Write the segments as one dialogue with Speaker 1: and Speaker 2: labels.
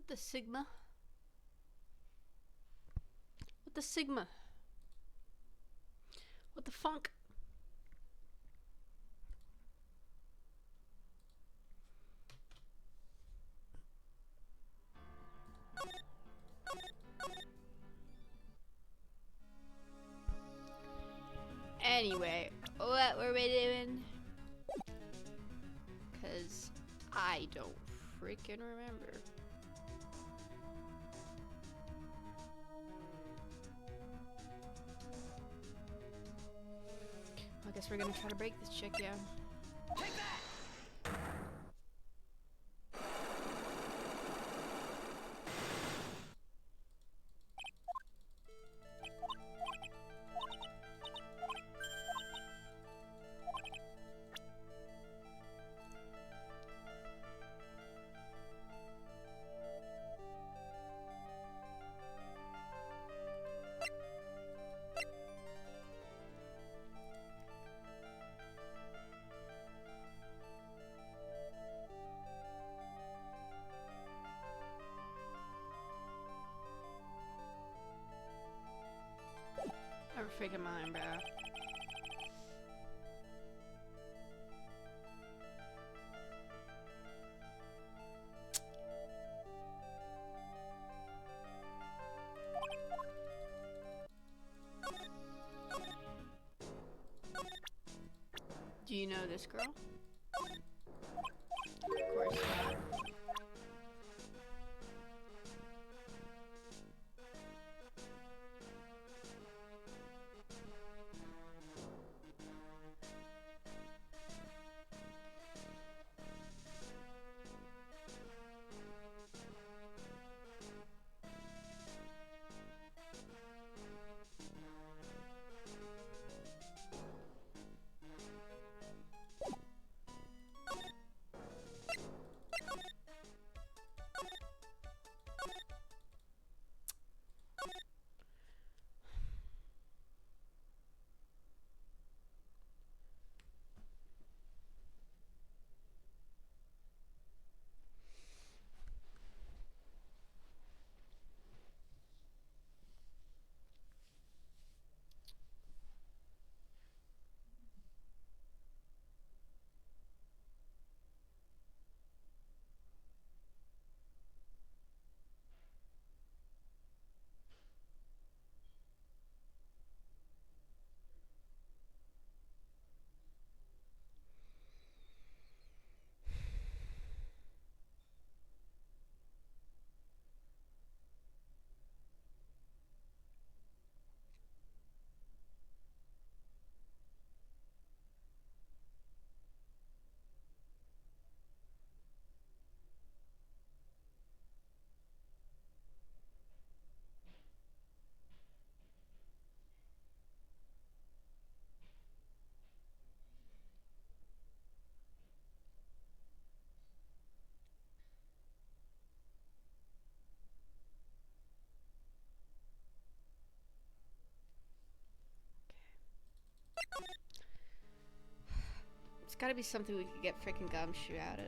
Speaker 1: What the Sigma? What the Sigma? What the funk? Anyway, what were we doing? Cause I don't freaking remember. I guess we're gonna try to break this chick, yeah.
Speaker 2: Take that!
Speaker 1: Never freaking mind, bro. Do you know this girl? Of course not. It's gotta be something we could get freaking Gumshoe out of.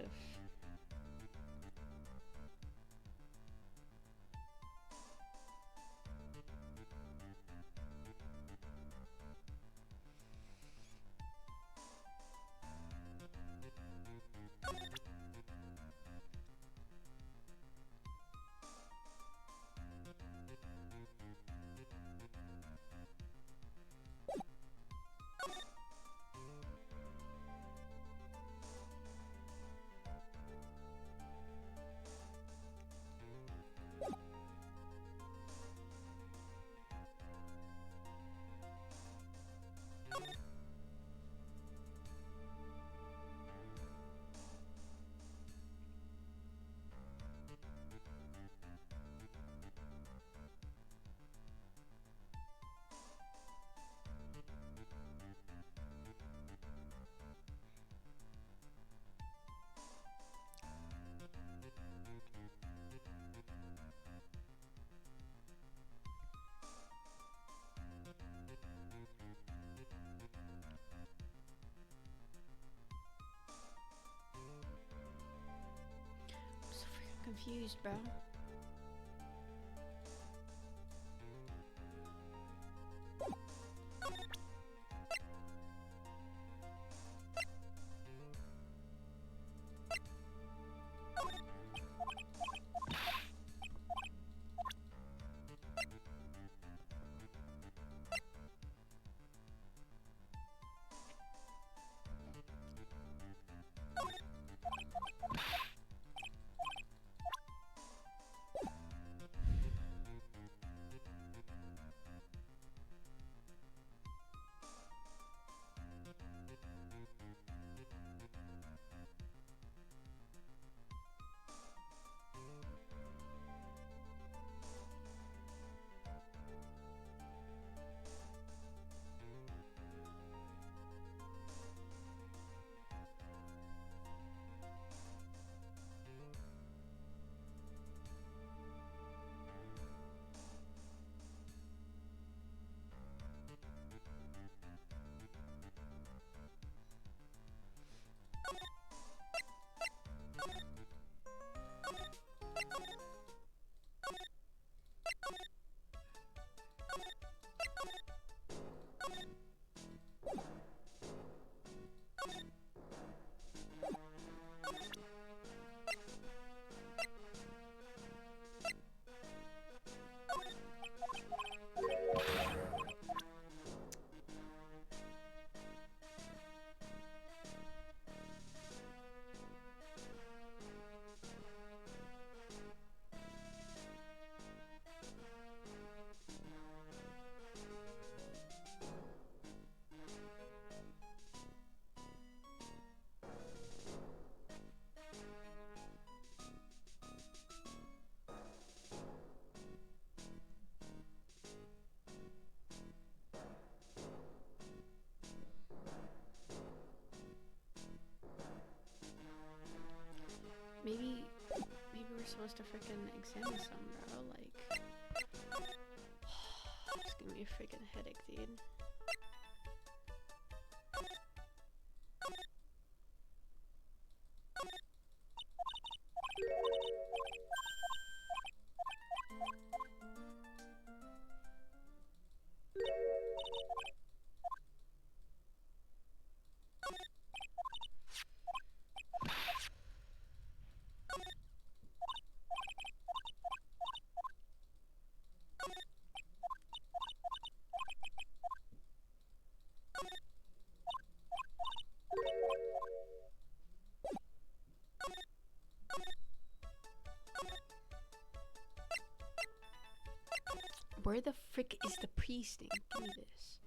Speaker 1: I'm so freaking confused, bro. Maybe we're supposed to freaking examine some, bro. Like, it's gonna be a freaking headache, dude. Where the frick is the priest thing? Give me this.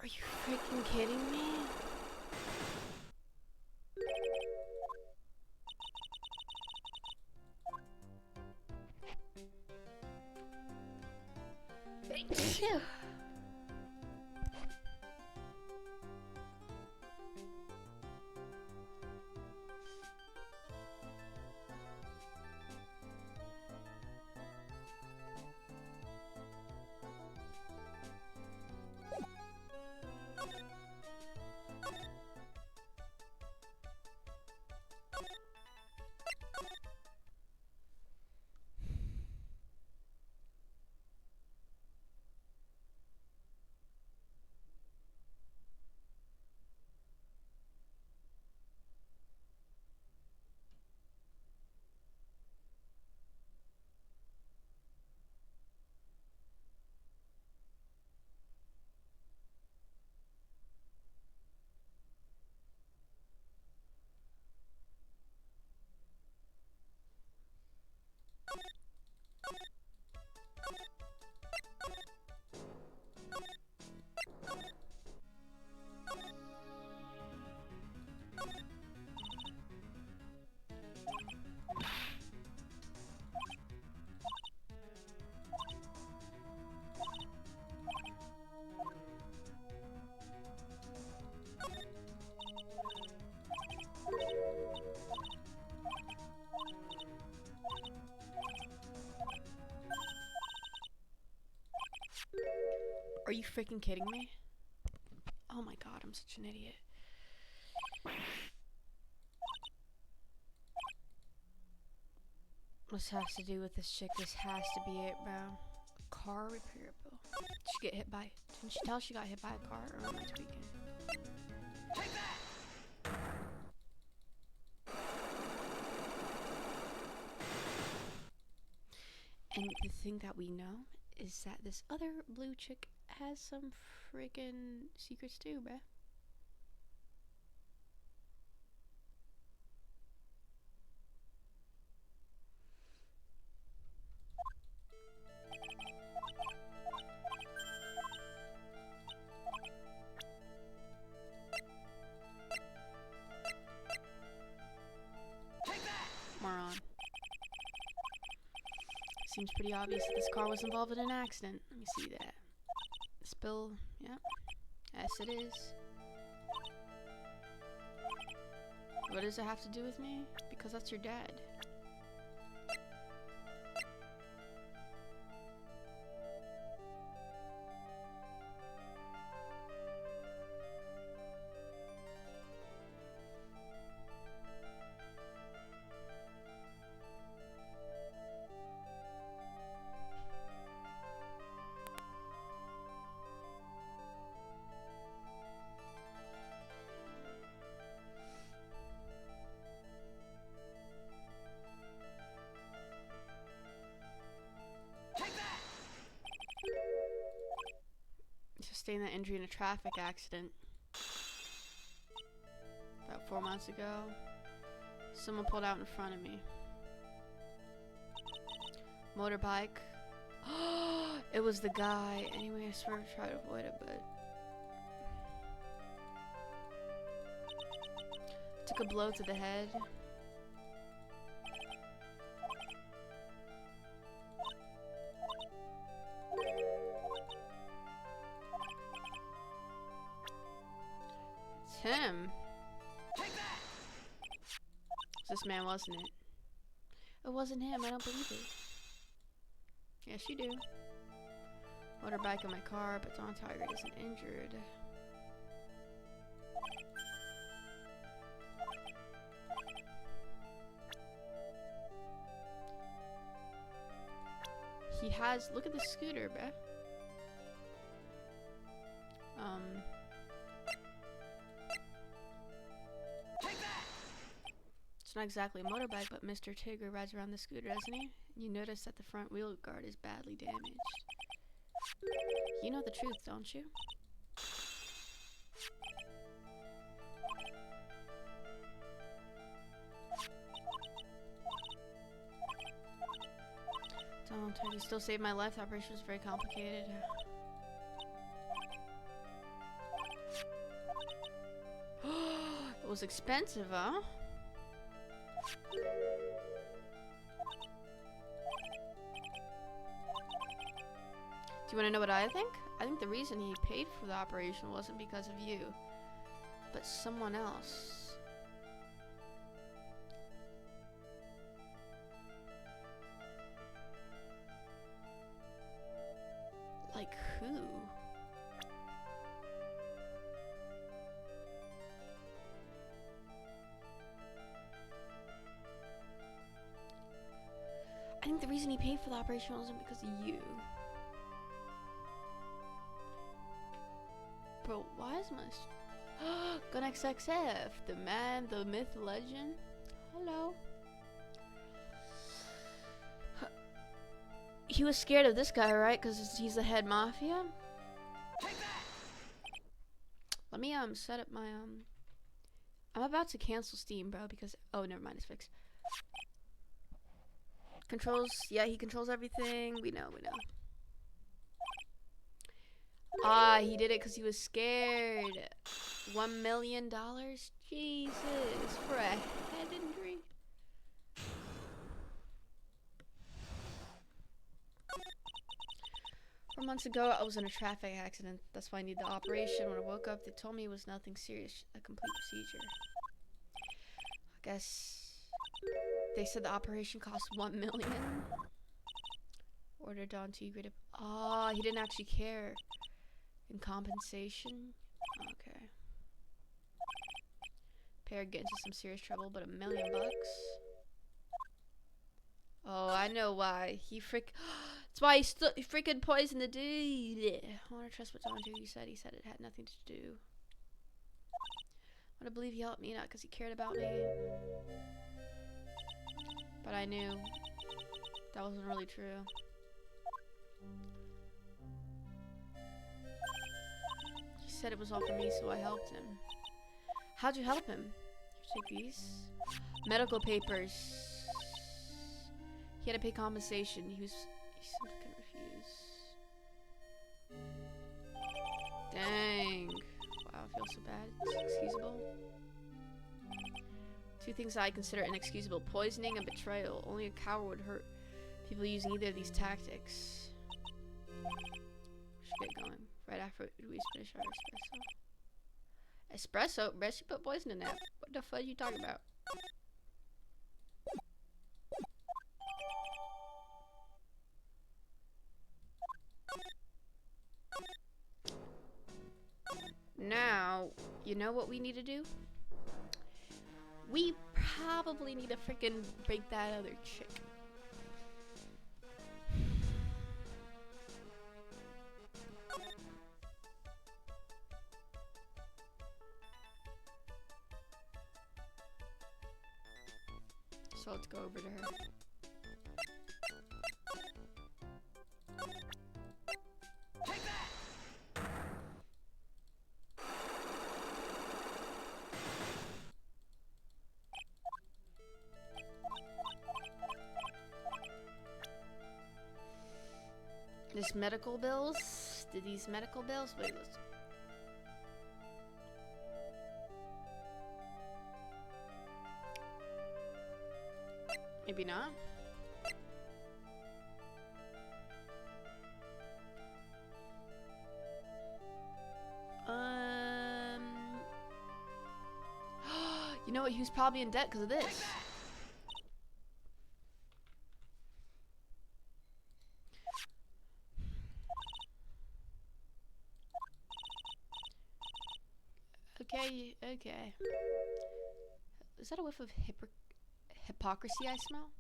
Speaker 1: Are you freaking kidding me? Are you freaking kidding me? Oh my god, I'm such an idiot. This has to do with this chick. This has to be it, bro. Car repair bill. Did she get hit by? Didn't she tell she got hit by a car? Or am I tweaking?
Speaker 2: Take that!
Speaker 1: And the thing that we know is that this other blue chick has some freaking secrets too, bruh. Moron. Seems pretty obvious that this car was involved in an accident. Let me see that. Spill, yeah. Yes, it is. What does it have to do with me? Because that's your dad. Sustained that injury in a traffic accident about 4 months ago. Someone pulled out in front of me. Motorbike. It was the guy. Anyway, I swear I tried to avoid it, but took a blow to the head. It's him. This man, wasn't it? It wasn't him. I don't believe it. Yes, you do. Motorbike in my car, but Don Tiger isn't injured. He has. Look at the scooter, bruh. It's not exactly a motorbike, but Mr. Tigger rides around the scooter, doesn't he? You notice that the front wheel guard is badly damaged. You know the truth, don't you? Don't try to still save my life. The operation was very complicated. It was expensive, huh? Do you want to know what I think? I think the reason he paid for the operation wasn't because of you, but someone else. Like who? I think the reason he paid for the operation wasn't because of you. Bro, why is my... Gun XXF, the man, the myth, legend. Hello. He was scared of this guy, right? Because he's the head mafia? Let me, set up my, I'm about to cancel Steam, bro, because... Oh, never mind, it's fixed. Controls, yeah, he controls everything. We know. Ah, he did it because he was scared. $1 million? Jesus, for a head injury. 4 months ago, I was in a traffic accident. That's why I need the operation. When I woke up, they told me it was nothing serious. A complete procedure. I guess they said the operation cost $1 million. Ordered on to you. Ah, he didn't actually care. In compensation? Okay. Pair get into some serious trouble, but $1 million bucks? Oh, I know why. That's why he freaking poisoned the dude. I want to trust what's on to. He said it had nothing to do. I want to believe he helped me, not because he cared about me. But I knew that wasn't really true. He said it was all for me, so I helped him. How'd you help him? Here, take these. Medical papers. He had to pay compensation. He simply couldn't refuse. Dang. Wow, I feel so bad. It's excusable. 2 things I consider inexcusable: poisoning and betrayal. Only a coward would hurt people using either of these tactics. We should get going. Right after we finish our espresso. Espresso? Best you put poison in that. What the fuck are you talking about? Now, you know what we need to do? We probably need to freaking break that other chick. So let's go over to her.
Speaker 2: Take that!
Speaker 1: This medical bills? Did these medical bills? Wait, let's... Maybe not. You know what? He was probably in debt because of this. Okay, okay. Is that a whiff of hypocrisy I smell?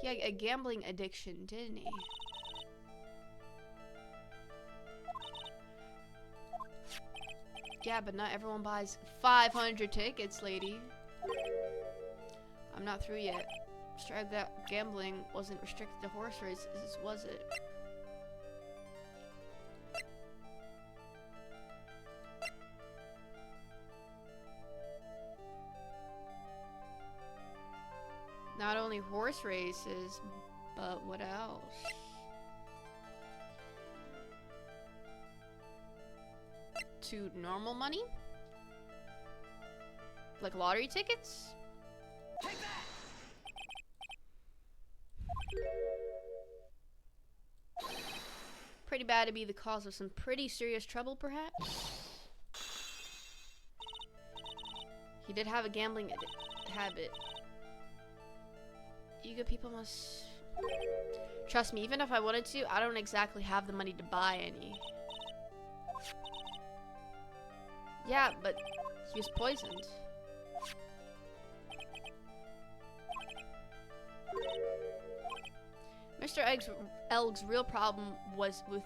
Speaker 1: He had a gambling addiction, didn't he? Yeah, but not everyone buys 500 tickets, lady. I'm not through yet. Mr. That gambling wasn't restricted to horse races, was it? Not only horse races, but what else? To normal money? Like lottery tickets?
Speaker 2: Take that!
Speaker 1: Pretty bad to be the cause of some pretty serious trouble, perhaps? He did have a gambling habit. You good people must... Trust me, even if I wanted to, I don't exactly have the money to buy any. Yeah, but he was poisoned. Mr. Elg's real problem was with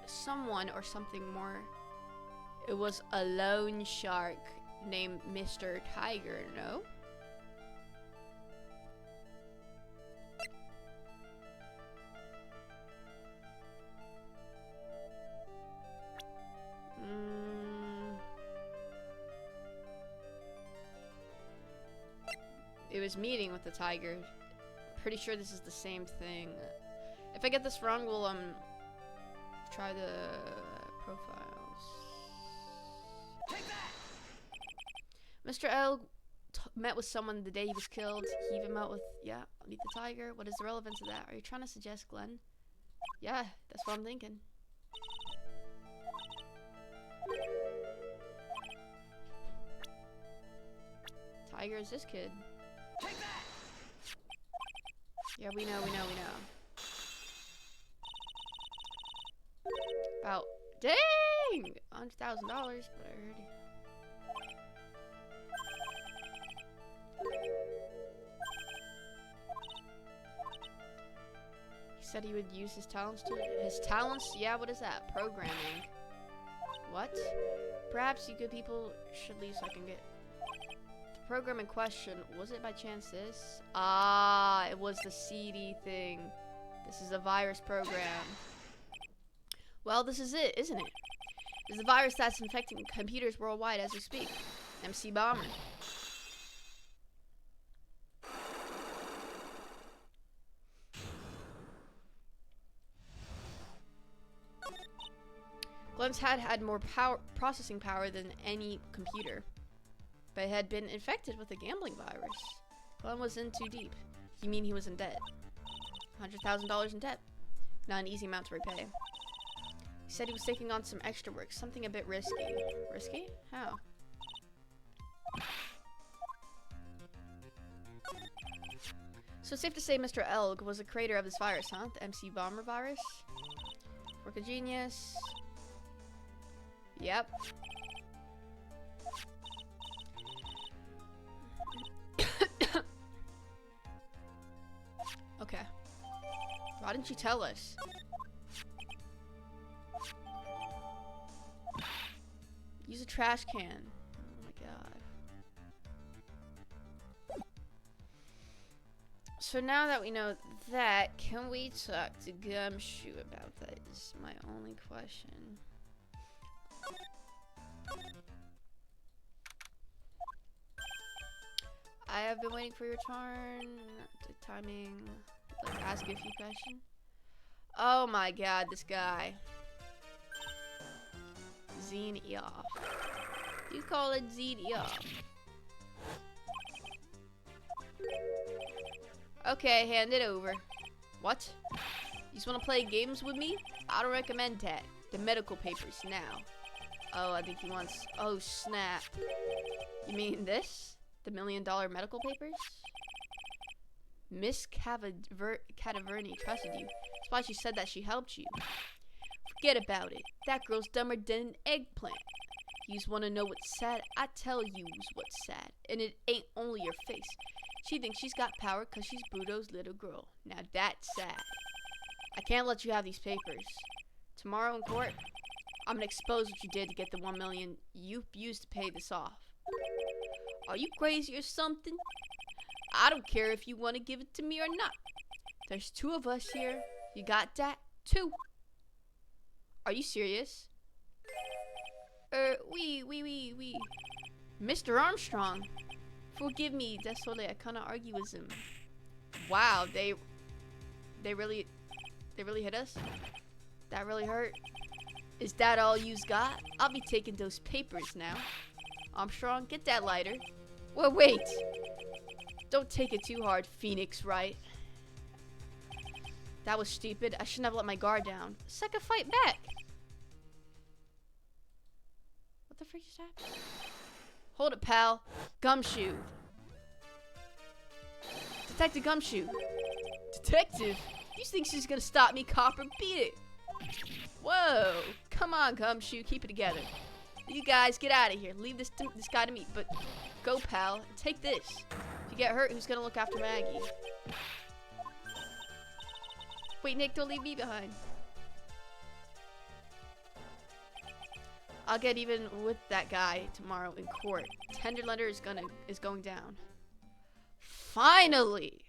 Speaker 1: someone or something more. It was a loan shark named Mr. Tiger, no? It was meeting with the tiger. Pretty sure this is the same thing. If I get this wrong, we'll try the profiles.
Speaker 2: Take that!
Speaker 1: Mr. L met with someone the day he was killed. He even met with meet the tiger. What is the relevance of that? Are you trying to suggest Glenn? Yeah, that's what I'm thinking. Tiger is this kid.
Speaker 2: Take that!
Speaker 1: Yeah, we know. About, dang! $100,000, but I heard. He said he would use his talents to. His talents? Yeah, what is that? Programming. What? Perhaps you good people should leave so I can get. The program in question, was it by chance this? Ah, it was the CD thing. This is a virus program. Well, this is it, isn't it? It's the virus that's infecting computers worldwide as we speak. MC Bomber. Glenn's had more processing power than any computer, but had been infected with a gambling virus. Glenn was in too deep. You mean he was in debt? $100,000 in debt. Not an easy amount to repay. He said he was taking on some extra work, something a bit risky. Risky? How? So it's safe to say Mr. Elg was the creator of this virus, huh? The MC Bomber virus? Work of genius. Yep. Okay. Why didn't you tell us? Use a trash can. Oh my god. So now that we know that, can we talk to Gumshoe about that? Is my only question. I have been waiting for your turn. The timing. I'd like to ask you a few questions. Oh my god, this guy. Zine Eoff. You call it Zine Eoff. Okay, hand it over. What? You just want to play games with me? I don't recommend that. The medical papers now. Oh, I think he wants. Oh, snap. You mean this? The $1 million medical papers? Miss Cadaverny trusted you. That's why she said that she helped you. Forget about it. That girl's dumber than an eggplant. You just want to know what's sad? I tell you what's sad. And it ain't only your face. She thinks she's got power because she's Bruto's little girl. Now that's sad. I can't let you have these papers. Tomorrow in court, I'm gonna expose what you did to get the $1 million you used to pay this off. Are you crazy or something? I don't care if you want to give it to me or not. There's 2 of us here. You got that? 2. Are you serious? Oui. Mr. Armstrong. Forgive me, désolé, I kinda argue with him. Wow, they really hit us? That really hurt? Is that all you's got? I'll be taking those papers now. Armstrong, get that lighter. Well, wait. Don't take it too hard, Phoenix, right? That was stupid. I shouldn't have let my guard down. Second fight back. What the freak just happened? Hold it, pal. Gumshoe. Detective Gumshoe. Detective? You think she's gonna stop me, copper? Beat it. Whoa. Come on, Gumshoe. Keep it together. You guys, get out of here. Leave this guy to me. But go, pal. Take this. If you get hurt, who's gonna look after Maggie? Wait, Nick, don't leave me behind. I'll get even with that guy tomorrow in court. Tender letter is going down. Finally.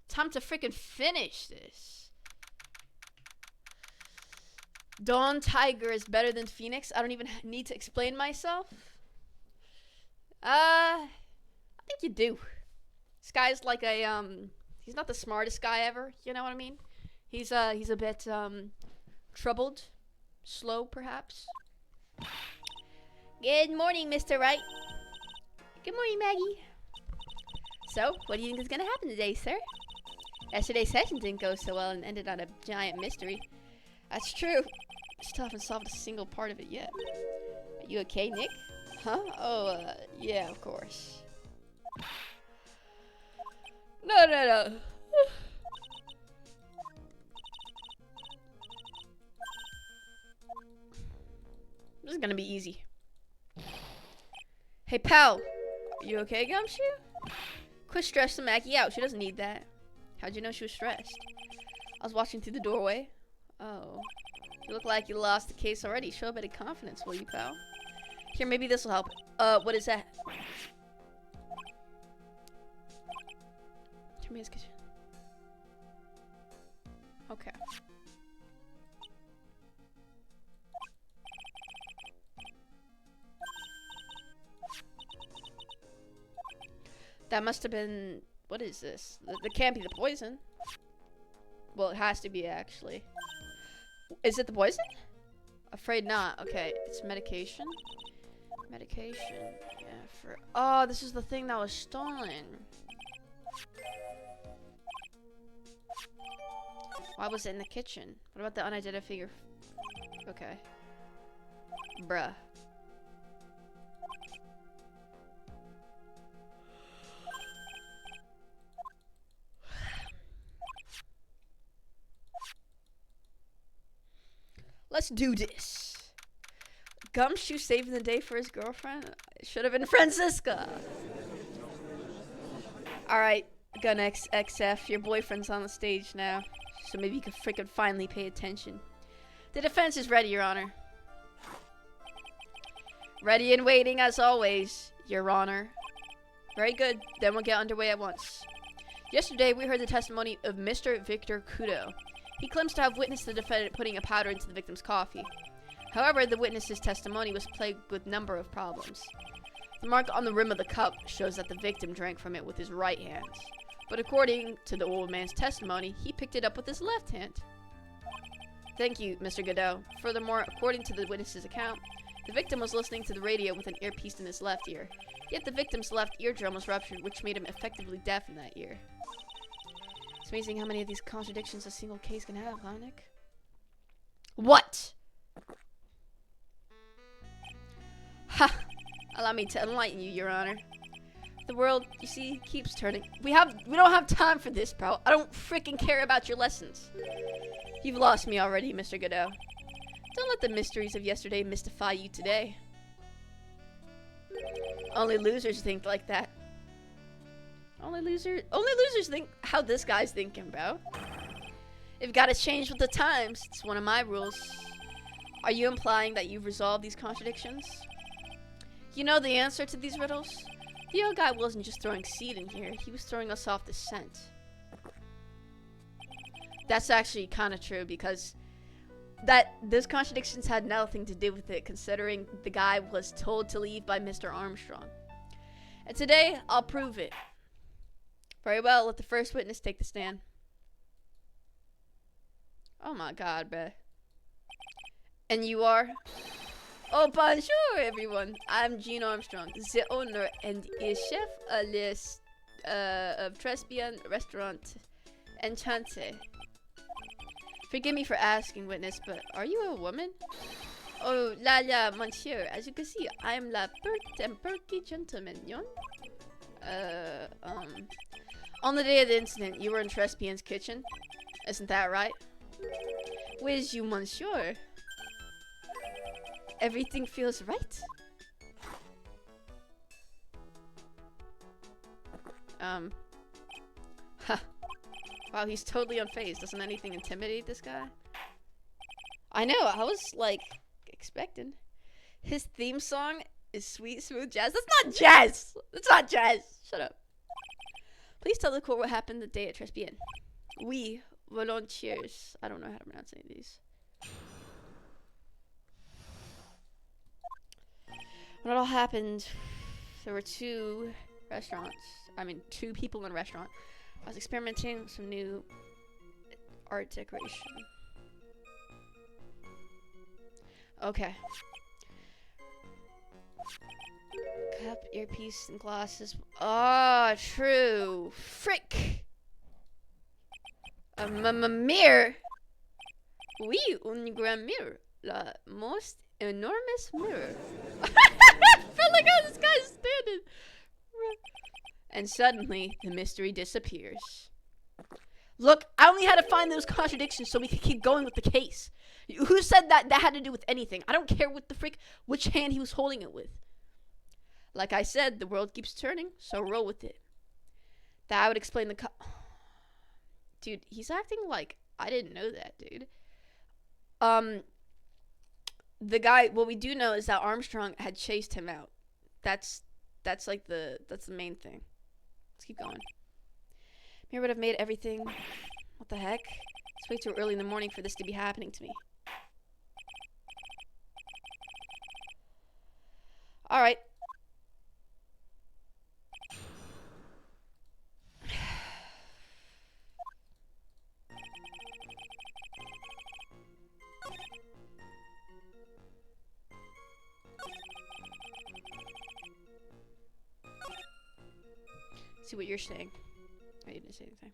Speaker 1: Time to freaking finish this. Dawn Tiger is better than Phoenix. I don't even need to explain myself. I think you do. This guy's like a, he's not the smartest guy ever, you know what I mean? He's a bit, troubled, slow, perhaps. Good morning, Mr. Wright. Good morning, Maggie. So, what do you think is gonna happen today, sir? Yesterday's session didn't go so well and ended on a giant mystery. That's true. Still haven't solved a single part of it yet. Are you okay, Nick? Huh? Oh, yeah, of course. No, no, no. This is gonna be easy. Hey, pal. You okay, Gumshoe? Quit stressing Maggie out. She doesn't need that. How'd you know she was stressed? I was watching through the doorway. Oh. You look like you lost the case already. Show a bit of confidence, will you, pal? Here, maybe this will help. What is that? Okay. That must have been... What is this? That can't be the poison. Well, it has to be, actually. Is it the poison? Afraid not. Okay, it's medication. Medication. Yeah, for... Oh, this is the thing that was stolen. Why was it in the kitchen? What about the unidentified figure? Okay. Bruh. Let's do this. Gumshoe saving the day for his girlfriend? It should have been Francisca. Alright, Gun XF, your boyfriend's on the stage now. So maybe you can freaking finally pay attention. The defense is ready, Your Honor. Ready and waiting as always, Your Honor. Very good, then we'll get underway at once. Yesterday, we heard the testimony of Mr. Victor Kudo. He claims to have witnessed the defendant putting a powder into the victim's coffee. However, the witness's testimony was plagued with a number of problems. The mark on the rim of the cup shows that the victim drank from it with his right hand. But according to the old man's testimony, he picked it up with his left hand. Thank you, Mr. Godot. Furthermore, according to the witness's account, the victim was listening to the radio with an earpiece in his left ear. Yet the victim's left eardrum was ruptured, which made him effectively deaf in that ear. It's amazing how many of these contradictions a single case can have, huh, Nick? What? Ha! Allow me to enlighten you, Your Honor. The world, you see, keeps turning. We don't have time for this, bro. I don't freaking care about your lessons. You've lost me already, Mr. Godot. Don't let the mysteries of yesterday mystify you today. Only losers think like that. Only losers think how this guy's thinking, bro. You've got to change with the times. It's one of my rules. Are you implying that you've resolved these contradictions? You know the answer to these riddles? The old guy wasn't just throwing seed in here. He was throwing us off the scent. That's actually kind of true because those contradictions had nothing to do with it, considering the guy was told to leave by Mr. Armstrong. And today, I'll prove it. Very well, let the first witness take the stand. Oh my god, bruh. And you are? Oh, bonjour, everyone. I'm Jean Armstrong, the owner and chef of Trespian Restaurant Enchante. Forgive me for asking, witness, but are you a woman? Oh, la, monsieur. As you can see, I am la pert and perky gentleman, yon? On the day of the incident, you were in Trespian's kitchen. Isn't that right? Where's you, monsieur? Everything feels right? Wow, he's totally unfazed. Doesn't anything intimidate this guy? I know, I was, like, expecting. His theme song is sweet, smooth jazz. That's not jazz! That's not jazz! Shut up. Please tell the court what happened the day at Trespian. Oui, volontiers. I don't know how to pronounce any of these. When it all happened, there were two people in a restaurant. I was experimenting with some new art decoration. Okay. Cup, earpiece, and glasses. Ah, true. Frick. A mirror. Oui, un grand mirror. La most enormous mirror. Look how this guy's standing. And suddenly, the mystery disappears. Look, I only had to find those contradictions so we could keep going with the case. Who said that had to do with anything? I don't care what the frick, which hand he was holding it with. Like I said, the world keeps turning, so roll with it. That would explain the Dude, he's acting like I didn't know that, dude. The guy, what we do know is that Armstrong had chased him out. That's like that's the main thing. Let's keep going. Mirror would have made everything. What the heck? It's way too early in the morning for this to be happening to me. Alright. See what you're saying. I didn't say anything.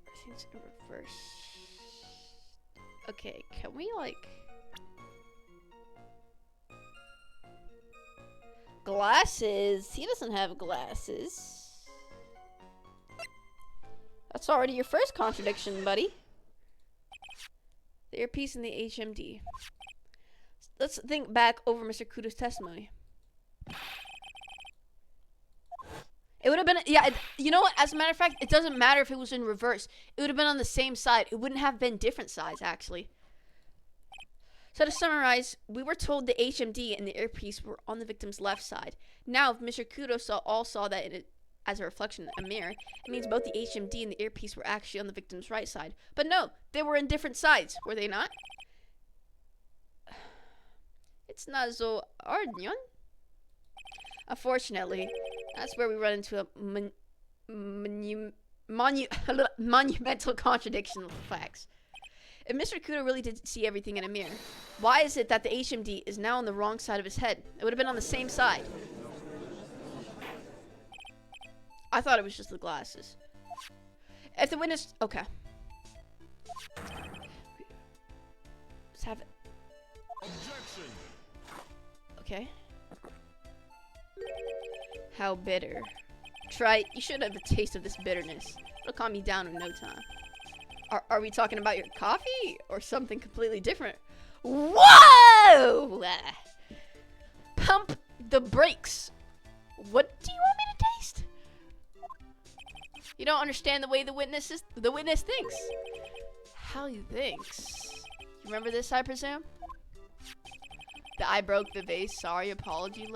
Speaker 1: Everything's in reverse. Okay, can we like glasses? He doesn't have glasses. That's already your first contradiction, buddy. The earpiece and the HMD. Let's think back over Mr. Kudo's testimony. It would have been, yeah, you know what? As a matter of fact, it doesn't matter if it was in reverse. It would have been on the same side. It wouldn't have been different sides, actually. So to summarize, we were told the HMD and the earpiece were on the victim's left side. Now, if Mr. Kudo saw that as a reflection in a mirror, it means both the HMD and the earpiece were actually on the victim's right side. But no, they were in different sides, were they not? It's not so hard, Nyon. Unfortunately, that's where we run into a monumental contradiction of the facts. If Mr. Kudo really did see everything in a mirror, why is it that the HMD is now on the wrong side of his head? It would have been on the same side. I thought it was just the glasses. If the witness... Okay. Let's have it.
Speaker 2: Objection.
Speaker 1: Okay. How bitter. Try, you should have a taste of this bitterness. It'll calm you down in no time. Are we talking about your coffee or something completely different? Whoa! Pump the brakes. What do you want me to taste? You don't understand the way the witness thinks. How he thinks. You remember this, I presume? That I broke the vase. Sorry, apology.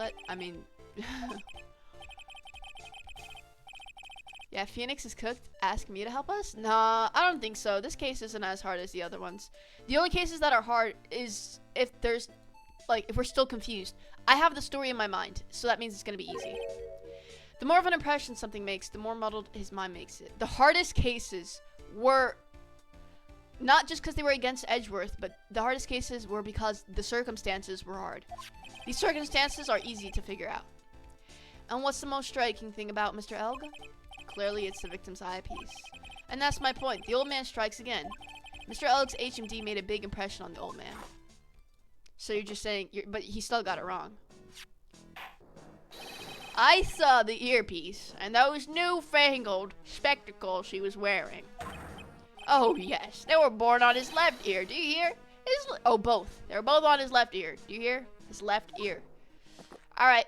Speaker 1: Yeah, Phoenix is cooked. Ask me to help us? Nah, I don't think so. This case isn't as hard as the other ones. The only cases that are hard is if there's, if we're still confused. I have the story in my mind, so that means it's gonna be easy. The more of an impression something makes, the more muddled his mind makes it. The hardest cases were not just because they were against Edgeworth, but the hardest cases were because the circumstances were hard. These circumstances are easy to figure out. And what's the most striking thing about Mr. Elga? Clearly, it's the victim's eyepiece. And that's my point. The old man strikes again. Mr. Elg's HMD made a big impression on the old man. So you're just saying, but he still got it wrong. I saw the earpiece and those newfangled spectacles she was wearing. Oh, yes. They were born on his left ear. Do you hear? Oh, both. They were both on his left ear. Do you hear? His left ear. All right.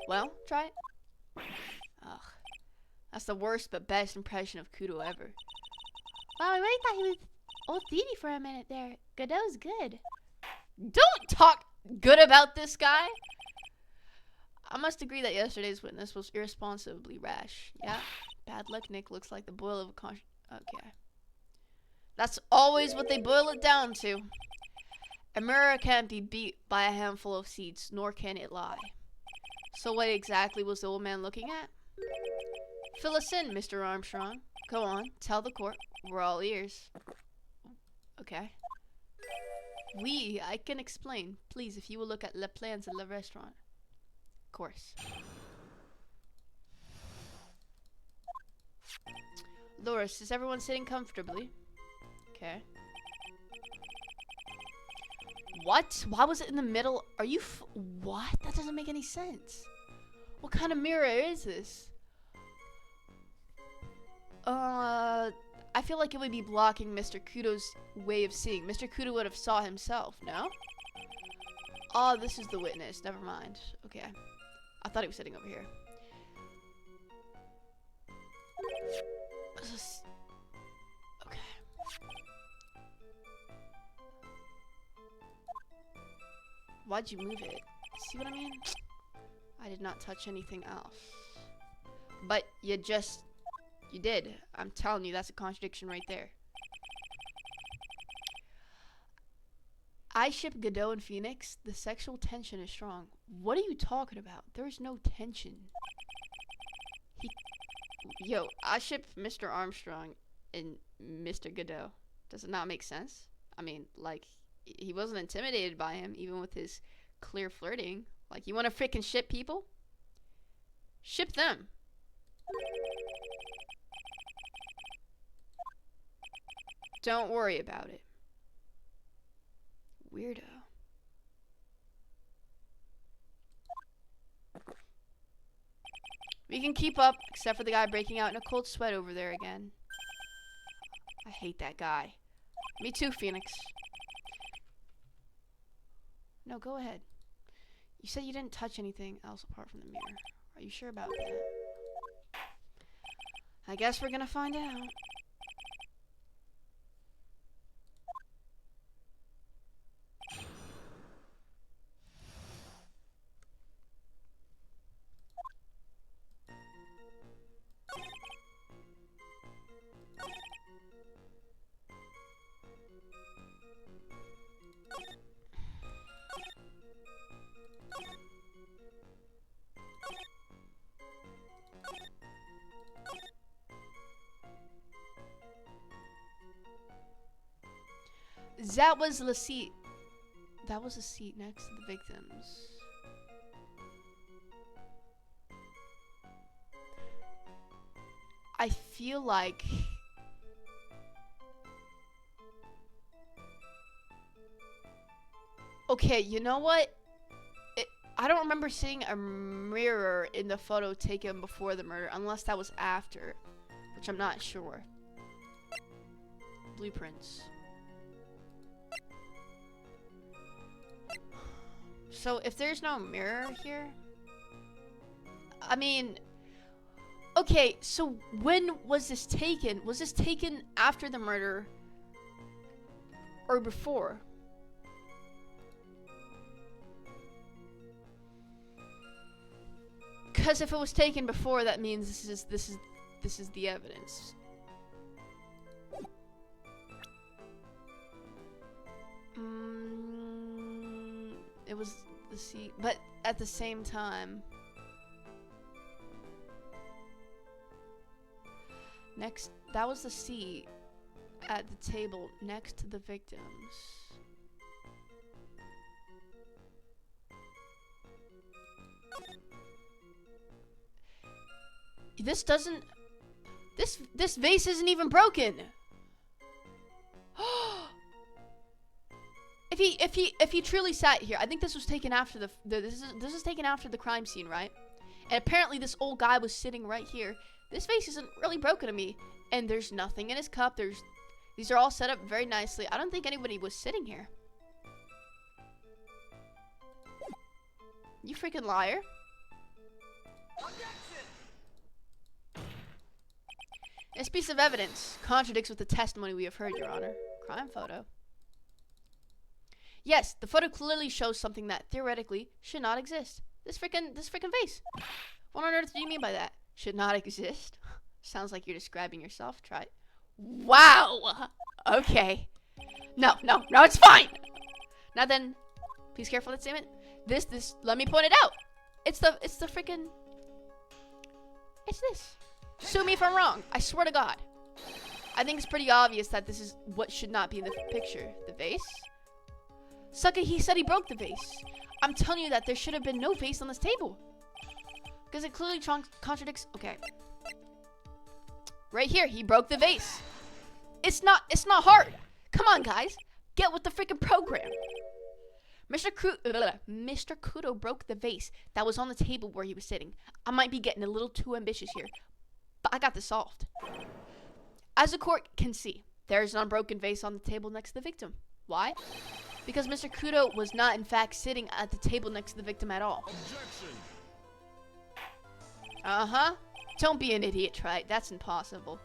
Speaker 1: Well, try it. Ugh. That's the worst but best impression of Kudo ever. Wow, I really thought he was old Thiedy for a minute there. Godot's good. Don't talk good about this guy. I must agree that yesterday's witness was irresponsibly rash. Yeah. Bad luck, Nick. Looks like the boil of a Okay. That's always what they boil it down to. A mirror can't be beat by a handful of seeds, nor can it lie. So what exactly was the old man looking at? Fill us in, Mr. Armstrong. Go on, tell the court. We're all ears. Okay. I can explain. Please, if you will look at le plans of the restaurant. Of course. Loris, is everyone sitting comfortably? Okay. What? Why was it in the middle? Are you what? That doesn't make any sense. What kind of mirror is this? I feel like it would be blocking Mr. Kudo's way of seeing. Mr. Kudo would have saw himself, no? Oh, this is the witness. Never mind. Okay. I thought he was sitting over here. Okay. Why'd you move it? See what I mean? I did not touch anything else. But you did. I'm telling you, that's a contradiction right there. I ship Godot and Phoenix. The sexual tension is strong. What are you talking about? There's no tension. Yo, I ship Mr. Armstrong and Mr. Godot. Does it not make sense? I mean, like, he wasn't intimidated by him, even with his clear flirting. Like, you want to freaking ship people? Ship them. Don't worry about it. Weirdo. We can keep up, except for the guy breaking out in a cold sweat over there again. I hate that guy. Me too, Phoenix. No, go ahead. You said you didn't touch anything else apart from the mirror. Are you sure about that? I guess we're gonna find out. That was the seat. That was a seat next to the victims. I feel like okay, you know what? I don't remember seeing a mirror in the photo taken before the murder, unless that was after, which I'm not sure. Blueprints. So if there's no mirror here, I mean, okay, so when was this taken? Was this taken after the murder or before? Because if it was taken before, that means this is the evidence. It was the seat, but at the same time, that was the seat at the table next to the victims. This vase isn't even broken. If he truly sat here, I think this was taken after this is taken after the crime scene, right? And apparently this old guy was sitting right here. This vase isn't really broken to me, and there's nothing in his cup. These are all set up very nicely. I don't think anybody was sitting here. You freaking liar. This piece of evidence contradicts with the testimony we have heard, Your Honor. Crime photo. Yes, the photo clearly shows something that theoretically should not exist. This freaking vase. What on earth do you mean by that? Should not exist? Sounds like you're describing yourself. Try it. Wow. Okay. No, it's fine. Now then, please careful that statement. This. Let me point it out. It's the freaking. It's this. Sue me if I'm wrong. I swear to God. I think it's pretty obvious that this is what should not be in the picture. The vase. Sucker, he said he broke the vase. I'm telling you that there should have been no vase on this table. Because it clearly contradicts. Okay. Right here, he broke the vase. It's not hard. Come on, guys. Get with the freaking program. Mr. Kudo broke the vase that was on the table where he was sitting. I might be getting a little too ambitious here, but I got this solved. As the court can see, there is an unbroken vase on the table next to the victim. Why? Because Mr. Kudo was not, in fact, sitting at the table next to the victim at all.
Speaker 2: Objection.
Speaker 1: Don't be an idiot, Trite. That's impossible.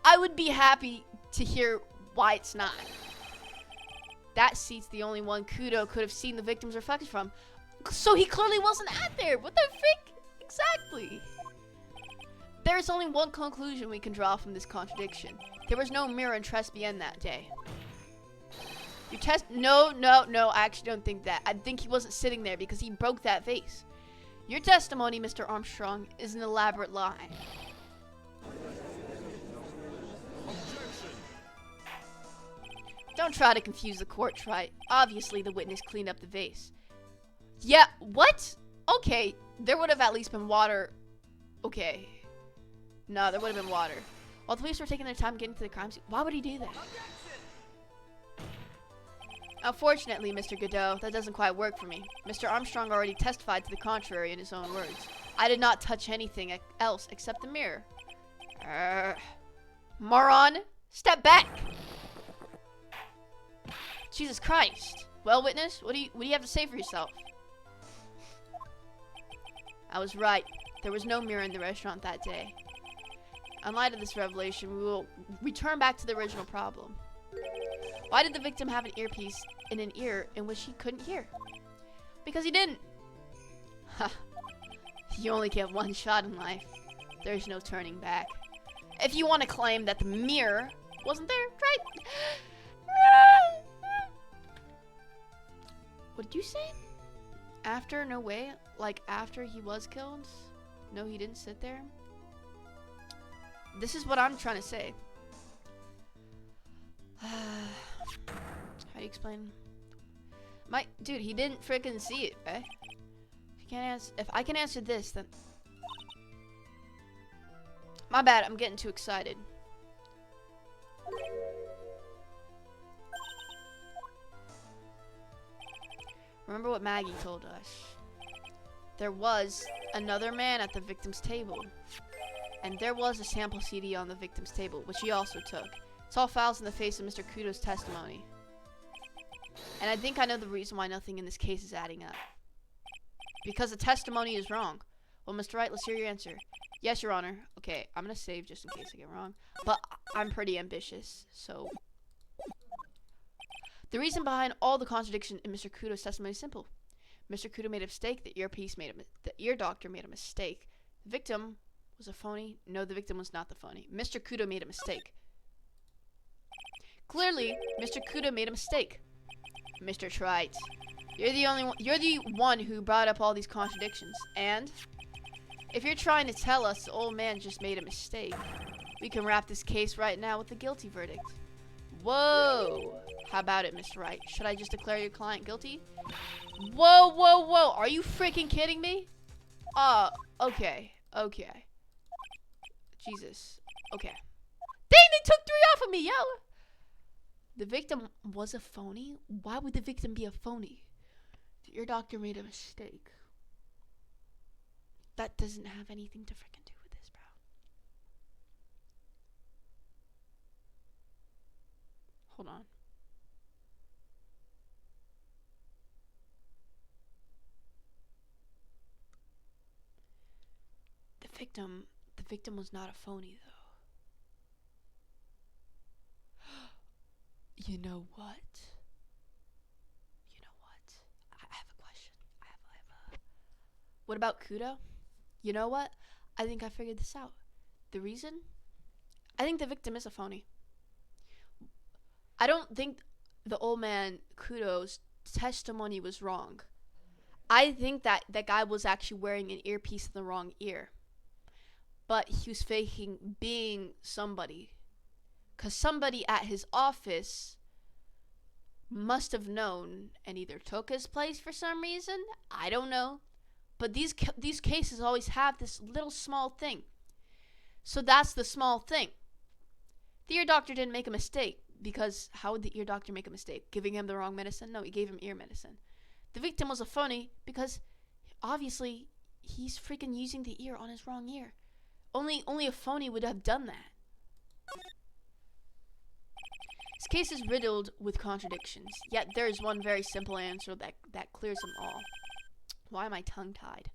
Speaker 1: I would be happy to hear why it's not. That seat's the only one Kudo could have seen the victim's reflection from. So he clearly wasn't at there. What the frick? Exactly. There is only one conclusion we can draw from this contradiction. There was no mirror in Trespian that day. No, I actually don't think that. I think he wasn't sitting there because he broke that vase. Your testimony, Mr. Armstrong, is an elaborate lie.
Speaker 2: Objection.
Speaker 1: Don't try to confuse the court, Trite. Obviously, the witness cleaned up the vase. Yeah, what? Okay, there would have at least been water. Okay. No, there would have been water. While the police were taking their time getting to the crime scene, why would he do that? Unfortunately, Mr. Godot, that doesn't quite work for me. Mr. Armstrong already testified to the contrary in his own words. I did not touch anything else except the mirror. Moron, step back! Jesus Christ. Well, witness, what do you have to say for yourself? I was right. There was no mirror in the restaurant that day. In light of this revelation, we will return back to the original problem. Why did the victim have an earpiece in an ear in which he couldn't hear? Because he didn't. Ha. You only get one shot in life. There's no turning back. If you want to claim that the mirror wasn't there, right? What did you say? After? No way. Like after he was killed? No, he didn't sit there. This is what I'm trying to say. How do you explain? Dude, he didn't freaking see it, eh? If I can answer this, then my bad. I'm getting too excited. Remember what Maggie told us. There was another man at the victim's table. And there was a sample CD on the victim's table, which he also took. It's all fouls in the face of Mr. Kudo's testimony. And I think I know the reason why nothing in this case is adding up. Because the testimony is wrong. Well, Mr. Wright, let's hear your answer. Yes, Your Honor. Okay, I'm gonna save just in case I get wrong. But I'm pretty ambitious, so... The reason behind all the contradiction in Mr. Kudo's testimony is simple. Mr. Kudo made a mistake. The ear doctor made a mistake. The victim was a phony. No, the victim was not the phony. Mr. Kudo made a mistake. Clearly, Mr. Kudo made a mistake. Mr. Trite, you're the one who brought up all these contradictions. And if you're trying to tell us the old man just made a mistake, we can wrap this case right now with a guilty verdict. Whoa! How about it, Mr. Wright? Should I just declare your client guilty? Whoa, whoa, whoa! Are you freaking kidding me? Okay. Jesus. Okay. Dang, they took 3 off of me, yo! The victim was a phony? Why would the victim be a phony? Your doctor made a mistake. That doesn't have anything to freaking do with this, bro. Hold on. The victim was not a phony, though. You know what? I have a question. I have a... What about Kudo? You know what? I think I figured this out. The reason? I think the victim is a phony. I don't think the old man Kudo's testimony was wrong. I think that that guy was actually wearing an earpiece in the wrong ear. But he was faking being somebody. Because somebody at his office must have known and either took his place for some reason. I don't know. But these cases always have this little small thing. So that's the small thing. The ear doctor didn't make a mistake. Because how would the ear doctor make a mistake? Giving him the wrong medicine? No, he gave him ear medicine. The victim was a phony because obviously he's freaking using the ear on his wrong ear. Only a phony would have done that. This case is riddled with contradictions, yet there is one very simple answer that clears them all. Why am I tongue-tied?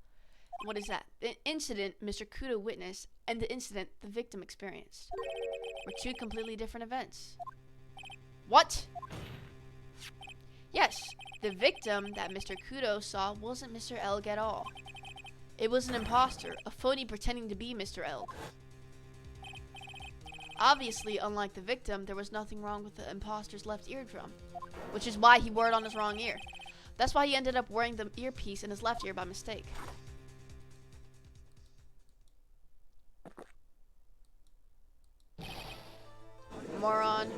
Speaker 1: What is that? The incident Mr. Kudo witnessed and the incident the victim experienced were two completely different events. What? Yes, the victim that Mr. Kudo saw wasn't Mr. Elg at all. It was an imposter, a phony pretending to be Mr. Elg. Obviously, unlike the victim, there was nothing wrong with the imposter's left eardrum, which is why he wore it on his wrong ear. That's why he ended up wearing the earpiece in his left ear by mistake. Moron.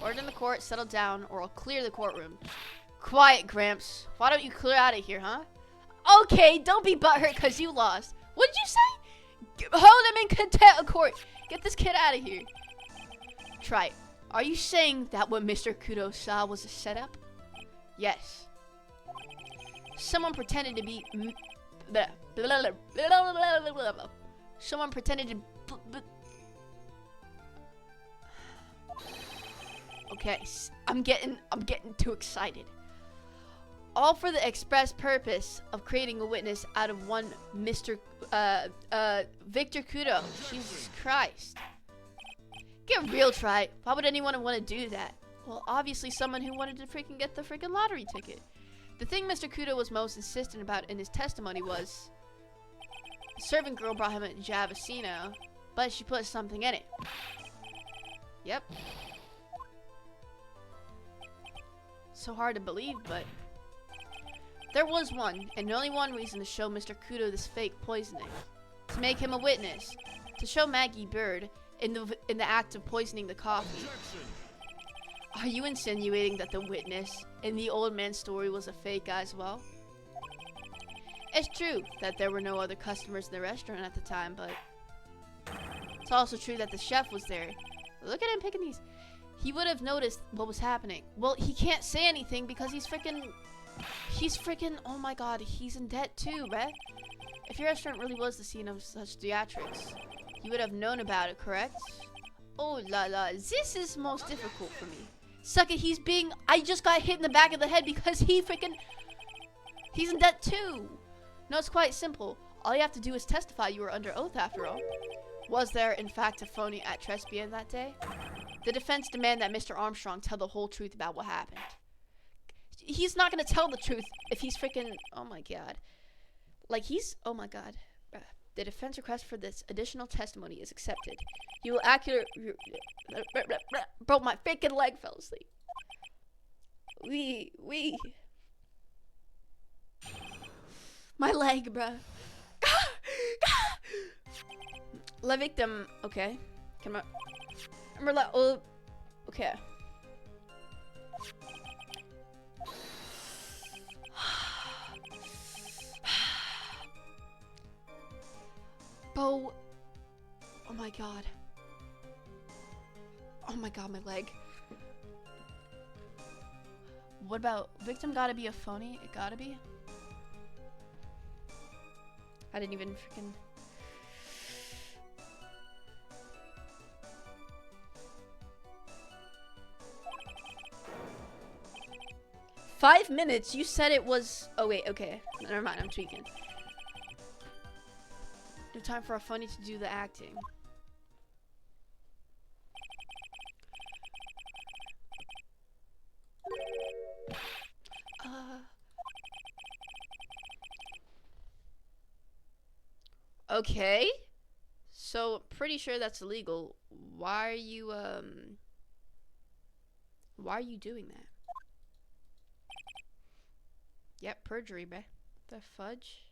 Speaker 1: Order in the court, settle down, or I'll clear the courtroom. Quiet, Gramps. Why don't you clear out of here, huh? Okay, don't be butthurt because you lost. What did you say? Hold him in contempt of court. Get this kid out of here. Try it. Are you saying that what Mr. Kudo saw was a setup? Yes. Someone pretended to be... Someone pretended to... Okay, I'm getting too excited. All for the express purpose of creating a witness out of one Mr. Victor Kudo. Jesus Christ. Get real, try. Why would anyone want to do that? Well, obviously someone who wanted to freaking get the freaking lottery ticket. The thing Mr. Kudo was most insistent about in his testimony was the servant girl brought him a Javasino, but she put something in it. Yep. So hard to believe, but there was one, and only one reason to show Mr. Kudo this fake poisoning. To make him a witness. To show Maggie Bird in the act of poisoning the coffee.
Speaker 2: Objection.
Speaker 1: Are you insinuating that the witness in the old man's story was a fake as well? It's true that there were no other customers in the restaurant at the time, but it's also true that the chef was there. Look at him picking these. He would have noticed what was happening. Well, he can't say anything because he's freaking, oh my god, he's in debt too, bruh. If your restaurant really was the scene of such theatrics, you would have known about it, correct? Oh la la, this is most difficult for me. Suck it, I just got hit in the back of the head because he's in debt too. No, it's quite simple. All you have to do is testify you were under oath after all. Was there, in fact, a phony at Trespian that day? The defense demand that Mr. Armstrong tell the whole truth about what happened. He's not gonna tell the truth if he's freaking, oh my god. Like oh my god. The defense request for this additional testimony is accepted. You will bro, my freaking leg fell asleep. My leg, bruh. La victim, okay. Come on. Remember that, okay. Bo. Oh my god. Oh my god, my leg. What about victim gotta be a phony? It gotta be. I didn't even freaking. "5 minutes? You said it was..." Oh wait, okay. Never mind, I'm tweaking. No time for a phony to do the acting. Okay. So, pretty sure that's illegal. Why are you doing that? Yep, perjury, bruh. The fudge?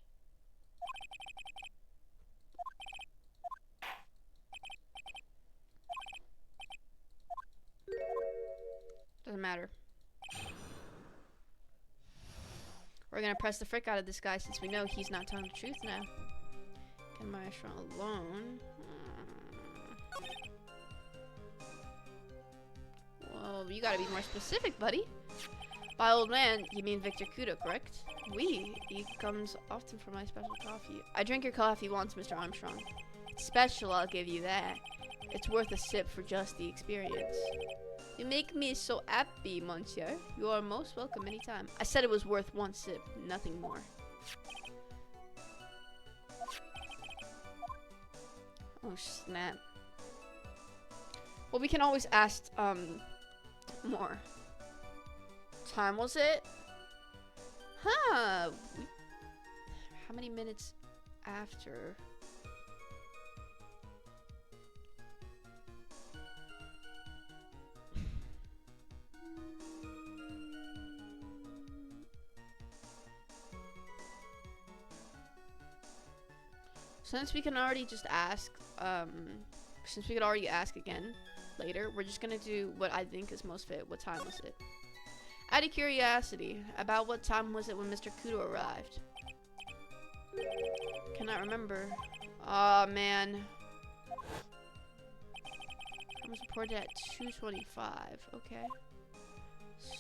Speaker 1: Doesn't matter. We're gonna press the frick out of this guy since we know he's not telling the truth now. Get my restaurant alone. What? Oh, you gotta be more specific, buddy. By old man, you mean Victor Kudo, correct? Oui, he comes often for my special coffee. I drink your coffee once, Mr. Armstrong. It's special, I'll give you that. It's worth a sip for just the experience. You make me so happy, monsieur. You are most welcome anytime. I said it was worth one sip, nothing more. Oh, snap. Well, we can always ask, more. Time was it? Huh. How many minutes after? Since we can already just ask, since we could already ask again later, we're just gonna do what I think is most fit. What time was it? Out of curiosity, about what time was it when Mr. Kudo arrived? Cannot remember. Aw, man. I was reported at 2:25. Okay.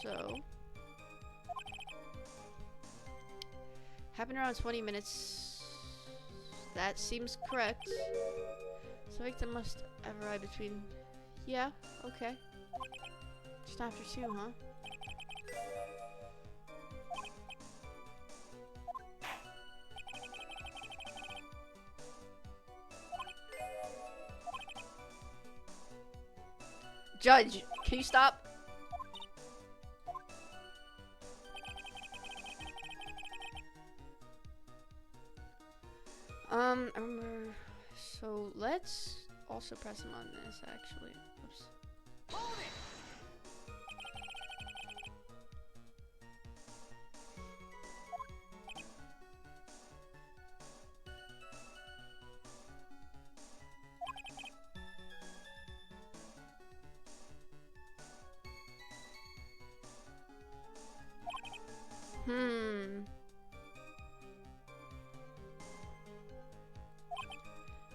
Speaker 1: So. Happened around 20 minutes. That seems correct. So victim must have arrived between... Yeah, okay. Just after 2, huh? Judge, can you stop? I remember. So let's also press him on this, actually. Oops.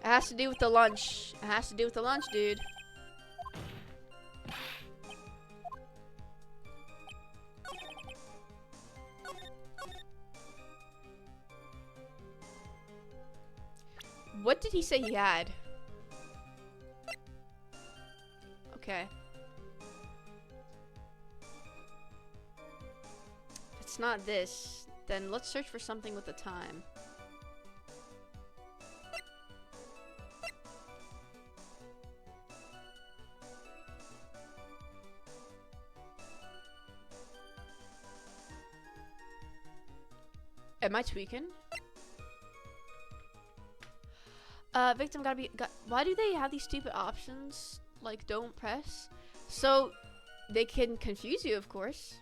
Speaker 1: It has to do with the lunch. It has to do with the lunch, dude. What did he say he had? Okay. If it's not this, then let's search for something with the time. Am I tweaking? Victim gotta be. Why do they have these stupid options? Like, don't press? So, they can confuse you, of course.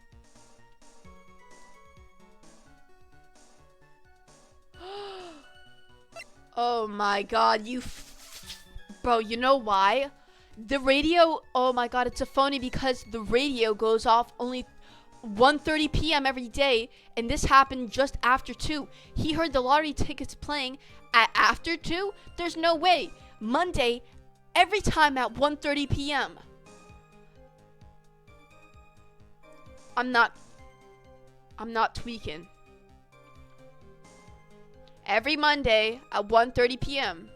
Speaker 1: Oh my god, bro, you know why? The radio, oh my god, it's a phony because the radio goes off only 1:30 p.m. every day, and this happened just after 2. He heard the lottery tickets playing at after 2? There's no way. Monday, every time at 1:30 p.m. I'm not tweaking. Every Monday at 1:30 p.m.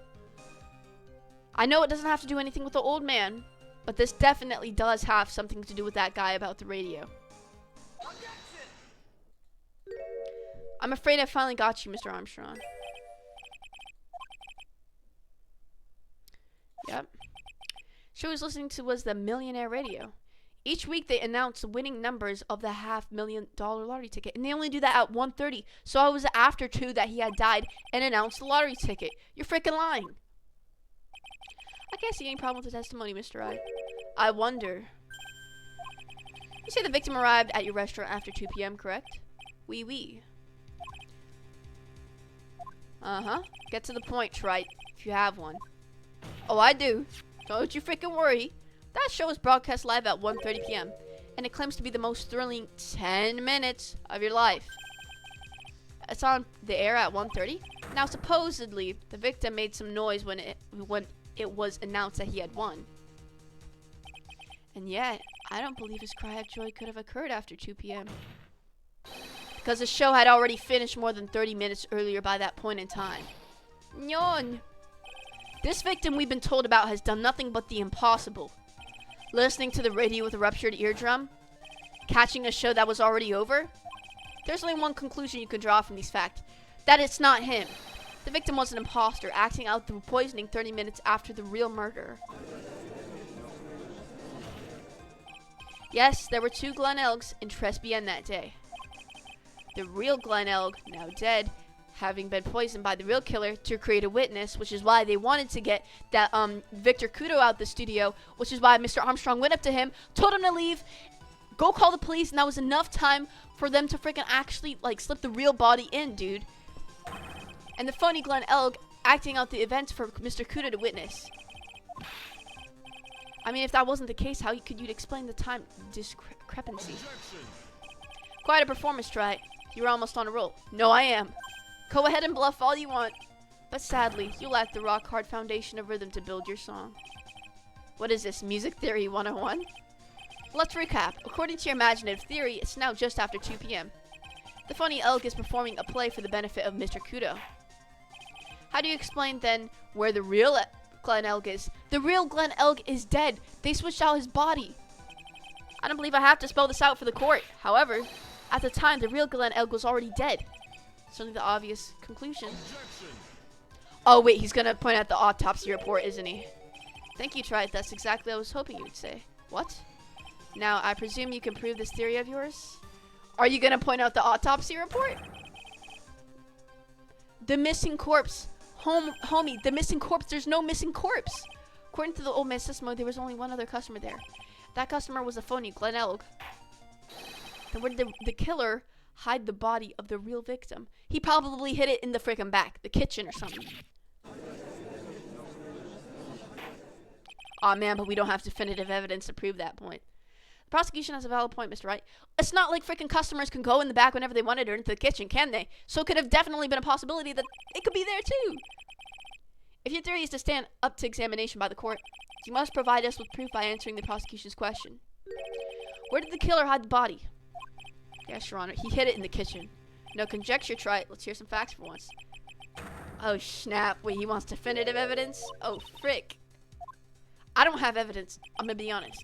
Speaker 1: I know it doesn't have to do anything with the old man, but this definitely does have something to do with that guy about the radio. I'm afraid I finally got you, Mr. Armstrong. Yep. Show I was listening to was the Millionaire Radio. Each week they announce the winning numbers of the $500,000 lottery ticket, and they only do that at 1:30. So it was after 2 that he had died and announced the lottery ticket. You're freaking lying. I can't see any problem with the testimony, Mr. Wright. I wonder. You say the victim arrived at your restaurant after 2 p.m., correct? Oui, oui. Uh-huh. Get to the point, Wright, if you have one. Oh, I do. Don't you freaking worry. That show is broadcast live at 1:30 p.m. and it claims to be the most thrilling 10 minutes of your life. It's on the air at 1:30. Now, supposedly, the victim made some noise when it was announced that he had won. And yet, I don't believe his cry of joy could have occurred after 2 p.m. because the show had already finished more than 30 minutes earlier by that point in time. Nyon. This victim we've been told about has done nothing but the impossible. Listening to the radio with a ruptured eardrum, catching a show that was already over. There's only one conclusion you can draw from these facts, that it's not him. The victim was an imposter, acting out the poisoning 30 minutes after the real murder. Yes, there were 2 Glen Elgs in Tresbienne that day. The real Glen Elg, now dead, having been poisoned by the real killer to create a witness, which is why they wanted to get that Victor Kudo out the studio, which is why Mr. Armstrong went up to him, told him to leave, go call the police, and that was enough time for them to freaking actually, like, slip the real body in, dude. And the phony Glen Elg acting out the events for Mr. Kudo to witness. I mean, if that wasn't the case, how could you explain the time discrepancy? Quite a performance, right? You're almost on a roll. No, I am. Go ahead and bluff all you want. But sadly, you lack the rock-hard foundation of rhythm to build your song. What is this, Music Theory 101? Let's recap. According to your imaginative theory, it's now just after 2 p.m. The phony elk is performing a play for the benefit of Mr. Kudo. How do you explain, then, where the real Glen Elg is? The real Glen Elg is dead. They switched out his body. I don't believe I have to spell this out for the court. However, at the time, the real Glen Elg was already dead. It's only the obvious conclusion. Oh, wait, he's going to point out the autopsy report, isn't he? Thank you, Trite. That's exactly what I was hoping you would say. What? Now, I presume you can prove this theory of yours? Are you going to point out the autopsy report? The missing corpse. Homie, the missing corpse. There's no missing corpse. According to the old man's testimony, there was only one other customer there. That customer was a phony, Glen Elg. Then where did the killer hide the body of the real victim? He probably hid it in the frickin' back, the kitchen or something. Aw, man, but we don't have definitive evidence to prove that point. The prosecution has a valid point, Mr. Wright. It's not like frickin' customers can go in the back whenever they wanted or into the kitchen, can they? So it could have definitely been a possibility that it could be there too. If your theory is to stand up to examination by the court, you must provide us with proof by answering the prosecution's question. Where did the killer hide the body? Yes, Your Honor. He hid it in the kitchen. No conjecture, Trite. Let's hear some facts for once. Oh, snap. Wait, he wants definitive evidence? Oh, frick. I don't have evidence. I'm gonna be honest.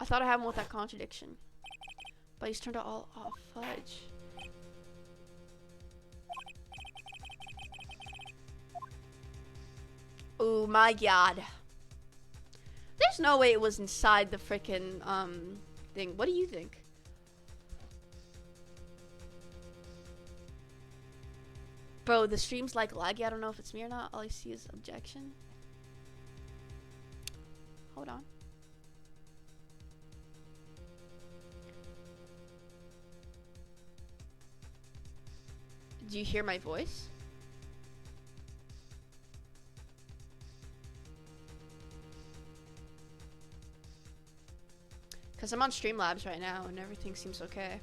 Speaker 1: I thought I had one with that contradiction. But he's turned it all off. Fudge. Oh, my God. There's no way it was inside the frickin' thing. What do you think? Bro, the stream's like laggy. I don't know if it's me or not. All I see is objection. Hold on. Do you hear my voice? Because I'm on Streamlabs right now and everything seems okay.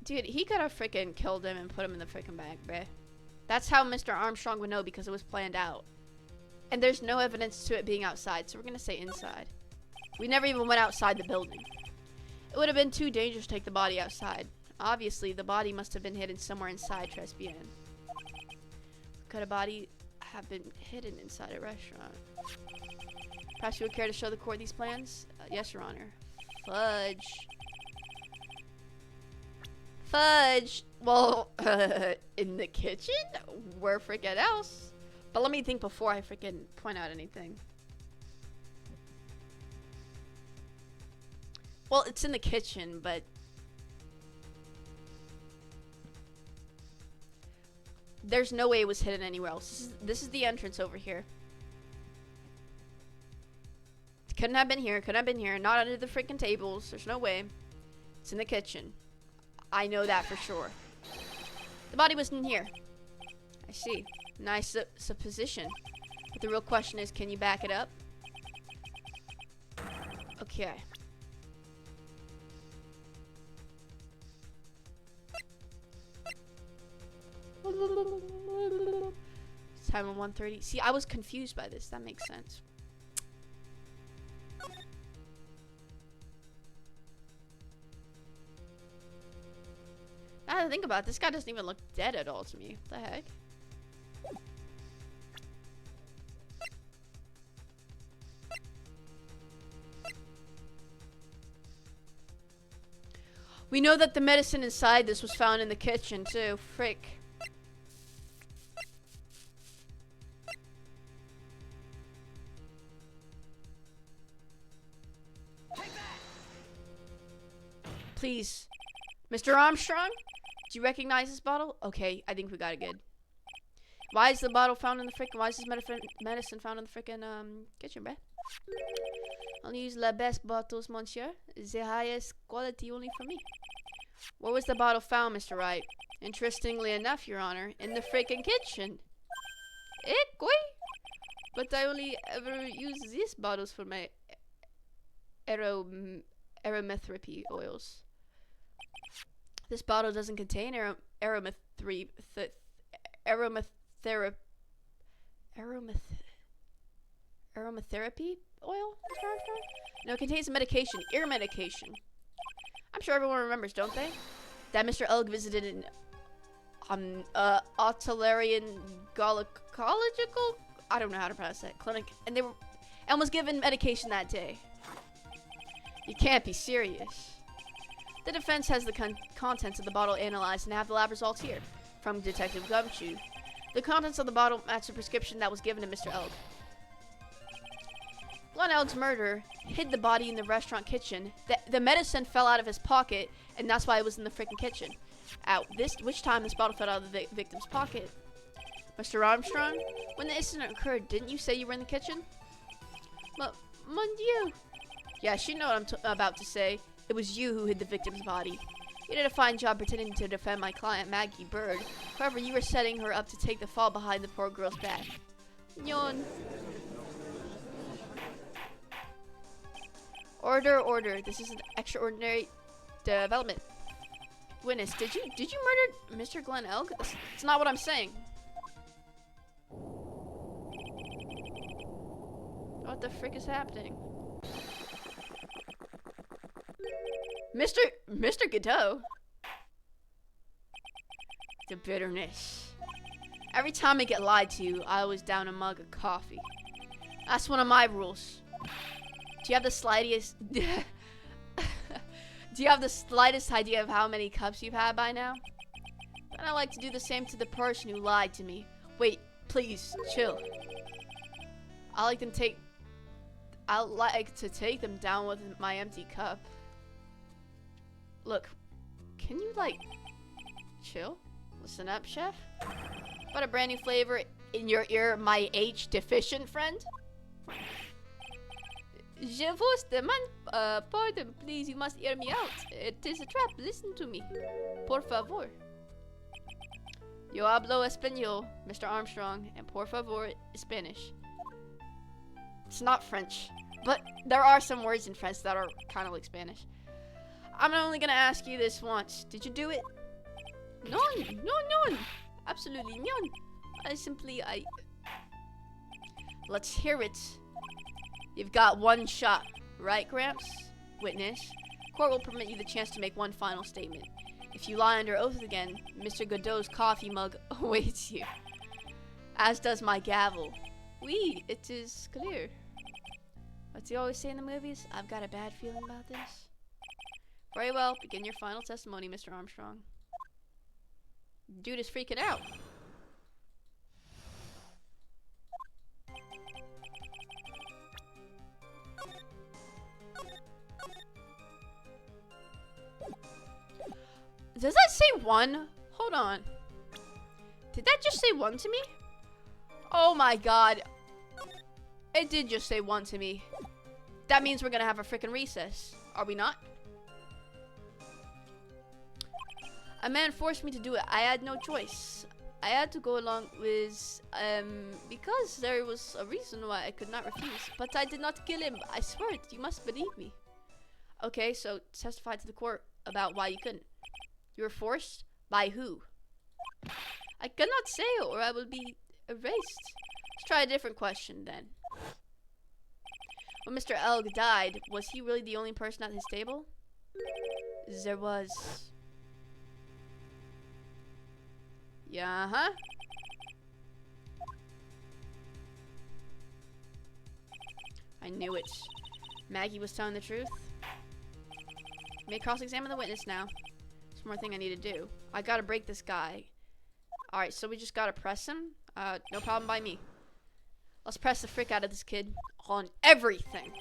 Speaker 1: Dude, he could have freaking killed him and put him in the freaking bag, bruh. That's how Mr. Armstrong would know because it was planned out. And there's no evidence to it being outside, so we're gonna say inside. We never even went outside the building. It would have been too dangerous to take the body outside. Obviously, the body must have been hidden somewhere inside Tresbienne. Could a body have been hidden inside a restaurant? Perhaps you would care to show the court these plans? Yes, Your Honor. Fudge. Fudge. Well, in the kitchen? Where freaking else? But let me think before I freaking point out anything. Well, it's in the kitchen, but there's no way it was hidden anywhere else. This is the entrance over here. Couldn't have been here. Couldn't have been here. Not under the freaking tables. There's no way. It's in the kitchen. I know that for sure. The body was in here. I see. Nice supposition. But the real question is, can you back it up? Okay. time of 1:30. See, I was confused by this. That makes sense. Now that I think about it, this guy doesn't even look dead at all to me. What the heck? We know that the medicine inside this was found in the kitchen, too. Frick. Please. Mr. Armstrong? Do you recognize this bottle? Okay, I think we got it good. Why is the bottle found in the frickin'... Why is this medicine found in the frickin' kitchen, bruh? I'll use the best bottles, monsieur. The highest quality only for me. Where was the bottle found, Mr. Wright? Interestingly enough, Your Honor, in the frickin' kitchen. Eh, koi? But I only ever use these bottles for my aromatherapy oils. This bottle doesn't contain aromatherapy oil, Mr. Armstrong? No, it contains medication, ear medication. I'm sure everyone remembers, don't they? That Mr. Elg visited an Attourney gynecological, I don't know how to pronounce that, clinic, and was given medication that day. You can't be serious. The defense has the contents of the bottle analyzed and have the lab results here from Detective Gumshoe. The contents of the bottle match the prescription that was given to Mr. Elg. Glenn Elg's murderer hid the body in the restaurant kitchen. The medicine fell out of his pocket, and that's why it was in the freaking kitchen. At which time this bottle fell out of the victim's pocket. Mr. Armstrong, when the incident occurred, didn't you say you were in the kitchen? Mon Dieu. Yes, you know what I'm about to say. It was you who hid the victim's body. You did a fine job pretending to defend my client, Maggie Bird. However, you were setting her up to take the fall behind the poor girl's back. Nyon. Order, order. This is an extraordinary development. Witness, did you murder Mr. Glenn Elg? That's not what I'm saying. What the frick is happening? Mr. Godot? The bitterness. Every time I get lied to, I always down a mug of coffee. That's one of my rules. Do you have the slightest... Do you have the slightest idea of how many cups you've had by now? And I like to do the same to the person who lied to me. Wait, please, chill. I like to take them down with my empty cup. Look, can you, like, chill? Listen up, chef. What a brand new flavor in your ear, my H-deficient friend? Je vous demande pardon, please, you must hear me out. It is a trap, listen to me. Por favor. Yo hablo español, Mr. Armstrong, and por favor is Spanish. It's not French, but there are some words in French that are kind of like Spanish. I'm only gonna ask you this once. Did you do it? None. No. Absolutely none. Let's hear it. You've got one shot, right, Gramps? Witness. Court will permit you the chance to make one final statement. If you lie under oath again, Mr. Godot's coffee mug awaits you. As does my gavel. Oui, it is clear. What's he always say in the movies? I've got a bad feeling about this. Very well, begin your final testimony, Mr. Armstrong. Dude is freaking out. Does that say 1? Hold on. Did that just say 1 to me? Oh my god. It did just say 1 to me. That means we're gonna have a freaking recess. Are we not? A man forced me to do it. I had no choice. I had to go along with, because there was a reason why I could not refuse. But I did not kill him. I swear it. You must believe me. Okay, so testify to the court about why you couldn't. You were forced? By who? I cannot say, or I will be erased. Let's try a different question then. When Mr. Elg died, was he really the only person at his table? There was. Yeah, huh? I knew it. Maggie was telling the truth. May cross-examine the witness now. There's one more thing I need to do. I gotta break this guy. Alright, so we just gotta press him. No problem by me. Let's press the frick out of this kid on everything.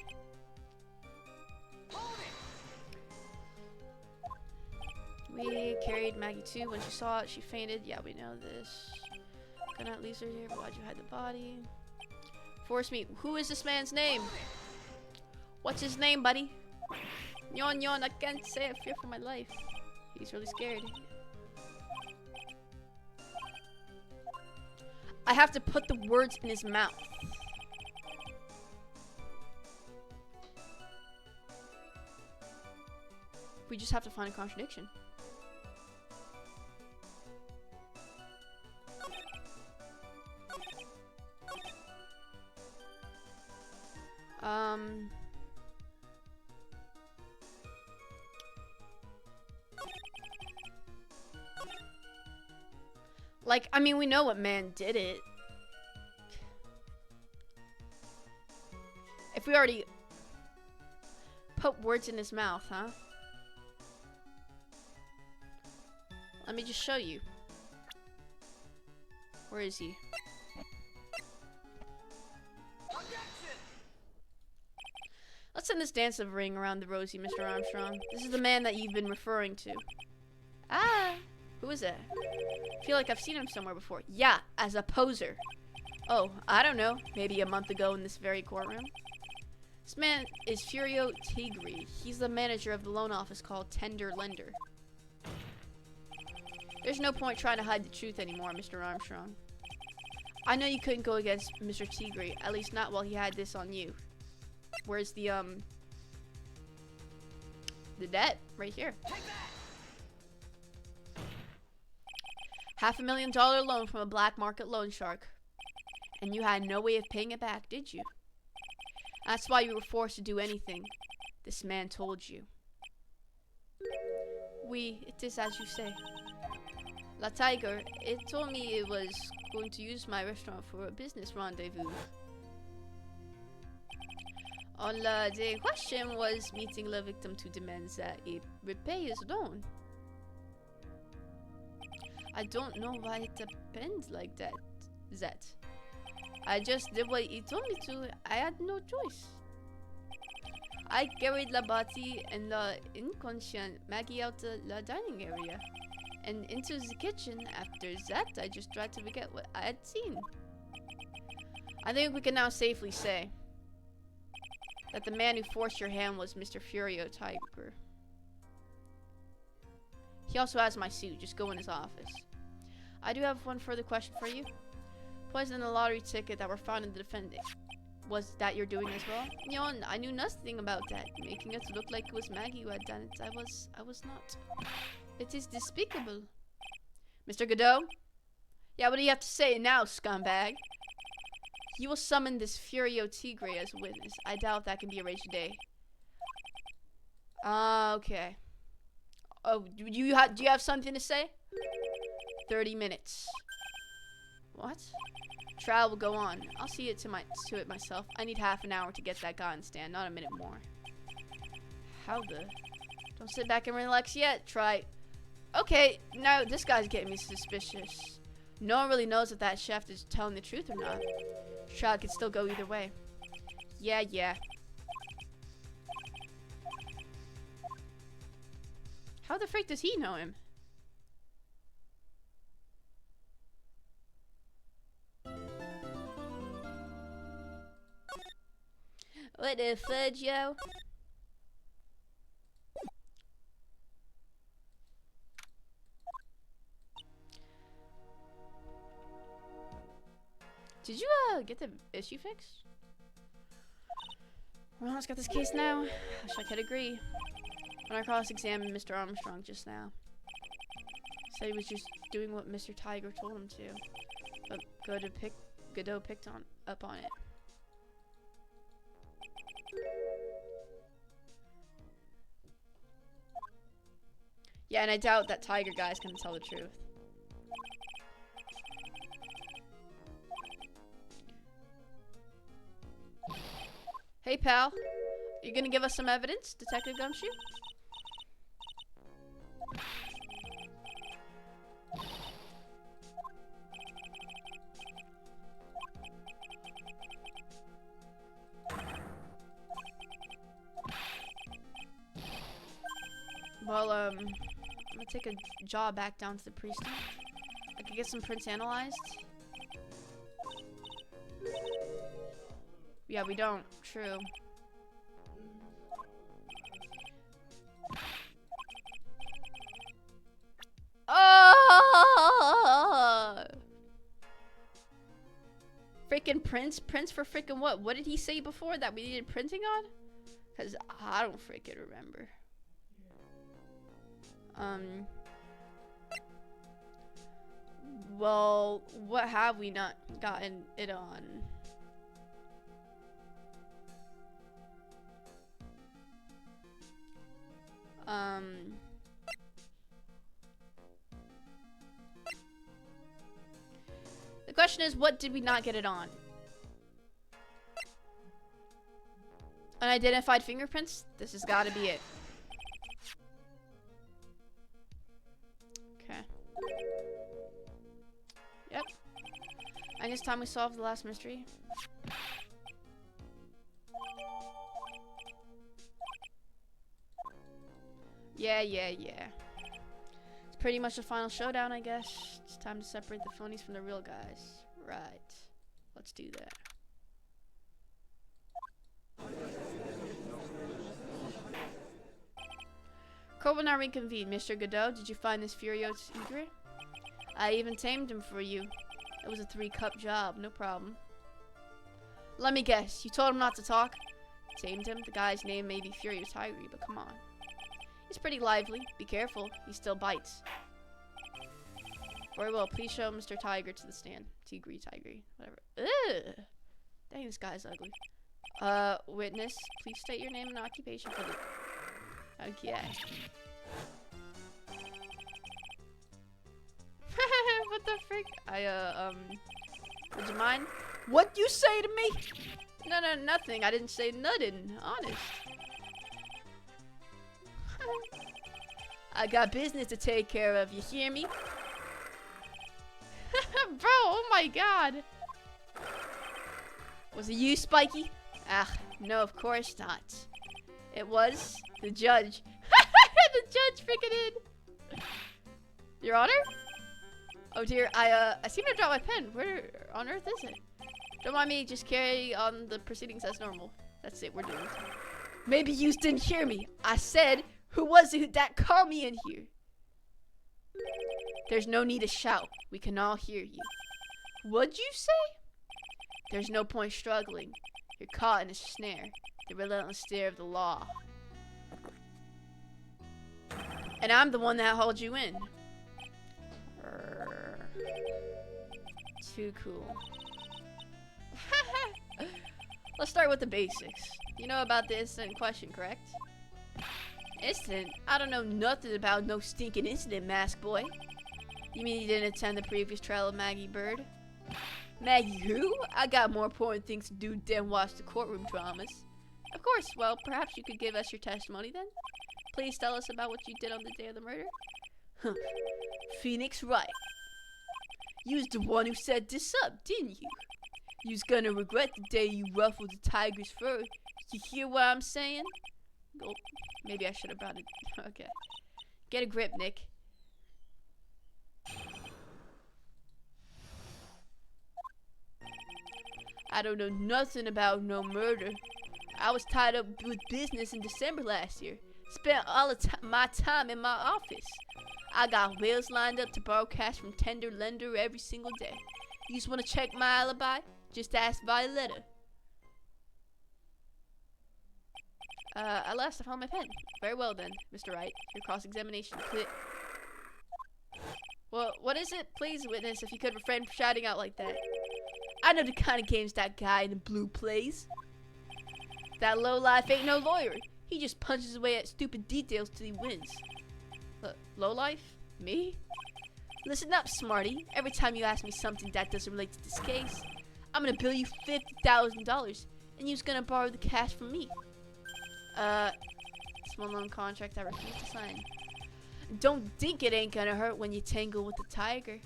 Speaker 1: We carried Maggie too. When she saw it, she fainted. Yeah, we know this. Could not leave her here, but why'd you hide the body? Force me. Who is this man's name? What's his name, buddy? Yon yon, I can't say I fear for my life. He's really scared. I have to put the words in his mouth. We just have to find a contradiction. Like, I mean, we know what man did it. If we already put words in his mouth, huh? Let me just show you. Where is he? Let's send this dance of ring around the rosy, Mr. Armstrong. This is the man that you've been referring to. Ah! Who is that? I feel like I've seen him somewhere before. Yeah, as a poser. Oh, I don't know. Maybe a month ago in this very courtroom. This man is Furio Tigri. He's the manager of the loan office called Tender Lender. There's no point trying to hide the truth anymore, Mr. Armstrong. I know you couldn't go against Mr. Tigri, at least not while he had this on you. Where's the debt? Right here. $500,000 loan from a black market loan shark. And you had no way of paying it back, did you? That's why you were forced to do anything this man told you. Oui, it is as you say. La Tiger, it told me it was going to use my restaurant for a business rendezvous. All the question was meeting the victim to demand that he repay his loan. I don't know why it depends like that. I just did what he told me to. I had no choice. I carried the body and the inconscient Maggie out to the dining area and into the kitchen. After that, I just tried to forget what I had seen. I think we can now safely say that the man who forced your hand was Mr. Furio Tiger. He also has my suit. Just go in his office. I do have one further question for you. Poison in the lottery ticket that were found in the defendant. Was that you're doing as well? No, I knew nothing about that. Making it look like it was Maggie who had done it. I was not. It is despicable. Mr. Godot? Yeah, what do you have to say now, scumbag? You will summon this Furio Tigre as a witness. I doubt that can be arranged today. Okay. Oh, do you have something to say? 30 minutes. What? Trial will go on. I'll see it to it myself. I need half an hour to get that guy on stand, not a minute more. How the? Don't sit back and relax yet. Try. Okay, now this guy's getting me suspicious. No one really knows if that chef is telling the truth or not. Trial could still go either way. Yeah. How the freak does he know him? What the fudge, yo? Did you get the issue fixed? Well, let's get this case now. Wish I could agree. When I cross-examined Mr. Armstrong just now, said he was just doing what Mr. Tiger told him to. But go to pick Godot picked up on it. Yeah, and I doubt that Tiger guy's gonna tell the truth. Hey, pal. You gonna give us some evidence, Detective Gumshoe? Well, I'm gonna take a jaw back down to the precinct. I could get some prints analyzed. Yeah, we don't. True. Oh! Freaking prints? Prints for freaking what? What did he say before that we needed printing on? Because I don't freaking remember. Well, what have we not gotten it on? The question is, what did we not get it on? Unidentified fingerprints? This has got to be it. Okay. Yep. I guess time we solve the last mystery. Yeah. It's pretty much the final showdown, I guess. It's time to separate the phonies from the real guys. Right. Let's do that. Court will now reconvene. Mr. Godot, did you find this furious egret? I even tamed him for you. It was a 3-cup job, no problem. Let me guess, you told him not to talk? Tamed him? The guy's name may be Furious Tigre, but come on. He's pretty lively. Be careful, he still bites. Very well, please show Mr. Tiger to the stand. Tigre, whatever. Ugh! Dang, this guy's ugly. Witness, please state your name and occupation for the... Okay. What the frick? Would you mind? What you say to me? No, nothing. I didn't say nothing. Honest. I got business to take care of. You hear me? Bro, oh my god. Was it you, Spiky? Ah, no, of course not. It was the judge. The judge freaking in. Your Honor? Oh dear, I seem to drop my pen. Where on earth is it? Don't mind me, just carry on the proceedings as normal. That's it, we're doomed. Maybe you didn't hear me. I said, who was it that called me in here? There's no need to shout. We can all hear you. What'd you say? There's no point struggling. You're caught in a snare. The relentless stare of the law. And I'm the one that hauled you in. Too cool. Let's start with the basics. You know about the incident in question, correct? Incident? I don't know nothing about no stinking incident, mask boy. You mean you didn't attend the previous trial of Maggie Bird? Maggie who? I got more important things to do than watch the courtroom dramas. Of course, well, perhaps you could give us your testimony then? Please tell us about what you did on the day of the murder. Huh. Phoenix Wright. You was the one who set this up, didn't you? You was gonna regret the day you ruffled the tiger's fur. You hear what I'm saying? Oh, maybe I should have brought it. Okay. Get a grip, Nick. I don't know nothing about no murder. I was tied up with business in December last year. Spent all of my time in my office. I got whales lined up to borrow cash from tender lender every single day. You just want to check my alibi? Just ask Violetta. I last found my pen. Very well then, Mr. Wright. Your cross-examination. Well, what is it? Please, witness, if you could refrain from shouting out like that. I know the kind of games that guy in the blue plays. That lowlife ain't no lawyer. He just punches away at stupid details till he wins. Lowlife? Me? Listen up, smarty. Every time you ask me something that doesn't relate to this case, I'm gonna bill you $50,000, and you're gonna borrow the cash from me. Small loan contract I refuse to sign. Don't think it ain't gonna hurt when you tangle with the tiger.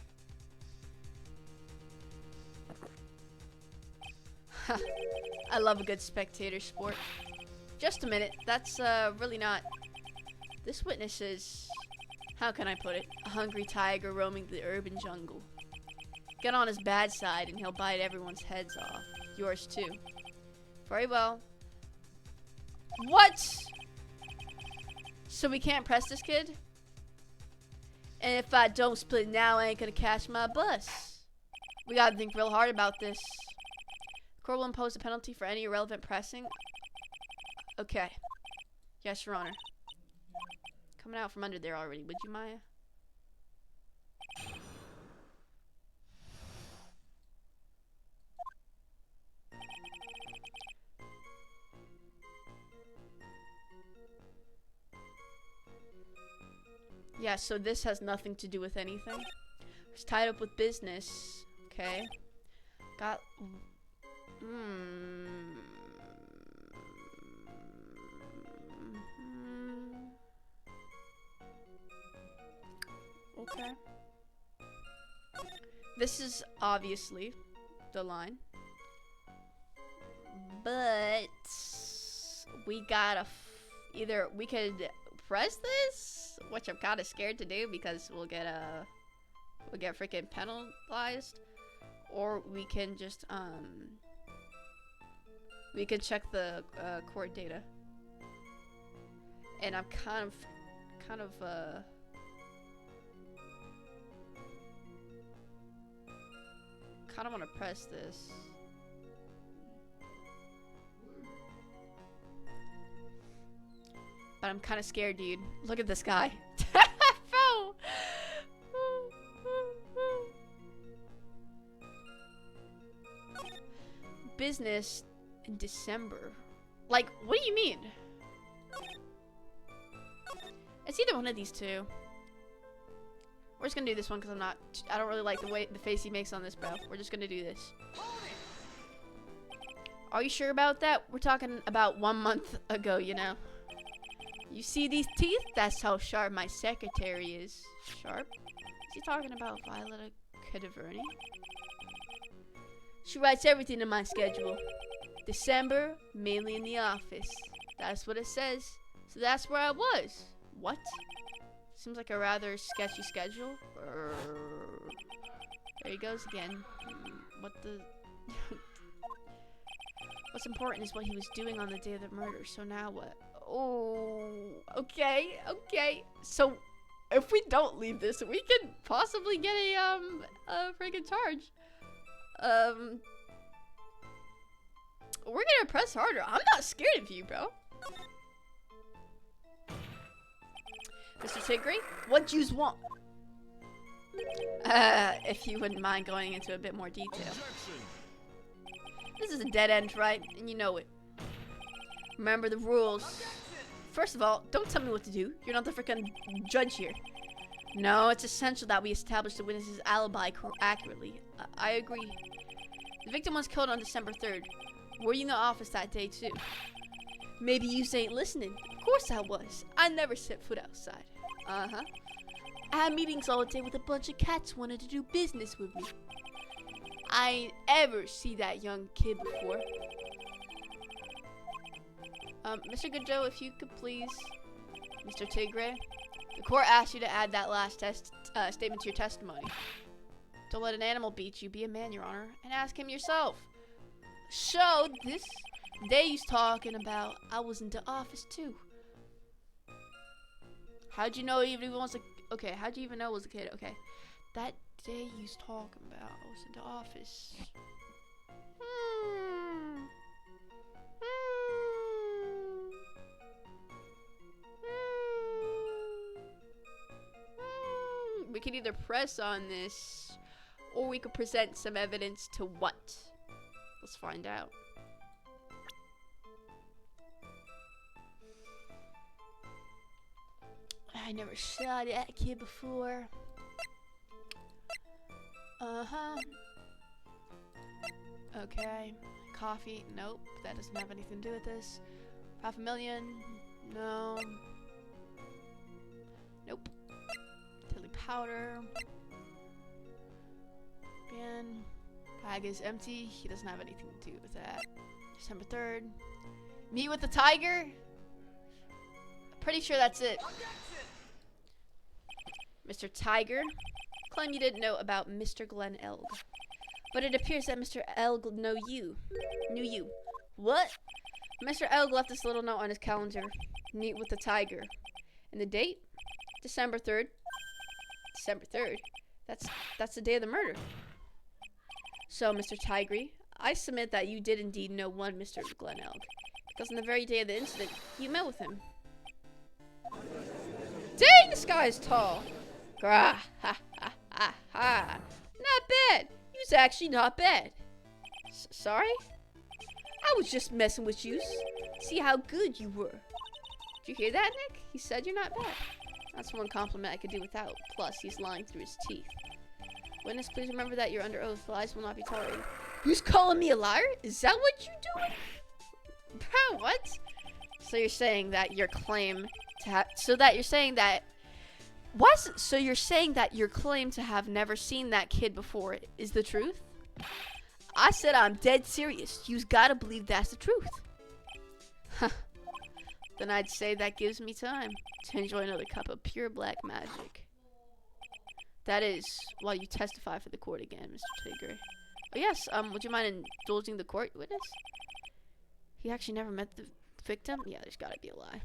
Speaker 1: I love a good spectator sport. Just a minute, that's really not. This witness is, how can I put it, a hungry tiger roaming the urban jungle. Get on his bad side and he'll bite everyone's heads off. Yours too. Very well. What? So we can't press this kid? And if I don't split now, I ain't gonna catch my bus. We gotta think real hard about this. The court will impose a penalty for any irrelevant pressing. Okay. Yes, Your Honor. Coming out from under there already, would you, Maya? Yeah, so this has nothing to do with anything. It's tied up with business. Okay. Got... Okay. This is obviously the line. But... we gotta... either we could press this, which I'm kind of scared to do because we'll get freaking penalized, or we can just we can check the court data, and I'm kind of want to press this. But I'm kind of scared, dude. Look at this guy. Bro. Business in December. Like, what do you mean? It's either one of these two. We're just gonna do this one because I don't really like the face he makes on this, bro. We're just gonna do this. Are you sure about that? We're talking about 1 month ago, you know. You see these teeth? That's how sharp my secretary is. Sharp? Is he talking about Violet Attourney? She writes everything in my schedule. December, mainly in the office. That's what it says. So that's where I was. What? Seems like a rather sketchy schedule. There he goes again. What the... What's important is what he was doing on the day of the murder. So now what? Oh, okay, okay. So, if we don't leave this, we could possibly get a freaking charge. We're gonna press harder. I'm not scared of you, bro. Mr. Tigray, what yous want? If you wouldn't mind going into a bit more detail.
Speaker 2: Objection.
Speaker 1: This is a dead end, right? And you know it. Remember the rules. First of all, don't tell me what to do. You're not the freaking judge here. No, it's essential that we establish the witness's alibi accurately. I agree. The victim was killed on December 3rd. Were you in the office that day too? Maybe you ain't listening. Of course I was. I never set foot outside. Uh-huh. I had meetings all day with a bunch of cats who wanted to do business with me. I ain't ever see that young kid before. Mr. Goodjoe, if you could please... Mr. Tigray, the court asked you to add that last statement to your testimony. Don't let an animal beat you. Be a man, Your Honor, and ask him yourself. So, this day he's talking about, I was in the office too. How'd you know even was a... Okay, how'd you even know it was a kid? Okay. That day he's talking about, I was in the office. We can either press on this, Or we could present some evidence to what? Let's find out. I never saw that kid before. Uh-huh. Okay. Coffee. Nope. That doesn't have anything to do with this. $500,000. No. Nope. Tilly powder. Ban. Bag is empty. He doesn't have anything to do with that. December 3rd. Meet with the tiger? Pretty sure that's it. Mr. Tiger. Claim you didn't know about Mr. Glenn Elg. But it appears that Mr. Elg knew you. What? Mr. Elg left this little note on his calendar. Meet with the tiger. And the date? December 3rd. December 3rd? That's the day of the murder. So, Mr. Tigre, I submit that you did indeed know one Mr. Glenn Elg. Because on the very day of the incident, you met with him. Dang, this guy is tall. Grah, ha, ha, ha, ha. Not bad. He was actually not bad. Sorry? I was just messing with you. See how good you were. Did you hear that, Nick? He said you're not bad. That's one compliment I could do without. Plus, he's lying through his teeth. Witness, please remember that you're under oath. Lies will not be tolerated. Who's calling me a liar? Is that what you're doing? Bro, what? So you're saying that your claim to have... So you're saying that your claim to have never seen that kid before is the truth? I said I'm dead serious. You've got to believe that's the truth. Huh. Then I'd say that gives me time to enjoy another cup of pure black magic. That is, while you testify for the court again, Mr. Tigre. Oh yes, would you mind indulging the court witness? He actually never met the victim? Yeah, there's gotta be a lie.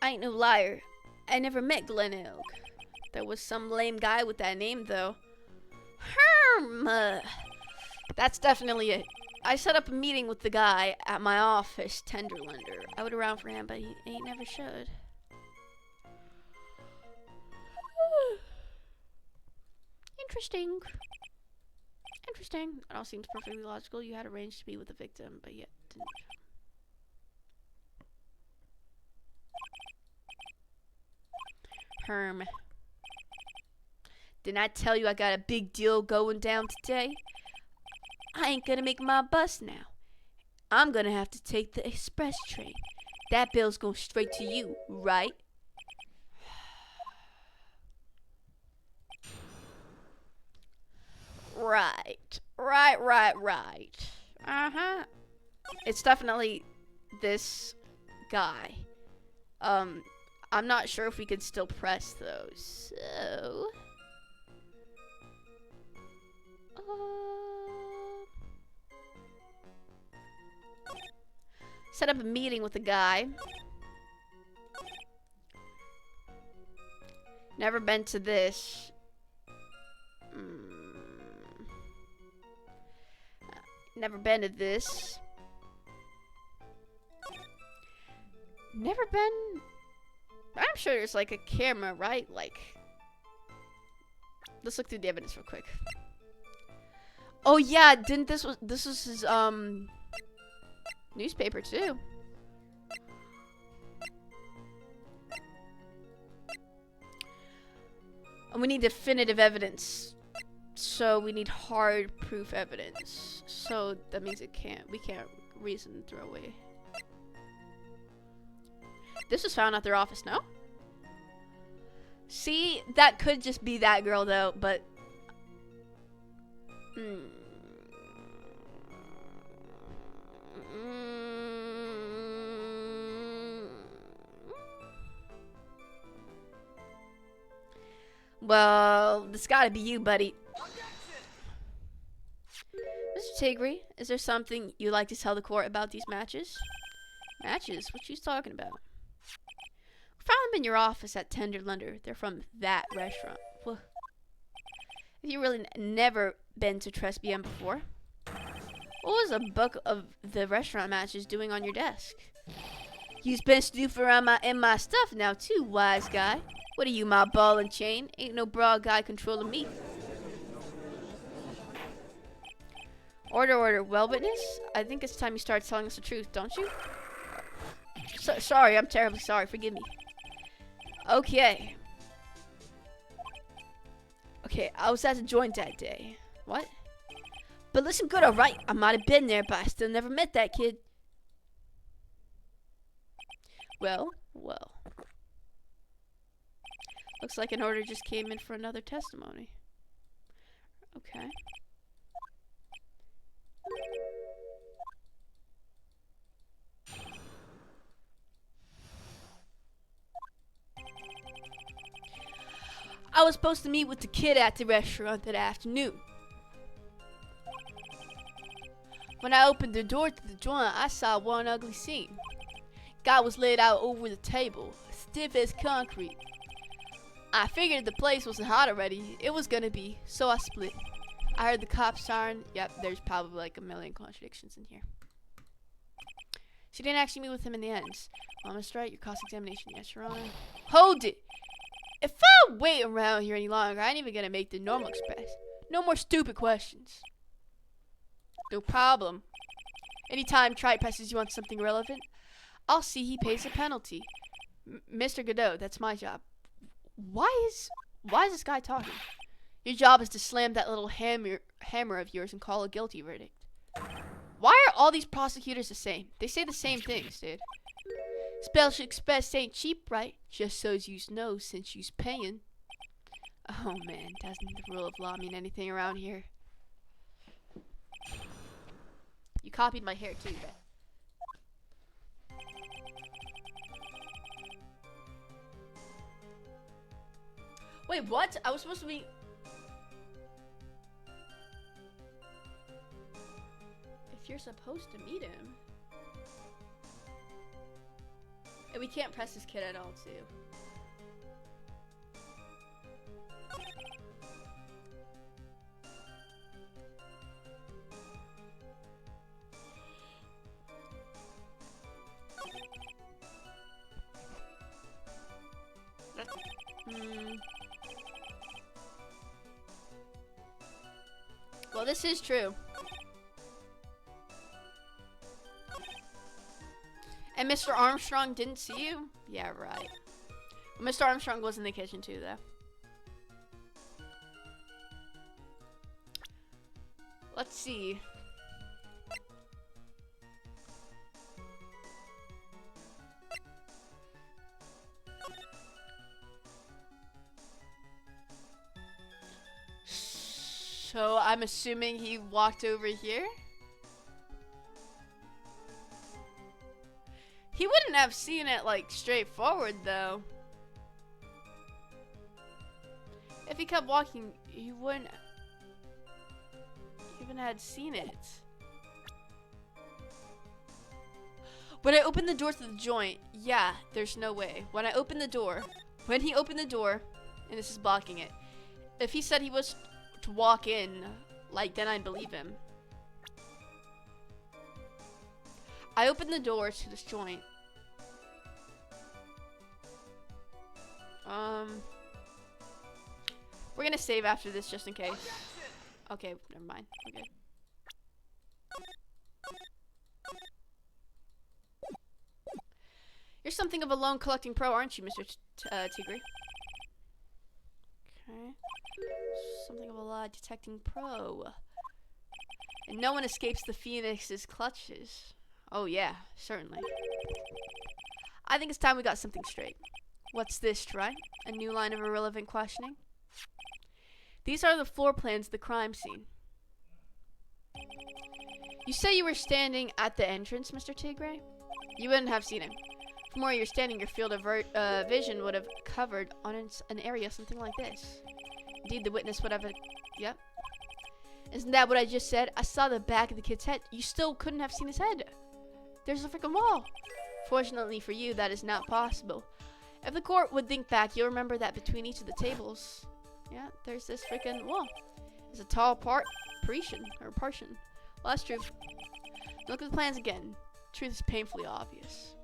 Speaker 1: I ain't no liar. I never met Glenn Elg. There was some lame guy with that name, though. That's definitely it. I set up a meeting with the guy at my office, Tenderlander. I would around for him, but he ain't never showed. Interesting. Interesting. It all seems perfectly logical. You had arranged to be with the victim, but yet didn't. Didn't I tell you I got a big deal going down today? I ain't gonna make my bus now. I'm gonna have to take the express train. That bill's going straight to you, right? Right. Uh-huh. It's definitely this guy. I'm not sure if we could still press those. So... set up a meeting with the guy. Never been to this. Never been to this. Never been... I'm sure there's like a camera, right? Like... Let's look through the evidence real quick. Oh yeah, this was his newspaper too. And we need definitive evidence. So we need hard proof evidence. So that means we can't reason throw away. This was found at their office, no? See, that could just be that girl though, but well, this gotta be you, buddy. Mr. Tigre, is there something you'd like to tell the court about these matches? Matches? What you talking about? We found them in your office at Tenderlander. They're from that restaurant. Well, have you really never been to Tresbian before? What was a book of the restaurant matches doing on your desk? You've been snooping around my stuff now too, wise guy. What are you, my ball and chain? Ain't no broad guy controlling me. Order, order. Well, witness, I think it's time you start telling us the truth, don't you? Sorry, I'm terribly sorry. Forgive me. Okay. Okay, I was at the joint that day. What? But listen good, alright? I might have been there, but I still never met that kid. Well. Looks like an order just came in for another testimony. Okay. I was supposed to meet with the kid at the restaurant that afternoon. When I opened the door to the joint, I saw one ugly scene. Guy was laid out over the table, stiff as concrete. I figured the place wasn't hot already. It was gonna be, so I split. I heard the cop siren. Yep, there's probably like a million contradictions in here. She didn't actually meet with him in the end. Well, Mr. Wright, your cross-examination. Yes, Your Honor. Hold it! If I wait around here any longer, I ain't even gonna make the normal express. No more stupid questions. No problem. Anytime Trite presses you on something relevant, I'll see he pays a penalty. Mr. Godot, that's my job. Why is this guy talking? Your job is to slam that little hammer of yours and call a guilty verdict. Why are all these prosecutors the same? They say the same things, dude. Special express ain't cheap, right? Just so's you know, since you's paying. Oh man, doesn't the rule of law mean anything around here? You copied my hair too, bet. Wait, what? I was supposed to be... If you're supposed to meet him... And we can't press this kid at all, too. Well, this is true. And Mr. Armstrong didn't see you? Yeah, right. Well, Mr. Armstrong was in the kitchen too, though. Let's see. So I'm assuming he walked over here? He wouldn't have seen it like straightforward though. If he kept walking, he wouldn't even had seen it. When I opened the door to the joint, yeah, there's no way. When he opened the door, and this is blocking it. If he said he was to walk in, like, then I'd believe him. I opened the door to this joint. We're gonna save after this just in case. Okay, never mind. We're good. You're something of a loan collecting pro, aren't you, Mr. Tigray? Okay. Something of a lie detecting pro. And no one escapes the Phoenix's clutches. Oh yeah, certainly. I think it's time we got something straight. What's this, Troy? A new line of irrelevant questioning? These are the floor plans of the crime scene. You say you were standing at the entrance, Mr. Tigray? You wouldn't have seen him. From where you're standing, your field of vision would have covered on an area something like this. Indeed, the witness would have... Yep. Isn't that what I just said? I saw the back of the kid's head. You still couldn't have seen his head. There's a freaking wall. Fortunately for you, that is not possible. If the court would think back, you'll remember that between each of the tables, yeah, there's this freaking wall. It's a tall partition. Well, that's true. Look at the plans again. Truth is painfully obvious.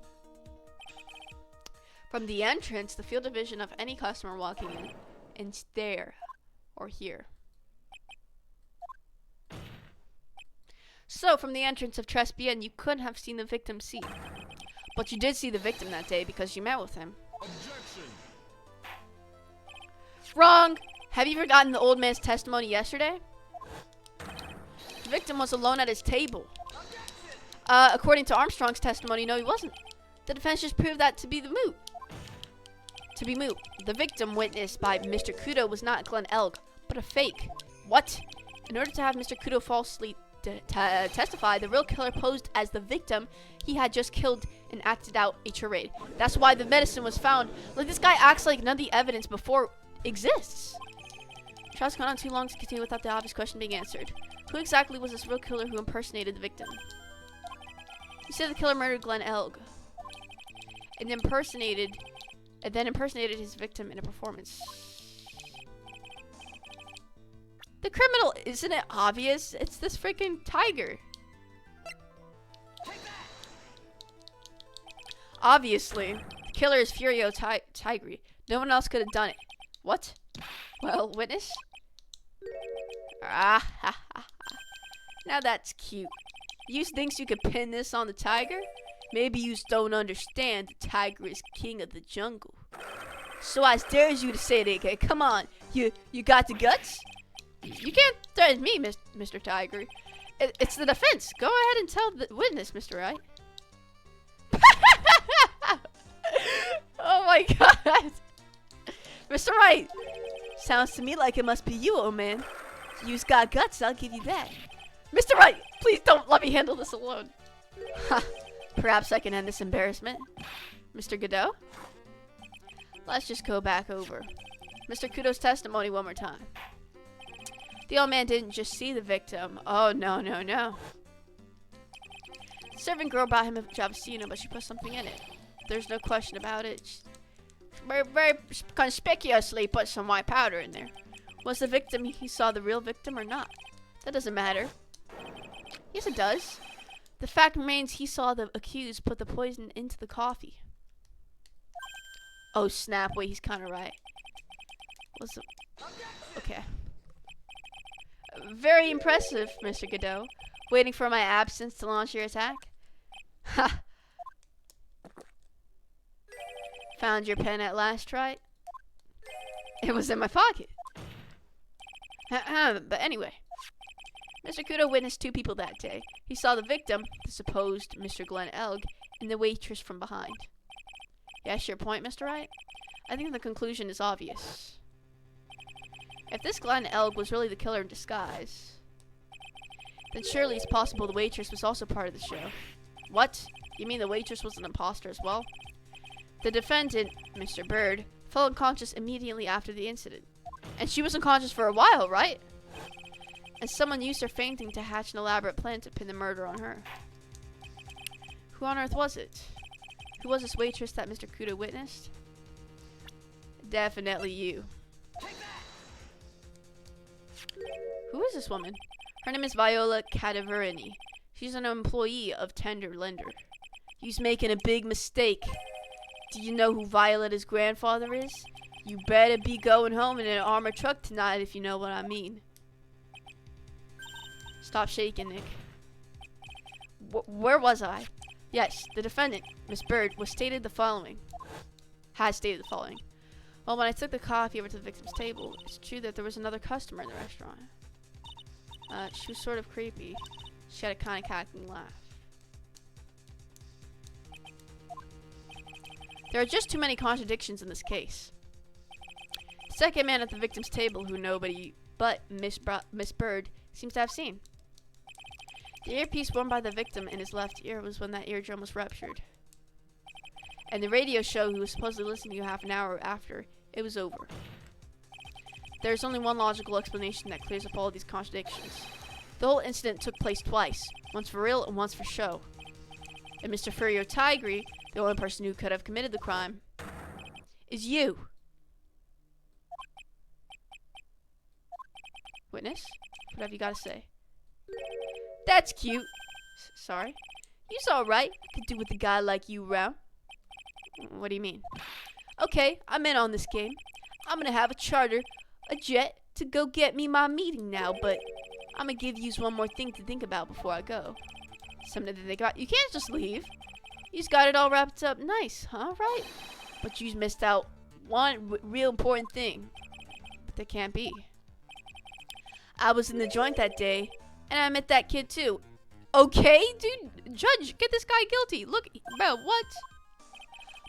Speaker 1: From the entrance, the field of vision of any customer walking in, and there, or here. So, from the entrance of Trespian, you couldn't have seen the victim's seat. But you did see the victim that day because you met with him.
Speaker 2: Objection.
Speaker 1: Wrong! Have you forgotten the old man's testimony yesterday? The victim was alone at his table. According to Armstrong's testimony, no, he wasn't. The defense just proved that to be moot. The victim witnessed by Mr. Kudo was not Glenn Elg, but a fake. What? In order to have Mr. Kudo falsely testify, the real killer posed as the victim he had just killed and acted out a charade. That's why the medicine was found. Like, this guy acts like none of the evidence before exists. Trial's gone on too long to continue without the obvious question being answered. Who exactly was this real killer who impersonated the victim? You said the killer murdered Glenn Elg and then impersonated his victim in a performance. The criminal, isn't it obvious? It's this freaking tiger. Obviously, the killer is Furio Tigri. No one else could have done it. What? Well, witness? Ah, ha, ha, ha. Now that's cute. You thinks you could pin this on the tiger? Maybe you don't understand the tiger is king of the jungle. So I dares you to say it again. Come on, you got the guts? You can't threaten me, Mr. Tiger. It's the defense. Go ahead and tell the witness, Mr. Wright. Oh my god. Mr. Wright. Sounds to me like it must be you, old man. You's got guts, I'll give you that. Mr. Wright, please don't let me handle this alone. Ha. Perhaps I can end this embarrassment. Mr. Godot? Let's just go back over Mr. Kudo's testimony one more time. The old man didn't just see the victim. Oh, no, no, no. The servant girl brought him a Javasino, but she put something in it. There's no question about it. She very conspicuously put some white powder in there. Was the victim he saw the real victim or not? That doesn't matter. Yes, it does. The fact remains he saw the accused put the poison into the coffee. Oh, snap. Wait, he's kind of right. Okay. Very impressive, Mr. Godot. Waiting for my absence to launch your attack? Ha! Found your pen at last, right? It was in my pocket. But anyway. Mr. Kudo witnessed two people that day. He saw the victim, the supposed Mr. Glenn Elg, and the waitress from behind. Yes, your point, Mr. Wright? I think the conclusion is obvious. If this Glenn Elg was really the killer in disguise, then surely it's possible the waitress was also part of the show. What? You mean the waitress was an imposter as well? The defendant, Mr. Bird, fell unconscious immediately after the incident. And she was unconscious for a while, right? And someone used her fainting to hatch an elaborate plan to pin the murder on her. Who on earth was it? Who was this waitress that Mr. Kudo witnessed? Definitely you. Who is this woman? Her name is Viola Cadaverini. She's an employee of Tender Lender. You's making a big mistake. Do you know who Violeta's grandfather is? You better be going home in an armored truck tonight if you know what I mean. Stop shaking, Nick. Where was I? Yes, the defendant, Miss Bird, has stated the following. Well, when I took the coffee over to the victim's table, it's true that there was another customer in the restaurant. She was sort of creepy. She had a kind of cackling laugh. There are just too many contradictions in this case. The second man at the victim's table, who nobody but Miss Bird seems to have seen. The earpiece worn by the victim in his left ear was when that eardrum was ruptured. And the radio show he was supposedly listening to half an hour after it was over. There's only one logical explanation that clears up all of these contradictions. The whole incident took place twice, once for real and once for show. And Mr. Furio Tigri, the only person who could have committed the crime, is you. Witness? What have you got to say? That's cute. Sorry? You's alright. I could do with a guy like you around. What do you mean? Okay, I'm in on this game. I'm gonna have a charter, a jet, to go get me my meeting now, but I'm gonna give yous one more thing to think about before I go. Something to think about. You can't just leave. You's got it all wrapped up nice, huh? Right? But you's missed out one real important thing. But there can't be. I was in the joint that day, and I met that kid too. Okay, dude, judge, get this guy guilty. Look, bro, what?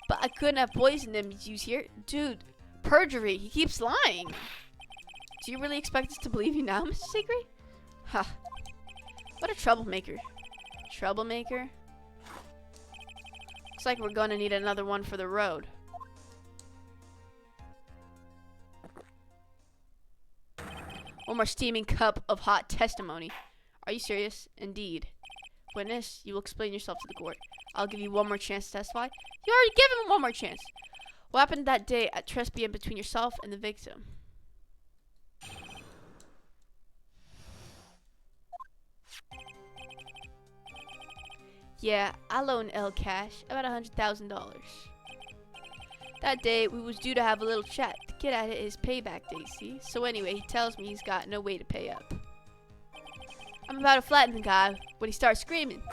Speaker 1: But I couldn't have poisoned him. You hear, dude? Perjury. He keeps lying. Do you really expect us to believe you now, Mr. Secret? Ha! What a troublemaker. Troublemaker. Looks like we're gonna need another one for the road. One more steaming cup of hot testimony. Are you serious? Indeed. Witness, you will explain yourself to the court. I'll give you one more chance to testify. You already gave him one more chance. What happened that day at Trespian between yourself and the victim? Yeah, I loaned El cash, about $100,000. That day, we was due to have a little chat to get at his payback day, see? So anyway, he tells me he's got no way to pay up. I'm about to flatten the guy when he starts screaming.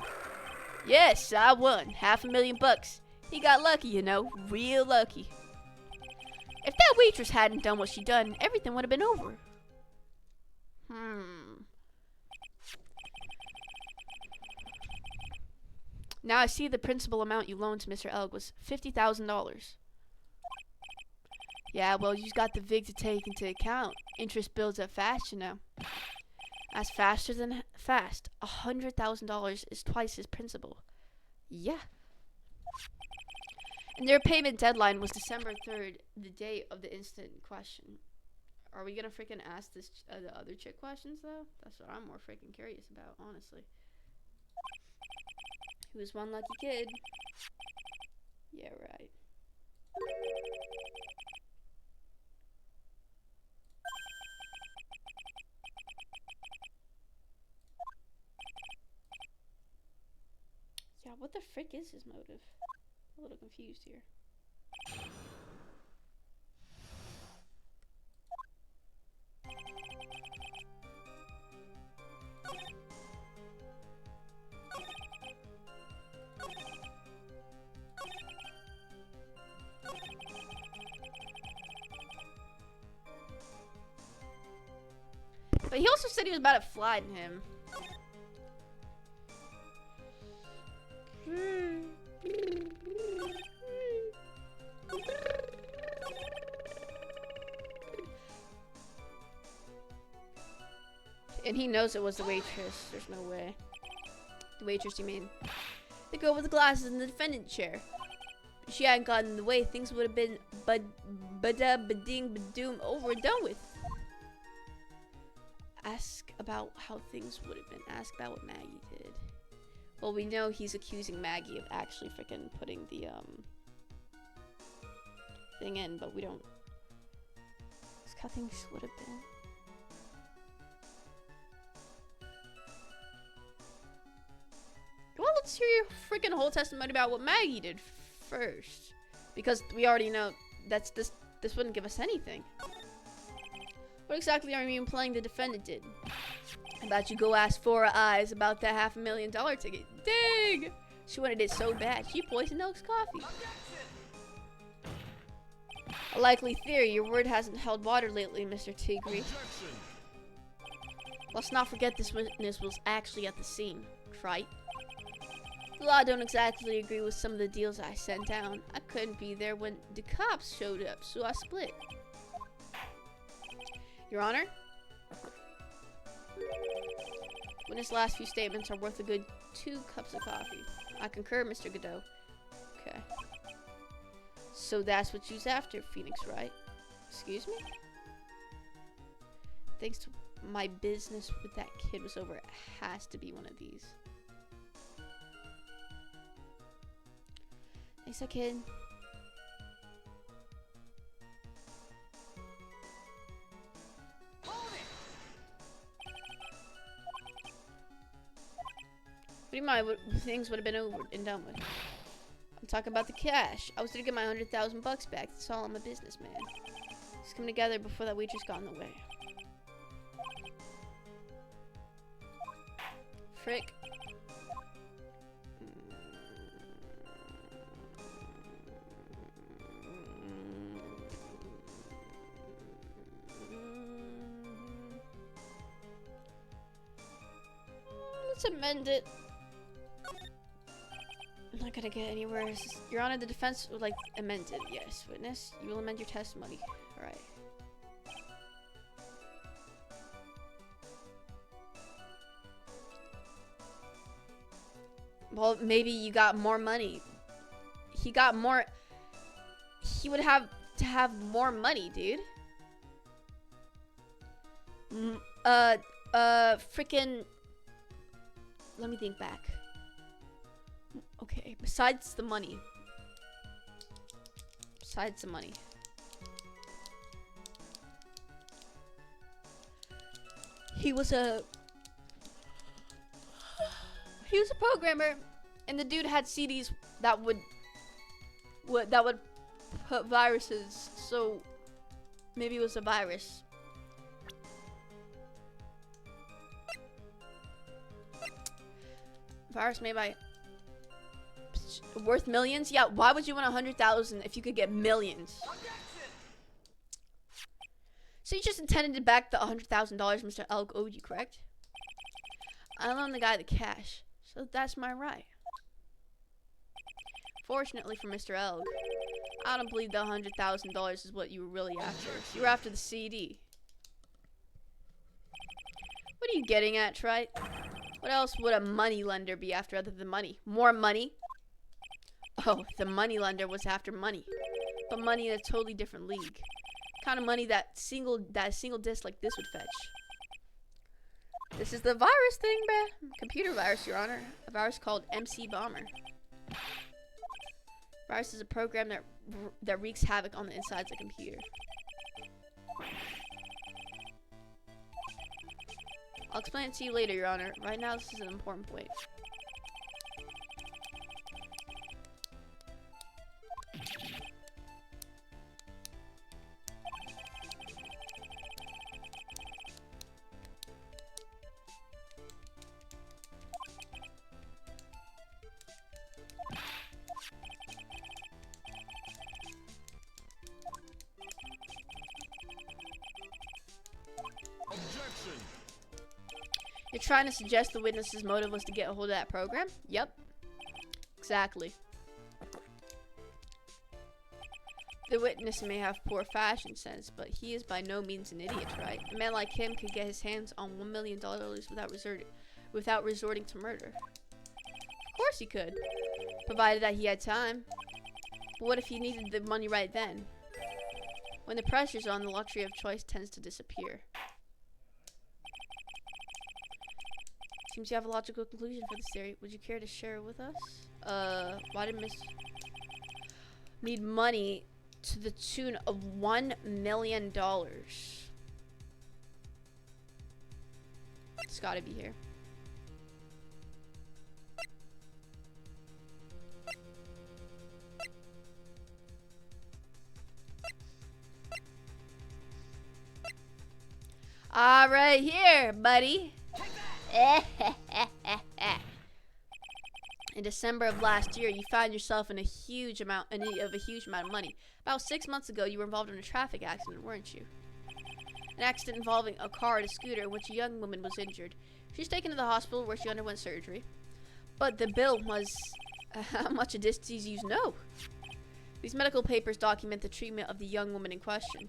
Speaker 1: Yes, I won. $500,000. He got lucky, you know. Real lucky. If that waitress hadn't done what she done, everything would have been over. Now I see the principal amount you loaned to Mr. Elg was $50,000. Yeah, well, you've got the VIG to take into account. Interest builds up fast, you know. That's faster than fast. $100,000 is twice his principal. Yeah. And their payment deadline was December 3rd, the day of the incident in question. Are we gonna freaking ask this the other chick questions though? That's what I'm more freaking curious about, honestly. He was one lucky kid. Yeah, right. Yeah, what the frick is his motive? I'm a little confused here. But he also said he was about to flatten him. And he knows it was the waitress. There's no way. The waitress, you mean? The girl with the glasses in the defendant chair. If she hadn't gotten in the way, things would have been bading badoom over and done with. Ask about how things would have been. Ask about what Maggie did. Well, we know he's accusing Maggie of actually freaking putting the thing in, but we don't. Ask how things would have been. Well, let's hear your freaking whole testimony about what Maggie did first, because we already know that's this wouldn't give us anything. What exactly are you implying the defendant did? About you go ask Four Eyes about that $500,000 ticket. Dang! She wanted it so bad, she poisoned Oak's coffee. A likely theory, your word hasn't held water lately, Mr. Tigre. Let's not forget this witness was actually at the scene, right? The law don't exactly agree with some of the deals I sent down. I couldn't be there when the cops showed up, so I split. Your Honor? Witness' last few statements are worth a good 2 cups of coffee. I concur, Mr. Godot. Okay. So that's what you's after, Phoenix, right? Excuse me? Thanks to my business with that kid was over, it has to be one of these. Thanks, that kid. things would have been over and done with. I'm talking about the cash. I was gonna get my $100,000 back. That's all. I'm a businessman. Let's come together before that waitress got in the way. Frick. Let's amend it. I'm not gonna get anywhere. Your Honor, the defense would like amended. Yes, witness, you will amend your testimony. All right. Well, maybe you got more money. He got more. He would have to have more money, dude. Freaking. Let me think back. Okay, besides the money. Besides the money. He was a programmer, and the dude had CDs that would put viruses. So maybe it was a virus. Virus made by worth millions? Yeah, why would you want 100,000 if you could get millions? So you just intended to back the $100,000 Mr. Elk owed you, correct? I loaned the guy the cash, so that's my right. Fortunately for Mr. Elk, I don't believe the $100,000 is what you were really after. You were after the CD. What are you getting at, Trite? What else would a money lender be after other than money? More money? Oh, the money lender was after money. But money in a totally different league. Kind of money that single disc like this would fetch. This is the virus thing, bruh. Computer virus, Your Honor. A virus called MC Bomber. Virus is a program that wreaks havoc on the insides of a computer. I'll explain it to you later, Your Honor. Right now, this is an important point.
Speaker 2: Objection.
Speaker 1: You're trying to suggest the witness's motive was to get a hold of that program? Yep. Exactly. The witness may have poor fashion sense, but he is by no means an idiot, right? A man like him could get his hands on $1 million without resorting to murder. Of course he could, provided that he had time. But what if he needed the money right then? When the pressure's on, the luxury of choice tends to disappear. Seems you have a logical conclusion for this theory. Would you care to share it with us? Why did Miss need money to the tune of $1 million? It's gotta be here. All right, here, buddy. In December of last year, you found yourself in a huge amount of money. About 6 months ago, you were involved in a traffic accident, weren't you? An accident involving a car and a scooter in which a young woman was injured. She was taken to the hospital where she underwent surgery. But the bill was how much a disease know. These medical papers document the treatment of the young woman in question.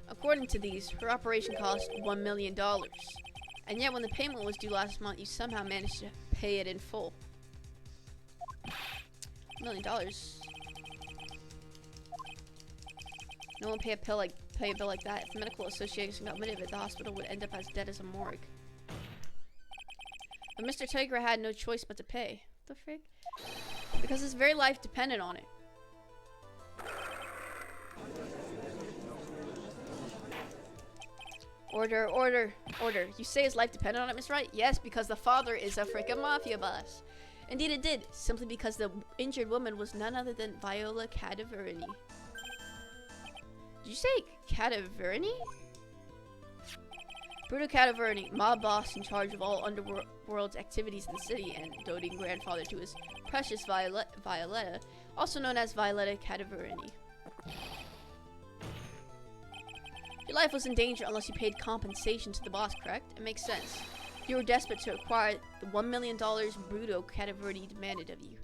Speaker 1: According to these, her operation cost $1 million. And yet when the payment was due last month, you somehow managed to pay it in full. $1 million. No one pay a bill like that. If the medical association got rid of it, the hospital would end up as dead as a morgue. But Mr. Tigra had no choice but to pay. The frick? Because his very life depended on it. Order, order, order. You say his life depended on it, Miss Wright? Yes, because the father is a freaking mafia boss. Indeed it did, simply because the injured woman was none other than Viola Cadaverini. Did you say Cadaverini? Bruto Cadaverini, mob boss in charge of all underworld's activities in the city and doting grandfather to his precious Violetta, also known as Violetta Cadaverini. Your life was in danger unless you paid compensation to the boss, correct? It makes sense. You were desperate to acquire the $1 million Bruto Cadaverini demanded of you.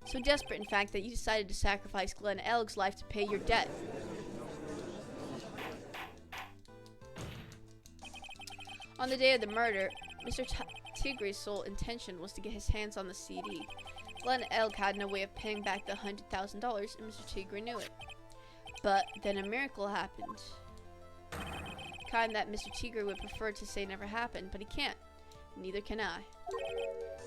Speaker 1: So desperate, in fact, that you decided to sacrifice Glenn Elg's life to pay your debt. On the day of the murder, Mr. Tigre's sole intention was to get his hands on the CD. Glenn Elg had no way of paying back the $100,000, and Mr. Tigre knew it. But then a miracle happened. Kind that Mr. Tigre would prefer to say never happened, but he can't. Neither can I.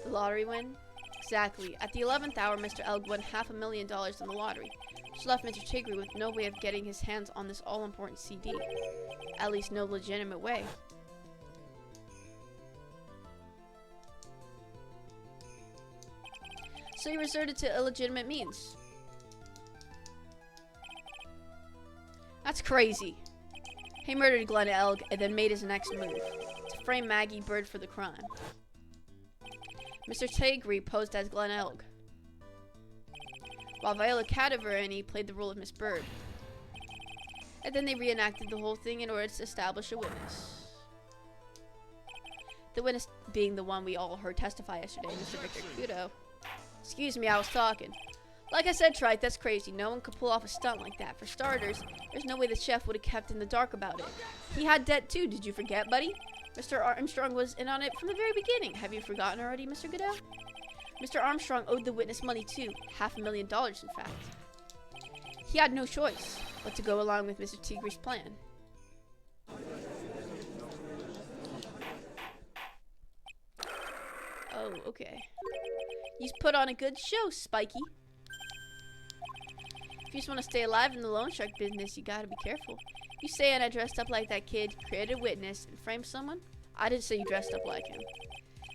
Speaker 1: The lottery win? Exactly. At the 11th hour, Mr. Elg won $500,000 in the lottery, which left Mr. Tigre with no way of getting his hands on this all-important CD. At least no legitimate way. So he resorted to illegitimate means. That's crazy. He murdered Glenn Elg and then made his next move, to frame Maggie Bird for the crime. Mr. Tigre posed as Glenn Elg, while Viola Cadaverini played the role of Miss Bird. And then they reenacted the whole thing in order to establish a witness. The witness being the one we all heard testify yesterday, Mr. Victor Kudo. Excuse me, I was talking. Like I said, Trite, that's crazy. No one could pull off a stunt like that. For starters, there's no way the chef would have kept in the dark about it. He had debt too, did you forget, buddy? Mr. Armstrong was in on it from the very beginning. Have you forgotten already, Mr. Godot? Mr. Armstrong owed the witness money too. $500,000, in fact. He had no choice but to go along with Mr. Tigre's plan. Oh, okay. You've put on a good show, Spiky. If you just want to stay alive in the loan shark business, you gotta be careful. You saying I dressed up like that kid, created a witness, and framed someone? I didn't say you dressed up like him.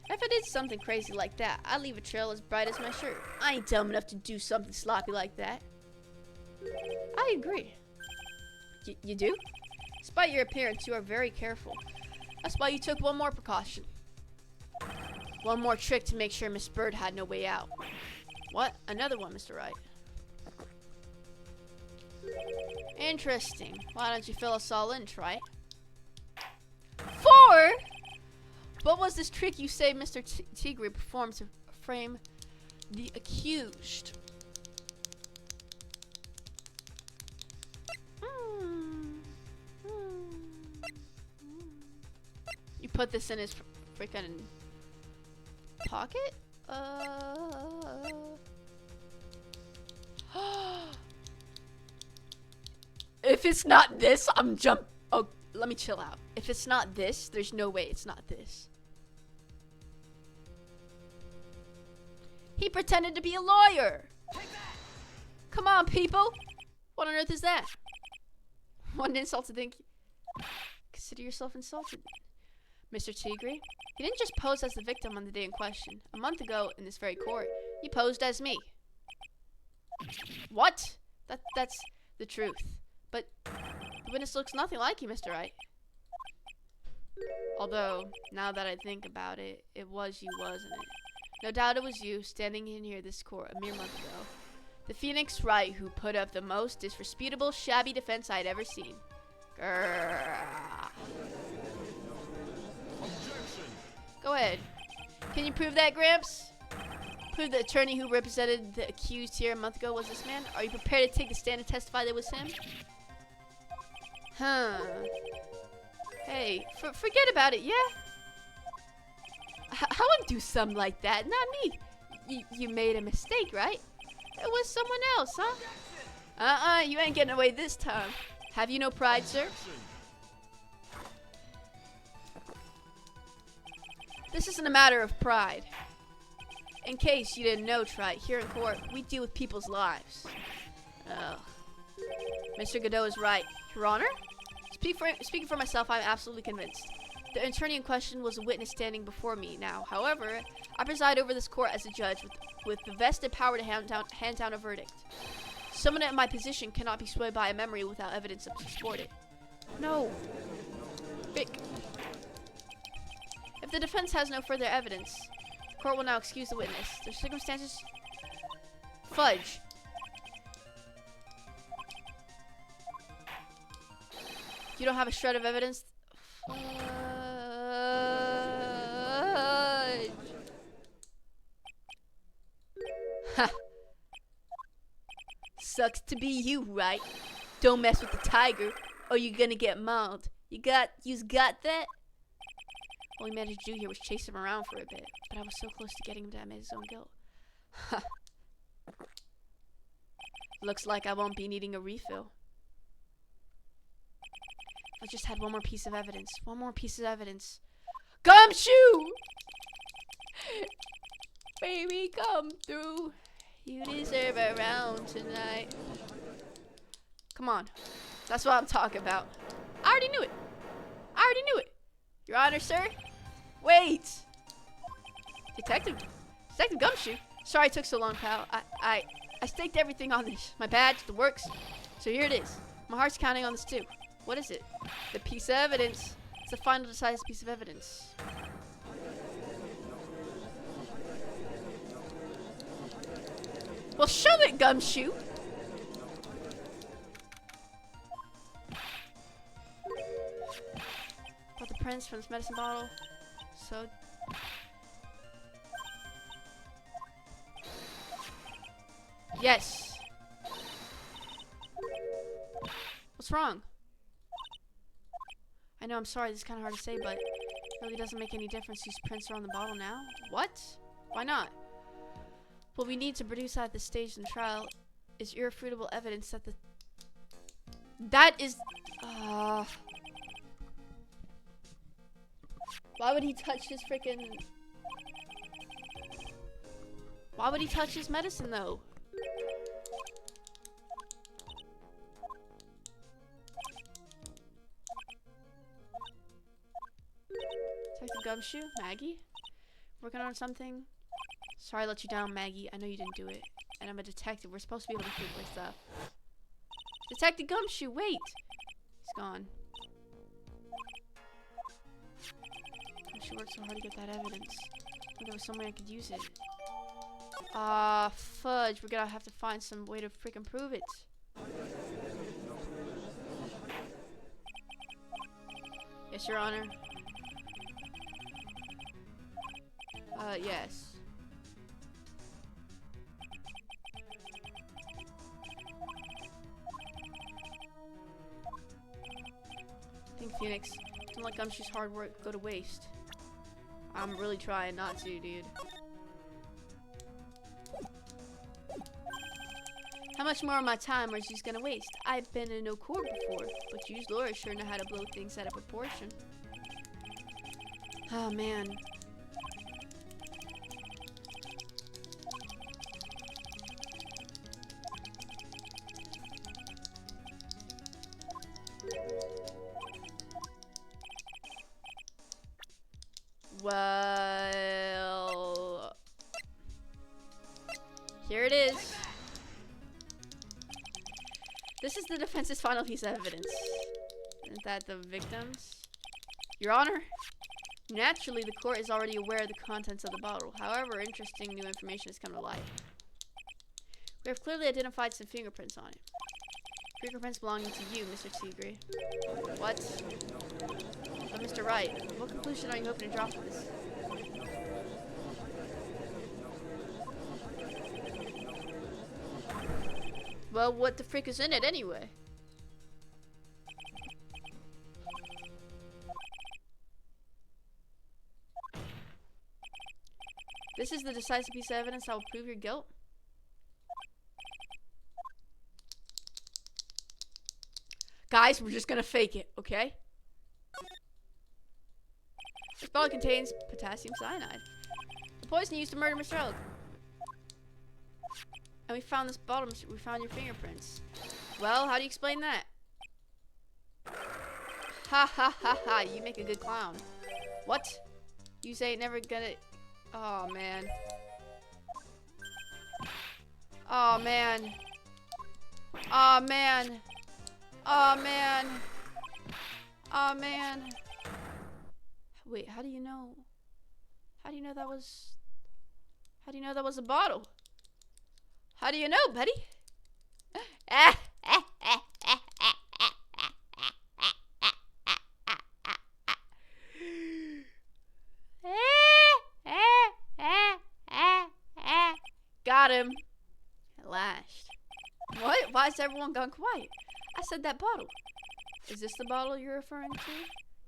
Speaker 1: If I did something crazy like that, I'd leave a trail as bright as my shirt. I ain't dumb enough to do something sloppy like that. I agree. You do? Despite your appearance, you are very careful. That's why you took one more precaution. One more trick to make sure Miss Bird had no way out. What? Another one, Mr. Wright. Interesting. Why don't you fill us all in, Trite? 4? What was this trick you say Mr. Tigre performed to frame the accused? You put this in his freaking pocket? If it's not this, I'm Oh, let me chill out. If it's not this, there's no way it's not this. He pretended to be a lawyer. Come on, people. What on earth is that? One insult to think. Consider yourself insulted. Mr. Tigre, you didn't just pose as the victim on the day in question. A month ago, in this very court, you posed as me. What? That's the truth. But the witness looks nothing like you, Mr. Wright. Although, now that I think about it, it was you, wasn't it? No doubt it was you, standing in here this court a mere month ago. The Phoenix Wright who put up the most disreputable, shabby defense I'd ever seen. Grrrr. Go ahead. Can you prove that, Gramps? Prove the attorney who represented the accused here a month ago was this man? Are you prepared to take the stand and testify that it was him? Huh. Hey, forget about it, yeah? I wouldn't do something like that, not me. You made a mistake, right? It was someone else, huh? You ain't getting away this time. Have you no pride, sir? This isn't a matter of pride. In case you didn't know, Trite, here in court, we deal with people's lives. Oh. Mr. Godot is right. Your Honor? It's Speaking for myself, I'm absolutely convinced. The attorney in question was a witness standing before me now. However, I preside over this court as a judge with the vested power to hand down a verdict. Someone in my position cannot be swayed by a memory without evidence to support it. No. Vic. If the defense has no further evidence, the court will now excuse the witness. The circumstances... Fudge. You don't have a shred of evidence? Fudge. Ha. Sucks to be you, right? Don't mess with the tiger, or you're gonna get mauled. You got that? All we managed to do here was chase him around for a bit, but I was so close to getting him to admit his own guilt. Ha. Looks like I won't be needing a refill. I just had one more piece of evidence. One more piece of evidence. Gumshoe! Baby, come through. You deserve a round tonight. Come on. That's what I'm talking about. I already knew it. Your Honor, sir? Wait! Detective Gumshoe? Sorry it took so long, pal. I staked everything on this. My badge, the works. So here it is. My heart's counting on this too. What is it? The piece of evidence. It's the final decisive piece of evidence. Well, show it, Gumshoe. Got the prints from this medicine bottle. So... Yes. What's wrong? I know, I'm sorry, this is kind of hard to say, but it really doesn't make any difference whose prints are on the bottle now. What? Why not? What we need to produce at this stage in the trial is irrefutable evidence that the... That is... Why would he touch his freaking... Why would he touch his medicine, though? Detective Gumshoe? Maggie? Working on something? Sorry I let you down, Maggie. I know you didn't do it. And I'm a detective. We're supposed to be able to prove my stuff. Detective Gumshoe, wait! He's gone. Gumshoe worked so hard to get that evidence. But there was some way I could use it. Ah, fudge. We're gonna have to find some way to freaking prove it. Yes, Your Honor. Yes. I think Phoenix, don't let Gumshoe's hard work go to waste. I'm really trying not to, dude. How much more of my time are you gonna waste? I've been in no court before, but you lawyers sure know how to blow things out of proportion. Oh man. Well, here it is. This is the defense's final piece of evidence. Isn't that the victims? Your Honor, naturally the court is already aware of the contents of the bottle. However, interesting new information has come to light. We have clearly identified some fingerprints on it. Fingerprints belonging to you, Mr. Tigre. What? But Mr. Wright, what conclusion are you hoping to draw from this? Well, what the frick is in it anyway? This is the decisive piece of evidence that will prove your guilt. Guys, we're just gonna fake it, okay? This bottle contains potassium cyanide. The poison used to murder Mr. Elk. And we found this bottle, we found your fingerprints. Well, how do you explain that? Ha ha ha ha. You make a good clown. What? You say never gonna. Oh man. Oh man. Oh man. Oh man. Oh man. Wait, how do you know? How do you know that was? How do you know that was a bottle? How do you know, buddy? Got him. At last. What? Why is everyone gone quiet? I said that bottle. Is this the bottle you're referring to?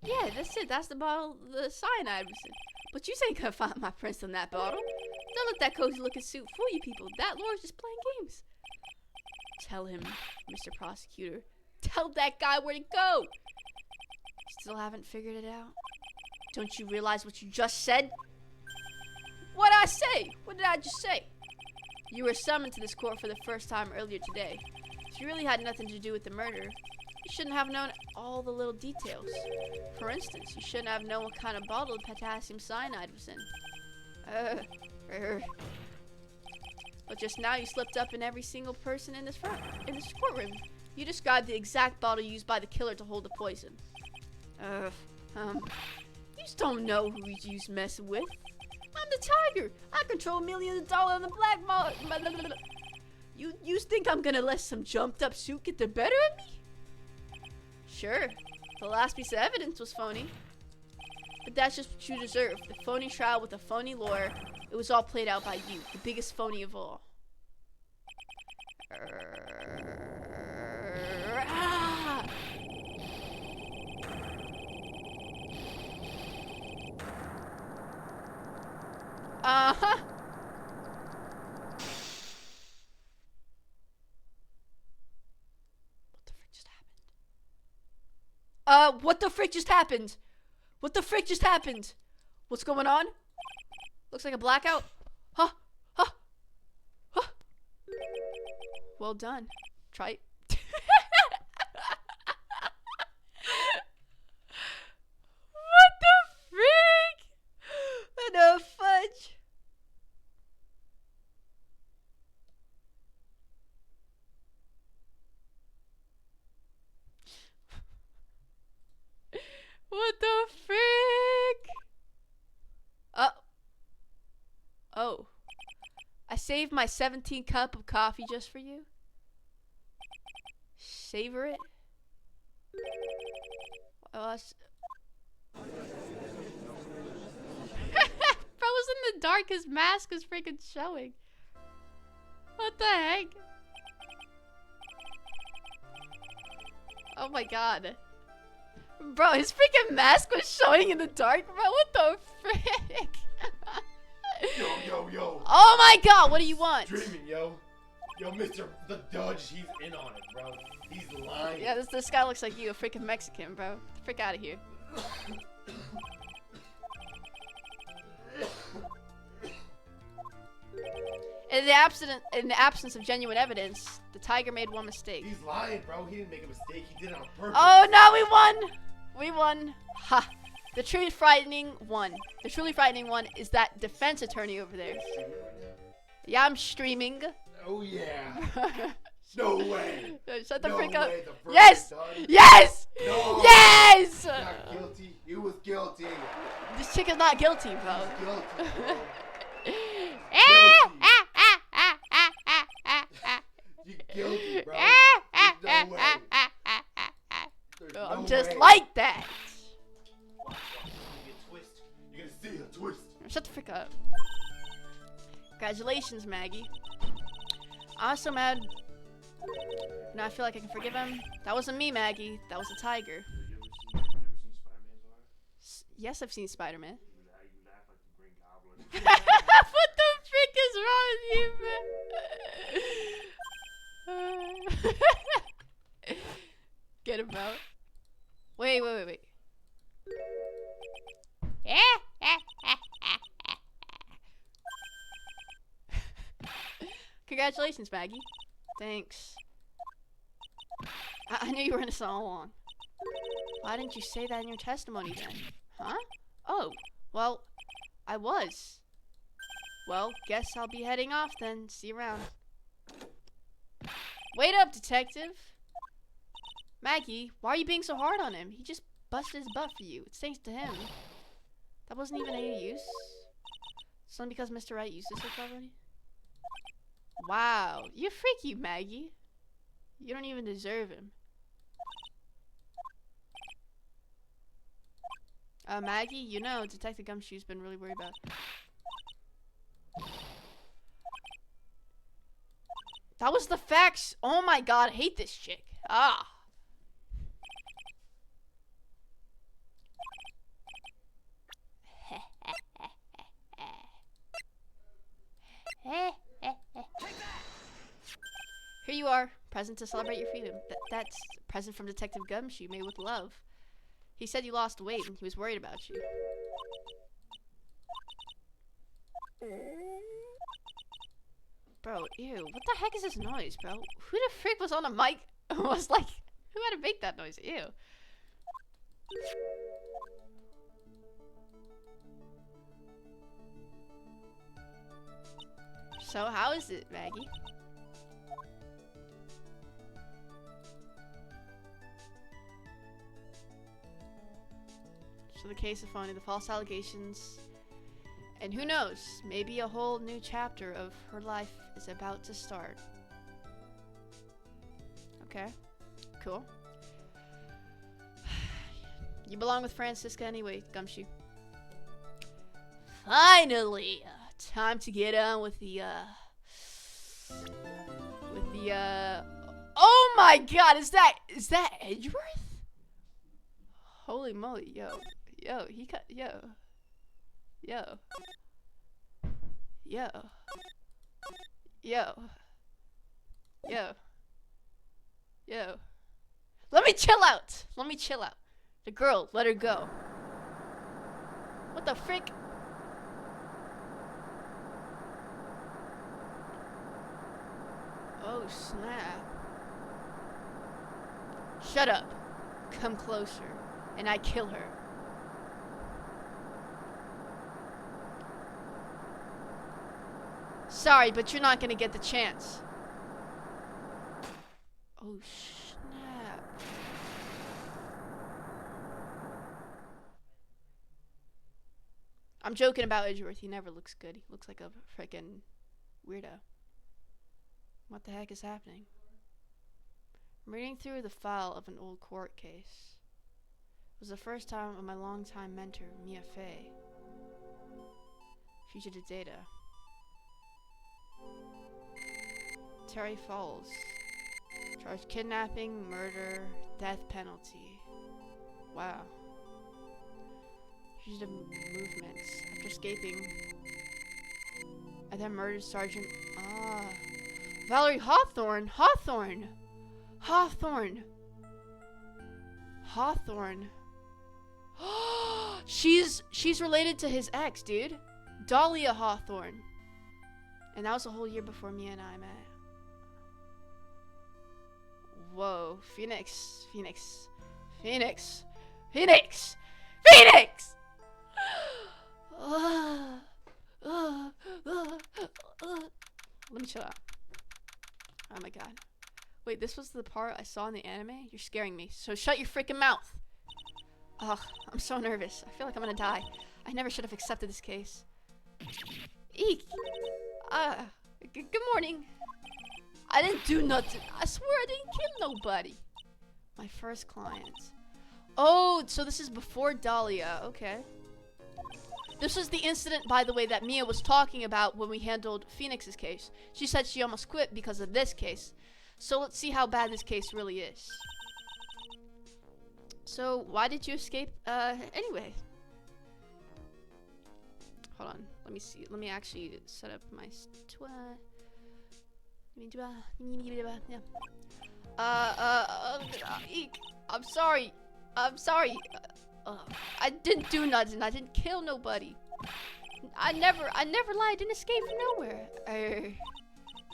Speaker 1: Yeah, that's it. That's the bottle the cyanide was in. But you ain't gonna find my prints on that bottle. Don't let that cozy looking suit fool you people. That Laura's just playing games. Tell him, Mr. Prosecutor. Tell that guy where to go. Still haven't figured it out? Don't you realize what you just said? What'd I say? What did I just say? You were summoned to this court for the first time earlier today. If you really had nothing to do with the murder, you shouldn't have known all the little details. For instance, you shouldn't have known what kind of bottle the potassium cyanide was in. But just now you slipped up in every single person in this courtroom. You described the exact bottle used by the killer to hold the poison. You just don't know who you messing with. I'm the tiger. I control millions of dollars on the black market. You think I'm gonna let some jumped up suit get the better of me? Sure, the last piece of evidence was phony. But that's just what you deserve. The phony trial with a phony lawyer. It was all played out by you, the biggest phony of all. Uh-huh. What the frick just happened? What the frick just happened? What's going on? Looks like a blackout. Huh? Huh? Huh? Well done. Try. What the freak? What the fudge? What the frick? Oh. I saved my 17th cup of coffee just for you. Savor it. Froze in the dark, his mask was freaking showing. What the heck? Oh my god. Bro, his freaking mask was showing in the dark, bro. What the frick?
Speaker 2: Yo.
Speaker 1: Oh my god, what do you want?
Speaker 2: Dreaming, yo. Yo, Mr. the Judge, he's in on it, bro. He's lying.
Speaker 1: Yeah, this guy looks like you, a freaking Mexican, bro. Get the frick out of here. In the absence of genuine evidence, the tiger made one mistake.
Speaker 2: He's lying, bro. He didn't make a mistake. He did it on purpose.
Speaker 1: Oh no, we won! We won. Ha! The truly frightening one is that defense attorney over there. Yeah, I'm streaming.
Speaker 2: Oh yeah. No way.
Speaker 1: Shut the
Speaker 2: No
Speaker 1: frick up.
Speaker 2: way, the verdict
Speaker 1: Yes!
Speaker 2: done.
Speaker 1: Yes!
Speaker 2: No.
Speaker 1: Yes!
Speaker 2: Not guilty. He was guilty.
Speaker 1: This chick is not guilty, bro.
Speaker 2: He's guilty, bro. You're guilty, bro. There's no way. There's
Speaker 1: I'm
Speaker 2: no
Speaker 1: just
Speaker 2: way.
Speaker 1: like that.
Speaker 2: Watch. You're gonna see a twist.
Speaker 1: Shut the frick up. Congratulations, Maggie. I'm so mad. Now I feel like I can forgive him. That wasn't me, Maggie. That was the tiger.
Speaker 2: You ever seen Spider-Man's art?
Speaker 1: Yes, I've seen Spider-Man.
Speaker 2: You laugh like the Green Goblin.
Speaker 1: What the frick is wrong with you, man? Get him out. Wait. Congratulations, Maggie. Thanks. I knew you were in this all along. Why didn't you say that in your testimony then? Huh? Oh, well, I was. Well, guess I'll be heading off then. See you around. Wait up, detective. Maggie, why are you being so hard on him? He just busted his butt for you. It's thanks to him. That wasn't even any use. Something because Mr. Wright used this so cleverly? Wow, you're freaky, Maggie. You don't even deserve him. Maggie, you know, Detective Gumshoe's been really worried about. That was the facts. Oh my god, I hate this chick. Ah. Here you are, present to celebrate your freedom. That's a present from Detective Gumshoe, made with love. He said you lost weight and he was worried about you. Bro, ew, what the heck is this noise, bro? Who the frick was on a mic? Was like, who had to make that noise? Ew. So, how is it, Maggie? So the case of finding the false allegations, and who knows, maybe a whole new chapter of her life is about to start. Okay, cool. You belong with Francisca anyway, Gumshoe. Finally! Time to get on with the, oh my god, is that Edgeworth? Holy moly, yo, he cut, yo, let me chill out, the girl, let her go. What the frick? Oh snap. Shut up. Come closer. And I kill her. Sorry, but you're not gonna get the chance. Oh snap. I'm joking about Edgeworth. He never looks good. He looks like a freaking weirdo. What the heck is happening? I'm reading through the file of an old court case. It was the first time of my longtime mentor, Mia Fey. Fugitive data. Terry Falls. Charged kidnapping, murder, death penalty. Wow. Fugitive movements. After escaping, I then murdered Sergeant. Valerie Hawthorne. She's related to his ex, dude. Dahlia Hawthorne. And that was a whole year before Mia and I met. Whoa, Phoenix. Let me chill out. Oh my god. Wait, this was the part I saw in the anime? You're scaring me. So shut your freaking mouth. Ugh, I'm so nervous. I feel like I'm gonna die. I never should have accepted this case. Eek. Good morning. I didn't do nothing. I swear I didn't kill nobody. My first client. Oh, so this is before Dahlia. Okay. This was the incident, by the way, that Mia was talking about when we handled Phoenix's case. She said she almost quit because of this case. So let's see how bad this case really is. So, why did you escape, anyway? Hold on, let me see. Let me actually set up my yeah. Eek. I'm sorry. I didn't do nothing. I didn't kill nobody. I never lied. I didn't escape from nowhere.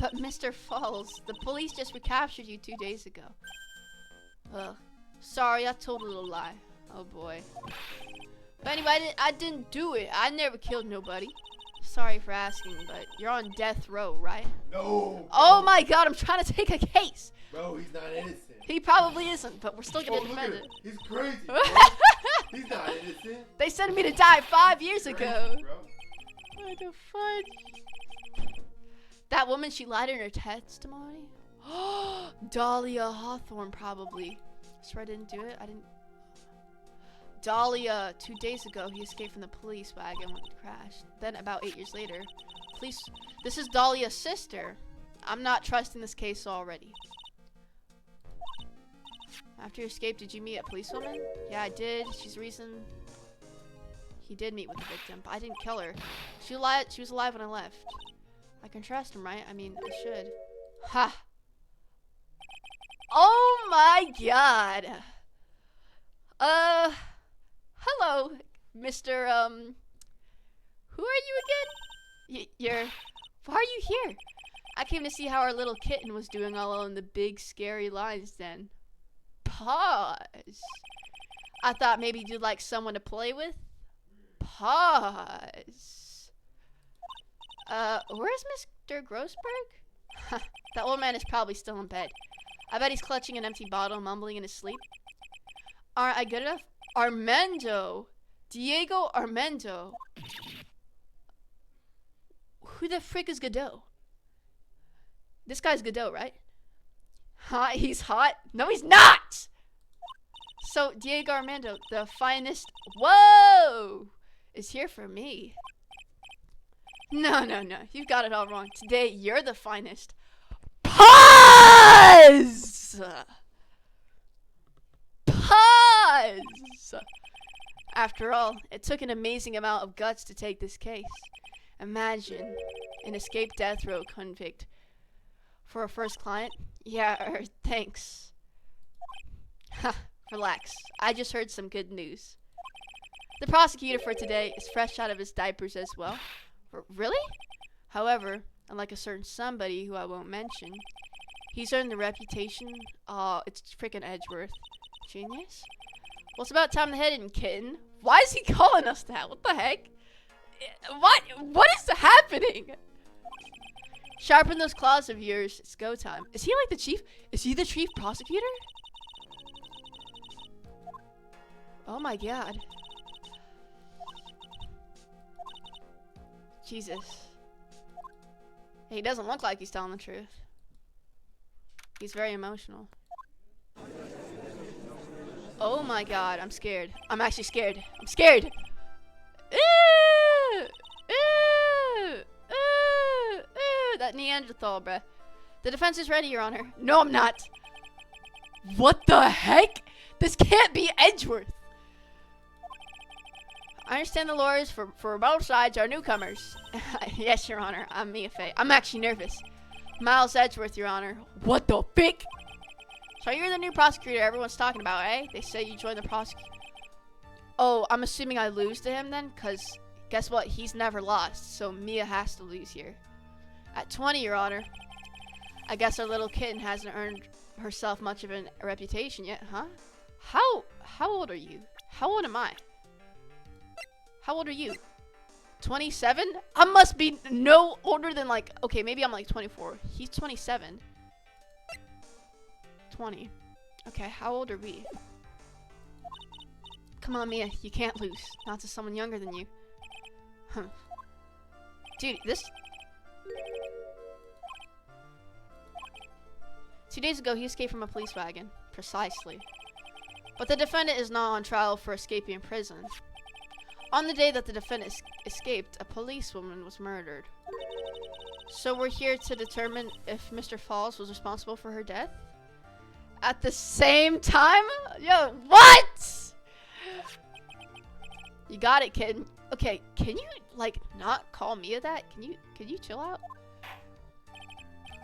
Speaker 1: But Mr. Falls, the police just recaptured you 2 days ago. Sorry, I told a little lie. Oh boy. But anyway, I didn't do it. I never killed nobody. Sorry for asking, but you're on death row, right?
Speaker 2: No.
Speaker 1: Oh my god, I'm trying to take a case.
Speaker 2: Bro, he's not innocent.
Speaker 1: He probably isn't, but we're still gonna
Speaker 2: Look
Speaker 1: defend
Speaker 2: at
Speaker 1: it.
Speaker 2: him. He's crazy, bro. He's not innocent.
Speaker 1: They sent me to die 5 years
Speaker 2: Crazy,
Speaker 1: ago.
Speaker 2: bro.
Speaker 1: What the fuck? That woman, she lied in her testimony? Dahlia Hawthorne, probably. Swear I didn't do it. I didn't. Dahlia, 2 days ago, he escaped from the police wagon when it crashed. Then, about 8 years later, police. This is Dahlia's sister. I'm not trusting this case already. After you escaped, did you meet a policewoman? Yeah, I did. She's the reason he did meet with the victim, but I didn't kill her. She was alive when I left. I can trust him, right? I mean, I should. Ha! Oh my god! Hello, Mr. Who are you again? You're... Why are you here? I came to see how our little kitten was doing all alone in the big, scary lion's den. Pause. I thought maybe you'd like someone to play with. Pause. Where's Mr. Grossberg? That old man is probably still in bed. I bet he's clutching an empty bottle, mumbling in his sleep. Aren't I good enough? Armando. Diego Armando. Who the frick is Godot? This guy's Godot, right? Hot? He's hot? No, he's not! So, Diego Armando, the finest... Whoa! Is here for me. No. You've got it all wrong. Today, you're the finest. Pause! Pause! After all, it took an amazing amount of guts to take this case. Imagine an escaped death row convict for a first client. Yeah, thanks. Ha, relax. I just heard some good news. The prosecutor for today is fresh out of his diapers as well. Really? However, unlike a certain somebody who I won't mention, he's earned the reputation. Oh, it's freaking Edgeworth. Genius? Well, it's about time to head in, kitten. Why is he calling us that? What the heck? What is happening? Sharpen those claws of yours. It's go time. Is he like the chief? Is he the chief prosecutor? Oh my god. Jesus. He doesn't look like he's telling the truth. He's very emotional. Oh my god, I'm scared. I'm actually scared. I'm scared! That Neanderthal, bruh. The defense is ready, Your Honor. No, I'm not. What the heck? This can't be Edgeworth. I understand the lawyers for both sides are newcomers. Yes, Your Honor. I'm Mia Fey. I'm actually nervous. Miles Edgeworth, Your Honor. What the frick? So you're the new prosecutor everyone's talking about, eh? They say you joined the prosecutor. Oh, I'm assuming I lose to him then? Because guess what? He's never lost. So Mia has to lose here. At 20, Your Honor. I guess our little kitten hasn't earned herself much of a reputation yet, huh? How old are you? How old am I? How old are you? 27? I must be no older than like, okay, maybe I'm like 24. He's 27. 20. Okay, how old are we? Come on, Mia, you can't lose. Not to someone younger than you. Huh. Dude, this... 2 days ago, he escaped from a police wagon. Precisely. But the defendant is not on trial for escaping prison. On the day that the defendant escaped, a policewoman was murdered. So we're here to determine if Mr. Falls was responsible for her death? At the same time? Yo, what? You got it, kid. Okay, can you, like, not call Mia that? Can you chill out?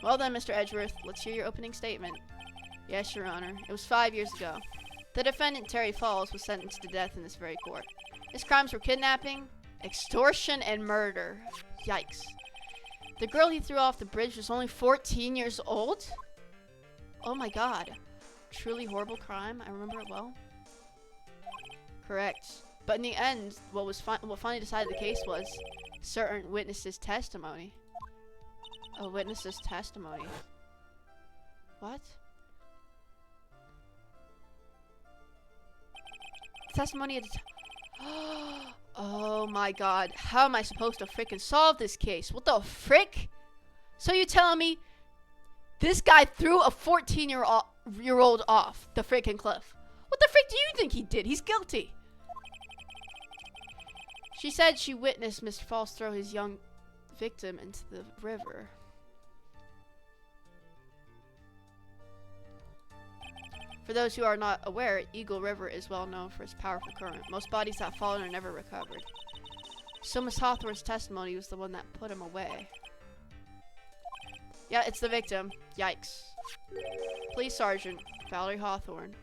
Speaker 1: Well then, Mr. Edgeworth, let's hear your opening statement. Yes, Your Honor. It was 5 years ago. The defendant, Terry Falls, was sentenced to death in this very court. His crimes were kidnapping, extortion, and murder. Yikes. The girl he threw off the bridge was only 14 years old? Oh my god. truly horrible crime. I remember it well. Correct. But in the end, what finally decided the case was certain witnesses' testimony. A witness's testimony. What? Testimony at the oh my god. How am I supposed to frickin' solve this case? What the frick? So you telling me this guy threw a 14-year-old off the frickin' cliff? What the frick do you think he did? He's guilty. She said she witnessed Mr. Falls throw his young victim into the river. For those who are not aware, Eagle River is well known for its powerful current. Most bodies that fall in are never recovered. So Miss Hawthorne's testimony was the one that put him away. Yeah, it's the victim. Yikes. Police Sergeant Valerie Hawthorne.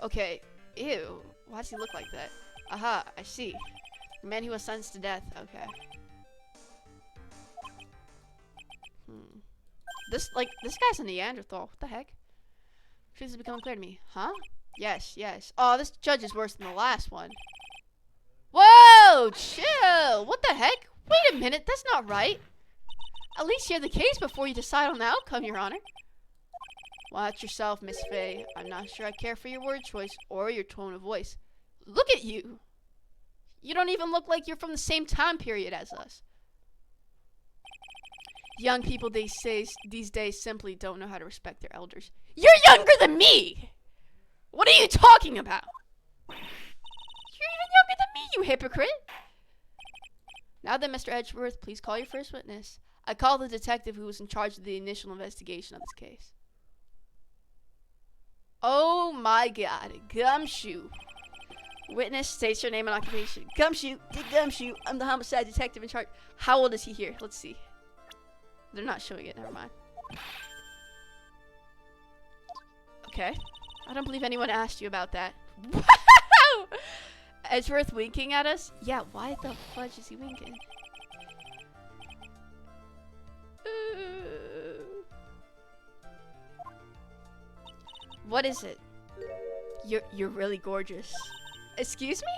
Speaker 1: Okay, ew. Why does he look like that? Aha, I see. The man who was sentenced to death. Okay. This guy's a Neanderthal. What the heck? Truth has become clear to me. Huh? Yes, yes. Oh, this judge is worse than the last one. Whoa! Chill! What the heck? Wait a minute, that's not right. At least hear the case before you decide on the outcome, Your Honor. Watch yourself, Miss Faye. I'm not sure I care for your word choice or your tone of voice. Look at you! You don't even look like you're from the same time period as us. Young people these days simply don't know how to respect their elders. You're younger than me! What are you talking about? You're even younger than me, you hypocrite! Now then, Mr. Edgeworth, please call your first witness. I call the detective who was in charge of the initial investigation of this case. Oh my god, Gumshoe. Witness states your name and occupation. Gumshoe, Gumshoe, I'm the homicide detective in charge. How old is he here? Let's see. They're not showing it, never mind. Okay. I don't believe anyone asked you about that. Wow! Edgeworth winking at us? Yeah, why the fudge is he winking? What is it? You're really gorgeous. Excuse me?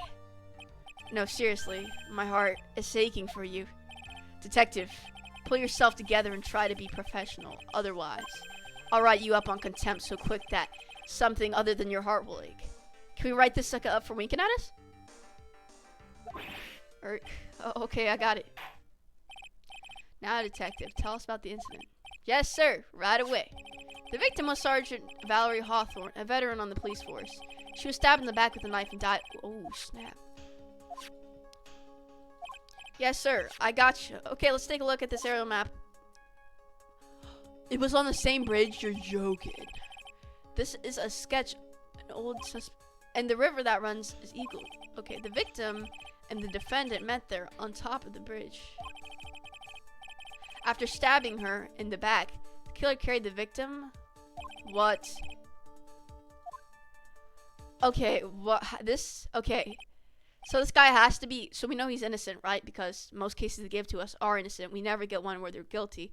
Speaker 1: No, seriously. My heart is aching for you. Detective, pull yourself together and try to be professional. Otherwise, I'll write you up on contempt so quick that something other than your heart will ache. Can we write this sucker up for winking at us? Oh, okay, I got it. Now, detective, tell us about the incident. Yes, sir. Right away. The victim was Sergeant Valerie Hawthorne, a veteran on the police force. She was stabbed in the back with a knife and died. Oh, snap. Yes, sir. I gotcha. Okay, let's take a look at this aerial map. It was on the same bridge? You're joking. This is a sketch. An old and the river that runs is Eagle. Okay, the victim and the defendant met there on top of the bridge. After stabbing her in the back, the killer carried the victim. What? Okay, what? Okay. So this guy has to be, so we know he's innocent, right? Because most cases they give to us are innocent. We never get one where they're guilty.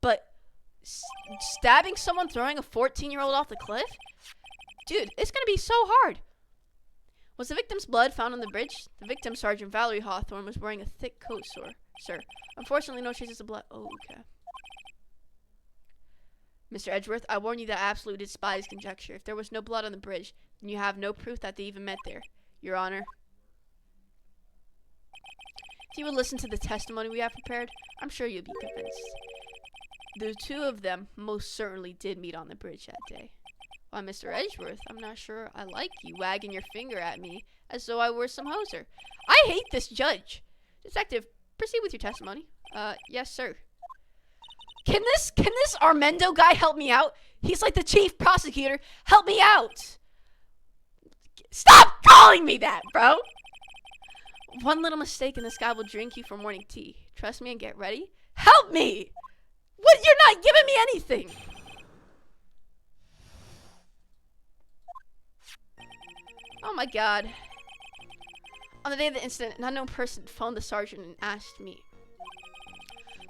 Speaker 1: But stabbing someone, throwing a 14-year-old off the cliff? Dude, it's going to be so hard. Was the victim's blood found on the bridge? The victim, Sergeant Valerie Hawthorne, was wearing a thick coat, sir. Unfortunately, no traces of blood. Oh, okay. Mr. Edgeworth, I warn you that I absolutely despise conjecture. If there was no blood on the bridge, then you have no proof that they even met there, Your Honor. If you would listen to the testimony we have prepared, I'm sure you'll be convinced. The two of them most certainly did meet on the bridge that day. Why, Mr. Edgeworth, I'm not sure I like you wagging your finger at me as though I were some hoser. I hate this judge. Detective, proceed with your testimony. Yes, sir. Can this Armando guy help me out? He's like the chief prosecutor. Help me out. Stop calling me that, bro. One little mistake and this guy will drink you for morning tea. Trust me and get ready. Help me. What? You're not giving me anything. Oh my god. On the day of the incident, an unknown person phoned the sergeant and asked me.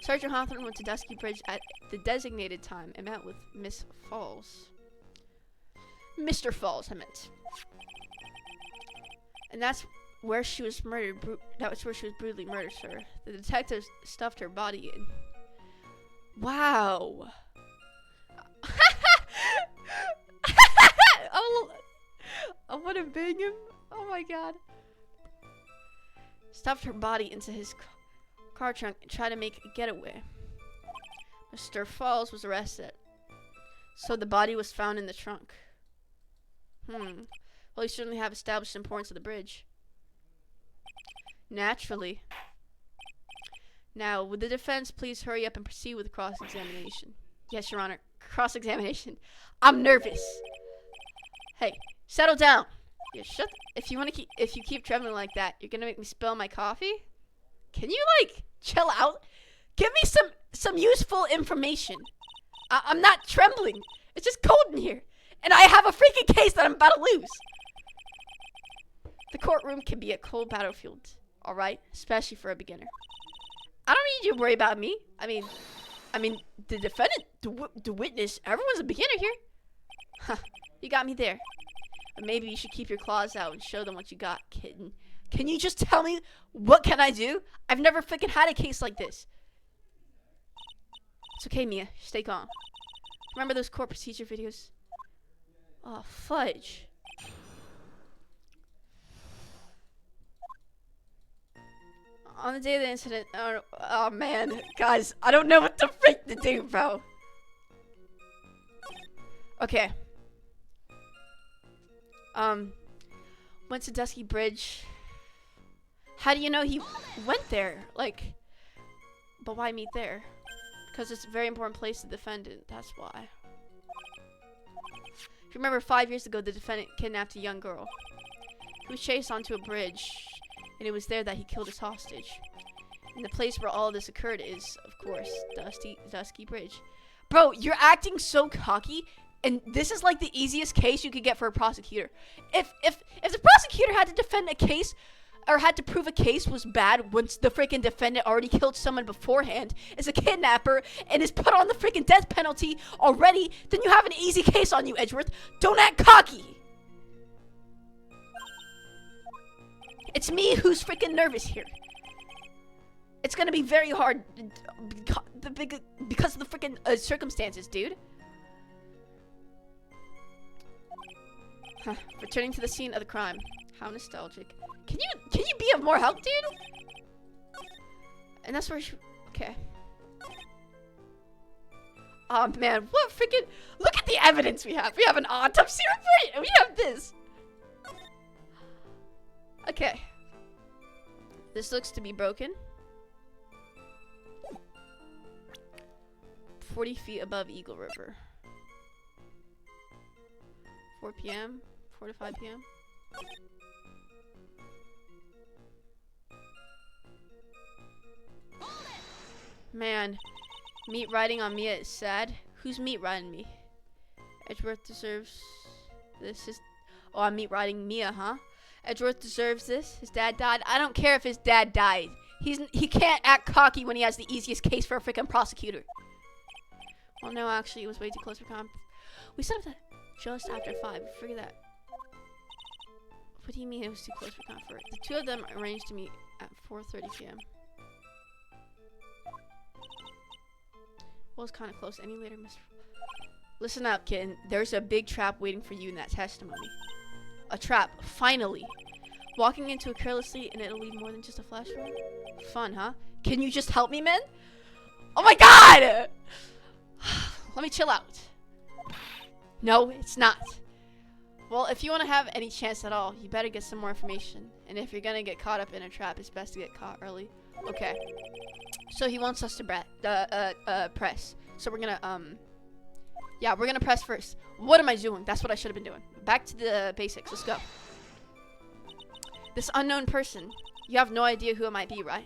Speaker 1: Sergeant Hawthorne went to Dusky Bridge at the designated time and met with Miss Falls. Mr. Falls, I meant. And that's where she was murdered. That was where she was brutally murdered, sir. The detectives stuffed her body in. Wow. I want to bang him. Oh my god. Stuffed her body into his car trunk and tried to make a getaway. Mr. Falls was arrested. So the body was found in the trunk. Well, you certainly have established the importance of the bridge. Naturally. Now, would the defense please hurry up and proceed with cross-examination? Yes, Your Honor. Cross-examination. I'm nervous. Hey, settle down. Yeah, shut. If you keep trembling like that, you're gonna make me spill my coffee. Can you like chill out? Give me some useful information. I'm not trembling. It's just cold in here, and I have a freaking case that I'm about to lose. The courtroom can be a cold battlefield, all right, especially for a beginner. I don't need you to worry about me. I mean, the defendant, the witness, everyone's a beginner here. Huh, you got me there. But maybe you should keep your claws out and show them what you got, kitten. Can you just tell me what can I do? I've never freaking had a case like this. It's okay, Mia. Stay calm. Remember those court procedure videos? Oh, fudge. On the day of the incident, oh man, guys, I don't know what the freak to do, bro. Okay. Went to Dusky Bridge. How do you know he went there? Like, but why meet there? Because it's a very important place to the defendant, that's why. If you remember, 5 years ago, the defendant kidnapped a young girl. He was chased onto a bridge, and it was there that he killed his hostage. And the place where all this occurred is, of course, Dusky Bridge. Bro, you're acting so cocky, and this is like the easiest case you could get for a prosecutor. If the prosecutor had to defend a case, or had to prove a case was bad once the freaking defendant already killed someone beforehand, is a kidnapper, and is put on the freaking death penalty already, then you have an easy case on you, Edgeworth. Don't act cocky. It's me who's freaking nervous here. It's gonna be very hard because of the freaking circumstances, dude. Huh. Returning to the scene of the crime. How nostalgic. Can you be of more help, dude? And that's where okay. Oh man, what freaking, look at the evidence we have. We have an autopsy report and we have this. Okay. This looks to be broken. 40 feet above Eagle River. 4 p.m. 4 to 5 p.m. Man, meat riding on Mia is sad. Who's meat riding me? Edgeworth deserves this. Oh, I'm meat riding Mia, huh? Edgeworth deserves this. His dad died. I don't care if his dad died. He can't act cocky when he has the easiest case for a freaking prosecutor. Well, no, actually, it was way too close for comp. We set up that just after 5. Forget that. What do you mean it was too close for comfort? The two of them arranged to meet at 4:30 p.m. Well, it's kind of close. Any later, Mr. Listen up, kid. There's a big trap waiting for you in that testimony. A trap, finally. Walking into it carelessly and it'll leave more than just a flash forward? Fun, huh? Can you just help me, man? Oh my god! Let me chill out. No, it's not. Well, if you want to have any chance at all, you better get some more information. And if you're gonna get caught up in a trap, it's best to get caught early. Okay. So he wants us to press. So we're gonna, yeah, we're gonna press first. What am I doing? That's what I should have been doing. Back to the basics. Let's go. This unknown person. You have no idea who it might be, right?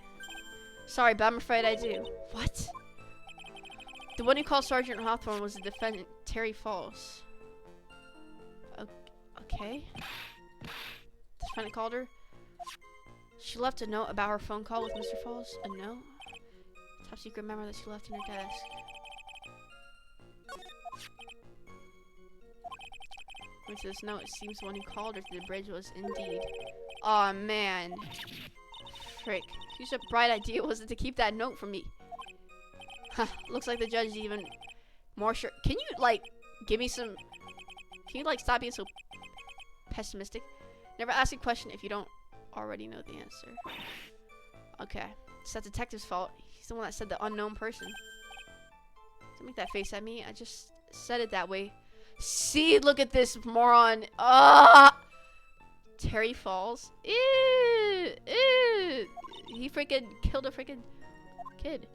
Speaker 1: Sorry, but I'm afraid I do. What? The one who called Sergeant Hawthorne was the defendant, Terry Falls. Okay. The defendant called her. She left a note about her phone call with Mr. Falls. A note? Top secret memo that she left in her desk. Which this note, it seems the one who called her to the bridge was indeed. Aw, man. Frick. Whose bright idea was it to keep that note from me? Huh, looks like the judge is even more sure. Can you, like, give me some... Can you, like, stop being so pessimistic? Never ask a question if you don't already know the answer. Okay. It's that detective's fault. He's the one that said the unknown person. Don't make that face at me. I just said it that way. See, look at this moron. Terry Falls. Ew, ew. He freaking killed a freaking kid.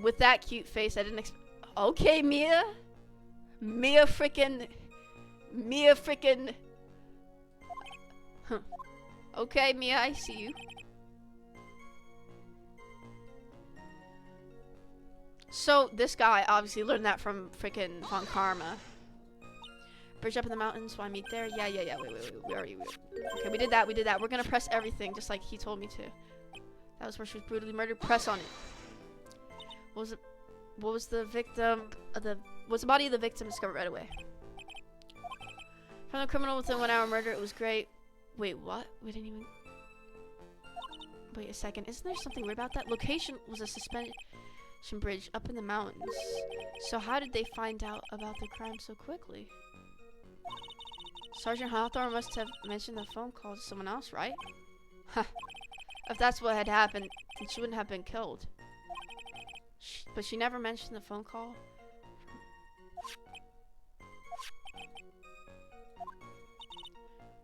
Speaker 1: With that cute face, I didn't expect. Okay, Mia. Mia freaking. Huh. Okay, Mia, I see you. So, this guy obviously learned that from freaking Von Karma. Bridge up in the mountains, so I meet there. Yeah. Wait. Okay, we did that. We're gonna press everything, just like he told me to. That was where she was brutally murdered. Press on it. What was the victim? Was the body of the victim discovered right away? From the criminal within 1 hour murder, it was great. Wait, what? We didn't even... Wait a second. Isn't there something weird about that? Location was a suspension bridge up in the mountains. So how did they find out about the crime so quickly? Sergeant Hawthorne must have mentioned the phone call to someone else, right? Huh. If that's what had happened, then she wouldn't have been killed. But she never mentioned the phone call.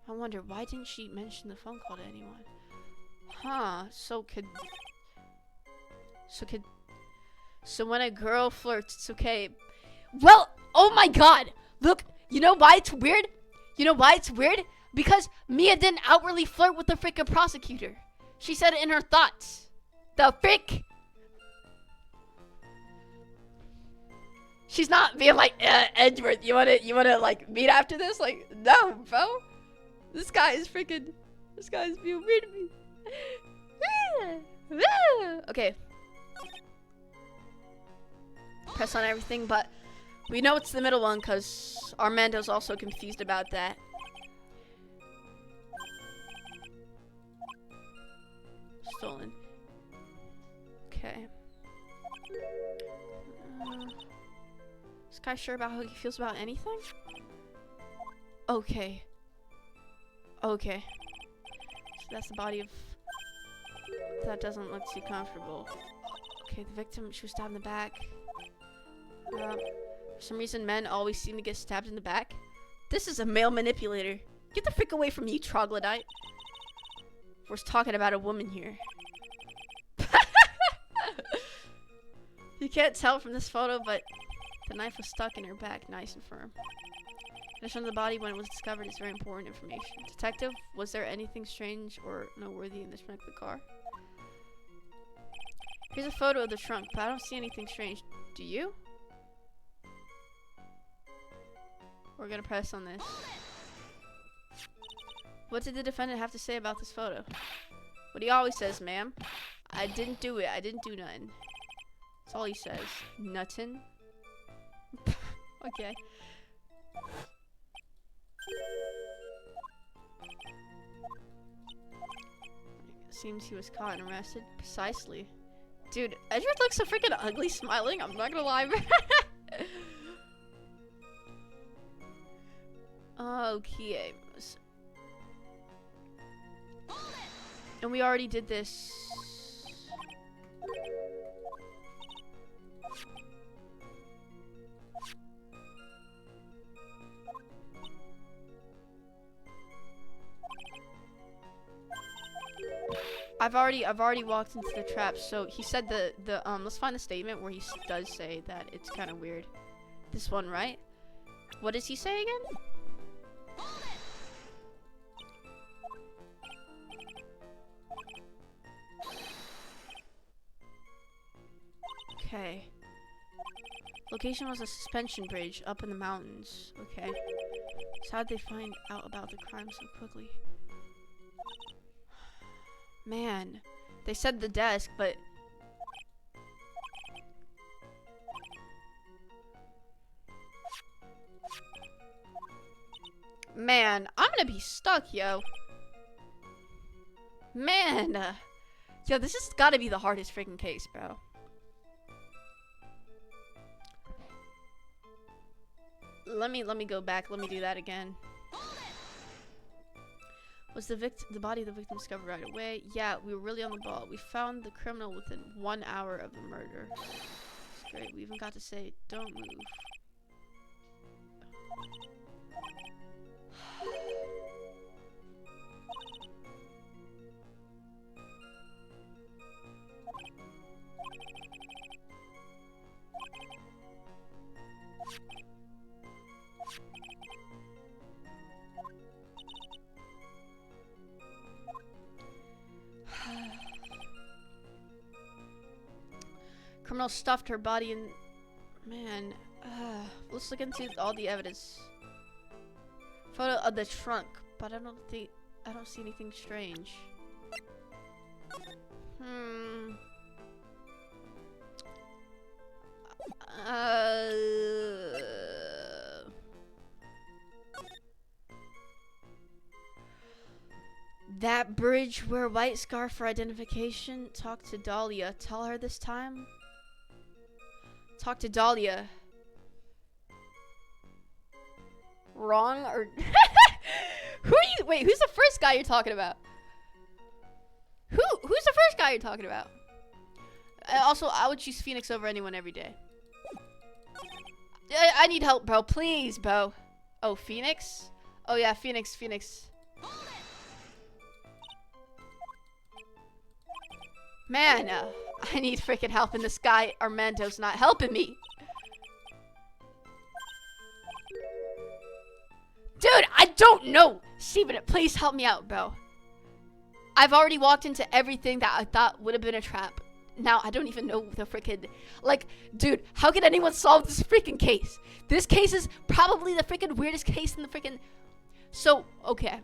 Speaker 1: I wonder, why didn't she mention the phone call to anyone? Huh, so when a girl flirts, it's okay. Well, oh my god! Look, you know why it's weird? Because Mia didn't outwardly flirt with the freaking prosecutor. She said it in her thoughts. The frick? She's not being like, Edward, you wanna like meet after this? Like, no, bro. This guy is being weird to me. Okay. Press on everything, but we know it's the middle one because Armando's also confused about that. Stolen. Okay. This guy sure about how he feels about anything? Okay. Okay. So that's the body of... That doesn't look too comfortable. Okay, the victim, she was stabbed in the back. For some reason, men always seem to get stabbed in the back. This is a male manipulator. Get the frick away from me, you troglodyte. We're talking about a woman here. You can't tell from this photo, but the knife was stuck in her back, nice and firm. Condition of the body when it was discovered is very important information. Detective, was there anything strange or noteworthy in this trunk of the car? Here's a photo of the trunk, but I don't see anything strange. Do you? We're gonna press on this. What did the defendant have to say about this photo? What he always says, ma'am. I didn't do it. I didn't do nothing. That's all he says. Nothing. Okay. Seems he was caught and arrested. Precisely. Dude, Edward looks so freaking ugly smiling. I'm not gonna lie. Okay. And we already did this. I've already walked into the trap. So he said let's find the statement where he does say that it's kind of weird. This one, right? What does he say again? Okay. Location was a suspension bridge up in the mountains. Okay. So how'd they find out about the crime so quickly? Man. They said the desk, but... Man, I'm gonna be stuck, yo. Man. Yo, this has gotta be the hardest freaking case, bro. Let me go back. Let me do that again. Was the body of the victim discovered right away? Yeah, we were really on the ball. We found the criminal within 1 hour of the murder. It's great. We even got to say, don't move. Criminal stuffed her body in... Man, let's look into all the evidence. Photo of the trunk, but I don't see anything strange. That bridge, wear white scarf for identification. Talk to Dahlia. Tell her this time. Talk to Dahlia. Wrong or who are you? Wait, who's the first guy you're talking about? Who's the first guy you're talking about? Also, I would choose Phoenix over anyone every day. I need help, bro. Please, bro. Oh, Phoenix? Oh yeah, Phoenix. Man, I need freaking help, and this guy Armando's not helping me. Dude, I don't know. Steven, please help me out, bro. I've already walked into everything that I thought would have been a trap. Now, I don't even know the freaking... Like, dude, how can anyone solve this freaking case? This case is probably the freaking weirdest case in the freaking... So, okay.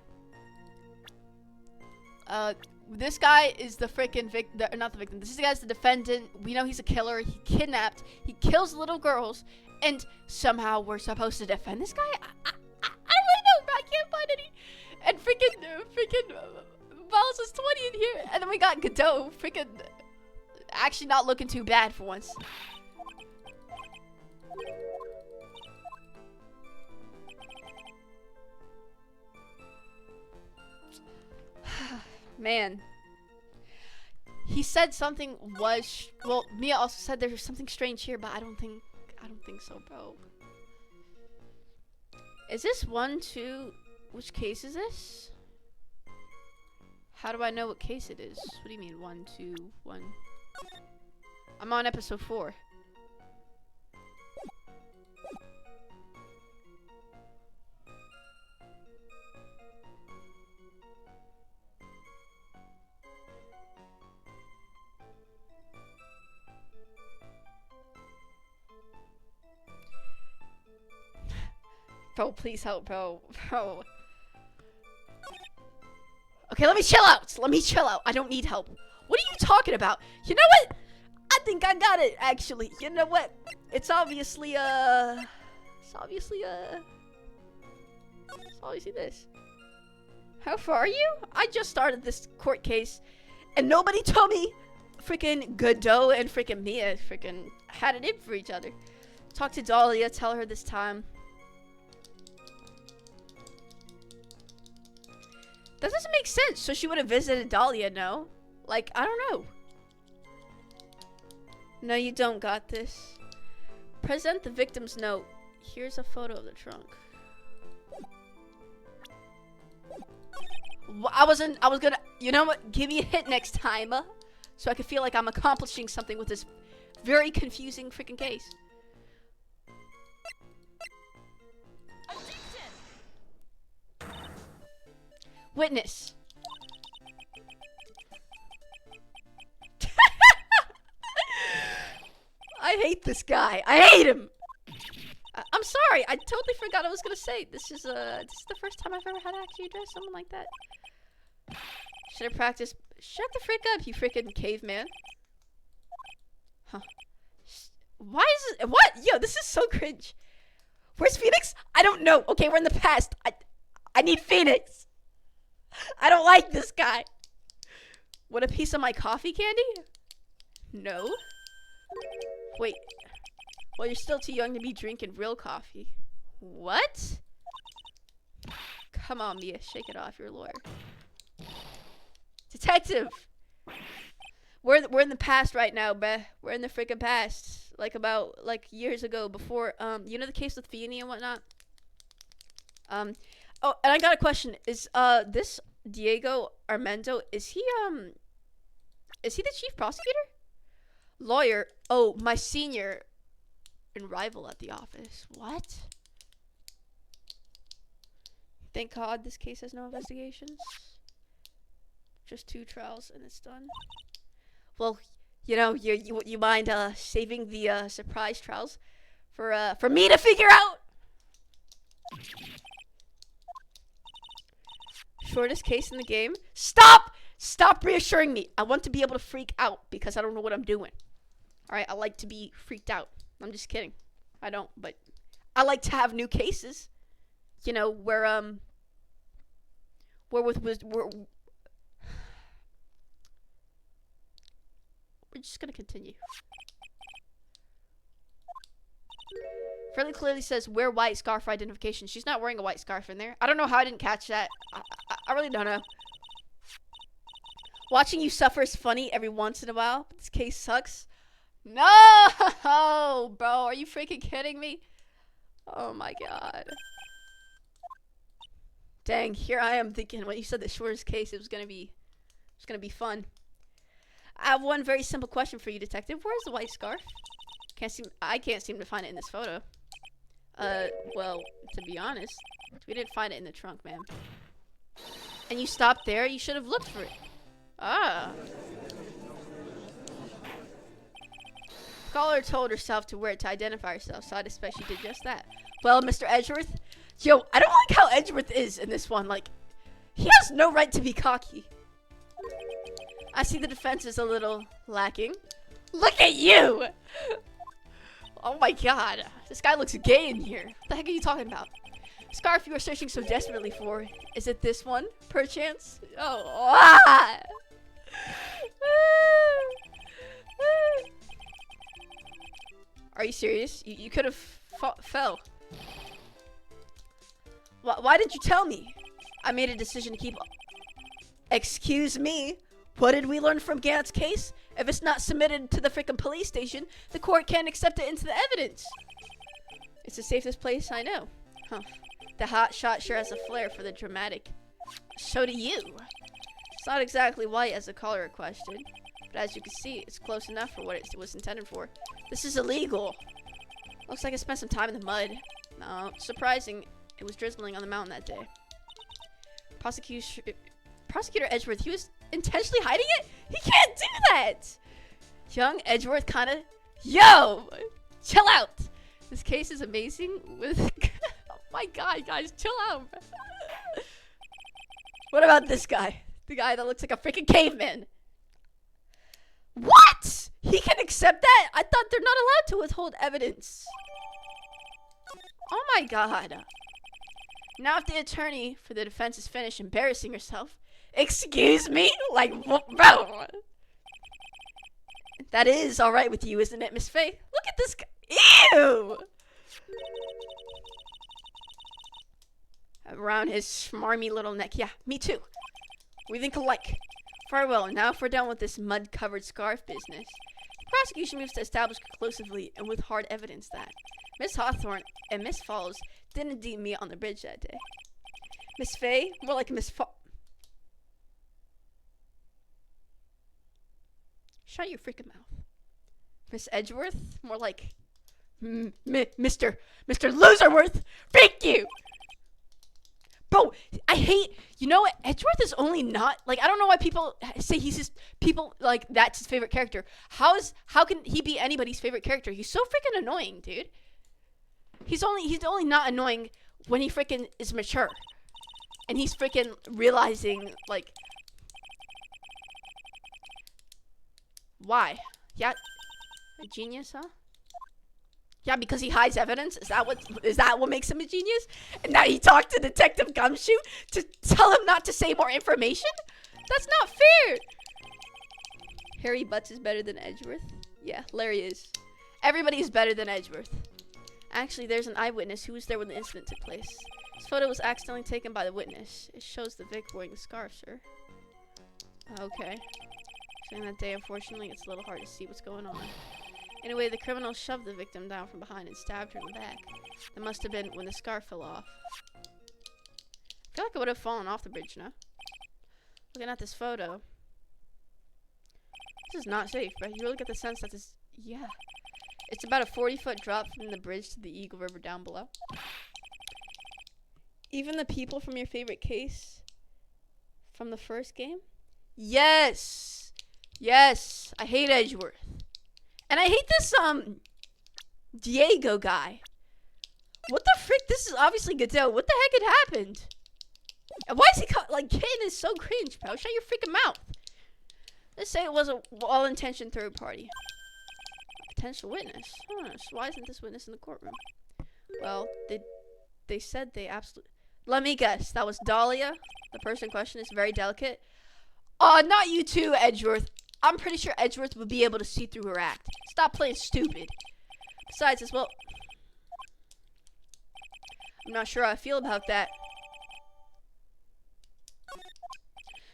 Speaker 1: This guy is the freaking victim... Not the victim. This guy's the defendant. We know he's a killer. He kidnapped. He kills little girls. And somehow we're supposed to defend this guy? I don't really know, bro. I can't find any. And freaking Miles is 20 in here. And then we got Godot. Freaking actually not looking too bad for once. Man. He said something was... Well, Mia also said there's something strange here, but I don't think so, bro. Is this 1, 2... Which case is this? How do I know what case it is? What do you mean 1, 2, 1? I'm on episode 4. Bro, please help, bro. Okay, let me chill out. I don't need help. What are you talking about? You know what? I think I got it, actually. You know what? It's obviously this. How far are you? I just started this court case, and nobody told me freaking Godot and freaking Mia freaking had it in for each other. Talk to Dahlia, tell her this time. That doesn't make sense. So she would have visited Dahlia, no? Like, I don't know. No, you don't got this. Present the victim's note. Here's a photo of the trunk. I was gonna, you know what? Give me a hit next time, so I can feel like I'm accomplishing something with this very confusing freaking case. Witness. I hate this guy. I hate him. I'm sorry. I totally forgot what I was gonna say. This is the first time I've ever had to actually address someone like that. Should I practice? Shut the frick up, you freaking caveman. Huh. Why is it? What? Yo, this is so cringe. Where's Phoenix? I don't know. Okay, we're in the past. I need Phoenix. I don't like this guy. Want a piece of my coffee candy? No. Wait. Well, you're still too young to be drinking real coffee. What? Come on, Mia. Shake it off. You're a lawyer. Detective! We're in the past right now, bruh. We're in the freaking past. Like years ago before, you know the case with Feeney and whatnot? Oh, and I got a question. Is, this Diego Armando, is he the chief prosecutor? Lawyer? Oh, my senior and rival at the office. What? Thank God this case has no investigations. Just 2 trials and it's done. Well, you know, you mind saving the surprise trials for me to figure out? Shortest case in the game. Stop reassuring me. I want to be able to freak out because I don't know what I'm doing. All right, I like to be freaked out. I'm just kidding. I don't, but I like to have new cases. You know, where we're just gonna continue. Fairly clearly says wear white scarf for identification. She's not wearing a white scarf in there. I don't know how I didn't catch that. I really don't know. Watching you suffer is funny every once in a while, but this case sucks. No, bro, are you freaking kidding me? Oh my god. Dang, here I am thinking when you said the shortest case, it was gonna be fun. I have one very simple question for you, detective. Where's the white scarf? I can't seem to find it in this photo. Well, to be honest, we didn't find it in the trunk, ma'am. And you stopped there? You should have looked for it. Ah. Caller told herself to wear it to identify herself, so I'd expect she did just that. Well, Mr. Edgeworth, yo, I don't like how Edgeworth is in this one. Like, he has no right to be cocky. I see the defense is a little lacking. Look at you! Oh my god, this guy looks gay in here. What the heck are you talking about? Scarf you are searching so desperately for. Is it this one, perchance? Oh, ah! Are you serious? You could have fell. Why didn't you tell me? I made a decision to keep... Excuse me? What did we learn from Gant's case? If it's not submitted to the frickin' police station, the court can't accept it into the evidence. It's the safest place I know. Huh. The hot shot sure has a flair for the dramatic. So do you. It's not exactly white as the caller requested, but as you can see, it's close enough for what it was intended for. This is illegal. Looks like I spent some time in the mud. No, surprising, it was drizzling on the mountain that day. Prosecutor Edgeworth, he was intentionally hiding it? He can't do that! Young Edgeworth kinda... Yo! Chill out! This case is amazing with... Oh my god, guys, chill out. What about this guy? The guy that looks like a freaking caveman. What? He can accept that? I thought they're not allowed to withhold evidence. Oh my god. Now if the attorney for the defense is finished embarrassing herself... Excuse me? Like, bro. That is alright with you, isn't it, Miss Faye? Look at this guy. Ew! Around his smarmy little neck. Yeah, me too. We think alike. Farewell. Now if we're done with this mud-covered scarf business, the prosecution moves to establish conclusively and with hard evidence that Miss Hawthorne and Miss Falls didn't indeed meet on the bridge that day. Miss Faye, more like Miss Shut your freaking mouth. Miss Edgeworth, more like Mr. Loserworth. Thank you. Bro, I hate, you know what? Edgeworth is only not, like, I don't know why people say he's just, people, like, that's his favorite character. How can he be anybody's favorite character? He's so freaking annoying, dude. He's only not annoying when he freaking is mature. And he's freaking realizing, like, why? Yeah, a genius, huh? Yeah, because he hides evidence. Is that what makes him a genius? And now he talked to Detective Gumshoe to tell him not to say more information? That's not fair. Harry Butts is better than Edgeworth. Yeah, Larry is. Everybody is better than Edgeworth. Actually, there's an eyewitness who was there when the incident took place. This photo was accidentally taken by the witness. It shows the Vic wearing the scarf, sir. Okay. During that day, unfortunately, it's a little hard to see what's going on. Anyway, the criminal shoved the victim down from behind and stabbed her in the back. That must have been when the scarf fell off. I feel like it would have fallen off the bridge, no? Looking at this photo. This is not safe, but you really get the sense that this... Yeah. It's about a 40-foot drop from the bridge to the Eagle River down below. Even the people from your favorite case from the first game? Yes! Yes! I hate Edgeworth. And I hate this, Diego guy. What the frick? This is obviously Godot. What the heck had happened? And why is he like, Ken is so cringe, bro. Shut your freaking mouth. Let's say it was a well-intentioned third party. A potential witness. Huh, so why isn't this witness in the courtroom? Well, they said they absolutely... Let me guess. That was Dahlia. The person in question is very delicate. Not you too, Edgeworth. I'm pretty sure Edgeworth would be able to see through her act. Stop playing stupid. Besides, as well... I'm not sure how I feel about that.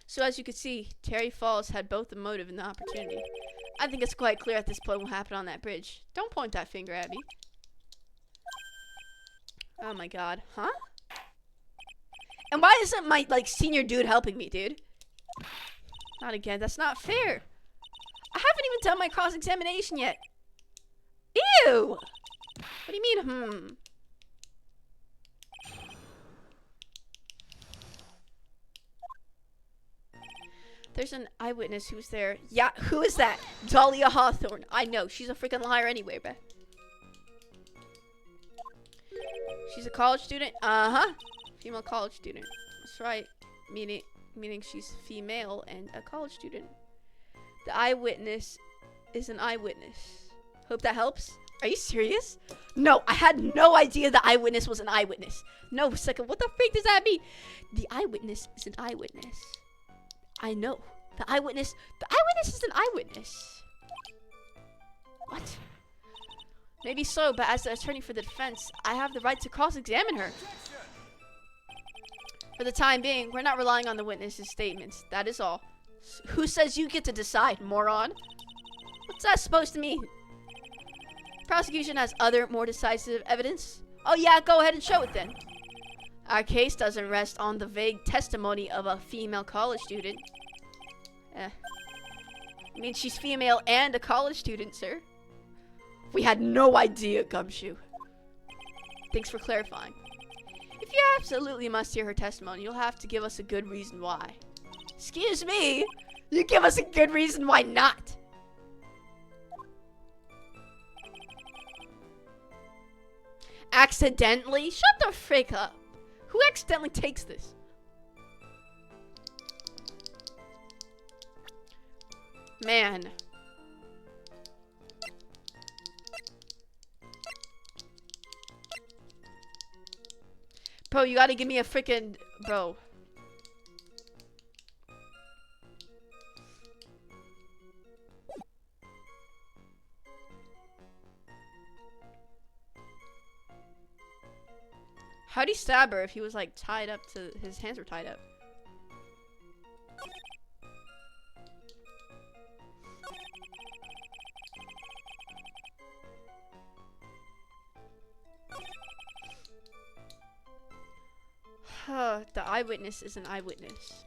Speaker 1: So as you can see, Terry Falls had both the motive and the opportunity. I think it's quite clear at this point what happened on that bridge. Don't point that finger at me. Oh my god. Huh? And why isn't my, like, senior dude helping me, dude? Not again. That's not fair. I haven't even done my cross-examination yet. Ew! What do you mean, There's an eyewitness who was there. Yeah, who is that? Dahlia Hawthorne. I know. She's a freaking liar anyway, bruh. She's a college student? Uh-huh. Female college student. That's right. Meaning she's female and a college student. The eyewitness is an eyewitness. Hope that helps. Are you serious? No, I had no idea the eyewitness was an eyewitness. No, second. What the freak does that mean? The eyewitness is an eyewitness. I know. The eyewitness is an eyewitness. What? Maybe so, but as the attorney for the defense, I have the right to cross-examine her. For the time being, we're not relying on the witness's statements. That is all. Who says you get to decide, moron? What's that supposed to mean? Prosecution has other, more decisive evidence. Oh yeah, go ahead and show it then. Our case doesn't rest on the vague testimony of a female college student. I mean, she's female and a college student, sir. We had no idea, Gumshoe. Thanks for clarifying. If you absolutely must hear her testimony, you'll have to give us a good reason why. Excuse me? You give us a good reason why not? Accidentally? Shut the frick up. Who accidentally takes this? Man. Bro, you gotta give me a freaking... Bro. How'd he stab her if he was, like, tied up to... His hands were tied up? The eyewitness is an eyewitness.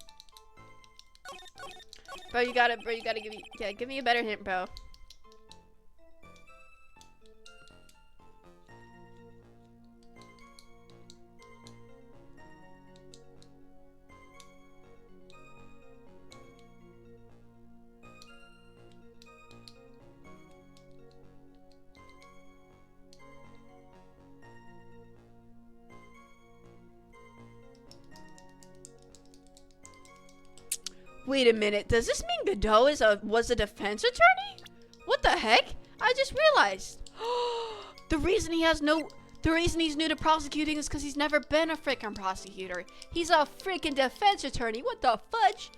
Speaker 1: Bro, you gotta give me... Yeah, give me a better hint, bro. Wait a minute, does this mean Godot was a defense attorney? What the heck? I just realized. The reason he's new to prosecuting is because he's never been a freaking prosecutor. He's a freaking defense attorney. What the fudge?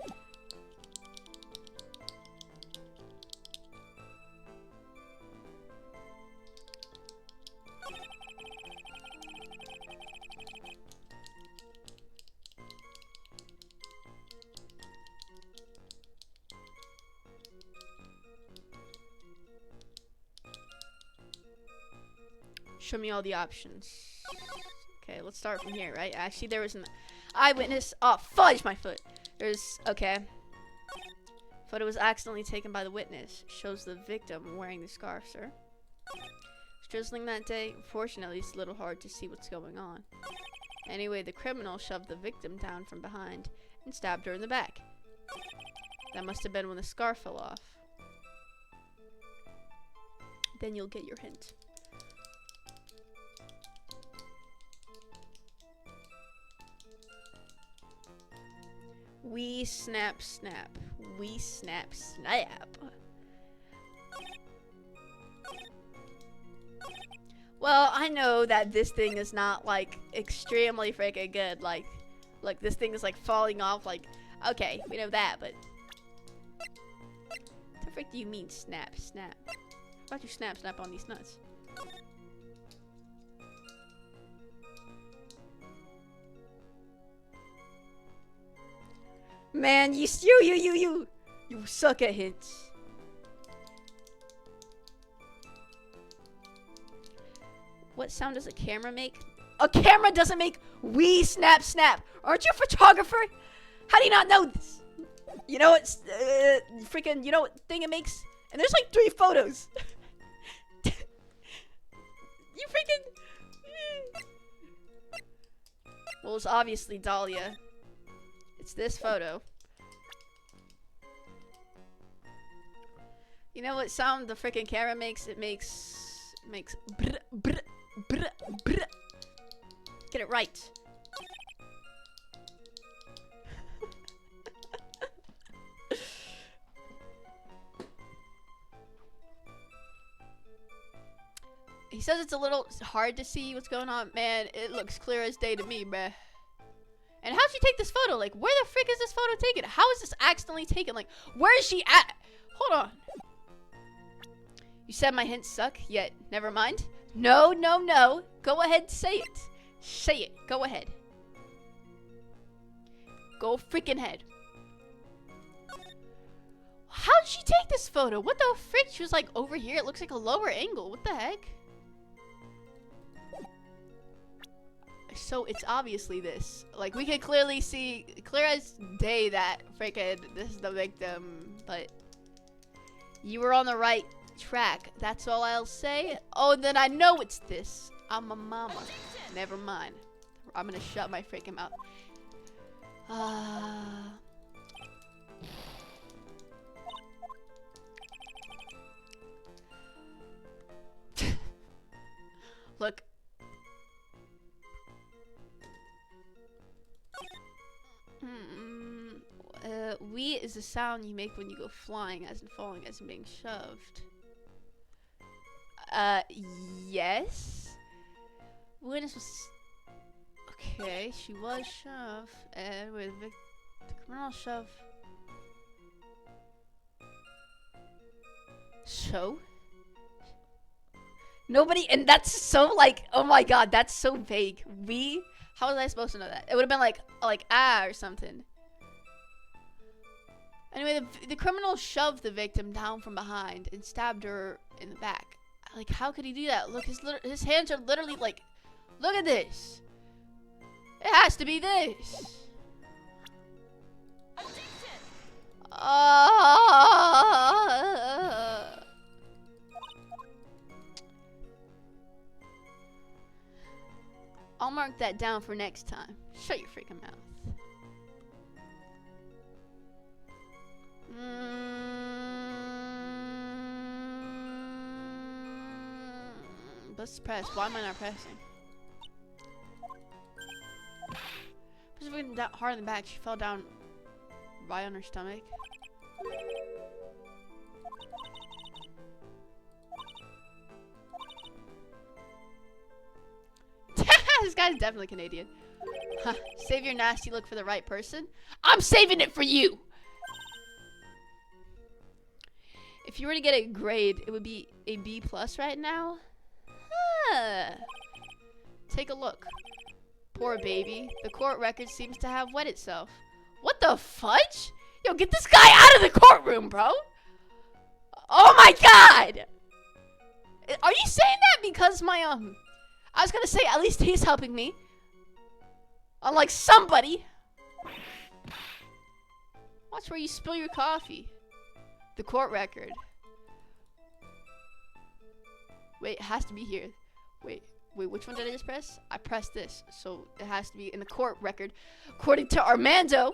Speaker 1: Show me all the options. Okay, let's start from here, right? Actually, there was an eyewitness. Oh, fudge my foot. Okay. Photo was accidentally taken by the witness. Shows the victim wearing the scarf, sir. It's drizzling that day. Fortunately, it's a little hard to see what's going on. Anyway, the criminal shoved the victim down from behind and stabbed her in the back. That must have been when the scarf fell off. Then you'll get your hint. We snap snap. We snap snap. Well, I know that this thing is not like extremely freaking good. Like this thing is like falling off. Like, okay, we know that, but what the frick do you mean snap snap? How about you snap snap on these nuts? Man, you suck at hints. What sound does a camera make? A camera doesn't make we snap snap. Aren't you a photographer? How do you not know this? You know what freaking, you know what thing it makes? And there's like 3 photos. You freaking. Well, it's obviously Dahlia. It's this photo. You know what sound the freaking camera makes? It makes brr, brr, brr, brr. Get it right. He says it's a little hard to see what's going on. Man, it looks clear as day to me, bruh. And how'd she take this photo? Like, where the frick is this photo taken? How is this accidentally taken? Like, where is she at? Hold on. You said my hints suck, yet never mind. No, no, no. Go ahead, say it. Say it. Go ahead. Go freaking ahead. How'd she take this photo? What the frick? She was like over here. It looks like a lower angle. What the heck? So it's obviously this. Like, we can clearly see, clear as day, that freaking this is the victim. But you were on the right track. That's all I'll say. Oh, then I know it's this. I'm a mama. Never mind. I'm gonna shut my freaking mouth. Look. We is the sound you make when you go flying, as in falling, as in being shoved. Yes. Witness was. Okay, she was shoved, and with the criminal shove. So? Nobody, and that's so like, oh my god, that's so vague. We? How was I supposed to know that? It would have been like ah or something. Anyway, the criminal shoved the victim down from behind and stabbed her in the back. Like, how could he do that? Look, his hands are literally like, look at this. It has to be this. I'll mark that down for next time. Shut your freaking mouth. Let's press. Why am I not pressing? Push it down hard in the back. She fell down right on her stomach. This guy's definitely Canadian. Huh. Save your nasty look for the right person. I'm saving it for you. If you were to get a grade, it would be a B+ right now. Huh. Take a look. Poor baby. The court record seems to have wet itself. What the fudge? Yo, get this guy out of the courtroom, bro. Oh my god. Are you saying that because my, I was gonna say, at least he's helping me. Unlike somebody. Watch where you spill your coffee. The court record. Wait, it has to be here. Wait, which one did I just press? I pressed this, so it has to be in the court record. According to Armando.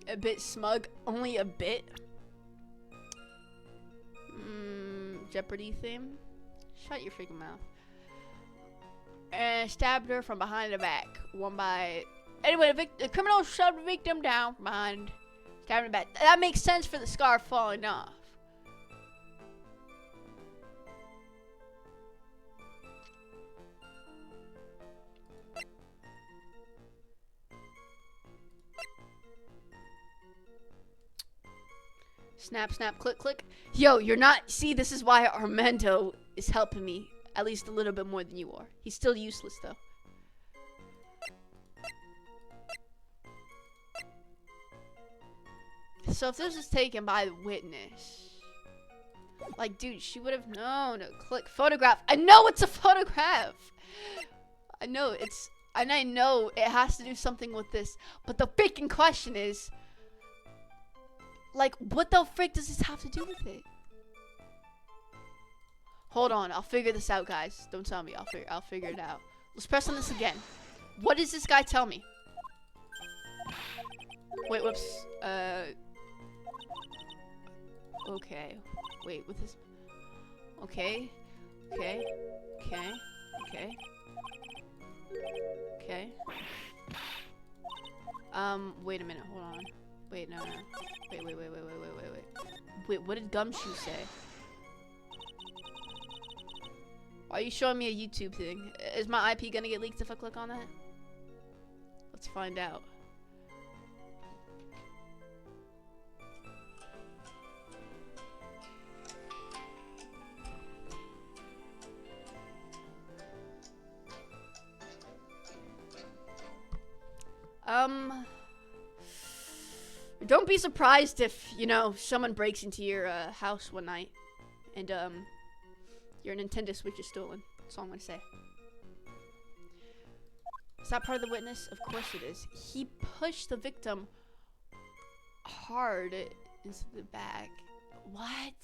Speaker 1: A bit smug, only a bit. Jeopardy theme. Shut your freaking mouth. And stabbed her from behind the back. One by. Anyway, the criminal shoved the victim down from behind. Stabbed in the back. That makes sense for the scar falling off. Snap, snap, click, click. Yo, you're not... See, this is why Armando is helping me. At least a little bit more than you are. He's still useless, though. So if this was taken by the witness... Like, dude, she would have known. Click photograph. I know it's a photograph. I know it's... And I know it has to do something with this. But the freaking question is... Like, what the frick does this have to do with it? Hold on, I'll figure this out, guys. Don't tell me. I'll figure it out. Let's press on this again. What does this guy tell me? Wait, whoops. Okay. Wait, with this. Okay. Okay. Okay. Okay. Okay. Wait a minute. Hold on. Wait, no. Wait. Wait, what did Gumshoe say? Why are you showing me a YouTube thing? Is my IP gonna get leaked if I click on that? Let's find out. Don't be surprised if, you know, someone breaks into your house one night and your Nintendo Switch is stolen. That's all I'm gonna say. Is that part of the witness? Of course it is. He pushed the victim hard into the back. What?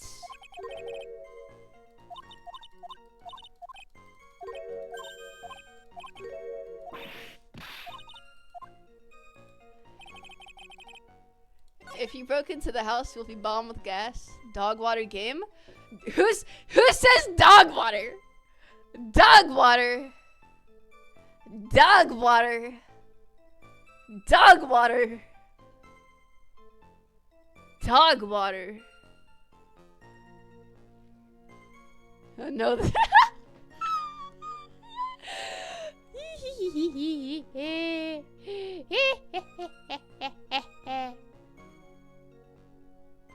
Speaker 1: If you broke into the house, you'll be bombed with gas. Dog water game? Who says dog water? Dog water. Dog water. Dog water. Dog water. No.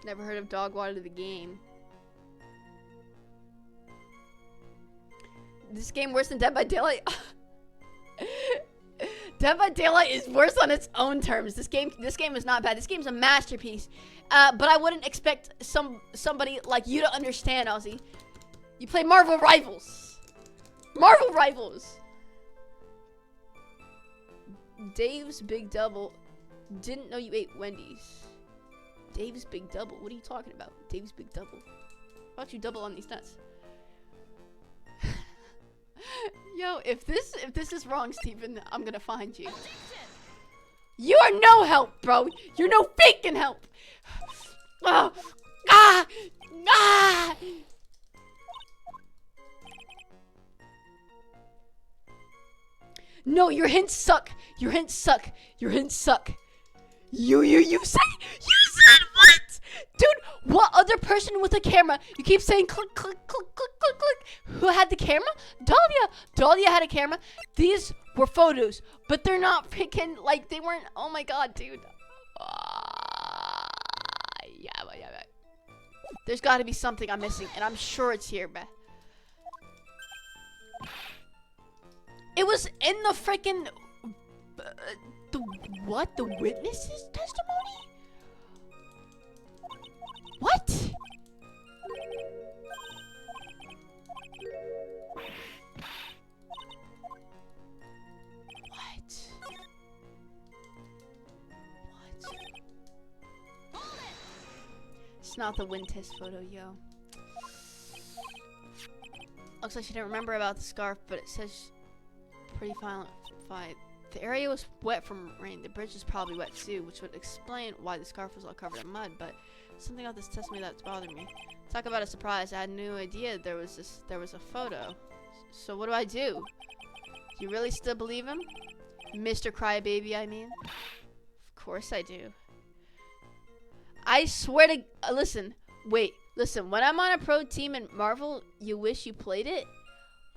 Speaker 1: Never heard of dog water the game. This game worse than Dead by Daylight? Dead by Daylight is worse on its own terms. This game is not bad. This game's a masterpiece. But I wouldn't expect somebody like you to understand, Ozzy. You play Marvel Rivals. Marvel Rivals. Dave's Big Double. Didn't know you ate Wendy's. Dave's Big Double. What are you talking about? Dave's Big Double. Why don't you double on these nuts? Yo, if this is wrong, Steven, I'm gonna find you. You are no help, bro. You're no freaking help. Oh, Ah! Ah! No, your hints suck. Your hints suck. Your hints suck. You said what? Dude, what other person with a camera? You keep saying click, click, click, click, click, click. Who had the camera? Dahlia. Dahlia had a camera. These were photos, but they're not freaking, like, they weren't, oh my god, dude. Yeah. There's gotta be something I'm missing, and I'm sure it's here, bruh. It was in the freaking, what? The witness's testimony? What? It's not the wind test photo, yo. Looks like she didn't remember about the scarf, but it says pretty violent fight. The area was wet from rain. The bridge is probably wet too, which would explain why the scarf was all covered in mud, but something about this testimony that's bothering me. Talk about a surprise. I had no idea there was a photo. So what do I do? Do you really still believe him? Mr. Crybaby, I mean? Of course I do. I swear to listen, when I'm on a pro team in Marvel, you wish you played it?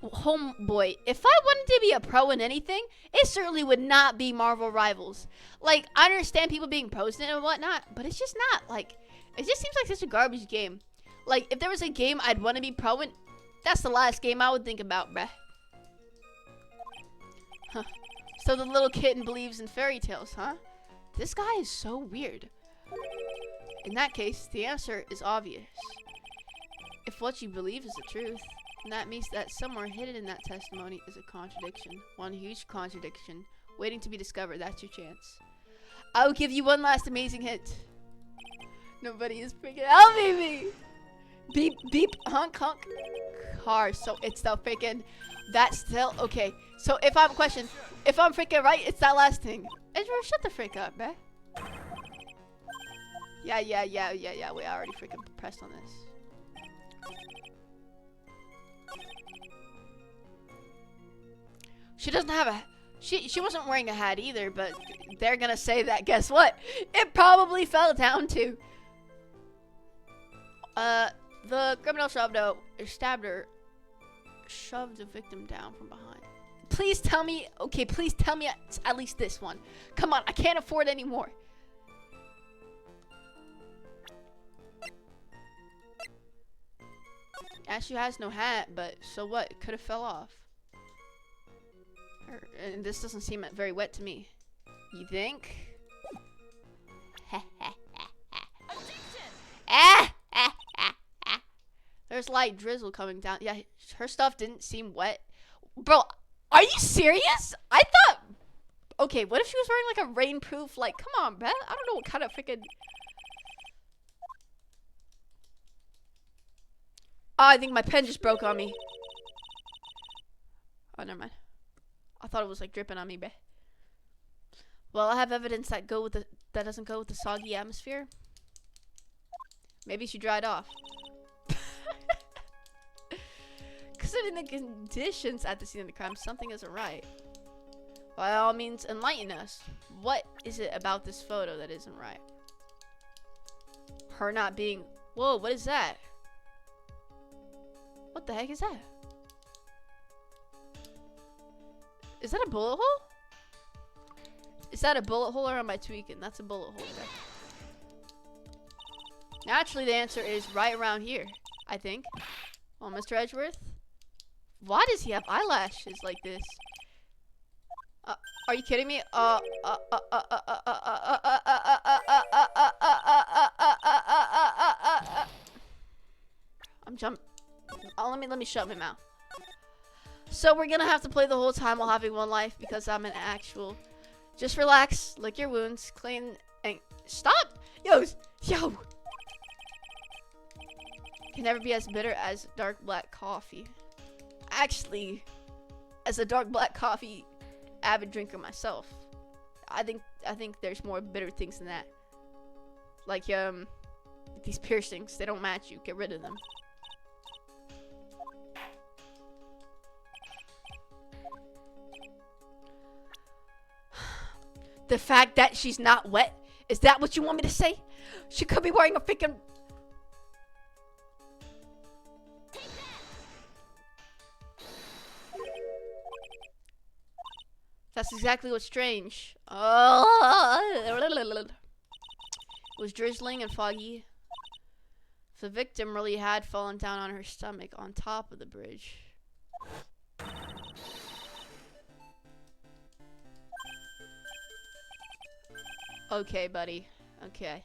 Speaker 1: Homeboy, if I wanted to be a pro in anything, it certainly would not be Marvel Rivals. Like, I understand people being pros in it and whatnot, but it's just not, like, it just seems like such a garbage game. Like, if there was a game I'd want to be pro in, that's the last game I would think about, bruh. Huh. So the little kitten believes in fairy tales, huh? This guy is so weird. In that case, the answer is obvious. If what you believe is the truth, then that means that somewhere hidden in that testimony is a contradiction. One huge contradiction, waiting to be discovered. That's your chance. I'll give you one last amazing hint. Nobody is freaking helping me! Beep, beep, honk, honk. Car, so it's the freaking... That's still... Okay, so if I'm freaking right, it's that last thing. Edward, shut the freak up, man. Yeah, we already freaking pressed on this. She doesn't have a... She wasn't wearing a hat either, but they're gonna say that, guess what? It probably fell down too. The criminal shoved the victim down from behind. Please tell me, okay, please tell me at least this one. Come on, I can't afford any more. Ashley has no hat, but so what? It could have fell off. And this doesn't seem very wet to me. You think? There's light drizzle coming down. Yeah, her stuff didn't seem wet. Bro, are you serious? I thought... Okay, what if she was wearing like a rainproof, like, come on, man. I don't know what kind of freaking... Oh, I think my pen just broke on me. Oh, never mind. I thought it was like dripping on me, bruh. Well, I have evidence that doesn't go with the soggy atmosphere. Maybe she dried off. Considering the conditions at the scene of the crime, something isn't right. By all means, enlighten us. What is it about this photo that isn't right? Her not being... Whoa, what is that? What the heck is that? Is that a bullet hole? Is that a bullet hole or am I tweaking? That's a bullet hole. Okay. Naturally, the answer is right around here, I think. Oh, Mr. Edgeworth? Why does he have eyelashes like this? Are you kidding me? I'm jumping. Oh, let me shut my mouth. So we're gonna have to play the whole time while having one life because I'm an actual. Just relax, lick your wounds, clean, and stop. Yo. Can never be as bitter as dark black coffee. Actually, as a dark black coffee avid drinker myself, I think there's more bitter things than that. Like These piercings, they don't match you. Get rid of them. The fact that she's not wet, is that what you want me to say? She could be wearing a freaking... That's exactly what's strange. It was drizzling and foggy. The victim really had fallen down on her stomach on top of the bridge. Okay, buddy. Okay.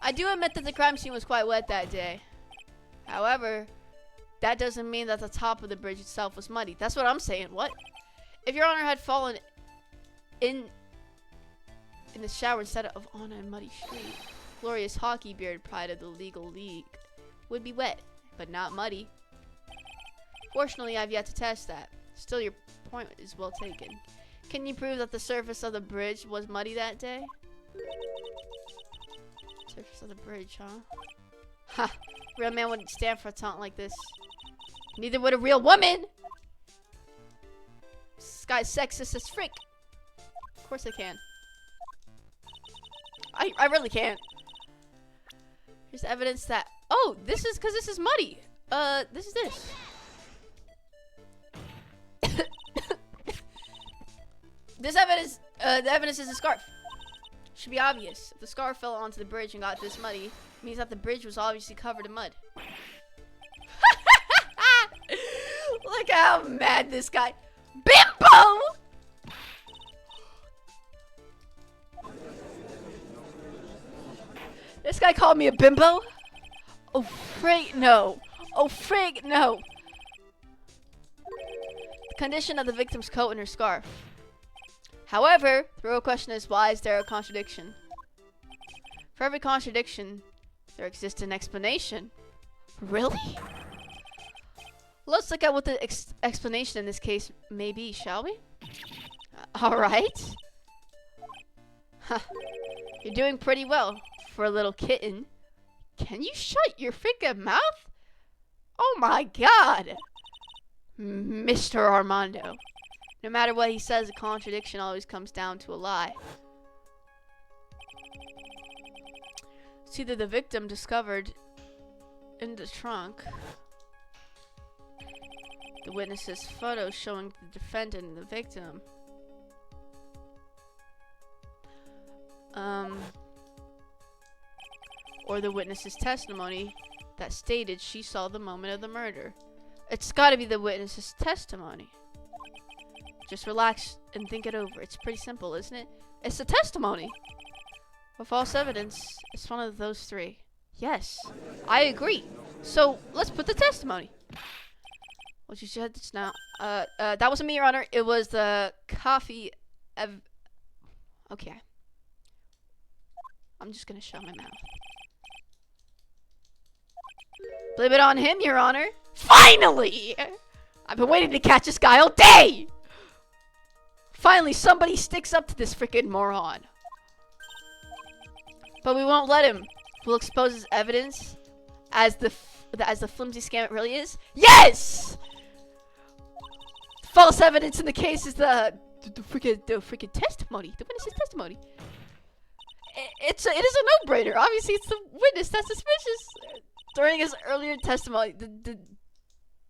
Speaker 1: I do admit that the crime scene was quite wet that day. However, that doesn't mean that the top of the bridge itself was muddy. That's what I'm saying. What? If Your Honor had fallen in the shower instead of on a muddy street, Gloria's hockey beard, pride of the legal league, would be wet, but not muddy. Fortunately, I've yet to test that. Still, your point is well taken. Can you prove that the surface of the bridge was muddy that day? Surface of the bridge, huh? Ha! Real man wouldn't stand for a taunt like this. Neither would a real woman! This guy's sexist as frick. Of course I can. I really can't. Here's evidence that... Oh, this is because this is muddy. This is this. This evidence, the evidence is a scarf. Should be obvious. If the scarf fell onto the bridge and got this muddy, it means that the bridge was obviously covered in mud. Look how mad this guy. Bimbo! This guy called me a bimbo? Oh, frig no. Oh, frig no. The condition of the victim's coat and her scarf. However, the real question is, why is there a contradiction? For every contradiction, there exists an explanation. Really? Let's look at what the explanation in this case may be, shall we? Alright. Huh. You're doing pretty well for a little kitten. Can you shut your freaking mouth? Oh my god! Mr. Armando. No matter what he says, a contradiction always comes down to a lie. It's either the victim discovered in the trunk, the witness's photo showing the defendant and the victim, or the witness's testimony that stated she saw the moment of the murder. It's gotta be the witness's testimony. Just relax and think it over. It's pretty simple, isn't it? It's a testimony. Or false evidence. It's one of those three. Yes, I agree. So, let's put the testimony. What you said just now. That wasn't me, Your Honor. It was the coffee... Okay. I'm just gonna shut my mouth. Blame it on him, Your Honor. Finally! I've been waiting to catch this guy all day! Finally, somebody sticks up to this freaking moron. But we won't let him. We'll expose his evidence as the flimsy scam it really is. Yes! False evidence in the case is the freaking testimony. The witness's testimony. It is a no-brainer. Obviously, it's the witness that's suspicious. During his earlier testimony,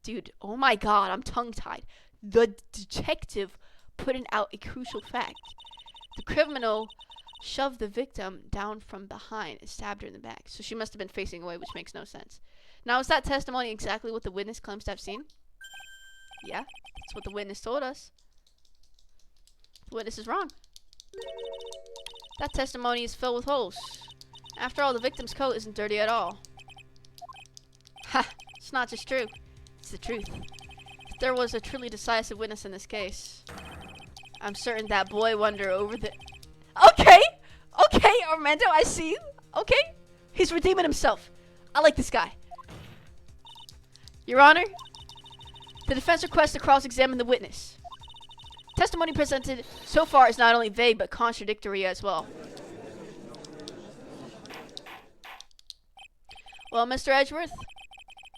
Speaker 1: dude, oh my god, I'm tongue-tied. The detective putting out a crucial fact. The criminal shoved the victim down from behind and stabbed her in the back. So she must have been facing away, which makes no sense. Now, is that testimony exactly what the witness claims to have seen? Yeah, that's what the witness told us. The witness is wrong. That testimony is filled with holes. After all, the victim's coat isn't dirty at all. Ha! It's not just true. It's the truth. If there was a truly decisive witness in this case, I'm certain that boy wonder over the... Okay! Okay, Armando, I see you. Okay? He's redeeming himself. I like this guy. Your Honor, the defense requests to cross-examine the witness. Testimony presented so far is not only vague but contradictory as well. Well, Mr. Edgeworth,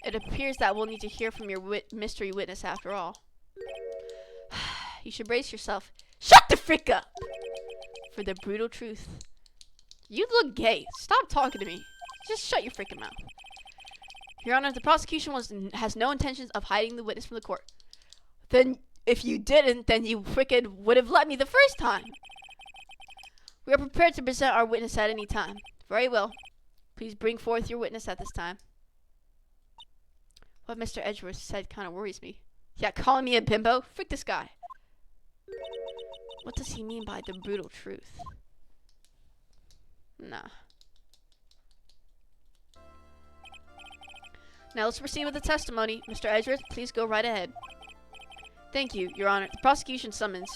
Speaker 1: it appears that we'll need to hear from your mystery witness after all. You should brace yourself. Shut the frick up! For the brutal truth. You look gay. Stop talking to me. Just shut your frickin' mouth. Your Honor, the prosecution has no intentions of hiding the witness from the court. Then, if you didn't, then you frickin' would have let me the first time. We are prepared to present our witness at any time. Very well. Please bring forth your witness at this time. What Mr. Edgeworth said kind of worries me. Yeah, calling me a bimbo? Frick this guy. What does he mean by the brutal truth? Nah. Now let's proceed with the testimony. Mr. Edgeworth, please go right ahead. Thank you, Your Honor. The prosecution summons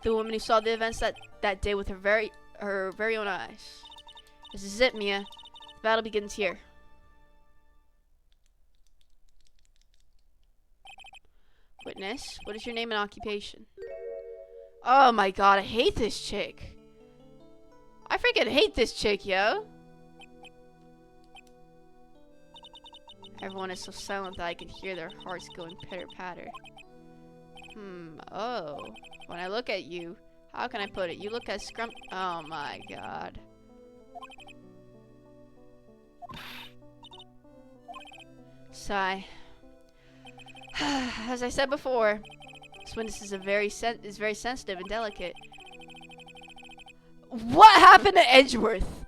Speaker 1: the woman who saw the events that day with her very own eyes. This is it, Mia. The battle begins here. Witness, what is your name and occupation? Oh my god, I hate this chick. I freaking hate this chick, yo. Everyone is so silent that I can hear their hearts going pitter-patter. Oh. When I look at you, how can I put it? You look as oh my god. Sigh. As I said before, this witness is very sensitive and delicate. What happened to Edgeworth?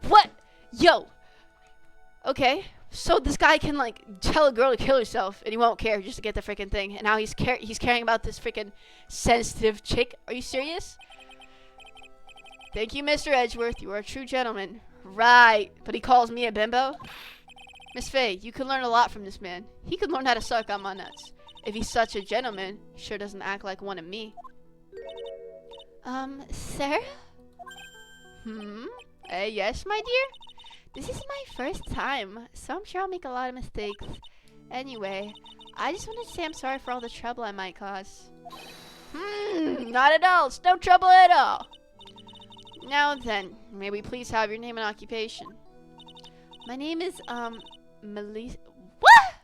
Speaker 1: What? Yo. Okay. So this guy can like tell a girl to kill herself and he won't care just to get the freaking thing. And now he's caring about this freaking sensitive chick. Are you serious? Thank you, Mr. Edgeworth. You are a true gentleman. Right. But he calls me a bimbo? Miss Faye, you could learn a lot from this man. He could learn how to suck on my nuts. If he's such a gentleman, he sure doesn't act like one of me. Sir? Yes, my dear? This is my first time, so I'm sure I'll make a lot of mistakes. Anyway, I just wanted to say I'm sorry for all the trouble I might cause. Not at all. It's no trouble at all. Now then, may we please have your name and occupation? My name is, Melissa. What?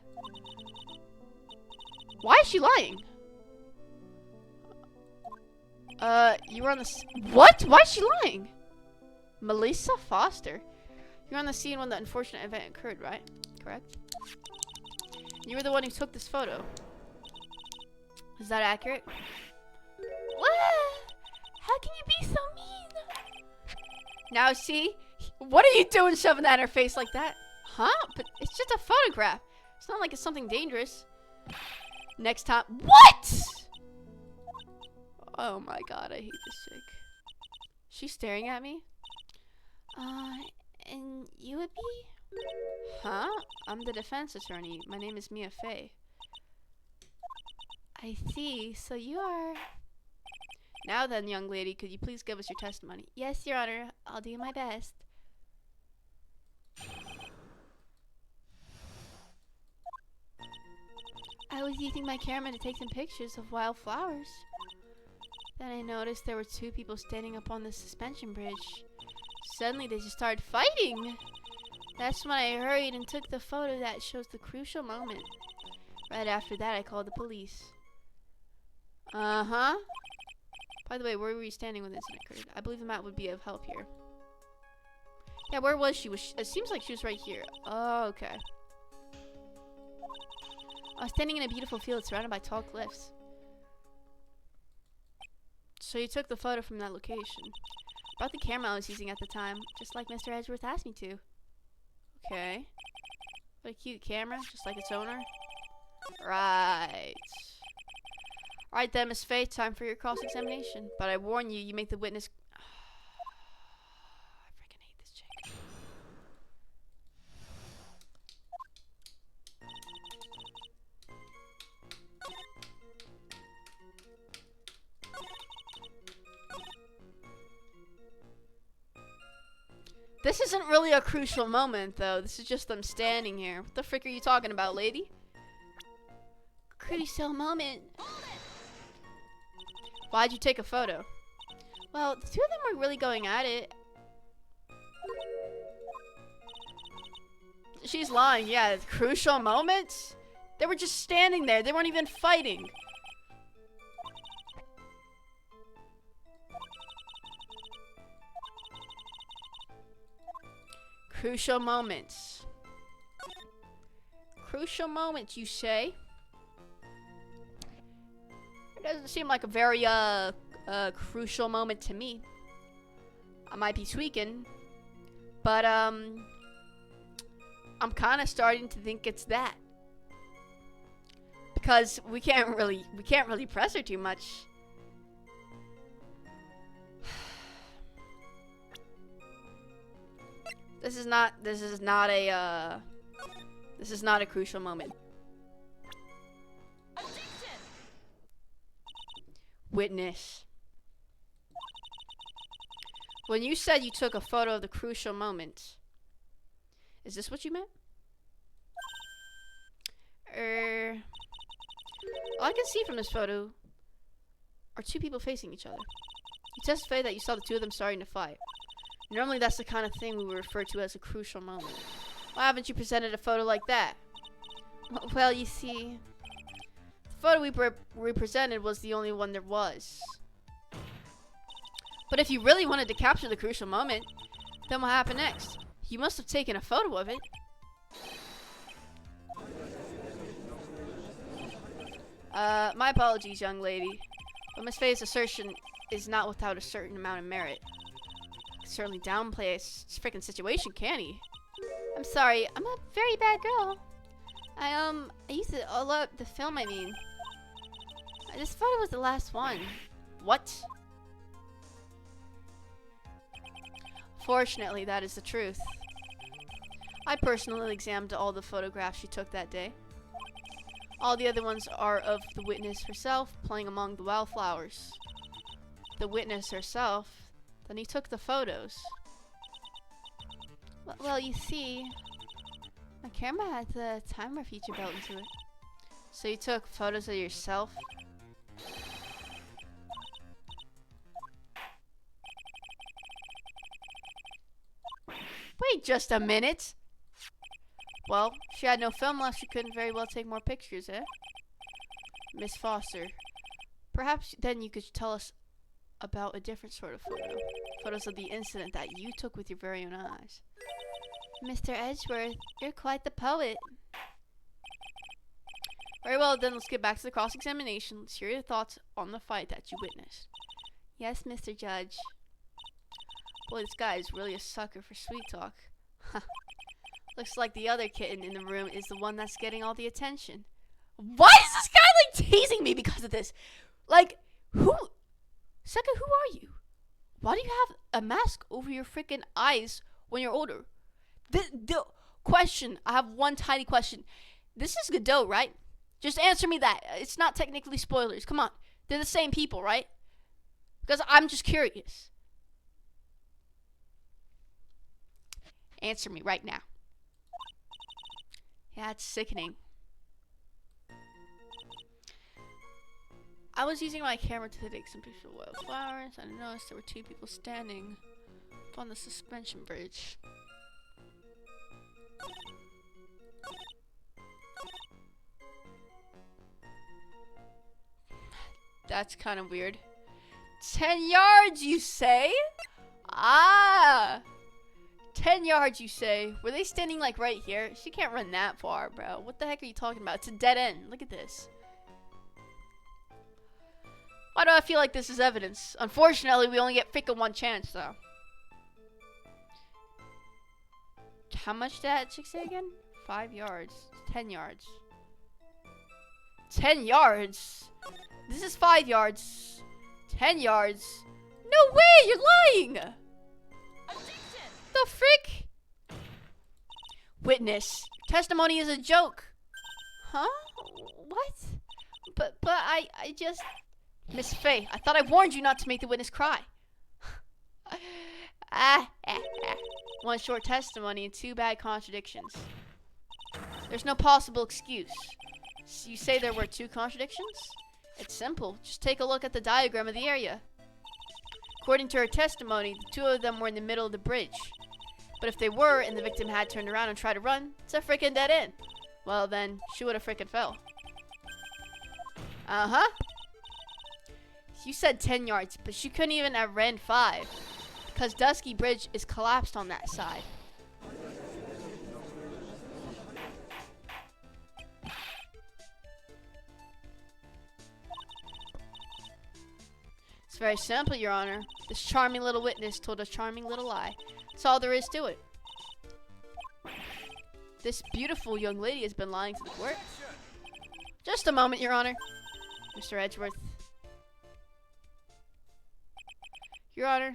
Speaker 1: Why is she lying? You were on the what? Why is she lying? Melissa Foster. You were on the scene when the unfortunate event occurred, right? Correct? You were the one who took this photo. Is that accurate? What? How can you be so mean? Now see? What are you doing shoving that in her face like that? Huh? But it's just a photograph. It's not like it's something dangerous. Next time. What? Oh my god, I hate this chick. She's staring at me. And you would be? Huh? I'm the defense attorney. My name is Mia Fey. I see. So you are... Now then, young lady, could you please give us your testimony? Yes, Your Honor. I'll do my best. I was using my camera to take some pictures of wild flowers. Then I noticed there were two people standing up on the suspension bridge. Suddenly they just started fighting. That's when I hurried and took the photo that shows the crucial moment. Right after that I called the police. Uh-huh. By the way, where were you standing when this occurred? I believe the map would be of help here. Yeah, where was she? It seems like she was right here. Oh, okay. I was standing in a beautiful field surrounded by tall cliffs. So you took the photo from that location. Brought the camera I was using at the time, just like Mr. Edgeworth asked me to. Okay. What a cute camera, just like its owner. Right. Alright then, Miss Faye, time for your cross-examination. But I warn you, you make the witness... I freaking hate this chick. This isn't really a crucial moment, though. This is just them standing here. What the frick are you talking about, lady? Crucial moment. Why'd you take a photo? Well, the two of them were really going at it. She's lying, yeah. Crucial moments? They were just standing there. They weren't even fighting. Crucial moments. Crucial moments, you say? It doesn't seem like a very, crucial moment to me. I might be tweaking, but, I'm kind of starting to think it's that. Because we can't really press her too much. This is not a crucial moment. Witness. When you said you took a photo of the crucial moment, is this what you meant? All I can see from this photo are two people facing each other. You testified that you saw the two of them starting to fight. Normally that's the kind of thing we would refer to as a crucial moment. Why haven't you presented a photo like that? Well, you see, the photo we presented was the only one there was. But if you really wanted to capture the crucial moment, then what happened next? You must have taken a photo of it. My apologies, young lady, but Miss Faye's assertion is not without a certain amount of merit. Certainly downplay a freaking situation, can he? I'm sorry, I'm a very bad girl. I used to all up the film, I mean. This photo was the last one. What? Fortunately, that is the truth. I personally examined all the photographs she took that day. All the other ones are of the witness herself playing among the wildflowers. The witness herself. Then he took the photos. Well, you see, my camera had the timer feature built into it. So you took photos of yourself? Wait just a minute! Well, she had no film left, she couldn't very well take more pictures, eh? Miss Foster, perhaps then you could tell us about a different sort of photo. Photos of the incident that you took with your very own eyes. Mr. Edgeworth, you're quite the poet. Very well, then let's get back to the cross-examination. Let's hear your thoughts on the fight that you witnessed. Yes, Mr. Judge. Boy, this guy is really a sucker for sweet talk. Looks like the other kitten in the room is the one that's getting all the attention. Why is this guy, like, teasing me because of this? Like, who? Second, who are you? Why do you have a mask over your freaking eyes when you're older? The question, I have one tiny question. This is Godot, right? Just answer me that. It's not technically spoilers. Come on. They're the same people, right? Because I'm just curious. Answer me right now. Yeah, it's sickening. I was using my camera to take some pictures of wildflowers, and I noticed there were two people standing on the suspension bridge. That's kind of weird. 10 yards, you say? Ah! 10 yards, you say? Were they standing, like, right here? She can't run that far, bro. What the heck are you talking about? It's a dead end. Look at this. Why do I feel like this is evidence? Unfortunately, we only get freaking one chance, though. How much did that chick say again? 5 yards. 10 yards. 10 yards? This is 5 yards. 10 yards? No way! You're lying! The frick? Witness. Testimony is a joke. Huh? What? But I just... Miss Faye, I thought I warned you not to make the witness cry. One short testimony and two bad contradictions. There's no possible excuse. So you say there were two contradictions? It's simple. Just take a look at the diagram of the area. According to her testimony, the two of them were in the middle of the bridge. But if they were, and the victim had turned around and tried to run, it's a freaking dead end. Well then, she would have freaking fell. Uh-huh. You said 10 yards, but she couldn't even have ran 5. Because Dusky Bridge is collapsed on that side. It's very simple, Your Honor. This charming little witness told a charming little lie. That's all there is to it. This beautiful young lady has been lying to the court. Just a moment, Your Honor. Mr. Edgeworth. Your Honor,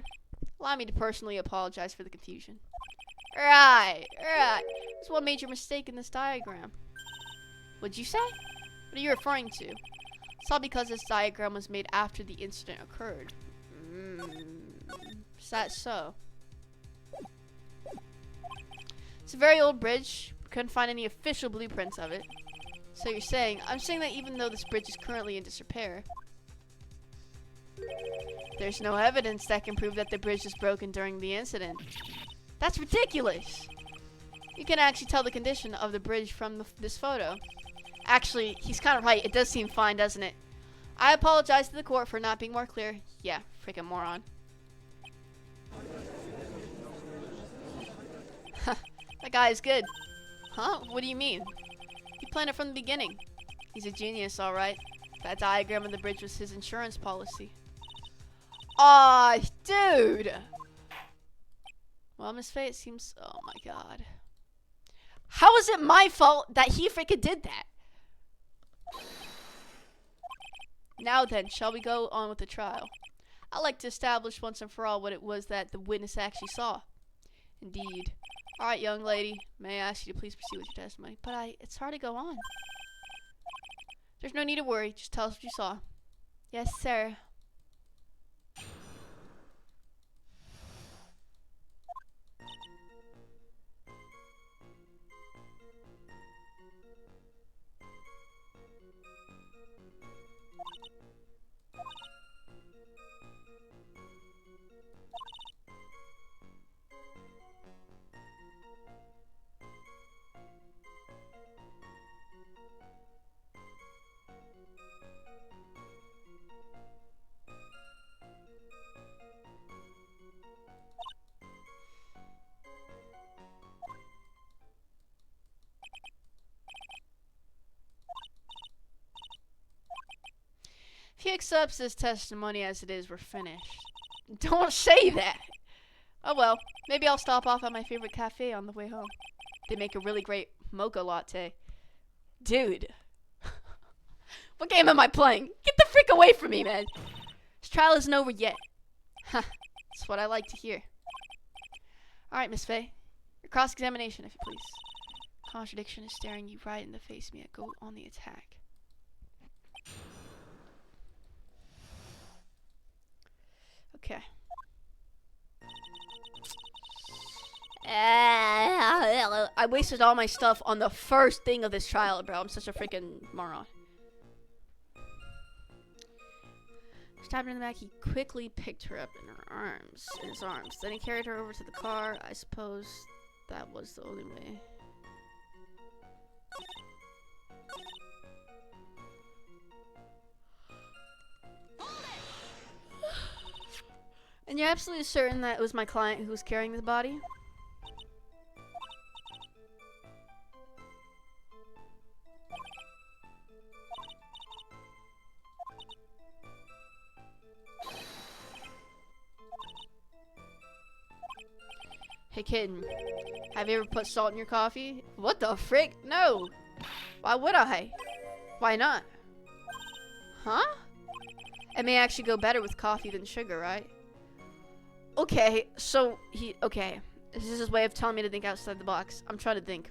Speaker 1: allow me to personally apologize for the confusion. Right. There's one major mistake in this diagram. What'd you say? What are you referring to? It's all because this diagram was made after the incident occurred. Is that so? It's a very old bridge. We couldn't find any official blueprints of it. So you're saying, I'm saying that even though this bridge is currently in disrepair, there's no evidence that can prove that the bridge was broken during the incident. That's ridiculous! You can actually tell the condition of the bridge from this photo. Actually, he's kind of right. It does seem fine, doesn't it? I apologize to the court for not being more clear. Yeah, freaking moron. That guy is good. Huh? What do you mean? He planned it from the beginning. He's a genius, alright. That diagram of the bridge was his insurance policy. Aw, dude! Well, Miss Faye, it seems... Oh my god. How is it my fault that he freaking did that? Now then, shall we go on with the trial? I'd like to establish once and for all what it was that the witness actually saw. Indeed. Alright, young lady. May I ask you to please proceed with your testimony? But it's hard to go on. There's no need to worry. Just tell us what you saw. Yes, sir. If he accepts this testimony as it is, we're finished. Don't say that! Oh well, maybe I'll stop off at my favorite cafe on the way home. They make a really great mocha latte. Dude. What game am I playing? Get the frick away from me, man! This trial isn't over yet. Huh, that's what I like to hear. Alright, Miss Faye. Your cross-examination, if you please. Contradiction is staring you right in the face, Mia. Go on the attack. Okay. I wasted all my stuff on the first thing of this trial, bro. I'm such a freaking moron. Stabbed her in the back, he quickly picked her up in his arms. Then he carried her over to the car. I suppose that was the only way. And you're absolutely certain that it was my client who was carrying the body? Hey kid, have you ever put salt in your coffee? What the frick? No! Why would I? Why not? Huh? It may actually go better with coffee than sugar, right? Okay, so okay. This is his way of telling me to think outside the box. I'm trying to think.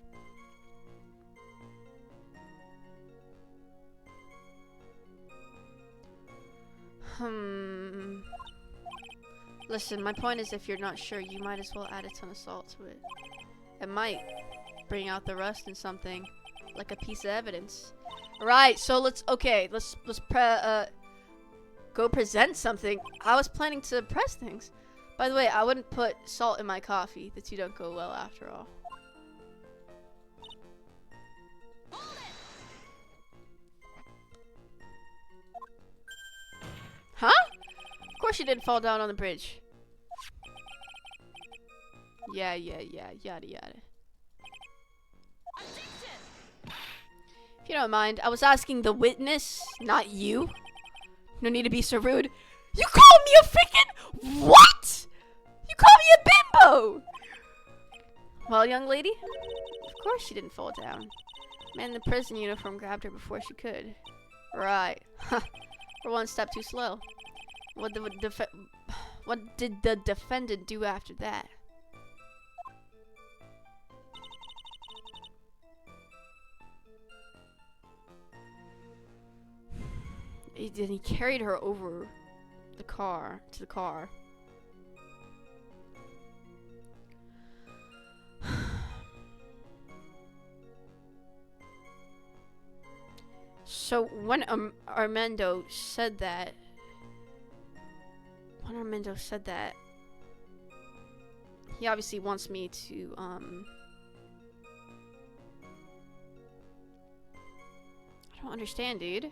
Speaker 1: Listen, my point is if you're not sure, you might as well add a ton of salt to it. It might bring out the rust in something, like a piece of evidence. Right, so let's go present something. I was planning to press things. By the way, I wouldn't put salt in my coffee. The two don't go well after all. Huh? Of course you didn't fall down on the bridge. Yeah, yada yada. If you don't mind, I was asking the witness, not you. No need to be so rude. You called me a freaking what? You called me a bimbo! Well, young lady, of course she didn't fall down. Man in the prison uniform grabbed her before she could. Right. We're one step too slow. What did the defendant do after that? He carried her over the car to the car. So when Armando said that, he obviously wants me to I don't understand, dude.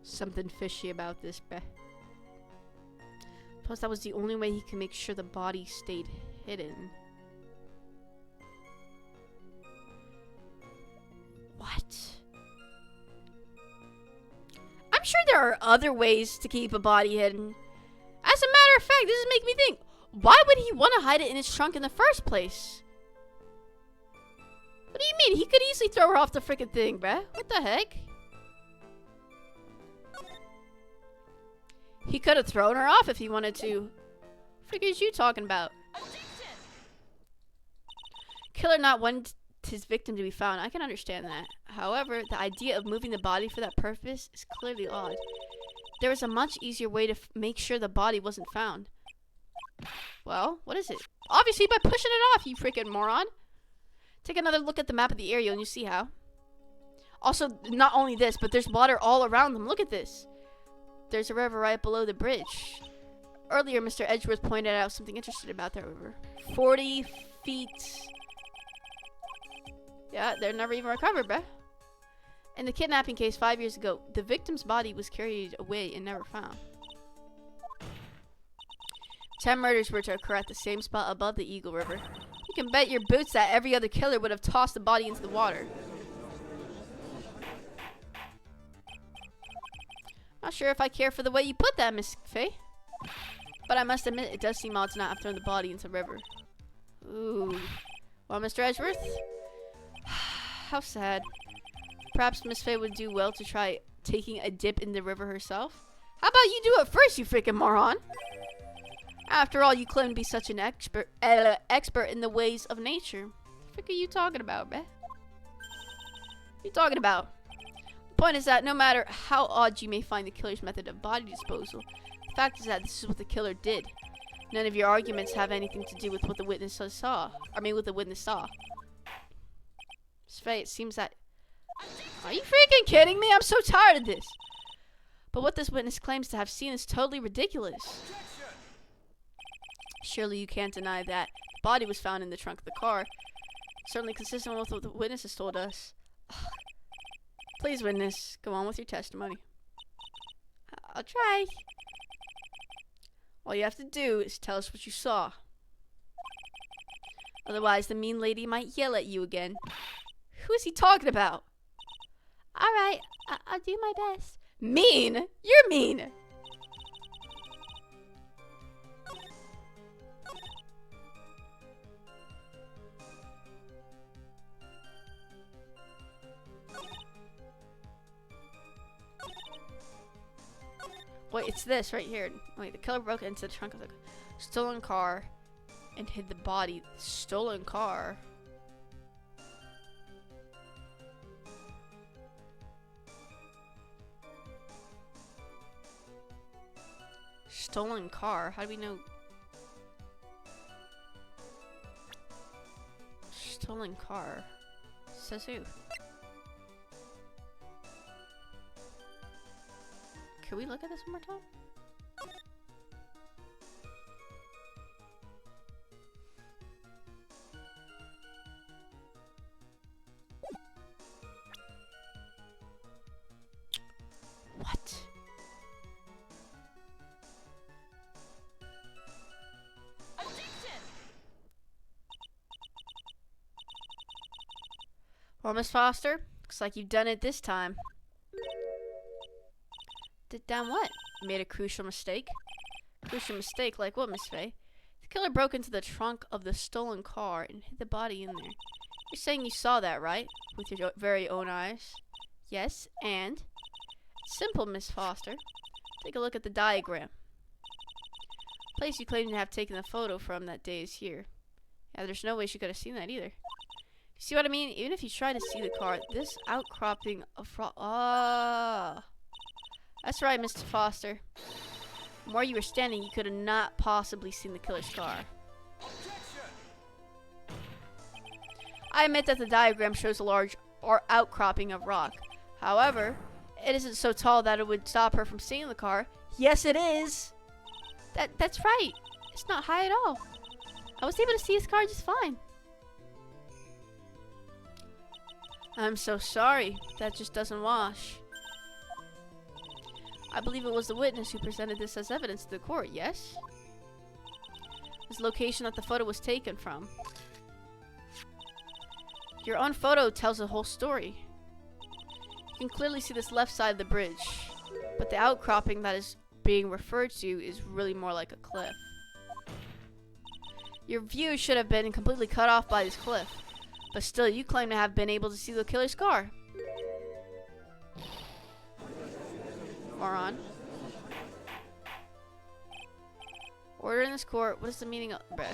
Speaker 1: Something fishy about this, bruh. Plus, that was the only way he could make sure the body stayed hidden. What? I'm sure there are other ways to keep a body hidden. As a matter of fact, this is making me think, why would he want to hide it in his trunk in the first place? What do you mean? He could easily throw her off the freaking thing, bruh. What the heck? He could have thrown her off if he wanted to. What is you talking about? Killer not wanted his victim to be found. I can understand that. However, the idea of moving the body for that purpose is clearly odd. There was a much easier way to make sure the body wasn't found. Well, what is it? Obviously by pushing it off, you freaking moron. Take another look at the map of the area and you see how. Also, not only this, but there's water all around them. Look at this. There's a river right below the bridge. Earlier, Mr. Edgeworth pointed out something interesting about that river. 40 feet. Yeah, they're never even recovered, bruh. In the kidnapping case 5 years ago, the victim's body was carried away and never found. 10 murders were to occur at the same spot above the Eagle River. You can bet your boots that every other killer would have tossed the body into the water. Not sure if I care for the way you put that, Miss Faye. But I must admit, it does seem odd to not have thrown the body into the river. Ooh. Well, Mr. Edgeworth? How sad. Perhaps Miss Faye would do well to try taking a dip in the river herself. How about you do it first, you freaking moron? After all, you claim to be such an expert in the ways of nature. What the frick are you talking about, bruh? What are you talking about? Point is that no matter how odd you may find the killer's method of body disposal, the fact is that this is what the killer did. None of your arguments have anything to do with what the witness saw. With the witness saw. Miss Faye, it seems that Are you freaking kidding me? I'm so tired of this. But what this witness claims to have seen is totally ridiculous. Surely you can't deny that the body was found in the trunk of the car. Certainly consistent with what the witness has told us. Please, witness, go on with your testimony. I'll try. All you have to do is tell us what you saw. Otherwise, the mean lady might yell at you again. Who is he talking about? Alright, I'll do my best. Mean? You're mean! Wait, it's this right here. Wait, the killer broke into the trunk of the stolen car and hid the body. Stolen car? Stolen car? How do we know? Stolen car? Says who? Can we look at this one more time? What? Well, Miss Foster, looks like you've done it this time. Did done what? Made a crucial mistake? Crucial mistake like what, Miss Faye? The killer broke into the trunk of the stolen car and hid the body in there. You're saying you saw that, right? With your very own eyes? Yes, and? Simple, Miss Foster. Take a look at the diagram. The place you claim to have taken the photo from that day is here. Yeah, there's no way she could have seen that either. You see what I mean? Even if you try to see the car, this outcropping of that's right, Mr. Foster. From where you were standing, you could have not possibly seen the killer's car. I admit that the diagram shows a large outcropping of rock. However, it isn't so tall that it would stop her from seeing the car. Yes, it is! That's right. It's not high at all. I was able to see his car just fine. I'm so sorry. That just doesn't wash. I believe it was the witness who presented this as evidence to the court, yes? This location that the photo was taken from. Your own photo tells the whole story. You can clearly see this left side of the bridge, but the outcropping that is being referred to is really more like a cliff. Your view should have been completely cut off by this cliff, but still you claim to have been able to see the killer's car. Moron. Order in this court. What is the meaning of... Bruh.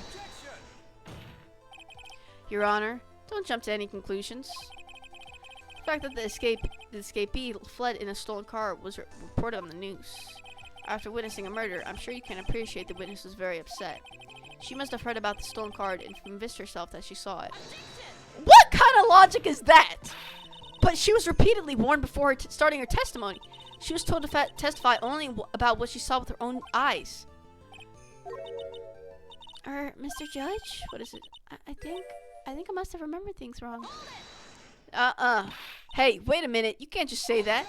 Speaker 1: Your Honor, don't jump to any conclusions. The fact that the escapee fled in a stolen car was reported on the news. After witnessing a murder, I'm sure you can appreciate the witness was very upset. She must have heard about the stolen car and convinced herself that she saw it. What kind of logic is that? But she was repeatedly warned before starting her testimony. She was told to testify only about what she saw with her own eyes. Mr. Judge? What is it? I think I must have remembered things wrong. Hey, wait a minute. You can't just say that.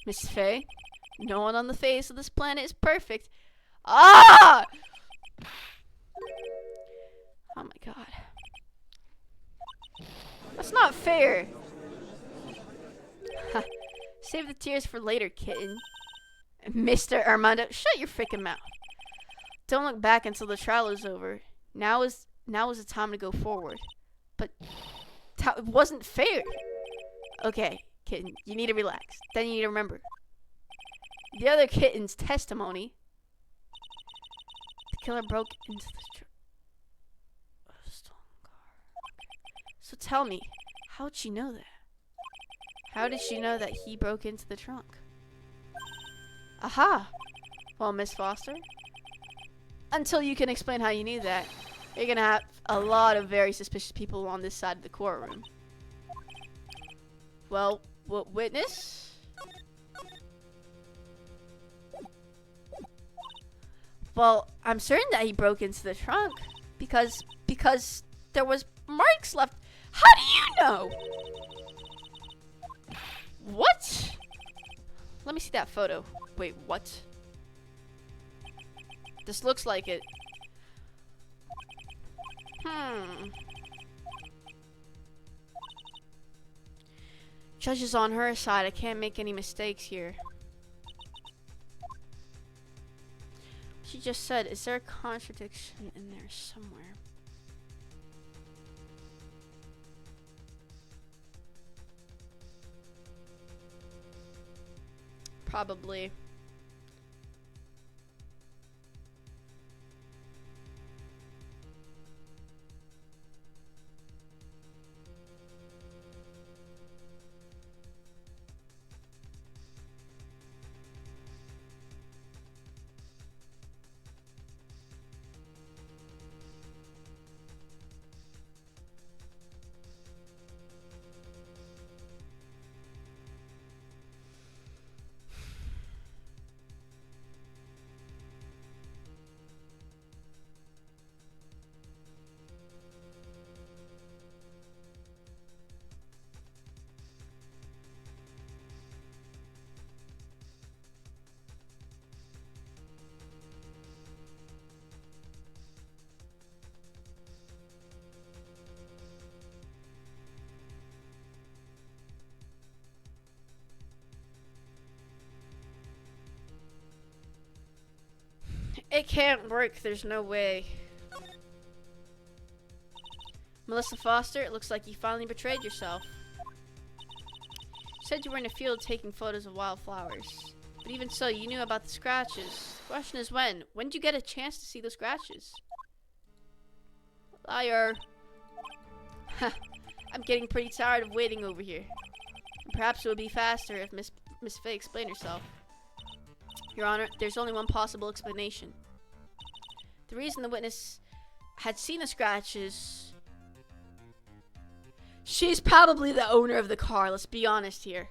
Speaker 1: Miss Faye, no one on the face of this planet is perfect. Ah! Oh my god. That's not fair. Save the tears for later, kitten. Mr. Armando, shut your freaking mouth. Don't look back until the trial is over. Now is the time to go forward. But it wasn't fair. Okay, kitten, you need to relax. Then you need to remember. The other kitten's testimony. The killer broke into the stolen car. So tell me, how'd she know that? How did she know that he broke into the trunk? Aha! Well, Miss Foster, until you can explain how you knew that, you're gonna a lot of very suspicious people on this side of the courtroom. Well, what witness? Well, I'm certain that he broke into the trunk because there was marks left. How do you know? What? Let me see that photo. Wait, what? This looks like it. Judge is on her side. I can't make any mistakes here. She just said, is there a contradiction in there somewhere? Probably. It can't work. There's no way. Melissa Foster, it looks like you finally betrayed yourself. You said you were in a field taking photos of wildflowers. But even so, you knew about the scratches. The question is when? When did you get a chance to see the scratches? Liar. I'm getting pretty tired of waiting over here. And perhaps it would be faster if Miss Fay explained herself. Your Honor, there's only one possible explanation. The reason the witness had seen the scratches... She's probably the owner of the car, let's be honest here.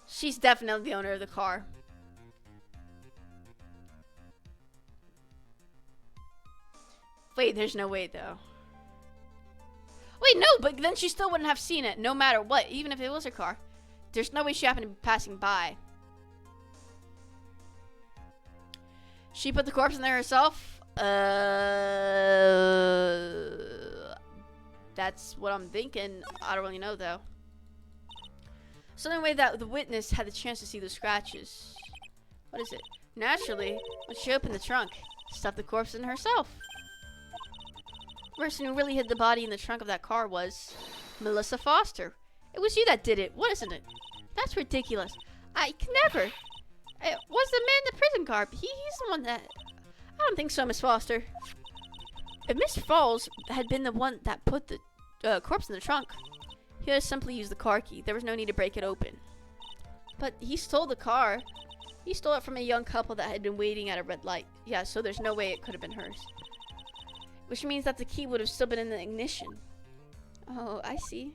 Speaker 1: She's definitely the owner of the car. Wait, there's no way though. Wait, no, but then she still wouldn't have seen it, no matter what, even if it was her car. There's no way she happened to be passing by. She put the corpse in there herself? That's what I'm thinking. I don't really know, though. So the only way that the witness had the chance to see the scratches. What is it? Naturally, when she opened the trunk, stuffed the corpse in herself. The person who really hid the body in the trunk of that car was Melissa Foster. It was you that did it, wasn't it? That's ridiculous. I can never. It was the man in the prison car. He's the one that... I don't think so, Miss Foster. If Miss Falls had been the one that put the corpse in the trunk, he would have simply used the car key. There was no need to break it open. But he stole the car. He stole it from a young couple that had been waiting at a red light. Yeah, so there's no way it could have been hers. Which means that the key would have still been in the ignition. Oh, I see.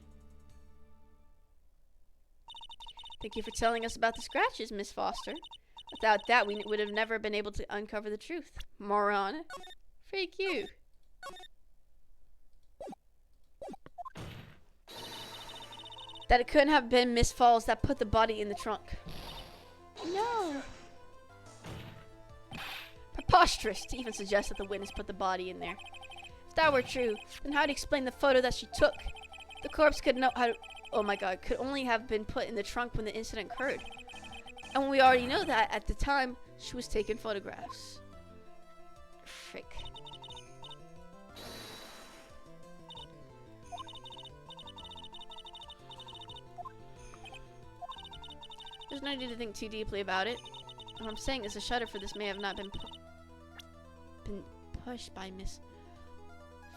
Speaker 1: Thank you for telling us about the scratches, Miss Foster. Without that, we would have never been able to uncover the truth. Moron. Freak you. That it couldn't have been Miss Falls that put the body in the trunk. No. Preposterous to even suggest that the witness put the body in there. If that were true, then how to explain the photo that she took? The corpse could know how to... Oh my god, could only have been put in the trunk when the incident occurred. And we already know that at the time, she was taking photographs. Frick. There's no need to think too deeply about it. What I'm saying is the shutter for this may have not been pushed by Miss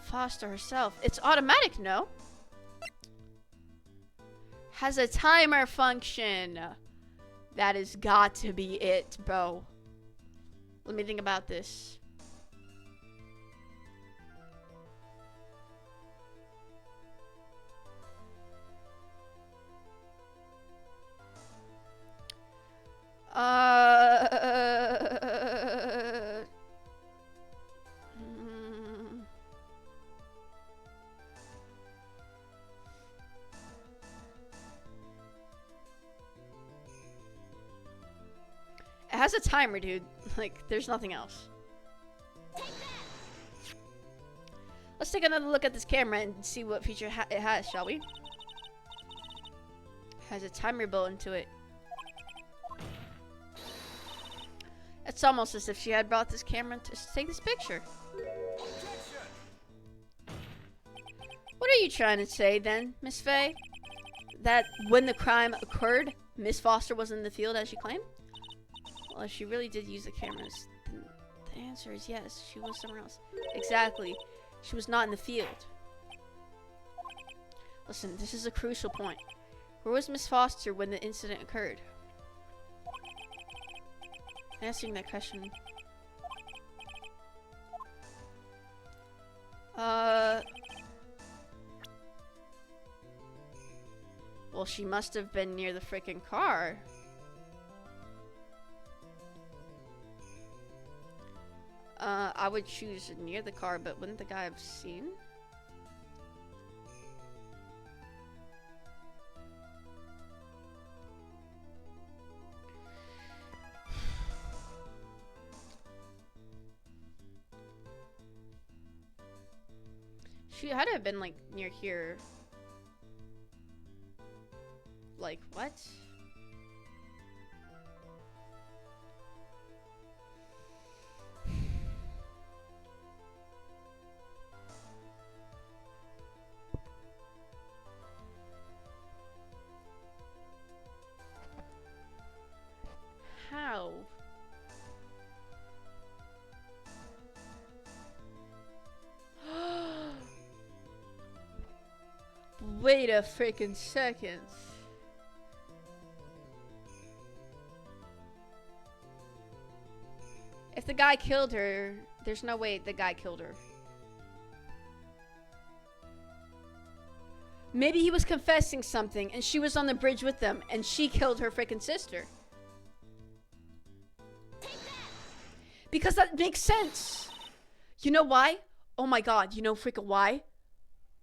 Speaker 1: Foster herself. It's automatic, no? Has a timer function. That has got to be it, bro. Let me think about this. has a timer, dude. Like, there's nothing else. Let's take another look at this camera and see what feature it has, shall we? It has a timer built into it. It's almost as if she had brought this camera to take this picture. What are you trying to say then, Miss Faye? That when the crime occurred, Miss Foster was in the field as she claimed? Well, if she really did use the cameras, then the answer is yes, she was somewhere else. Exactly. She was not in the field. Listen, this is a crucial point. Where was Miss Foster when the incident occurred? Answering that question. Well, she must have been near the freaking car. I would choose near the car, but wouldn't the guy have seen? She had to have been, like, near here. Like, what? How? Wait a freaking second. If the guy killed her, there's no way the guy killed her. Maybe he was confessing something and she was on the bridge with them and she killed her freaking sister. Because that makes sense. You know why? Oh my god, you know freaking why?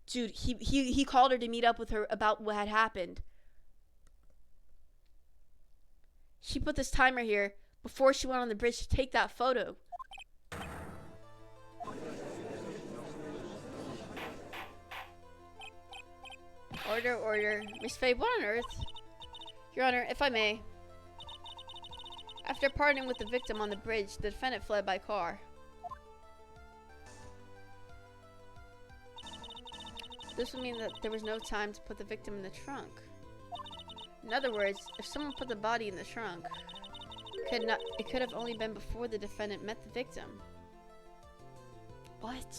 Speaker 1: Dude, he called her to meet up with her about what had happened. She put this timer here before she went on the bridge to take that photo. Order, order. Miss Faye, what on earth? Your Honor, if I may. After parting with the victim on the bridge, the defendant fled by car. This would mean that there was no time to put the victim in the trunk. In other words, if someone put the body in the trunk, it could have only been before the defendant met the victim. What?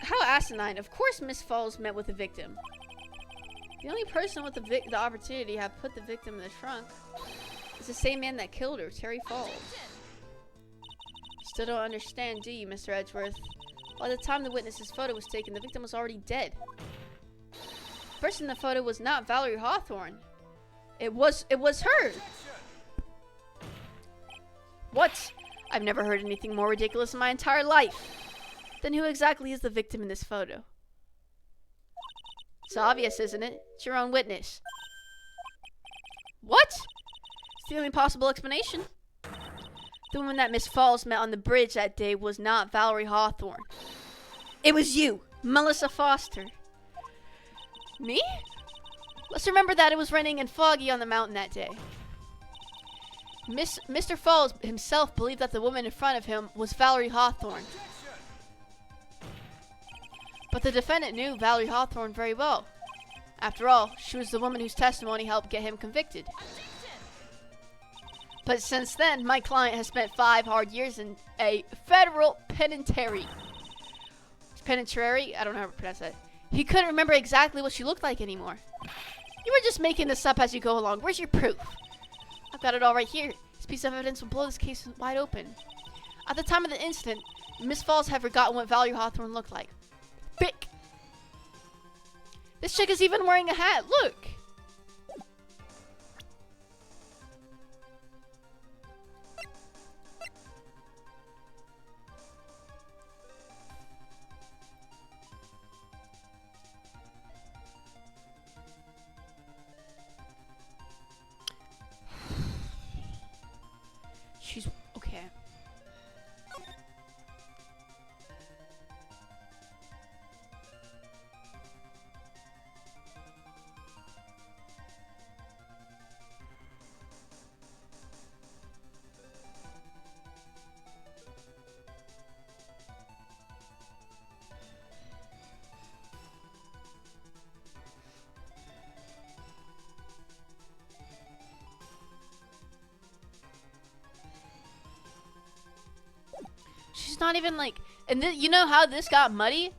Speaker 1: How asinine. Of course Miss Falls met with the victim. The only person with the opportunity to have put the victim in the trunk is the same man that killed her, Terry Falls. Still don't understand, do you, Mr. Edgeworth? By the time the witness's photo was taken, the victim was already dead. The person in the photo was not Valerie Hawthorne. It was her. What? I've never heard anything more ridiculous in my entire life. Then who exactly is the victim in this photo? It's obvious, isn't it? It's your own witness. What? It's the only possible explanation. The woman that Miss Falls met on the bridge that day was not Valerie Hawthorne. It was you, Melissa Foster. Me? Let's remember that it was raining and foggy on the mountain that day. Mr. Falls himself believed that the woman in front of him was Valerie Hawthorne. But the defendant knew Valerie Hawthorne very well. After all, she was the woman whose testimony helped get him convicted. But since then, my client has spent 5 hard years in a federal penitentiary. Penitentiary? I don't know how to pronounce that. He couldn't remember exactly what she looked like anymore. You were just making this up as you go along. Where's your proof? I've got it all right here. This piece of evidence will blow this case wide open. At the time of the incident, Miss Falls had forgotten what Valerie Hawthorne looked like. Bick! This chick is even wearing a hat. Look! She's not even like, and you know how this got muddy?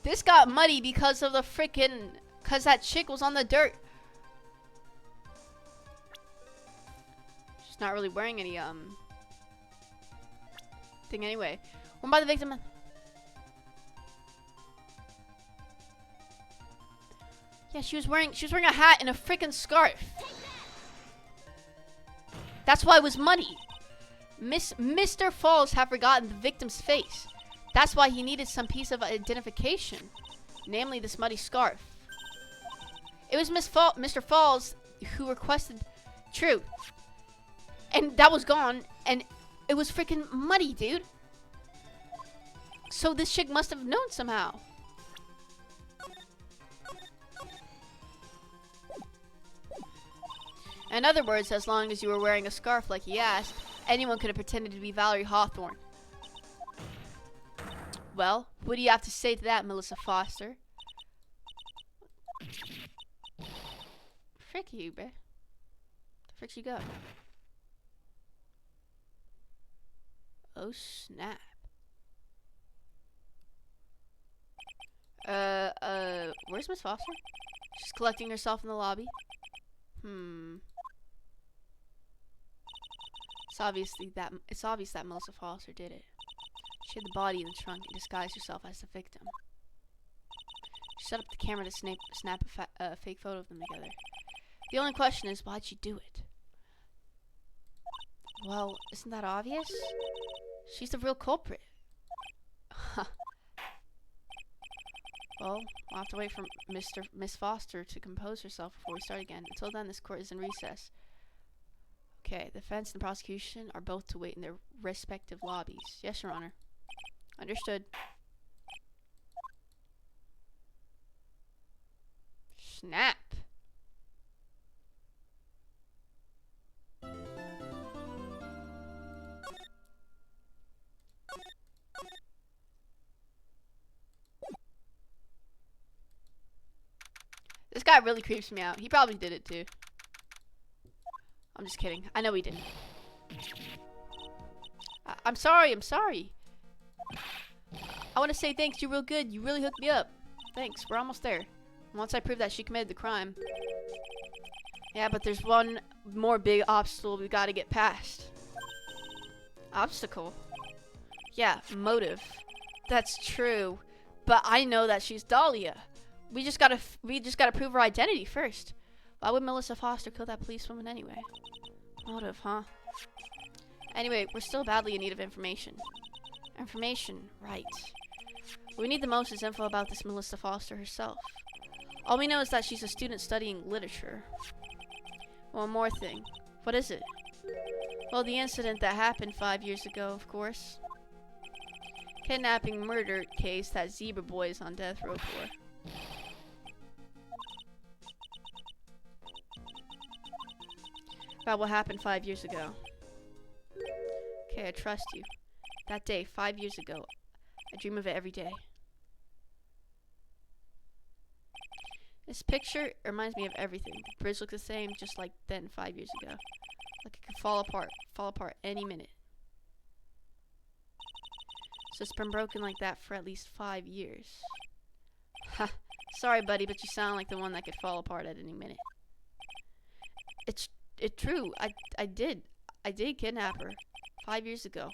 Speaker 1: This got muddy because of the freaking, cause that chick was on the dirt. She's not really wearing any thing anyway. One by the victim. Yeah, she was wearing a hat and a freaking scarf. That's why it was muddy. Mr. Falls had forgotten the victim's face. That's why he needed some piece of identification, namely this muddy scarf. It was Mr. Falls who requested truth. And that was gone, and it was freaking muddy, dude. So this chick must have known somehow. In other words, as long as you were wearing a scarf like he asked, anyone could have pretended to be Valerie Hawthorne. Well, what do you have to say to that, Melissa Foster? Frick you, bruh. The frick you go? Oh, snap. Where's Miss Foster? She's collecting herself in the lobby. It's obvious that Melissa Foster did it. She had the body in the trunk and disguised herself as the victim. She set up the camera to snap a fake photo of them together. The only question is, why'd she do it? Well, isn't that obvious? She's the real culprit. Well, we'll have to wait for Miss Foster to compose herself before we start again. Until then, this court is in recess. Okay, the defense and the prosecution are both to wait in their respective lobbies. Yes, Your Honor. Understood. Snap. This guy really creeps me out. He probably did it too. I'm just kidding. I know he didn't. I'm sorry. I'm sorry. I want to say thanks. You're real good. You really hooked me up. Thanks. We're almost there. Once I prove that she committed the crime. Yeah, but there's one more big obstacle we got to get past. Obstacle? Yeah, motive. That's true. But I know that she's Dahlia. We just gotta prove her identity first. Why would Melissa Foster kill that policewoman anyway? Motive, huh? Anyway, we're still badly in need of information. Information, right. What we need the most is info about this Melissa Foster herself. All we know is that she's a student studying literature. One more thing. What is it? Well, the incident that happened 5 years ago, of course. Kidnapping murder case that Zebra Boy is on death row for. About what happened 5 years ago. Okay, I trust you. That day, 5 years ago, I dream of it every day. This picture reminds me of everything. The bridge looks the same, just like then 5 years ago. Like it could fall apart any minute. So it's been broken like that for at least 5 years. Ha, sorry buddy, but you sound like the one that could fall apart at any minute. It's true. I did kidnap her 5 years ago.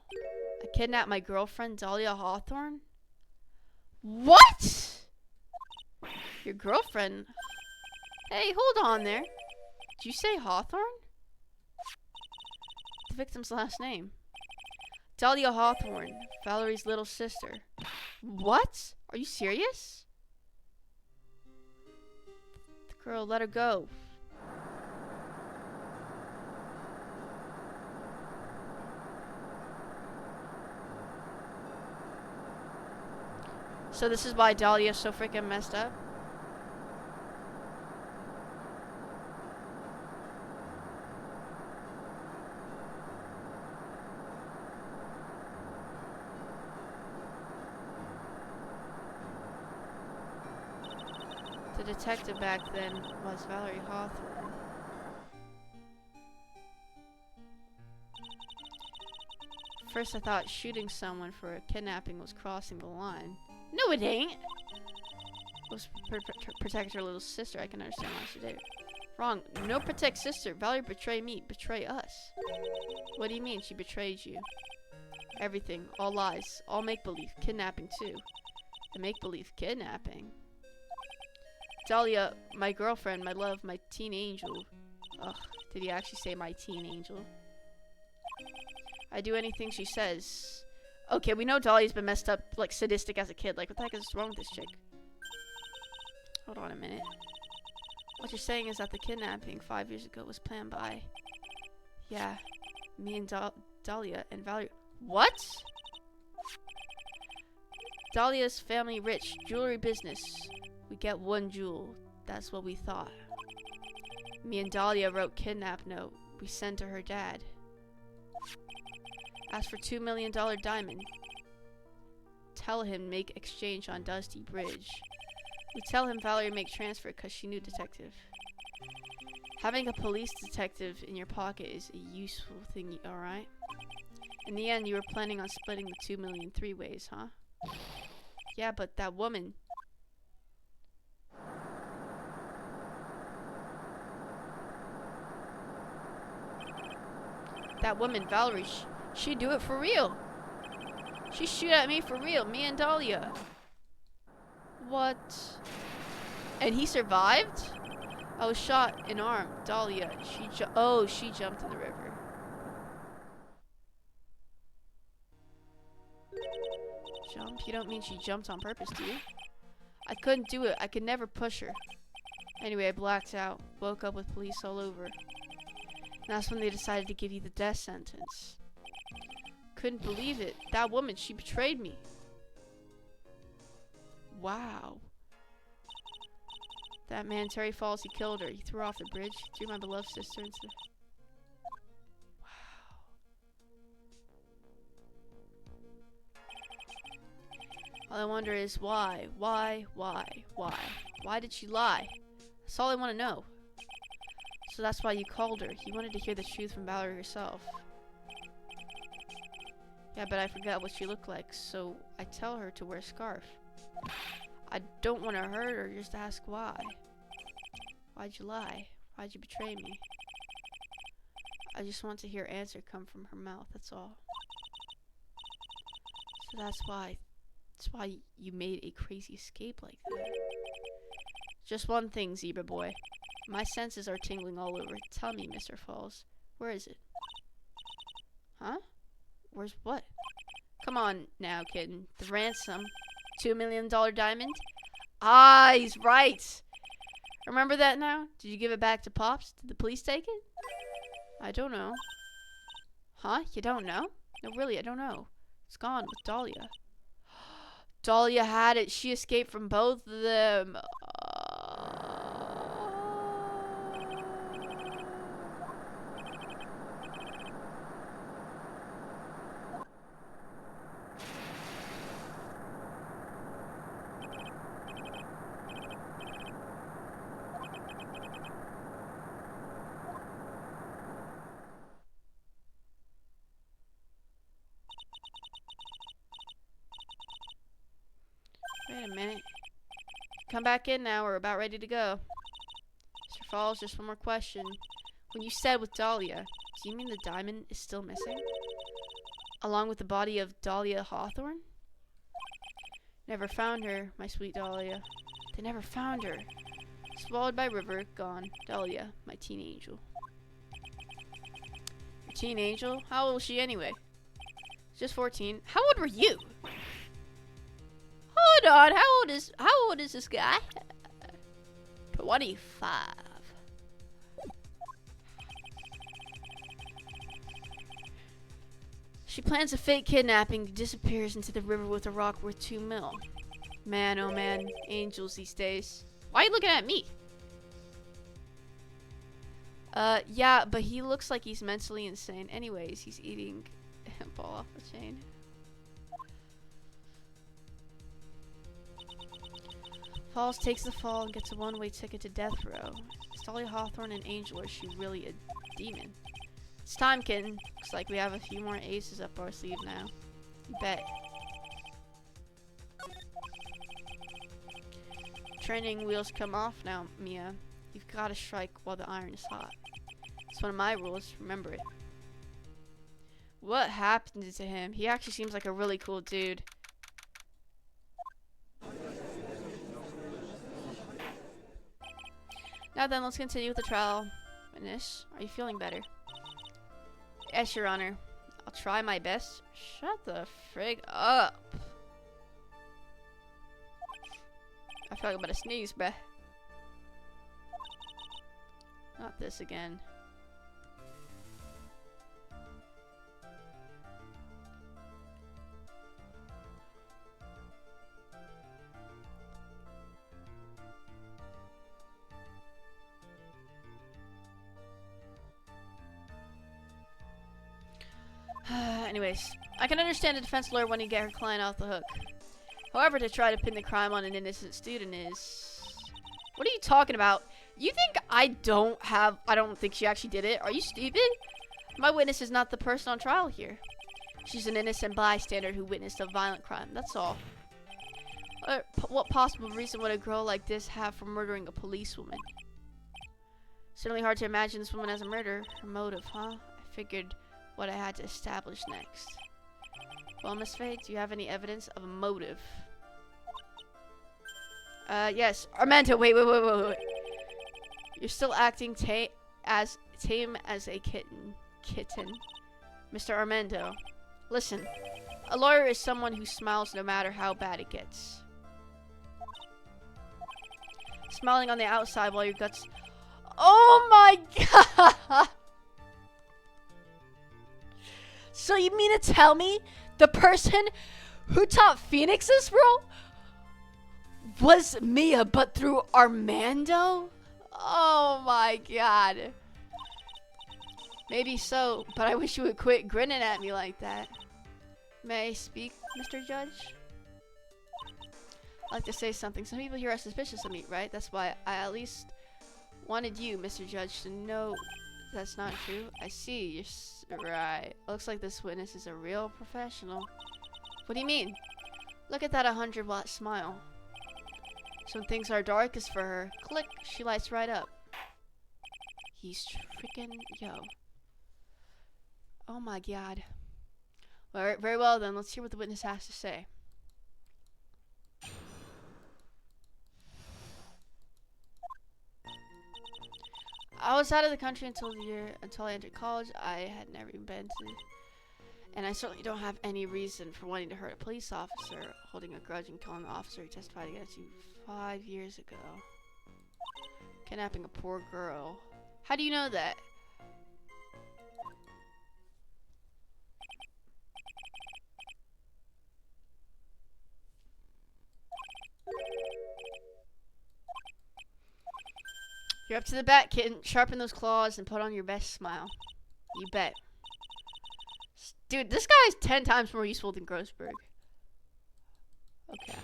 Speaker 1: I kidnapped my girlfriend Dahlia Hawthorne. What? Your girlfriend? Hey, hold on there. Did you say Hawthorne? The victim's last name. Dahlia Hawthorne, Valerie's little sister. What? Are you serious? The girl, let her go. So this is why Dahlia's so freaking messed up? The detective back then was Valerie Hawthorne. First I thought shooting someone for a kidnapping was crossing the line. No, it ain't! It was protect her little sister. I can understand why she did it. Wrong. No protect sister. Valerie betrayed me. Betray us. What do you mean she betrayed you? Everything. All lies. All make-believe. Kidnapping too. A make-believe kidnapping? Dahlia, my girlfriend, my love, my teen angel. Ugh, did he actually say my teen angel? I do anything she says. Okay, we know Dahlia's been messed up, like, sadistic as a kid. Like, what the heck is wrong with this chick? Hold on a minute. What you're saying is that the kidnapping 5 years ago was planned by... Yeah, me and Dahlia and Valerie... What? Dahlia's family rich, jewelry business. We get one jewel. That's what we thought. Me and Dahlia wrote kidnap note. We sent to her dad. Asked for $2 million diamond. Tell him make exchange on Dusty Bridge. We tell him Valerie make transfer because she knew detective. Having a police detective in your pocket is a useful thing, alright? In the end, you were planning on splitting the 2 million 3 ways, huh? Yeah, but that woman... That woman, Valerie, she'd do it for real. She'd shoot at me for real, me and Dahlia. What? And he survived? I was shot in arm. Dahlia, she jumped in the river. Jump? You don't mean she jumped on purpose, do you? I couldn't do it. I could never push her. Anyway, I blacked out. Woke up with police all over. And that's when they decided to give you the death sentence. Couldn't believe it. That woman, she betrayed me. Wow. That man, Terry Falls, he killed her. He threw her off the bridge. He threw my beloved sister into the... Wow. All I wonder is why? Why did she lie? That's all I want to know. So that's why you called her. You wanted to hear the truth from Valerie herself. Yeah, but I forgot what she looked like, so I tell her to wear a scarf. I don't want to hurt her, just ask why. Why'd you lie? Why'd you betray me? I just want to hear answer come from her mouth, that's all. So that's why you made a crazy escape like that. Just one thing, Zebra Boy. My senses are tingling all over. Tell me, Mr. Falls. Where is it? Huh? Where's what? Come on now, kitten. The ransom. $2 million diamond? Ah, he's right. Remember that now? Did you give it back to Pops? Did the police take it? I don't know. Huh? You don't know? No, really, I don't know. It's gone with Dahlia. Dahlia had it. She escaped from both of them. Wait a minute. Come back in now. We're about ready to go. Mr. Falls, just one more question. When you said with Dahlia, do you mean the diamond is still missing? Along with the body of Dahlia Hawthorne? Never found her, my sweet Dahlia. They never found her. Swallowed by river, gone. Dahlia, my teen angel. Your teen angel? How old was she anyway? Just 14. How old were you? Hold on, how old is this guy? 25. She plans a fake kidnapping, disappears into the river with a rock worth 2 mil. Man, oh man, angels these days. Why are you looking at me? Yeah, but he looks like he's mentally insane. Anyways, he's eating a ball off the chain. Falls takes the fall and gets a one-way ticket to death row. Is Dahlia Hawthorne an angel or is she really a demon? It's time, kitten. Looks like we have a few more aces up our sleeve now. You bet. Training wheels come off now, Mia. You've got to strike while the iron is hot. It's one of my rules. Remember it. What happened to him? He actually seems like a really cool dude. Now then, let's continue with the trial. Witness, are you feeling better? Yes, Your Honor. I'll try my best. Shut the frig up. I feel like I'm about to sneeze, bruh. Not this again. Anyways, I can understand a defense lawyer wanting to get her client off the hook. However, to try to pin the crime on an innocent student is... What are you talking about? You think I don't think she actually did it? Are you stupid? My witness is not the person on trial here. She's an innocent bystander who witnessed a violent crime, that's all. What possible reason would a girl like this have for murdering a policewoman? Certainly hard to imagine this woman as a murderer. Her motive, huh? I figured what I had to establish next. Well, Miss Faye, do you have any evidence of a motive? Yes. Armando, wait. You're still acting tame as a kitten. Mr. Armando, listen. A lawyer is someone who smiles no matter how bad it gets. Smiling on the outside while your guts... Oh my god! So you mean to tell me the person who taught Phoenix this role was Mia, but through Armando? Oh my god. Maybe so, but I wish you would quit grinning at me like that. May I speak, Mr. Judge? I'd like to say something. Some people here are suspicious of me, right? That's why I at least wanted you, Mr. Judge, to know that's not true. I see. You're right. Looks like this witness is a real professional. What do you mean? Look at that 100-watt smile. So when things are darkest for her, click, she lights right up. He's freaking yo. Oh my god. Well, very well then. Let's hear what the witness has to say. I was out of the country until I entered college. I had never even been to, and I certainly don't have any reason for wanting to hurt a police officer, holding a grudge and killing the officer who testified against you 5 years ago. Kidnapping a poor girl. How do you know that? You're up to the bat, kitten. Sharpen those claws and put on your best smile. You bet. Dude, this guy's 10 times more useful than Grossberg. Okay.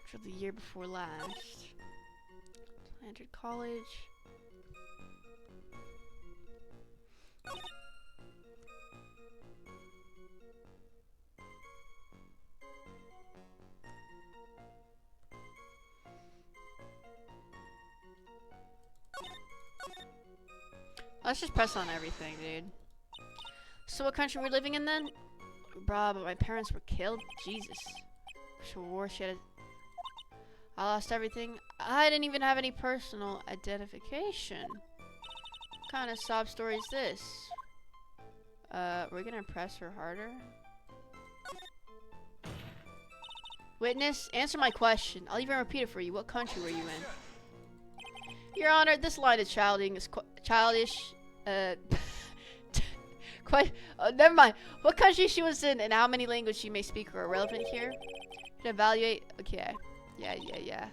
Speaker 1: For the year before last. I entered college. Let's just press on everything, dude. So what country we're living in then? Bruh, but my parents were killed? Jesus. For war shit. I lost everything. I didn't even have any personal identification. What kind of sob story is this? We're gonna press her harder? Witness, answer my question. I'll even repeat it for you. What country were you in? Your Honor, this line of childish is childish. Never mind. What country she was in and how many languages she may speak are irrelevant here. To evaluate. Okay. Yeah.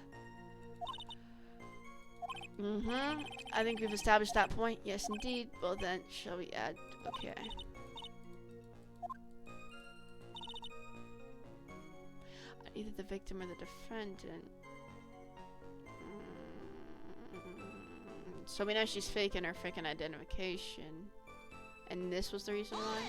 Speaker 1: I think we've established that point. Yes, indeed. Well then, shall we add? Okay. Either the victim or the defendant. So we know she's faking her freaking identification. And this was the reason why?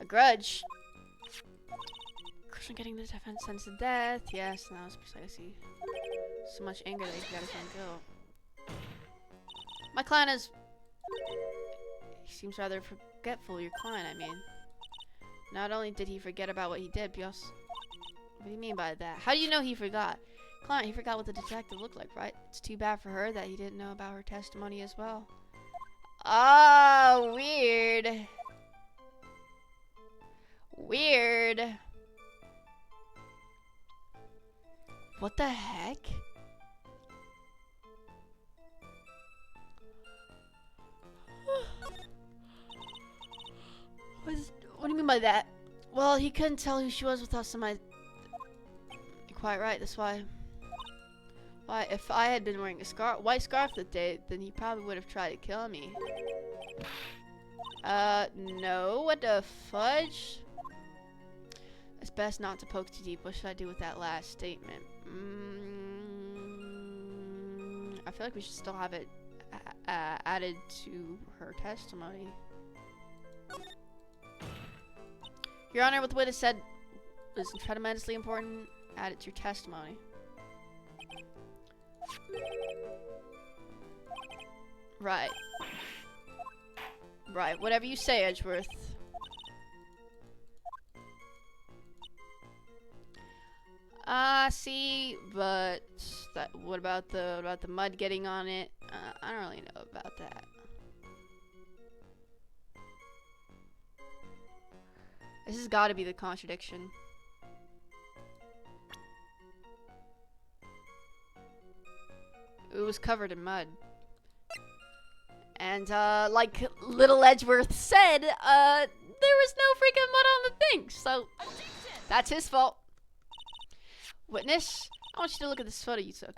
Speaker 1: A grudge. Person getting the defense sentenced to death. Yes, that was precisely. So much anger that he got his own guilt. My client is. He seems rather forgetful, your client, I mean. Not only did he forget about what he did, but also. What do you mean by that? How do you know he forgot? Client, he forgot what the detective looked like, right? It's too bad for her that he didn't know about her testimony as well. Oh, weird. Weird. What the heck? What do you mean by that? Well, he couldn't tell who she was without somebody. You're quite right, that's why. Why, if I had been wearing a white scarf that day, then he probably would have tried to kill me. No, what the fudge? It's best not to poke too deep. What should I do with that last statement? I feel like we should still have it added to her testimony. Your Honor, what the witness said was tremendously important. Add it to your testimony. Right. Right, whatever you say, Edgeworth. See, but what about the mud getting on it? I don't really know about that. This has got to be the contradiction. It was covered in mud. And, like little Edgeworth said, there was no freaking mud on the thing, so that's his fault. Witness, I want you to look at this photo you took.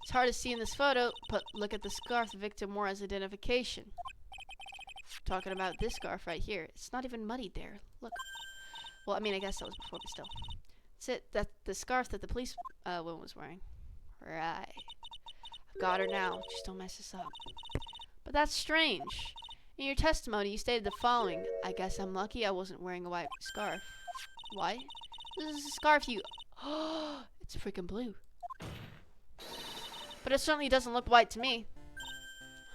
Speaker 1: It's hard to see in this photo, but look at the scarf the victim wore as identification. Talking about this scarf right here. It's not even muddied there. Look. Well, I mean, I guess that was before, but still. That's it. That's the scarf that the police woman was wearing. Right. I've got her now. Just don't mess this up. But that's strange. In your testimony, you stated the following. I guess I'm lucky I wasn't wearing a white scarf. Why? This is a scarf you... Oh, it's freaking blue. But it certainly doesn't look white to me.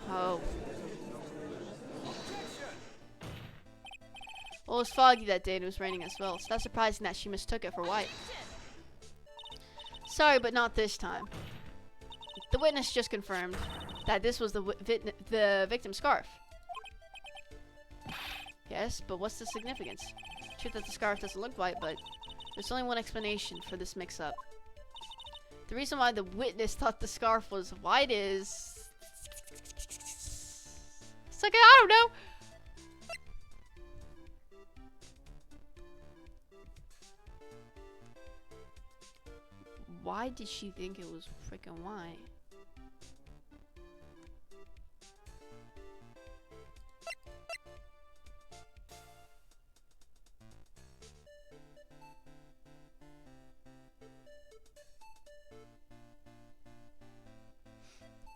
Speaker 1: Oh. Well, it was foggy that day and it was raining as well. It's not surprising that she mistook it for white. Sorry, but not this time. The witness just confirmed that this was the victim's scarf. Yes, but what's the significance? True that the scarf doesn't look white, but there's only one explanation for this mix-up. The reason why the witness thought the scarf was white is... It's like, I don't know. Why did she think it was freaking white?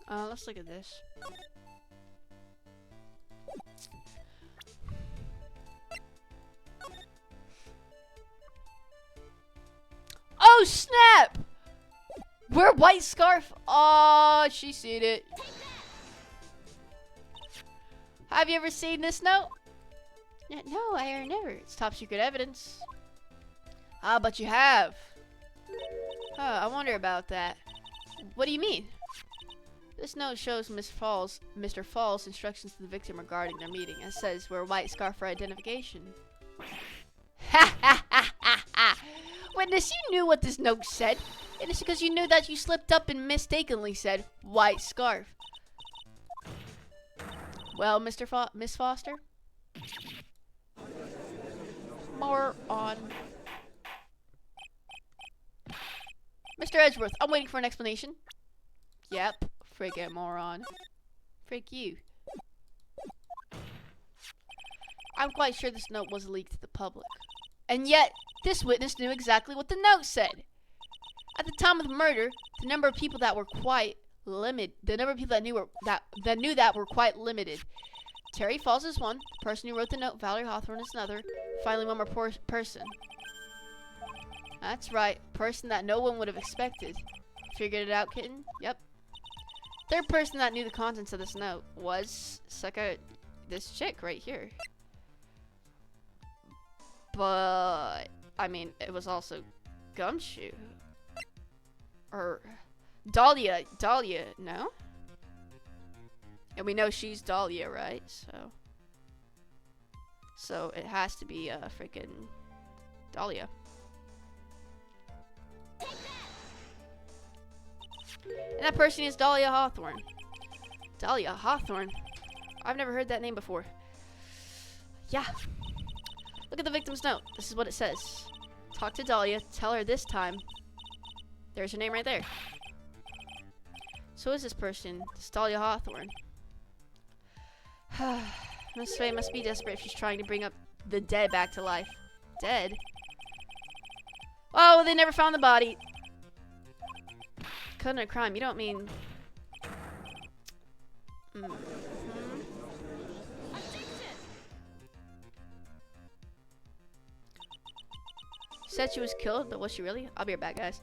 Speaker 1: Let's look at this. Oh snap! Wear white scarf. Oh, she seen it. Have you ever seen this note? No, I never. It's top secret evidence. Ah, but you have. Huh, I wonder about that. What do you mean? This note shows Mr. Fall's instructions to the victim regarding their meeting. It says wear a white scarf for identification. Ha ha ha ha ha! Witness, you knew what this note said. It is because you knew that you slipped up and mistakenly said white scarf. Well, Miss Foster? More on... Mr. Edgeworth, I'm waiting for an explanation. Yep, Freaking moron. Frick you. I'm quite sure this note was leaked to the public. And yet, this witness knew exactly what the note said. At the time of the murder, the number of people that were quite limited. The number of people that knew that were quite limited. Terry Falls is one. The person who wrote the note, Valerie Hawthorne, is another. Finally, one more person. That's right, person that no one would have expected. Figured it out, kitten? Yep. Third person that knew the contents of this note was this chick right here. But I mean, it was also Gumshoe. Or Dahlia, no? And we know she's Dahlia, right? So it has to be freaking Dahlia. And that person is Dahlia Hawthorne. Dahlia Hawthorne? I've never heard that name before. Yeah. Look at the victim's note. This is what it says. Talk to Dahlia. Tell her this time. There's her name right there. So who is this person? This Dahlia Hawthorne. Miss Faye must be desperate if she's trying to bring up the dead back to life. Dead? Oh, they never found the body. Couldn't a crime. You don't mean... Said she was killed, but was she really? I'll be right back, guys.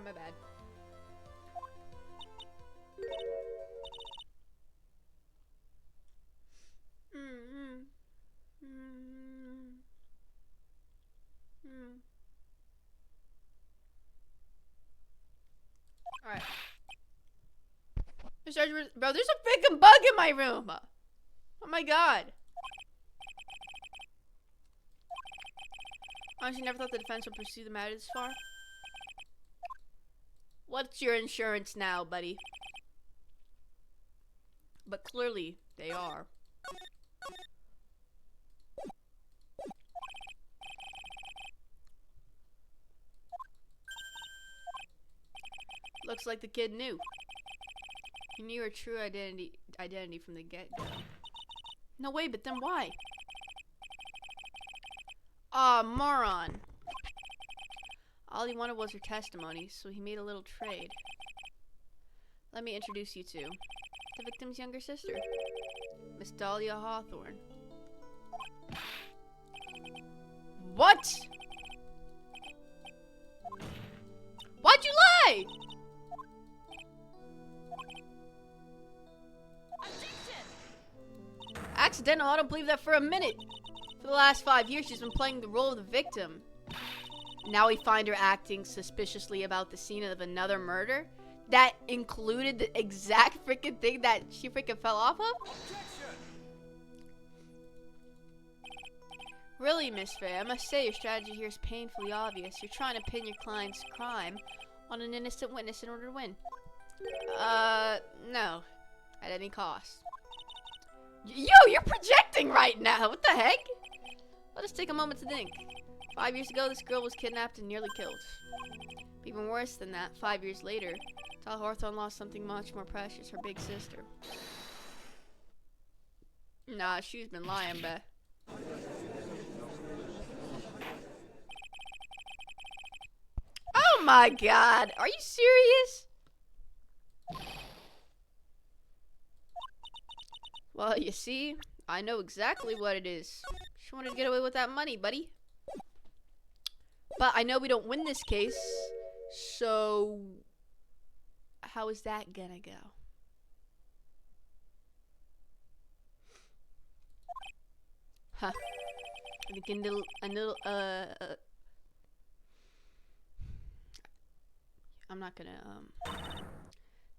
Speaker 1: my bad. Alright. Bro, there's a freaking bug in my room! Oh my god. Honestly, never thought the defense would pursue the matter this far. What's your insurance now, buddy? But clearly, they are. Looks like the kid knew. He knew her true identity from the get-go. No way, but then why? Aw, moron. All he wanted was her testimony, so he made a little trade. Let me introduce you to the victim's younger sister, Miss Dahlia Hawthorne. What? Why'd you lie? Accidental? I don't believe that for a minute. For the last 5 years, she's been playing the role of the victim. Now we find her acting suspiciously about the scene of another murder that included the exact freaking thing that she freaking fell off of? Really, Miss Faye, I must say your strategy here is painfully obvious. You're trying to pin your client's crime on an innocent witness in order to win. No. At any cost. Yo, you're projecting right now! What the heck? Let us take a moment to think. 5 years ago, this girl was kidnapped and nearly killed. But even worse than that, 5 years later, Dahlia Hawthorne lost something much more precious, her big sister. Nah, she's been lying, bruh. Oh my god, are you serious? Well, you see, I know exactly what it is. She wanted to get away with that money, buddy. But I know we don't win this case, so how is that gonna go? Huh. I think I'm not gonna,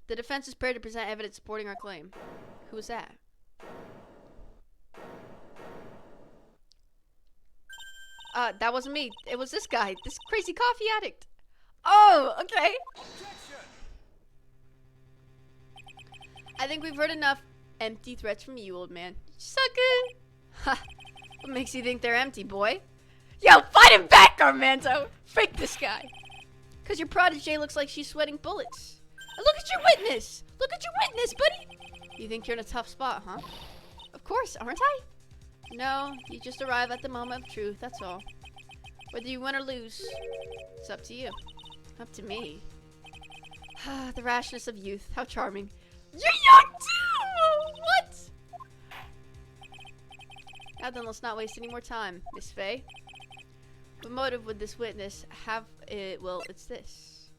Speaker 1: The defense is prepared to present evidence supporting our claim. Who was that? That wasn't me. It was this guy. This crazy coffee addict. Oh, okay. I think we've heard enough empty threats from you, old man. Sucker. Ha. What makes you think they're empty, boy? Yo, fight him back, Armando. Freak this guy. Cause your protege looks like she's sweating bullets. And look at your witness. Look at your witness, buddy. You think you're in a tough spot, huh? Of course, aren't I? No, you just arrive at the moment of truth, that's all. Whether you win or lose, it's up to you. Up to me. The rashness of youth, how charming. You're young too! What? Now then, let's not waste any more time, Miss Faye. What motive would this witness have? Well, it's this.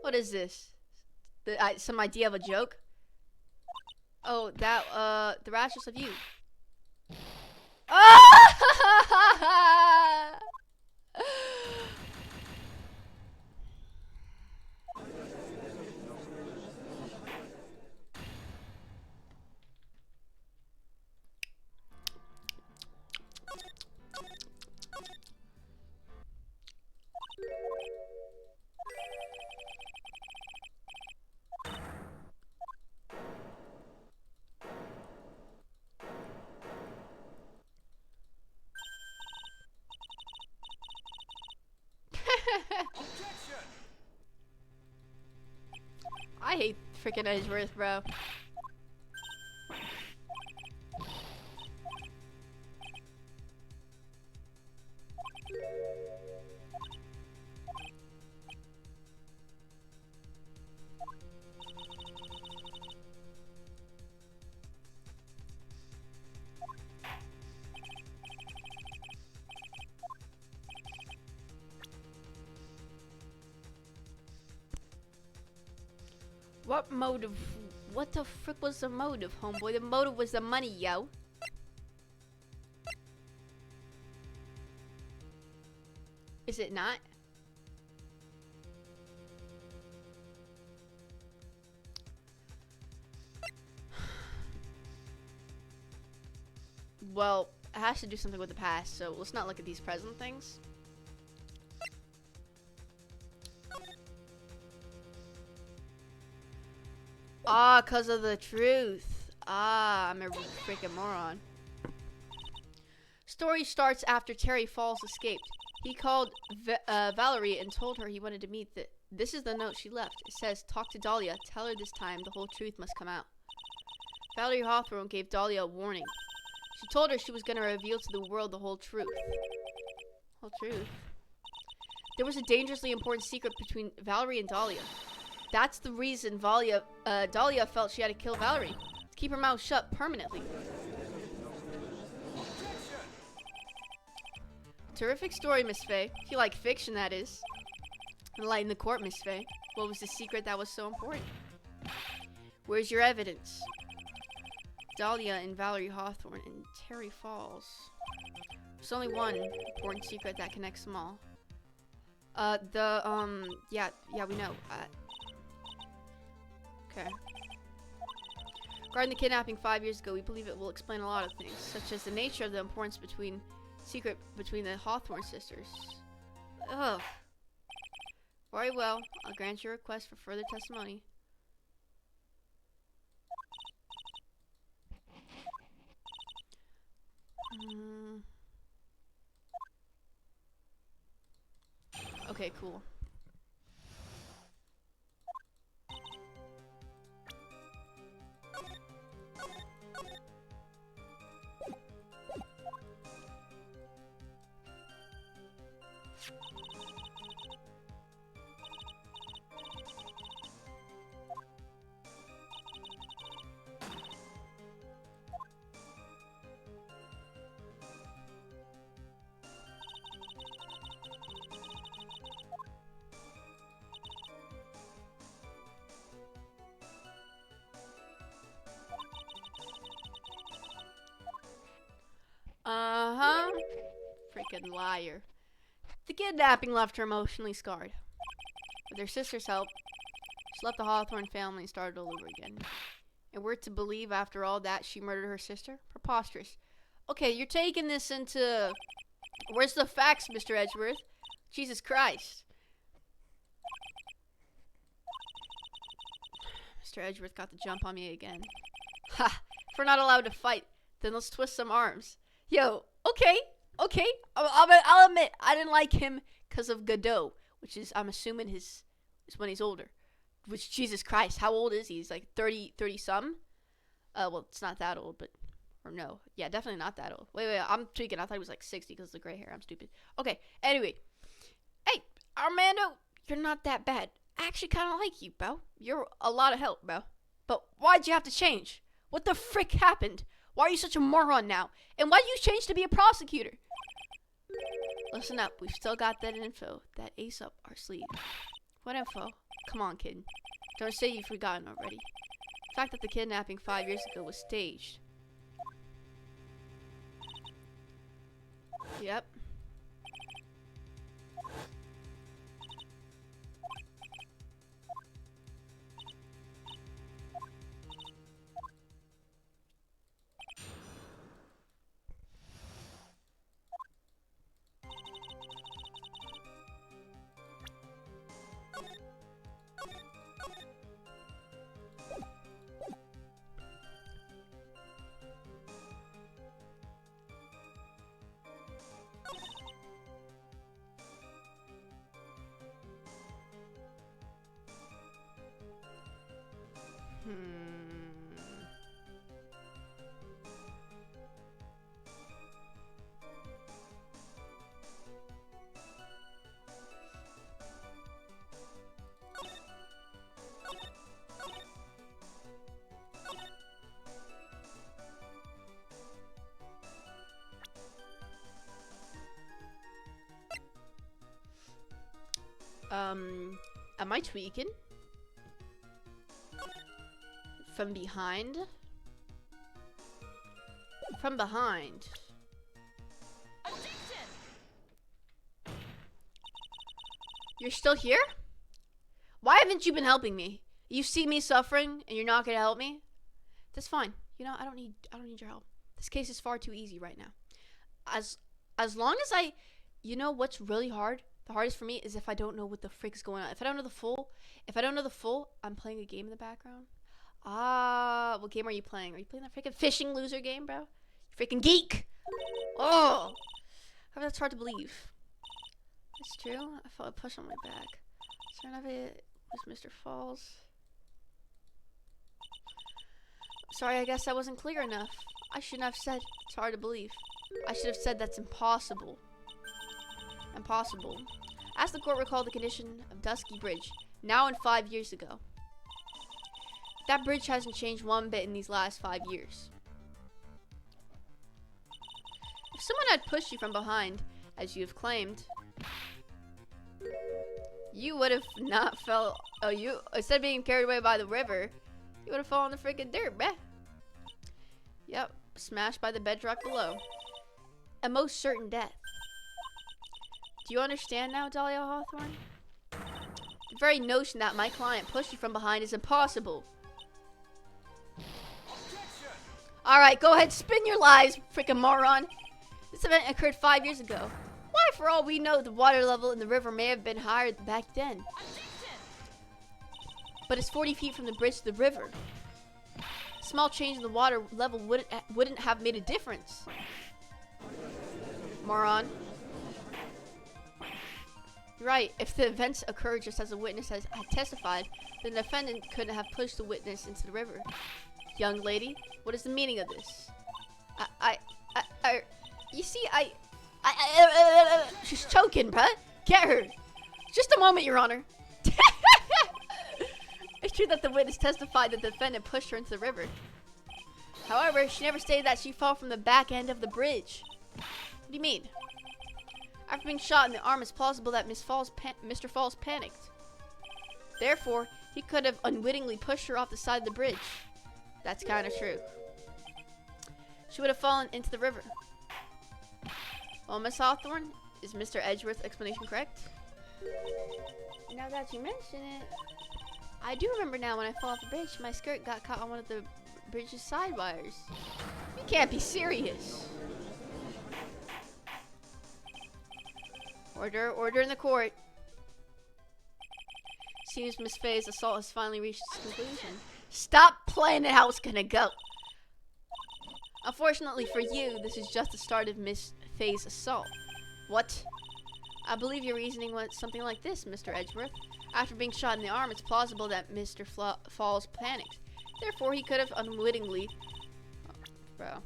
Speaker 1: What is this? Some idea of a joke? Oh, that, the rashness of you. Ah! I hate freaking Edgeworth, bro. What motive? What the frick was the motive, homeboy? The motive was the money, yo. Is it not? Well, it has to do something with the past, so let's not look at these present things. Ah, 'cause of the truth. Ah, I'm a freaking moron. Story starts after Terry Falls escaped. He called Valerie and told her he wanted to meet this is the note she left. It says, talk to Dahlia. Tell her this time the whole truth must come out. Valerie Hawthorne gave Dahlia a warning. She told her she was going to reveal to the world the whole truth. Whole truth? There was a dangerously important secret between Valerie and Dahlia. That's the reason Dahlia felt she had to kill Valerie. To keep her mouth shut permanently. Terrific story, Miss Faye. If you like fiction, that is. Enlighten the court, Miss Faye. What was the secret that was so important? Where's your evidence? Dahlia and Valerie Hawthorne in Terry Falls. There's only one important secret that connects them all. Yeah, we know. Okay. Regarding the kidnapping 5 years ago, we believe it will explain a lot of things, such as the nature of the importance secret between the Hawthorne sisters. Ugh. Very well, I'll grant your request for further testimony. Okay, cool. Uh-huh. Freaking liar. The kidnapping left her emotionally scarred. With her sister's help, she left the Hawthorne family and started all over again. And we're to believe after all that she murdered her sister? Preposterous. Okay, you're taking this into... Where's the facts, Mr. Edgeworth? Jesus Christ. Mr. Edgeworth got the jump on me again. Ha! If we're not allowed to fight, then let's twist some arms. Yo, okay. I'll admit, I didn't like him because of Godot, which is, I'm assuming, is when he's older. Which, Jesus Christ, how old is he? He's like 30 some? Well, it's not that old, but, or no. Yeah, definitely not that old. Wait, I'm tweaking. I thought he was like 60 because of the gray hair. I'm stupid. Okay, anyway. Hey, Armando, you're not that bad. I actually kind of like you, bro. You're a lot of help, bro. But why'd you have to change? What the frick happened? Why are you such a moron now? And why did you change to be a prosecutor? Listen up, we've still got that info, that ace up our sleeve. What info? Come on, kid. Don't say you've forgotten already. The fact that the kidnapping 5 years ago was staged. Yep. Am I tweaking? From behind? From behind. You're still here? Why haven't you been helping me? You see me suffering and you're not gonna help me? That's fine. You know, I don't need your help. This case is far too easy right now. As long as you know what's really hard? The hardest for me is if I don't know what the frick is going on. If I don't know the full, I'm playing a game in the background. Ah, what game are you playing? Are you playing that freaking fishing loser game, bro? You freaking geek! Oh! That's hard to believe. That's true. I felt a push on my back. Sorry of it was Mr. Falls. Sorry, I guess I wasn't clear enough. I shouldn't have said it's hard to believe. I should have said that's impossible. Impossible. As the court recalled the condition of Dusky Bridge, now and 5 years ago. That bridge hasn't changed one bit in these last 5 years. If someone had pushed you from behind, as you have claimed, you would have not fell. Oh, you instead of being carried away by the river, you would have fallen in the freaking dirt, bruh. Yep, smashed by the bedrock below. A most certain death. Do you understand now, Dahlia Hawthorne? The very notion that my client pushed you from behind is impossible. Alright, go ahead, spin your lies, freaking moron. This event occurred 5 years ago. Why, for all we know, the water level in the river may have been higher back then. But it's 40 feet from the bridge to the river. Small change in the water level wouldn't have made a difference. Moron. You're right. If the events occurred just as the witness had testified, then the defendant couldn't have pushed the witness into the river. Young lady, what is the meaning of this? You see, she's choking, bruh. Get her. Just a moment, Your Honor. It's true that the witness testified that the defendant pushed her into the river. However, she never stated that she fell from the back end of the bridge. What do you mean? After being shot in the arm, it's plausible that Mr. Falls panicked. Therefore, he could have unwittingly pushed her off the side of the bridge. That's kind of true. She would have fallen into the river. Well, Miss Hawthorne, is Mr. Edgeworth's explanation correct? Now that you mention it, I do remember now when I fell off the bridge, my skirt got caught on one of the bridge's side wires. You can't be serious. Order in the court. Seems Miss Faye's assault has finally reached its conclusion. Stop playing it how it's gonna go. Unfortunately for you, this is just the start of Miss Faye's assault. What? I believe your reasoning went something like this, Mr. Edgeworth. After being shot in the arm, it's plausible that Mr. Falls panicked. Therefore, he could have unwittingly... Oh, bro.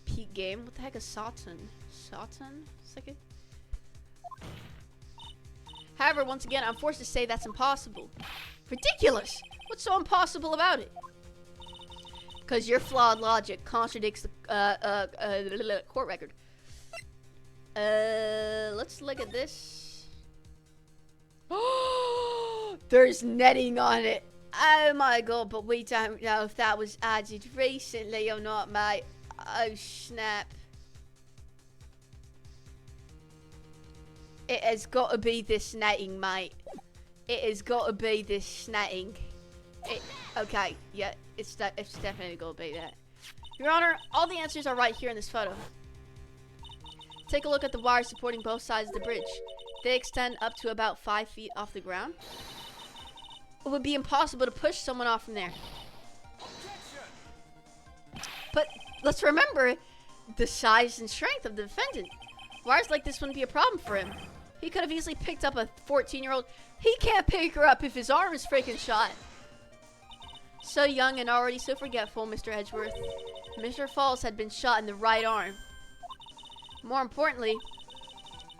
Speaker 1: Peak game? What the heck is Sawton? Sawton? Second? However, once again, I'm forced to say that's impossible. Ridiculous! What's so impossible about it? Because your flawed logic contradicts the court record. Let's look at this. There's netting on it. Oh my god, but we don't know if that was added recently or not, mate. Oh snap. It has got to be this netting, mate. It has got to be this netting. Okay, yeah, it's definitely gonna be that. Your Honor, all the answers are right here in this photo. Take a look at the wires supporting both sides of the bridge. They extend up to about 5 feet off the ground. It would be impossible to push someone off from there. But let's remember the size and strength of the defendant. Wires like this wouldn't be a problem for him. He could have easily picked up a 14-year-old. He can't pick her up if his arm is freaking shot. So young and already so forgetful, Mr. Edgeworth. Mr. Falls had been shot in the right arm. More importantly,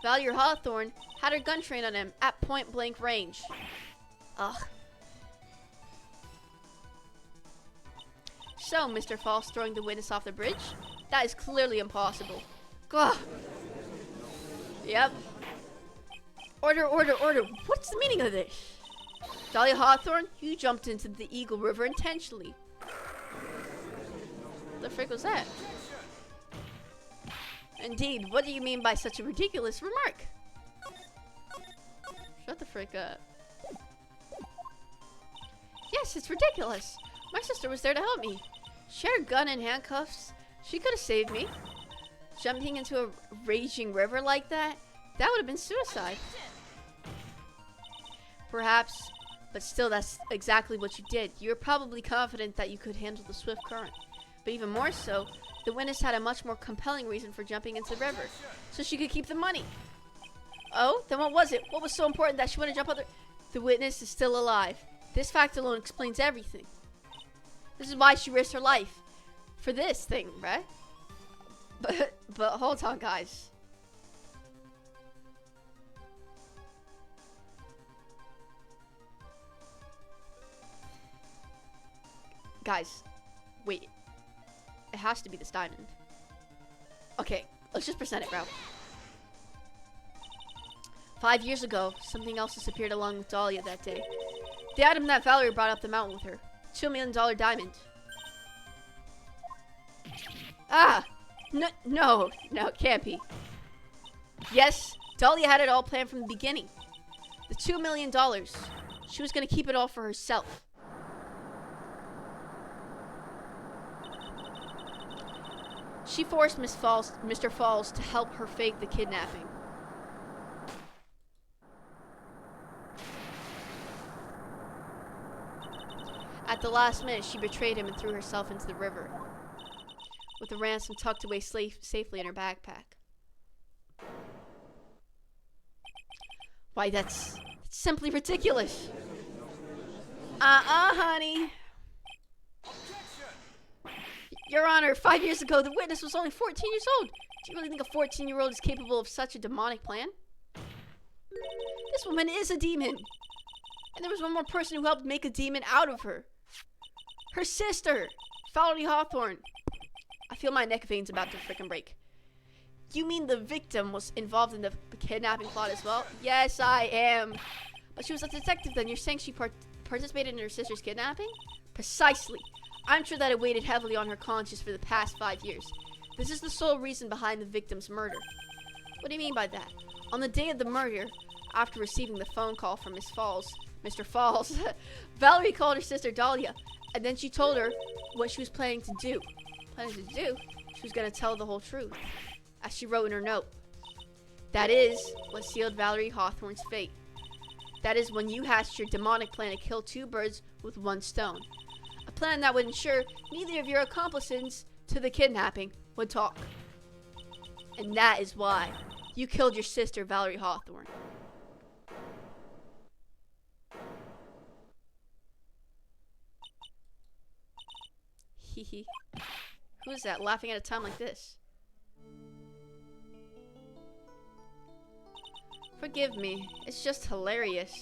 Speaker 1: Valier Hawthorne had her gun trained on him at point-blank range. Ugh. So, Mr. Falls throwing the witness off the bridge? That is clearly impossible. Ugh. Yep. Order, order, order. What's the meaning of this? Dahlia Hawthorne, you jumped into the Eagle River intentionally. What the frick was that? Indeed, what do you mean by such a ridiculous remark? Shut the frick up. Yes, it's ridiculous. My sister was there to help me. She had a gun and handcuffs. She could have saved me. Jumping into a raging river like that would have been suicide. Perhaps, but still that's exactly what you did. You were probably confident that you could handle the swift current. But even more so, the witness had a much more compelling reason for jumping into the river. So she could keep the money. Oh, then what was it? What was so important that she wanted to jump on the witness is still alive. This fact alone explains everything. This is why she risked her life. For this thing, right? But hold on, guys. Guys, wait. It has to be this diamond. Okay, let's just present it, bro. 5 years ago, something else disappeared along with Dahlia that day. The item that Valerie brought up the mountain with her. $2 million diamond. Ah! No, it can't be. Yes, Dahlia had it all planned from the beginning. The $2 million. She was going to keep it all for herself. She forced Mr. Falls to help her fake the kidnapping. At the last minute, she betrayed him and threw herself into the river, with the ransom tucked away safely in her backpack. Why, that's simply ridiculous. Honey. Your Honor, 5 years ago, the witness was only 14 years old. Do you really think a 14-year-old is capable of such a demonic plan? This woman is a demon. And there was one more person who helped make a demon out of her. Her sister, Valerie Hawthorne. I feel my neck veins about to frickin' break. You mean the victim was involved in the kidnapping plot as well? Yes, I am. But she was a detective then. You're saying she participated in her sister's kidnapping? Precisely. I'm sure that it weighed heavily on her conscience for the past 5 years. This is the sole reason behind the victim's murder. What do you mean by that? On the day of the murder, after receiving the phone call from Mr. Falls, Valerie called her sister Dahlia, and then she told her what she was planning to do. She was going to tell the whole truth, as she wrote in her note. That is what sealed Valerie Hawthorne's fate. That is when you hatched your demonic plan to kill 2 birds with 1 stone. A plan that would ensure neither of your accomplices to the kidnapping would talk. And that is why you killed your sister, Valerie Hawthorne. Hee. Who is that laughing at a time like this? Forgive me, it's just hilarious.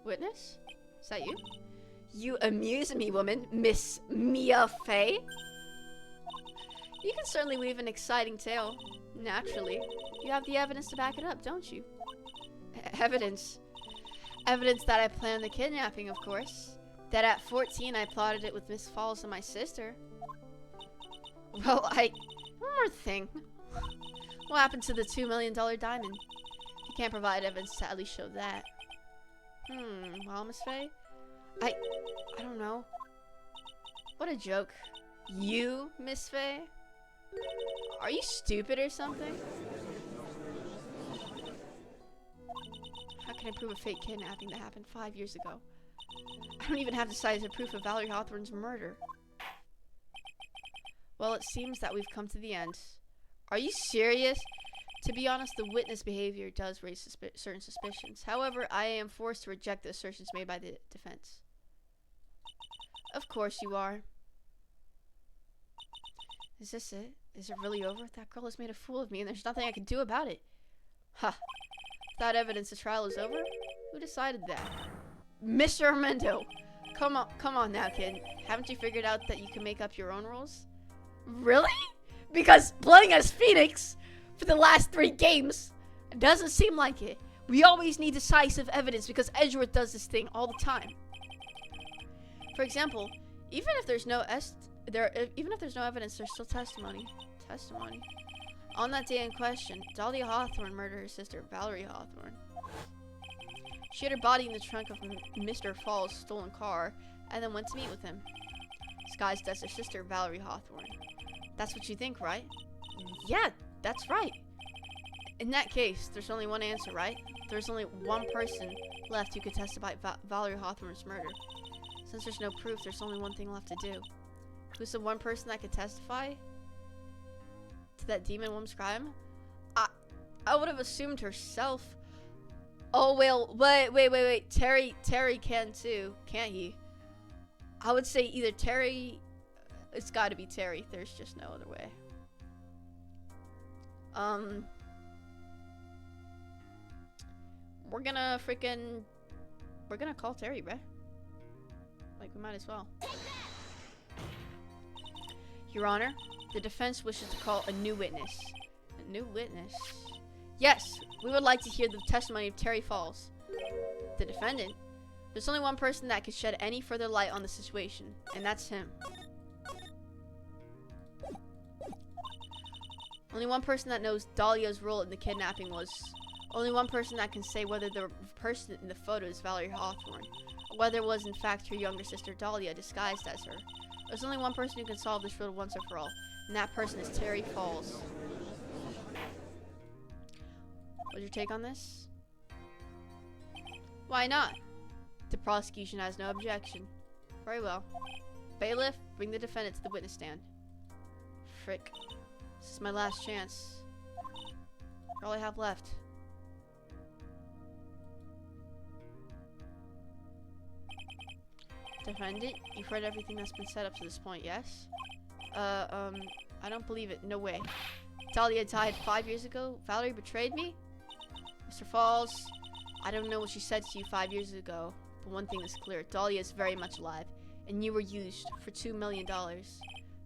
Speaker 1: Witness? Is that you? You amuse me, woman, Miss Mia Fey. You can certainly weave an exciting tale. Naturally. You have the evidence to back it up, don't you? Evidence? Evidence that I planned the kidnapping, of course. That at 14 I plotted it with Miss Falls and my sister. Well, one more thing. What happened to the $2 million diamond? You can't provide evidence to at least show that. Well, Miss Faye? I don't know. What a joke. You, Miss Faye? Are you stupid or something? How can I prove a fake kidnapping that happened 5 years ago? I don't even have decisive proof of Valerie Hawthorne's murder. Well, it seems that we've come to the end. Are you serious? To be honest, the witness behavior does raise certain suspicions. However, I am forced to reject the assertions made by the defense. Of course you are. Is this it? Is it really over? That girl has made a fool of me and there's nothing I can do about it. Ha! Without evidence, the trial is over? Who decided that? Mr. Armando! Come on now, kid. Haven't you figured out that you can make up your own rules? Really? Because playing as Phoenix for the last 3 games doesn't seem like it. We always need decisive evidence because Edgeworth does this thing all the time. For example, even if there's no evidence, there's still testimony. On that day in question, Dahlia Hawthorne murdered her sister, Valerie Hawthorne. She hid her body in the trunk of Mr. Fall's stolen car and then went to meet with him, disguised as her sister, Valerie Hawthorne. That's what you think, right? Yeah, that's right. In that case, there's only one answer, right? There's only one person left who could testify Valerie Hawthorne's murder. Since there's no proof, there's only one thing left to do. Who's the one person that could testify to that demon woman's crime? I would have assumed herself. Oh, well, wait. Terry can too, can't he? I would say either Terry, it's gotta be Terry. There's just no other way. We're gonna call Terry, bruh. Like, we might as well. Your Honor, the defense wishes to call a new witness. A new witness? Yes, we would like to hear the testimony of Terry Falls. The defendant? There's only one person that could shed any further light on the situation, and that's him. Only one person that knows Dahlia's role in the kidnapping was... Only one person that can say whether the person in the photo is Valerie Hawthorne, or whether it was in fact her younger sister Dahlia disguised as her. There's only one person who can solve this riddle once and for all, and that person is Terry Falls. What's your take on this? Why not? The prosecution has no objection. Very well. Bailiff, bring the defendant to the witness stand. Frick. This is my last chance. All I have left. Defendant, you've heard everything that's been said up to this point, yes? I don't believe it. No way. Dahlia died 5 years ago? Valerie betrayed me? Mr. Falls, I don't know what she said to you 5 years ago, but one thing is clear. Dahlia is very much alive, and you were used for $2 million.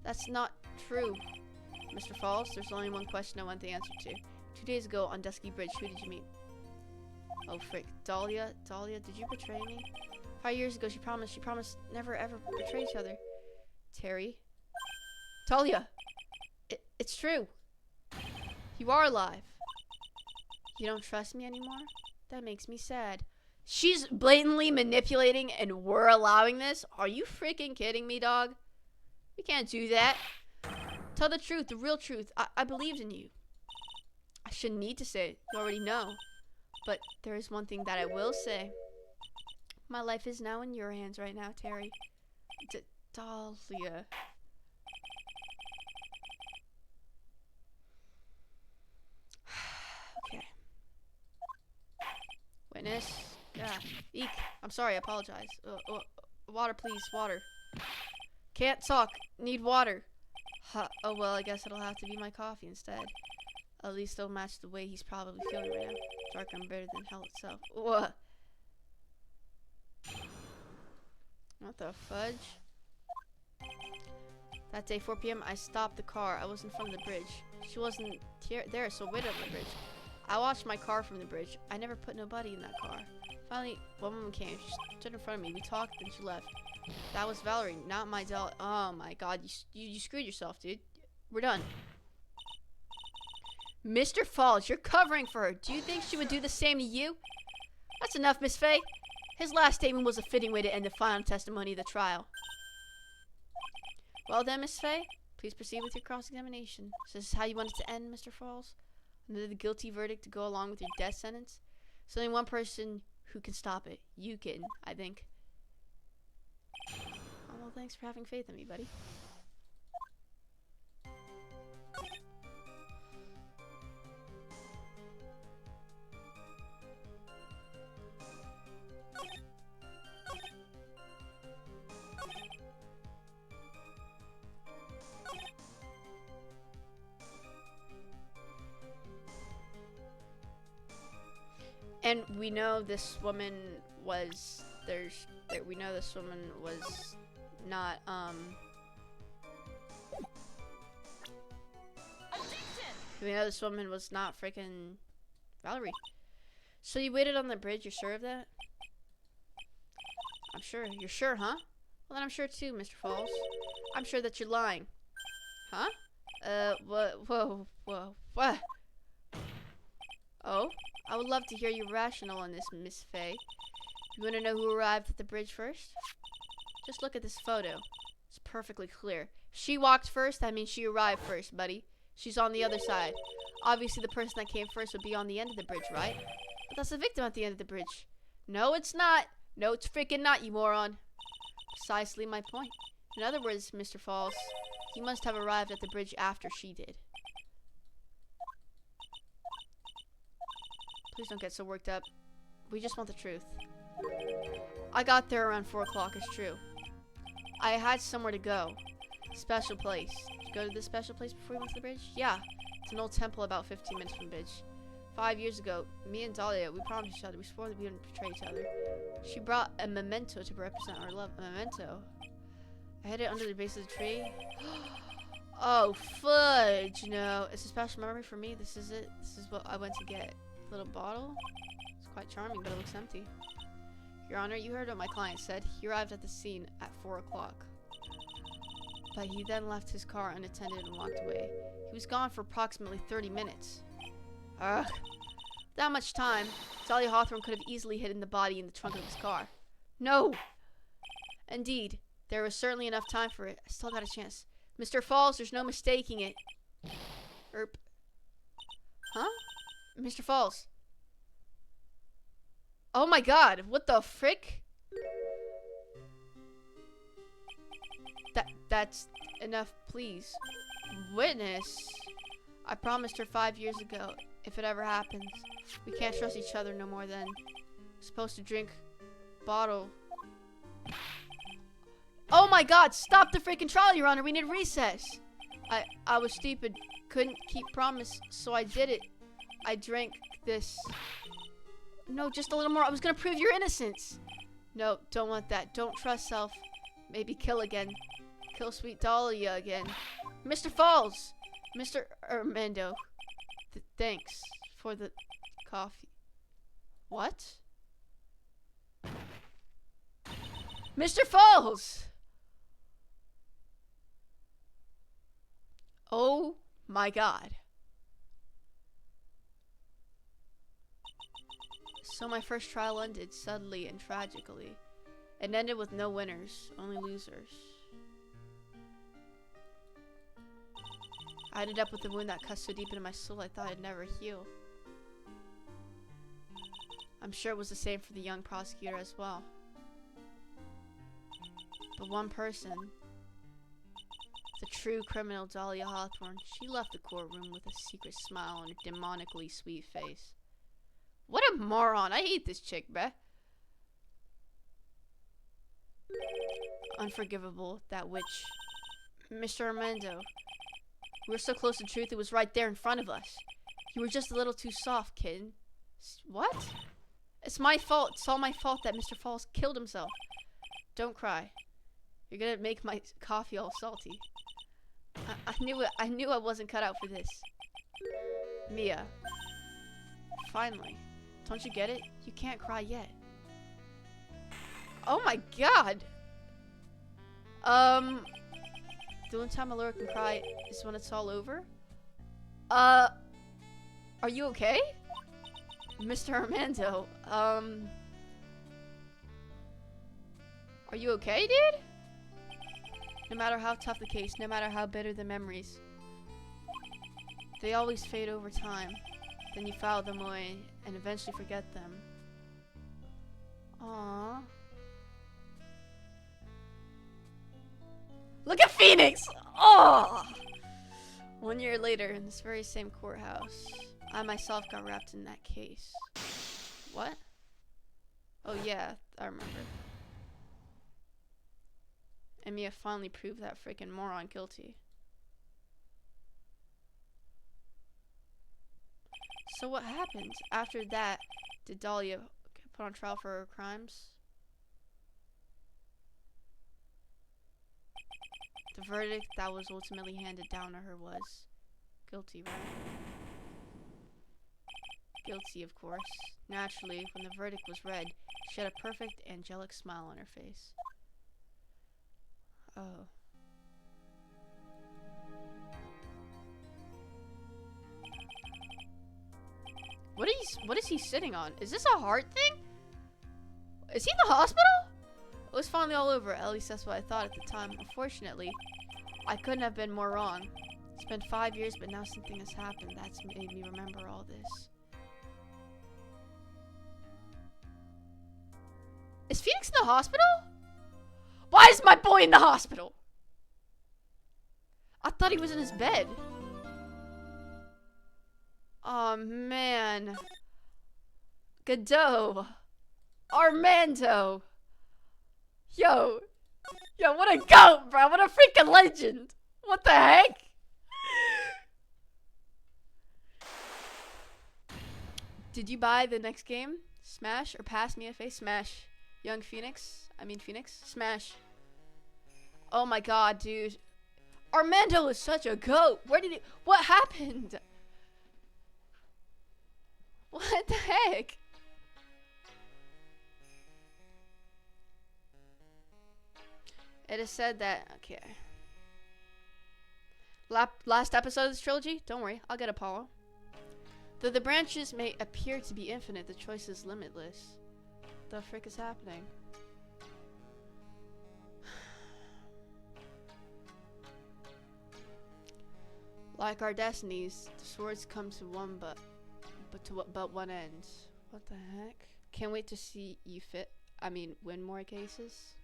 Speaker 1: That's not true. Mr. Falls, there's only one question I want the answer to. 2 days ago on Dusky Bridge, who did you meet? Oh, frick. Dahlia, did you betray me? 5 years ago, she promised never ever betray each other. Terry? Dahlia! It's true. You are alive. You don't trust me anymore? That makes me sad. She's blatantly manipulating and we're allowing this? Are you freaking kidding me, dog? We can't do that. Tell the truth, the real truth. I believed in you. I shouldn't need to say it. You already know. But there is one thing that I will say. My life is now in your hands right now, Terry. Dahlia. Okay. Witness. Yeah. Eek. I'm sorry, I apologize. Water, please. Water. Can't talk. Need water. Oh, well, I guess it'll have to be my coffee instead. At least it'll match the way he's probably feeling right now. Darker and bitter than hell itself. What? What the fudge? That day, 4 p.m., I stopped the car. I was in front of the bridge. She wasn't there, so I waited on the bridge. I watched my car from the bridge. I never put nobody in that car. Finally, one woman came. She stood in front of me. We talked, and she left. That was Valerie, not my doll. Oh my god, you screwed yourself, dude. We're done. Mr. Falls, you're covering for her. Do you think she would do the same to you? That's enough, Miss Faye. His last statement was a fitting way to end the final testimony of the trial. Well then, Miss Faye, please proceed with your cross-examination. So this is how you want it to end, Mr. Falls? Under the guilty verdict to go along with your death sentence? There's only one person who can stop it. You can, I think. Oh, well, thanks for having faith in me, buddy. And we know this woman was we know this woman was not we know this woman was not freaking Valerie. So you waited on the bridge, you're sure of that? I'm sure. You're sure, huh? Well, then I'm sure too, Mr. Falls. I'm sure that you're lying. Huh? What? Oh? I would love to hear you rational on this, Miss Faye. You want to know who arrived at the bridge first? Just look at this photo. It's perfectly clear. She walked first, that means she arrived first, buddy. She's on the other side. Obviously, the person that came first would be on the end of the bridge, right? But that's the victim at the end of the bridge. No, it's not. No, it's freaking not, you moron. Precisely my point. In other words, Mr. Falls, you must have arrived at the bridge after she did. Please don't get so worked up. We just want the truth. I got there around 4 o'clock, it's true. I had somewhere to go. Special place. Did you go to this special place before you went to the bridge? Yeah. It's an old temple about 15 minutes from the bridge. 5 years ago, me and Dahlia, we promised each other. We swore that we wouldn't betray each other. She brought a memento to represent our love. A memento? I hid it under the base of the tree. Oh, fudge. No. It's a special memory for me. This is it. This is what I went to get. Little bottle. It's quite charming, but it looks empty. Your Honor, you heard what my client said. He arrived at the scene at 4 o'clock. But he then left his car unattended and walked away. He was gone for approximately 30 minutes. Ugh. That much time, Dahlia Hawthorne could have easily hidden the body in the trunk of his car. No! Indeed, there was certainly enough time for it. I still got a chance. Mr. Falls, there's no mistaking it. Erp. Huh? Mr. Falls. Oh my god, what the frick? That's enough, please. Witness. I promised her 5 years ago, if it ever happens, we can't trust each other no more then. We're supposed to drink bottle. Oh my god, stop the freaking trial, Your Honor, we need recess. I was stupid, couldn't keep promise, so I did it. I drank this. No, just a little more. I was gonna prove your innocence. No, don't want that. Don't trust self. Maybe kill again. Kill sweet Dahlia again. Mr. Falls! Mr. Armando. Thanks for the coffee. What? Mr. Falls! Oh my god. So my first trial ended suddenly and tragically. It ended with no winners, only losers. I ended up with a wound that cut so deep into my soul I thought I'd never heal. I'm sure it was the same for the young prosecutor as well. But one person, the true criminal Dahlia Hawthorne, she left the courtroom with a secret smile on a demonically sweet face. What a moron. I hate this chick, bruh. Unforgivable, that witch. Mr. Armando. We were so close to truth, it was right there in front of us. You were just a little too soft, kid. What? It's my fault. It's all my fault that Mr. Falls killed himself. Don't cry. You're gonna make my coffee all salty. I knew it. I knew I wasn't cut out for this. Mia. Finally. Don't you get it? You can't cry yet. Oh my god! The only time a lawyer can cry is when it's all over? Are you okay? Mr. Armando, are you okay, dude? No matter how tough the case, no matter how bitter the memories, they always fade over time. Then you file them away and eventually forget them. Aww. Look at Phoenix! Oh! 1 year later, in this very same courthouse, I myself got wrapped in that case. What? Oh yeah, I remember. And Mia finally proved that freaking moron guilty. So what happened? After that, did Dahlia get put on trial for her crimes? The verdict that was ultimately handed down to her was guilty, right? Guilty, of course. Naturally, when the verdict was read, she had a perfect angelic smile on her face. Oh. What is he sitting on? Is this a heart thing? Is he in the hospital? It was finally all over. At least that's what I thought at the time. Unfortunately, I couldn't have been more wrong. It's been 5 years, but now something has happened that's made me remember all this. Is Phoenix in the hospital? Why is my boy in the hospital? I thought he was in his bed. Oh, man. Godot. Armando. Yo, what a goat, bro. What a freaking legend. What the heck? Did you buy the next game? Smash or pass me a face? Smash. Young Phoenix. Smash. Oh my god, dude. Armando is such a goat. What happened? What the heck? It is said that, okay. Last episode of this trilogy? Don't worry, I'll get Apollo. Though the branches may appear to be infinite, the choice is limitless. The frick is happening? Like our destinies, the swords come to one but one end. What the heck? Can't wait to see you win more cases.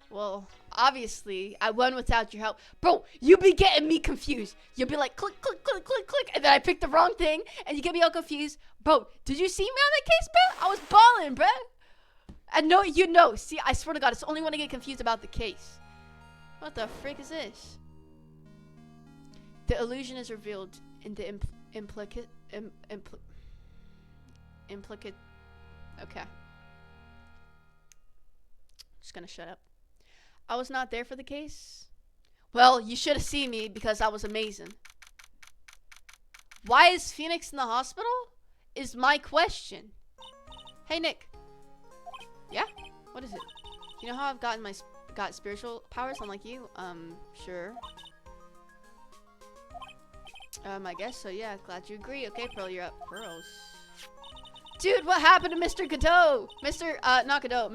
Speaker 1: Well, obviously, I won without your help. Bro, you be getting me confused. You'll be like, click, click, click, click, click, and then I picked the wrong thing, and you get me all confused. Bro, did you see me on that case, bro? I was balling, bro. And no, you know. See, I swear to God, it's only when I get confused about the case. What the frick is this? The illusion is revealed in the implicate. Okay. Just gonna shut up. I was not there for the case. Well, you should have seen me because I was amazing. Why is Phoenix in the hospital? Is my question. Hey, Nick. Yeah? What is it? You know how I've got spiritual powers unlike you? Sure. I guess so, yeah. Glad you agree. Okay, Pearl, you're up. Pearls. Dude, what happened to Mr. Godot? Not Godot.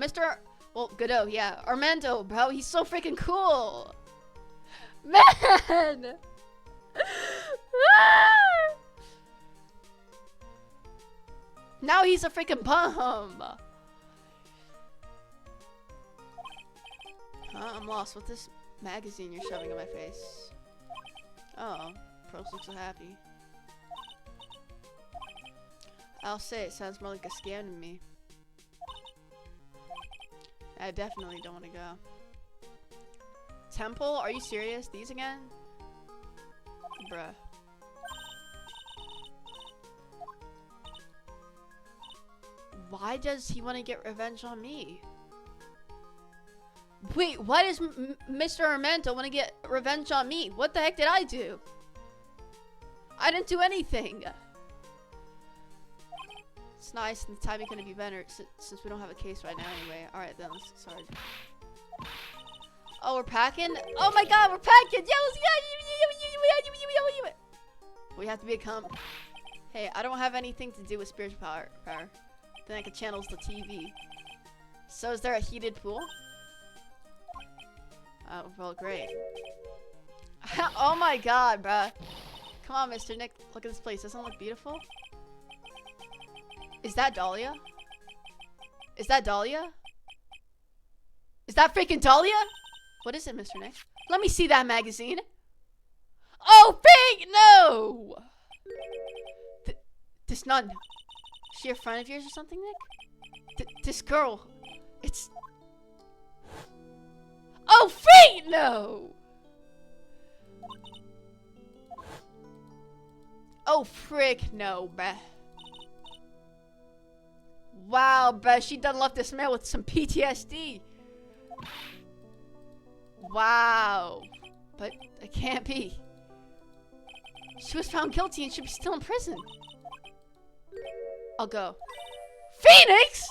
Speaker 1: Well, Godot, yeah. Armando, bro. He's so freaking cool. Man! Now he's a freaking bum. Huh? I'm lost. What's this magazine you're shoving in my face? Oh, Pros looks so happy. I'll say it sounds more like a scam to me. I definitely don't want to go. Temple? Are you serious? These again? Bruh. Why does he want to get revenge on me? Wait, why does Mr. Armando want to get revenge on me? What the heck did I do? I didn't do anything. It's nice, and the timing couldn't be better since we don't have a case right now anyway. Alright then, let's start. Oh, we're packing? Oh my god, we're packing! We have to become... Hey, I don't have anything to do with spiritual power. Then I can channel the TV. So is there a heated pool? Oh, well, great. Oh my god, bruh. Come on, Mr. Nick. Look at this place. Doesn't it look beautiful? Is that Dahlia? Is that Dahlia? Is that freaking Dahlia? What is it, Mr. Nick? Let me see that magazine. Oh, fake! No! This nun. Is she a friend of yours or something, Nick? This girl. It's... Oh, fate! No! Oh, frick, no, bruh. Wow, bruh, she done left this man with some PTSD. Wow. But it can't be. She was found guilty and should be still in prison. I'll go. Phoenix!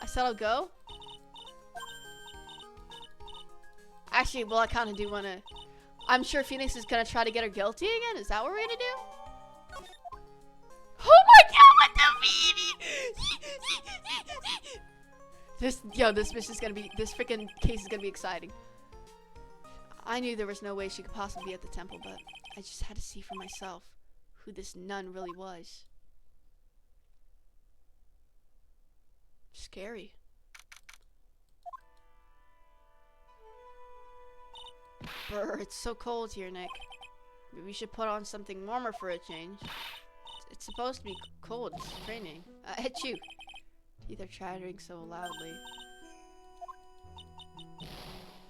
Speaker 1: I said I'll go. Actually, well, I kind of do want to. I'm sure Phoenix is gonna try to get her guilty again. Is that what we're gonna do? Oh my god, what the this mission is gonna be, this freaking case is gonna be exciting. I knew there was no way she could possibly be at the temple, but I just had to see for myself who this nun really was. Scary. Brr, it's so cold here, Nick. Maybe we should put on something warmer for a change. It's supposed to be cold. It's training. Achoo! Teeth are chattering so loudly.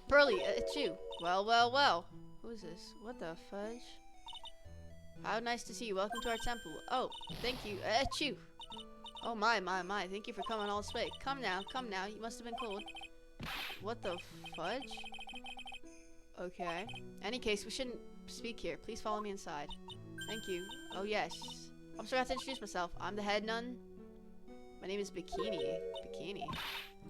Speaker 1: Pearly, achoo! Well, well, well. Who is this? What the fudge? How nice to see you. Welcome to our temple. Oh, thank you. Achoo! Oh my, my, my. Thank you for coming all this way. Come now, come now. You must have been cold. What the fudge? Okay. Any case, we shouldn't speak here. Please follow me inside. Thank you. Oh yes. I'm sorry I have to introduce myself. I'm the head nun. My name is Bikini. Bikini.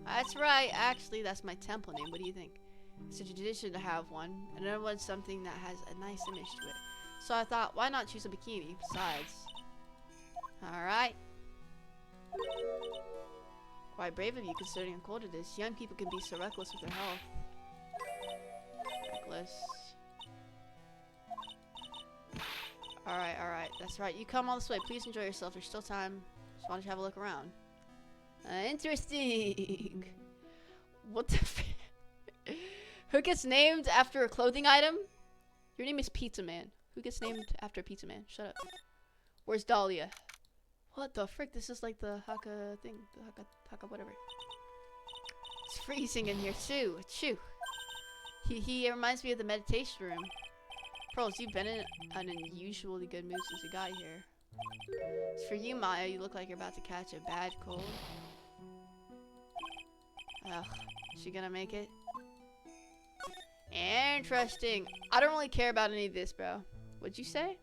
Speaker 1: That's right. Actually, that's my temple name. What do you think? It's a tradition to have one, and I want something that has a nice image to it. So I thought, why not choose a bikini? Besides. Alright. Quite brave of you considering how cold it is. Young people can be so reckless with their health. Reckless. Alright, alright. That's right. You come all this way. Please enjoy yourself. There's still time. Just wanted to have a look around. Interesting. What the f- Who gets named after a clothing item? Your name is Pizza Man. Who gets named after Pizza Man? Shut up. Where's Dahlia? What the frick? This is like the Haka thing. The Haka whatever. It's freezing in here too. Achoo. He reminds me of the meditation room. Pearls, you've been in an unusually good mood since you got here. As for you, Maya, you look like you're about to catch a bad cold. Ugh, is she gonna make it? Interesting. I don't really care about any of this, bro. What'd you say?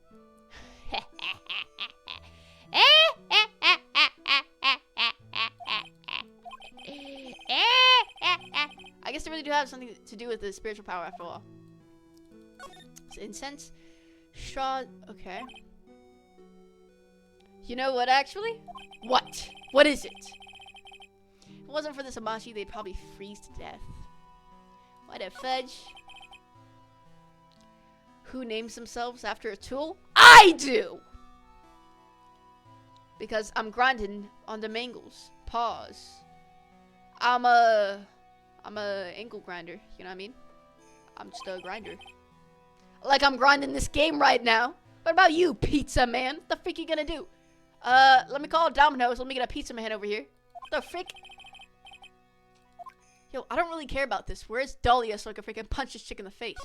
Speaker 1: I guess they really do have something to do with the spiritual power after all. So incense, straw. Okay. You know what? Actually, what? What is it? If it wasn't for this Amashi, they'd probably freeze to death. What a fudge. Who names themselves after a tool? I do! Because I'm grinding on the mangles. Pause. I'm a ankle grinder, you know what I mean? I'm just a grinder. Like I'm grinding this game right now. What about you, Pizza Man? What the freak you gonna do? Let me call Domino's. Let me get a Pizza Man over here. What the frick? Yo, I don't really care about this. Where's Dahlia so I can freaking punch this chick in the face?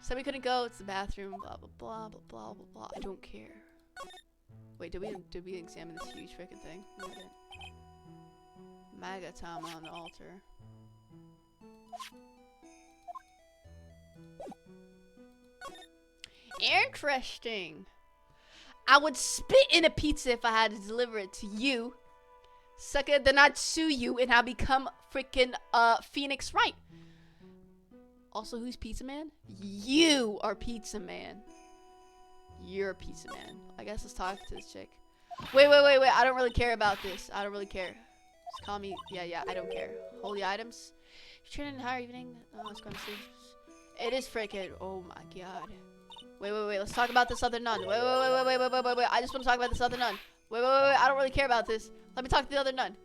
Speaker 1: So we couldn't go. It's the bathroom. Blah blah blah blah blah blah blah. I don't care. Wait, did we examine this huge freaking thing? No, we didn't. Magatama on the altar. Interesting. I would spit in a pizza if I had to deliver it to you. Sucker, then I'd sue you and I'll become freaking Phoenix Wright. Also, who's Pizza Man? You are Pizza Man. You're Pizza Man. I guess let's talk to this chick. Wait. I don't really care about this. I don't really care. Just call me. Yeah, I don't care. Holy items. You're training higher evening. Oh, it's going to see. It is freaking. Oh my god. Wait. Let's talk about this other nun. Wait. I just want to talk about this other nun. Wait. I don't really care about this. Let me talk to the other nun.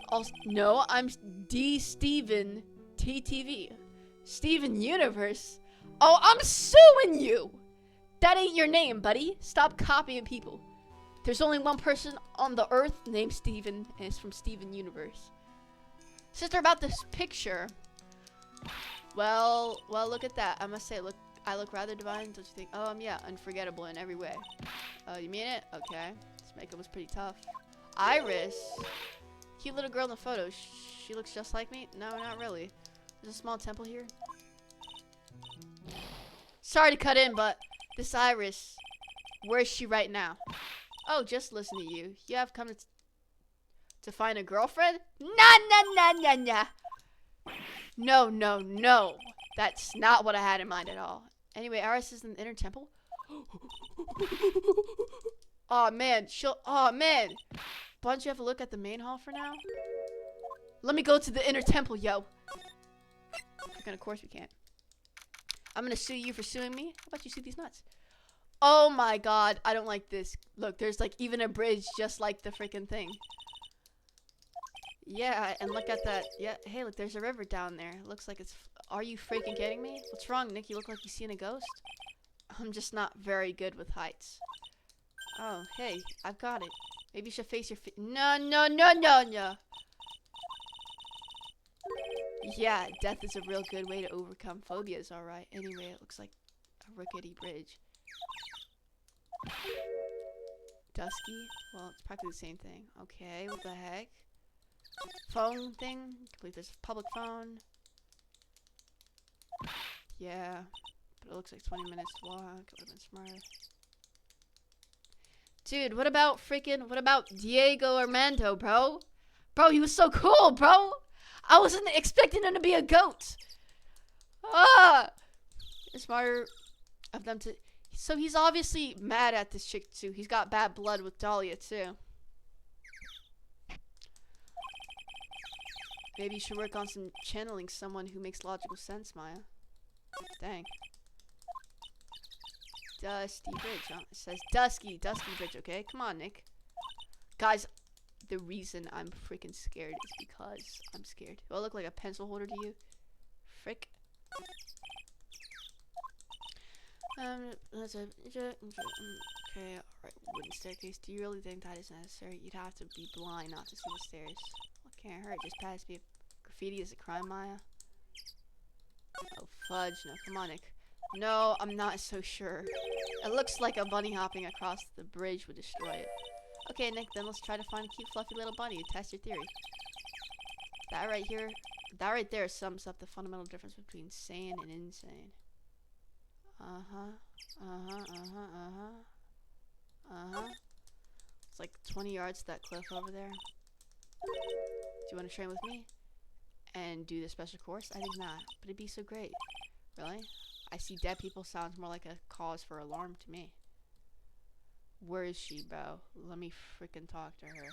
Speaker 1: Also, no, I'm D. Steven TTV. Steven Universe. Oh, I'm suing you. That ain't your name, buddy. Stop copying people. There's only one person on the earth named Steven, and it's from Steven Universe. Sister, about this picture. Well, look at that. I must say, I look rather divine, don't you think? Oh, yeah, unforgettable in every way. Oh, you mean it? Okay. This makeup was pretty tough. Iris. Cute little girl in the photo. She looks just like me? No, not really. There's a small temple here. Sorry to cut in, but this Iris, where is she right now? Oh, just listen to you. You have come to find a girlfriend? Nah. No, no, no. That's not what I had in mind at all. Anyway, Iris is in the inner temple. Oh man, oh man. Why don't you have a look at the main hall for now? Let me go to the inner temple, yo. Freaking, of course we can't. I'm gonna sue you for suing me. How about you sue these nuts? Oh my god, I don't like this. Look, there's like even a bridge just like the freaking thing. Yeah, and look at that. Yeah, hey, look, there's a river down there. Looks like it's... Are you freaking kidding me? What's wrong, Nick? You look like you seen a ghost? I'm just not very good with heights. Oh, hey, I've got it. Maybe you should face your No. Yeah, death is a real good way to overcome phobias, alright. Anyway, it looks like a rickety bridge. Dusky? Well, it's practically the same thing. Okay, what the heck? Phone thing? I believe there's a public phone. Yeah, but it looks like 20 minutes to walk. It would have been smarter. Dude, what about Diego Armando, bro? Bro, he was so cool, bro! I wasn't expecting him to be a goat! Ah! It's smarter of them to... So he's obviously mad at this chick, too. He's got bad blood with Dahlia, too. Maybe you should work on some channeling someone who makes logical sense, Maya. Dang. Dusty Bridge, huh? It says Dusty Bridge, okay? Come on, Nick. Guys, the reason I'm freaking scared is because I'm scared. Do I look like a pencil holder to you? Frick. Okay, alright, wooden staircase. Do you really think that is necessary? You'd have to be blind not to see the stairs. What can't hurt? Just pass me. Graffiti is a crime, Maya? Oh, fudge. No, come on, Nick. No, I'm not so sure. It looks like a bunny hopping across the bridge would destroy it. Okay, Nick, then let's try to find a cute, fluffy little bunny to test your theory. That right there sums up the fundamental difference between sane and insane. It's like 20 yards to that cliff over there. Do you want to train with me? And do the special course? I think not, but it'd be so great. Really? I see dead people sounds more like a cause for alarm to me. Where is she, Bo? Let me freaking talk to her.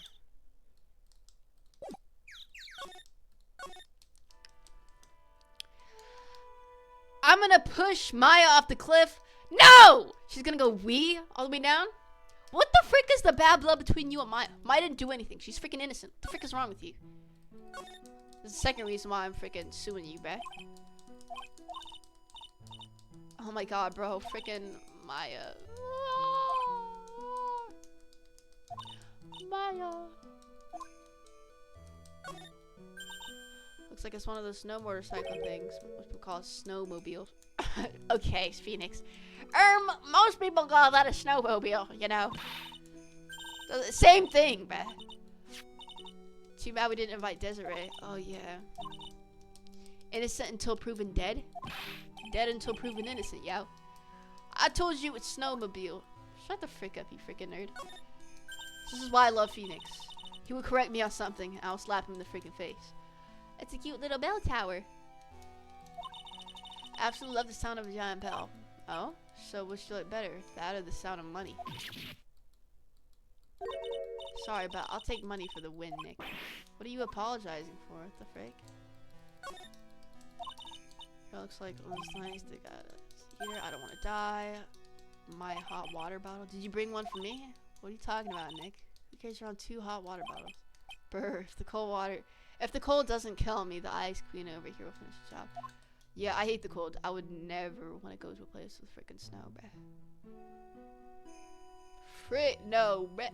Speaker 1: I'm gonna push Maya off the cliff. No! She's gonna go wee all the way down? What the frick is the bad blood between you and Maya? Maya didn't do anything. She's freaking innocent. What the frick is wrong with you? This is the second reason why I'm freaking suing you, bruh. Oh my god, bro. Freaking Maya. Maya. Looks like it's one of those snow motorcycle things. What we call a snowmobile. Okay, Phoenix. Most people call that a snowmobile, you know. Same thing, bruh. Too bad we didn't invite Desiree. Oh, yeah. Innocent until proven dead? Dead until proven innocent, yo. I told you it's snowmobile. Shut the frick up, you freaking nerd. This is why I love Phoenix. He would correct me on something, and I'll slap him in the freaking face. It's a cute little bell tower. Absolutely love the sound of a giant bell. Oh? So which do you like better? That or the sound of money? Sorry, but I'll take money for the win, Nick. What are you apologizing for? What the frick? It looks like it was nice. They got here. I don't want to die. My hot water bottle. Did you bring one for me? What are you talking about, Nick? Who cares around 2 hot water bottles? Brr, if the cold doesn't kill me, the ice queen over here will finish the job. Yeah, I hate the cold. I would never want to go to a place with freaking snow, bruh. Frick no, bruh.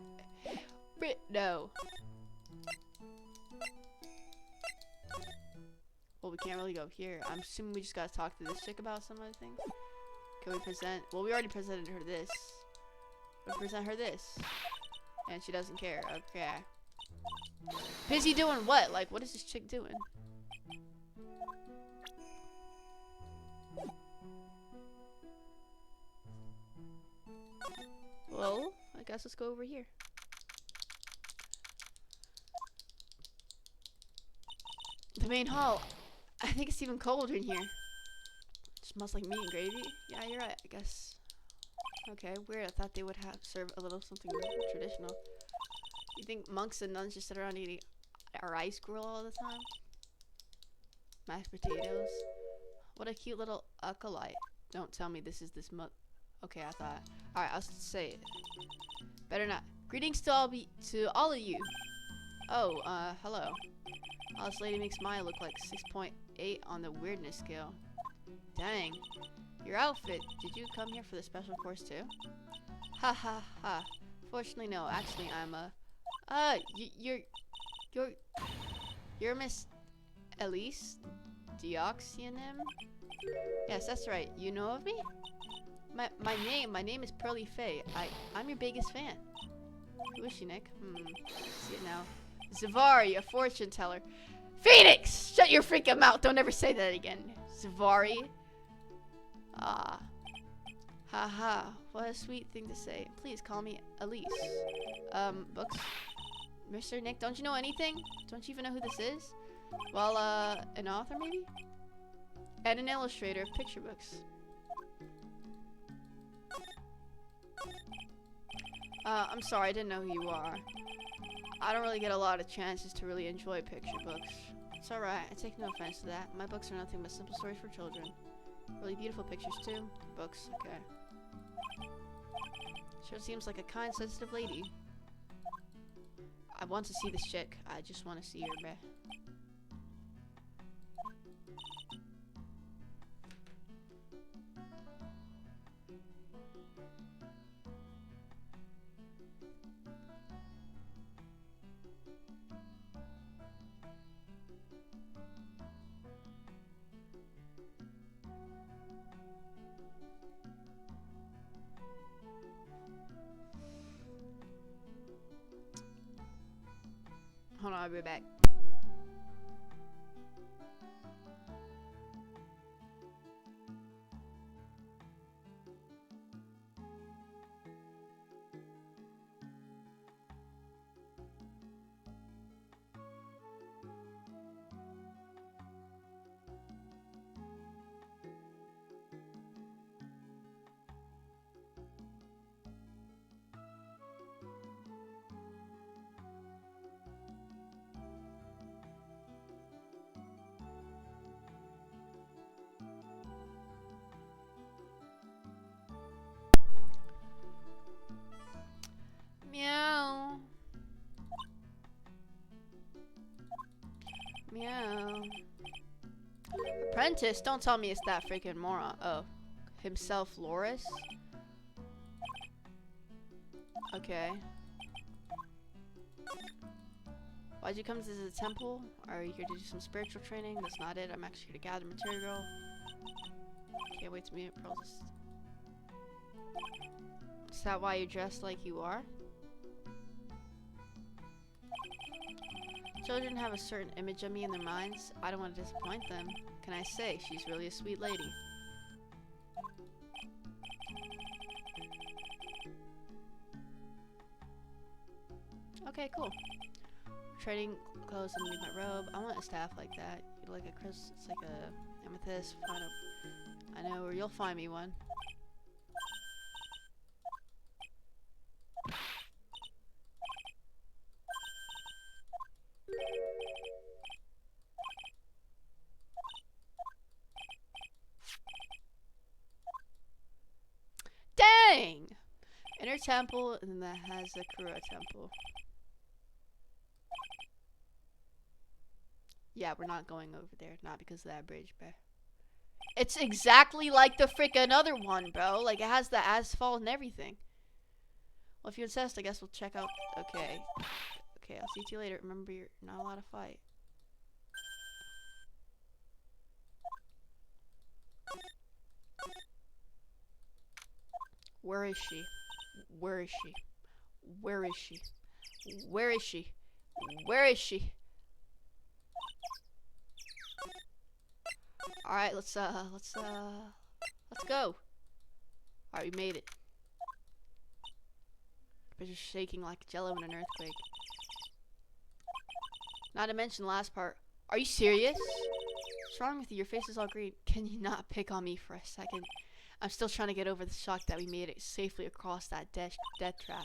Speaker 1: Frick no. Well, we can't really go here. I'm assuming we just gotta talk to this chick about some other thing. Can we present? Well, we already presented her this. We'll present her this. And she doesn't care. Okay. Busy doing what? Like, what is this chick doing? Well, I guess let's go over here. The main hall. I think it's even colder in here. It smells like meat and gravy. Yeah, you're right, I guess. Okay, weird. I thought they would have serve a little something traditional. You think monks and nuns just sit around eating rice gruel all the time? Mashed potatoes. What a cute little acolyte. Don't tell me this is this Okay, I thought. Alright, I'll say it. Better not. Greetings to all of you. Oh, hello. Oh, this lady makes mine look like 6.8 on the weirdness scale. Dang. Your outfit. Did you come here for the special course too? Ha ha ha. Fortunately, no. Actually, I'm you're Miss Elise Dioxyanim? Yes, that's right. You know of me? My name is Pearly Faye. I'm your biggest fan. Who is she, Nick? See it now. Zavari, a fortune teller. Phoenix! Shut your freaking mouth. Don't ever say that again. Zavari. Ah. Haha. What a sweet thing to say. Please call me Elise. Books. Mr. Nick, don't you know anything? Don't you even know who this is? Well, an author maybe? And an illustrator of picture books. I'm sorry, I didn't know who you are. I don't really get a lot of chances to really enjoy picture books. It's alright, I take no offense to that. My books are nothing but simple stories for children. Really beautiful pictures too. Books, okay. Sure seems like a kind, sensitive lady. I want to see this chick. I just want to see her, bruh. Hold on, I'll be back. Meow. Meow. Apprentice? Don't tell me it's that freaking moron. Oh. Himself, Loris? Okay. Why'd you come to the temple? Are you here to do some spiritual training? That's not it. I'm actually here to gather material. Can't wait to meet Pearls. Is that why you're dressed like you are? Children have a certain image of me in their minds. I don't want to disappoint them. Can I say, she's really a sweet lady. Okay, cool. Trading clothes underneath my robe. I want a staff like that. Like a crystal, it's like a amethyst. I know where you'll find me one. Dang! Inner temple, and then that has the Kura temple. Yeah, we're not going over there. Not because of that bridge, bro. It's exactly like the frickin' other one, bro. Like, it has the asphalt and everything. Well, if you insist, I guess we'll check out... Okay. Okay, I'll see you later. Remember, you're not allowed to fight. Where is she? Where is she? Where is she? Where is she? Where is she? Alright, let's go. Alright, we made it. but just shaking like jello in an earthquake. Not to mention the last part. Are you serious? What's wrong with you? Your face is all green. Can you not pick on me for a second? I'm still trying to get over the shock that we made it safely across that death trap.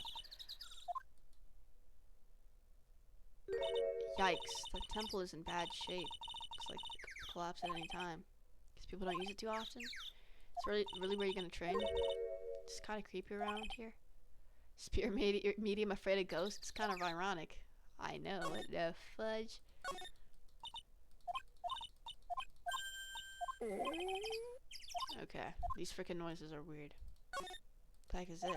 Speaker 1: Yikes, the temple is in bad shape. Looks like it could collapse at any time. Because people don't use it too often. It's really where you're gonna train? It's kind of creepy around here. Spear medium afraid of ghosts? It's kind of ironic. I know, what the fudge? Okay, these freaking noises are weird. What the heck is this?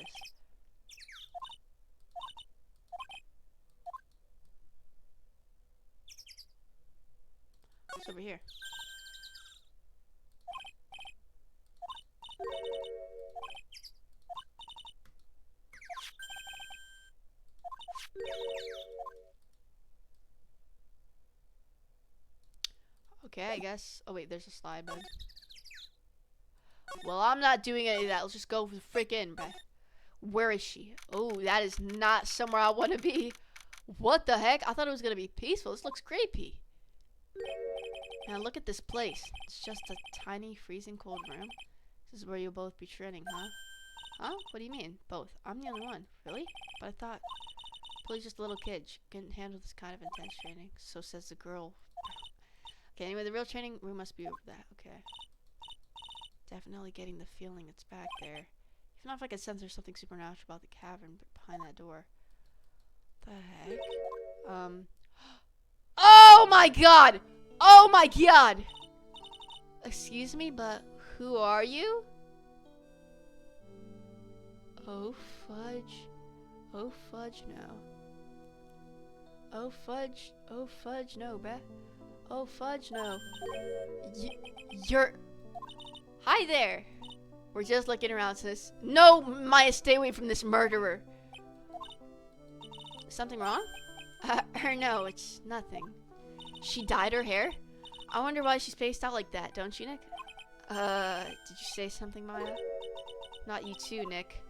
Speaker 1: What's over here? Okay, I guess. Oh wait, there's a slide button. Well, I'm not doing any of that. Let's just go for the frick in, bruh. Where is she? Oh, that is not somewhere I want to be. What the heck? I thought it was going to be peaceful. This looks creepy. Now look at this place. It's just a tiny, freezing cold room. This is where you'll both be training, huh? Huh? What do you mean? Both. I'm the only one. Really? But I thought Billy's just a little kid. She couldn't handle this kind of intense training. So says the girl. Okay, anyway, the real training room must be over that. Okay. Definitely getting the feeling it's back there. Even if I could sense there's something supernatural about the cavern behind that door. The heck? Oh my god! Oh my god! Excuse me, but who are you? Oh fudge. Oh fudge no. Oh fudge no, Beth. Oh fudge no. You're... Hi there! We're just looking around, sis. No, Maya, stay away from this murderer. Something wrong? No, it's nothing. She dyed her hair? I wonder why she's spaced out like that, don't you, Nick? Did you say something, Maya? Not you too, Nick.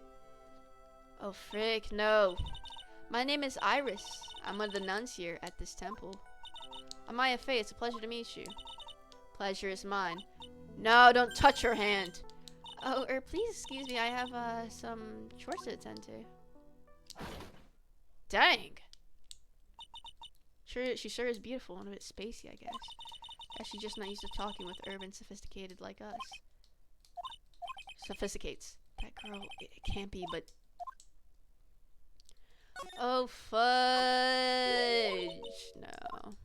Speaker 1: Oh, frick, no. My name is Iris. I'm one of the nuns here at this temple. I'm Maya Faye. It's a pleasure to meet you. Pleasure is mine. No, don't touch her hand. Oh, please excuse me. I have, some chores to attend to. Dang. Sure, she sure is beautiful and a bit spacey, I guess. Guess she's just not used to talking with urban sophisticated like us. Sophisticates. That girl, it can't be, but... Oh, fudge. No.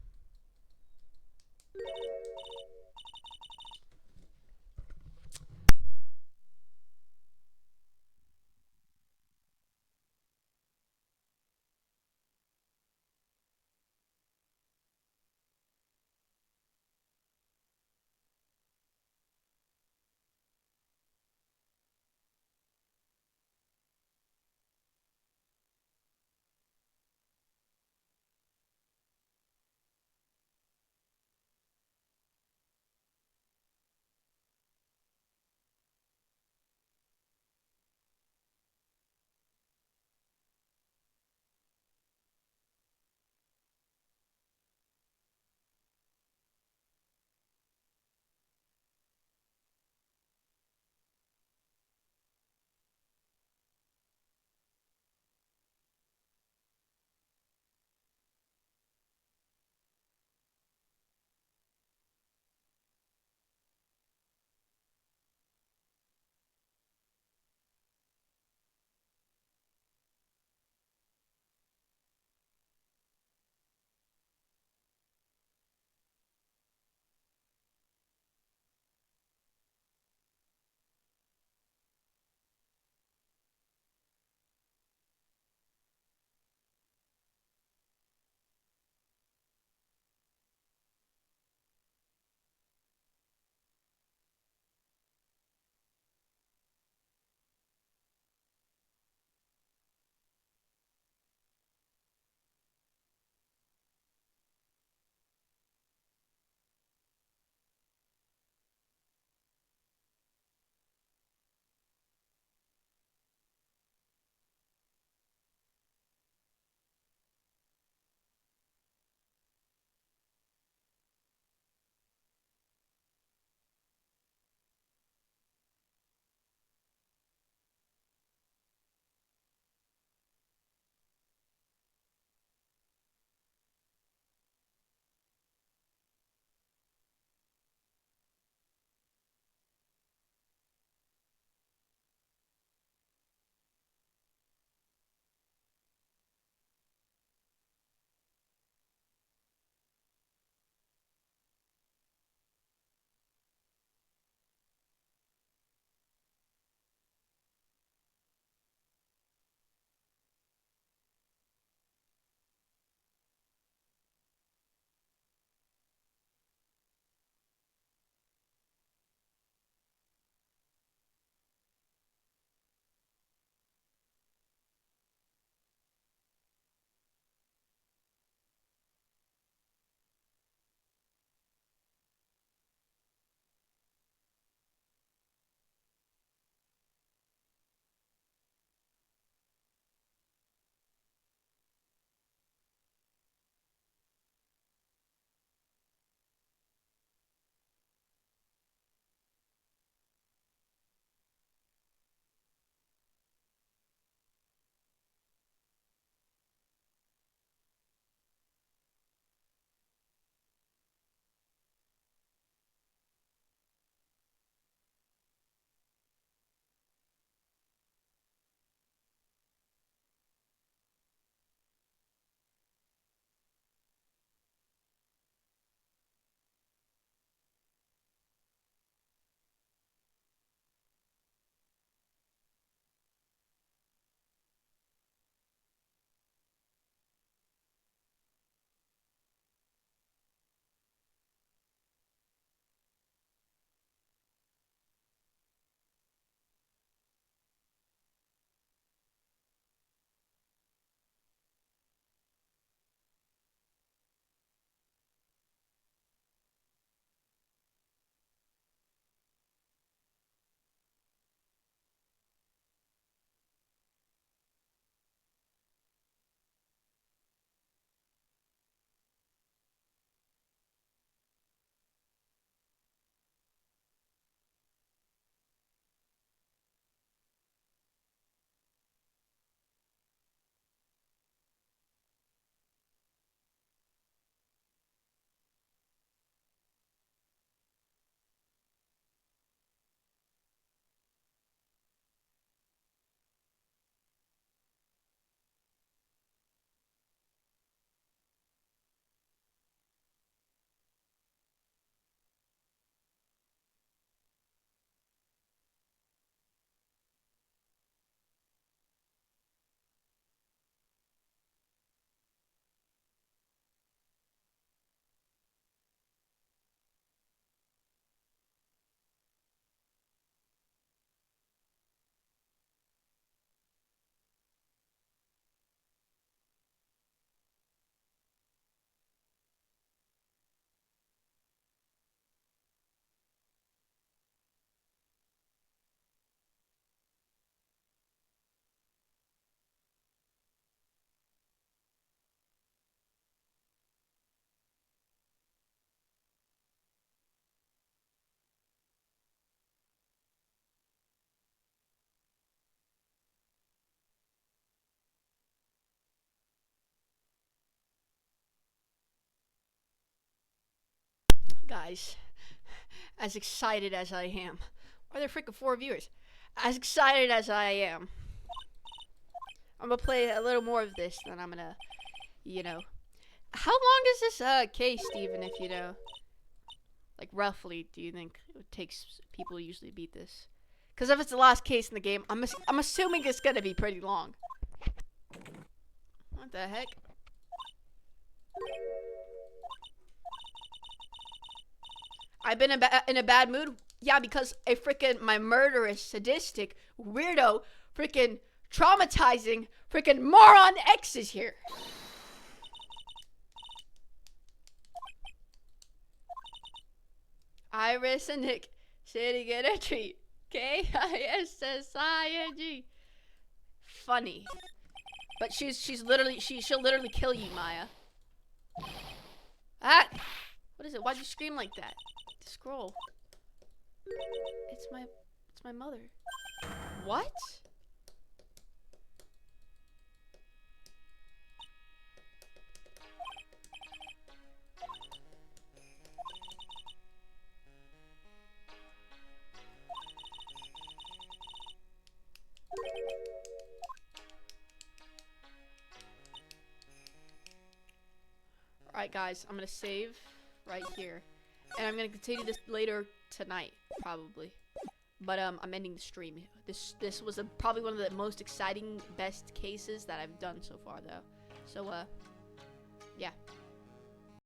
Speaker 1: Guys, as excited as I am, why are there freaking 4 viewers? As excited as I am, I'm gonna play a little more of this, then I'm gonna, you know. How long is this case, Steven, if you know? Like, roughly, do you think it takes people to usually beat this? Because if it's the last case in the game, I'm assuming it's gonna be pretty long. What the heck? I've been in a bad mood. Yeah, because my murderous, sadistic, weirdo, freaking traumatizing, freaking moron X is here. Iris and Nick, sitting in a tree. K-I-S-S-I-N-G. Funny. But she'll literally kill you, Maya. Ah! What is it? Why'd you scream like that? Scroll. It's my mother. What? Alright guys, I'm gonna save right here. And I'm gonna continue this later tonight, probably. But I'm ending the stream. This was probably one of the most exciting, best cases that I've done so far though. So yeah.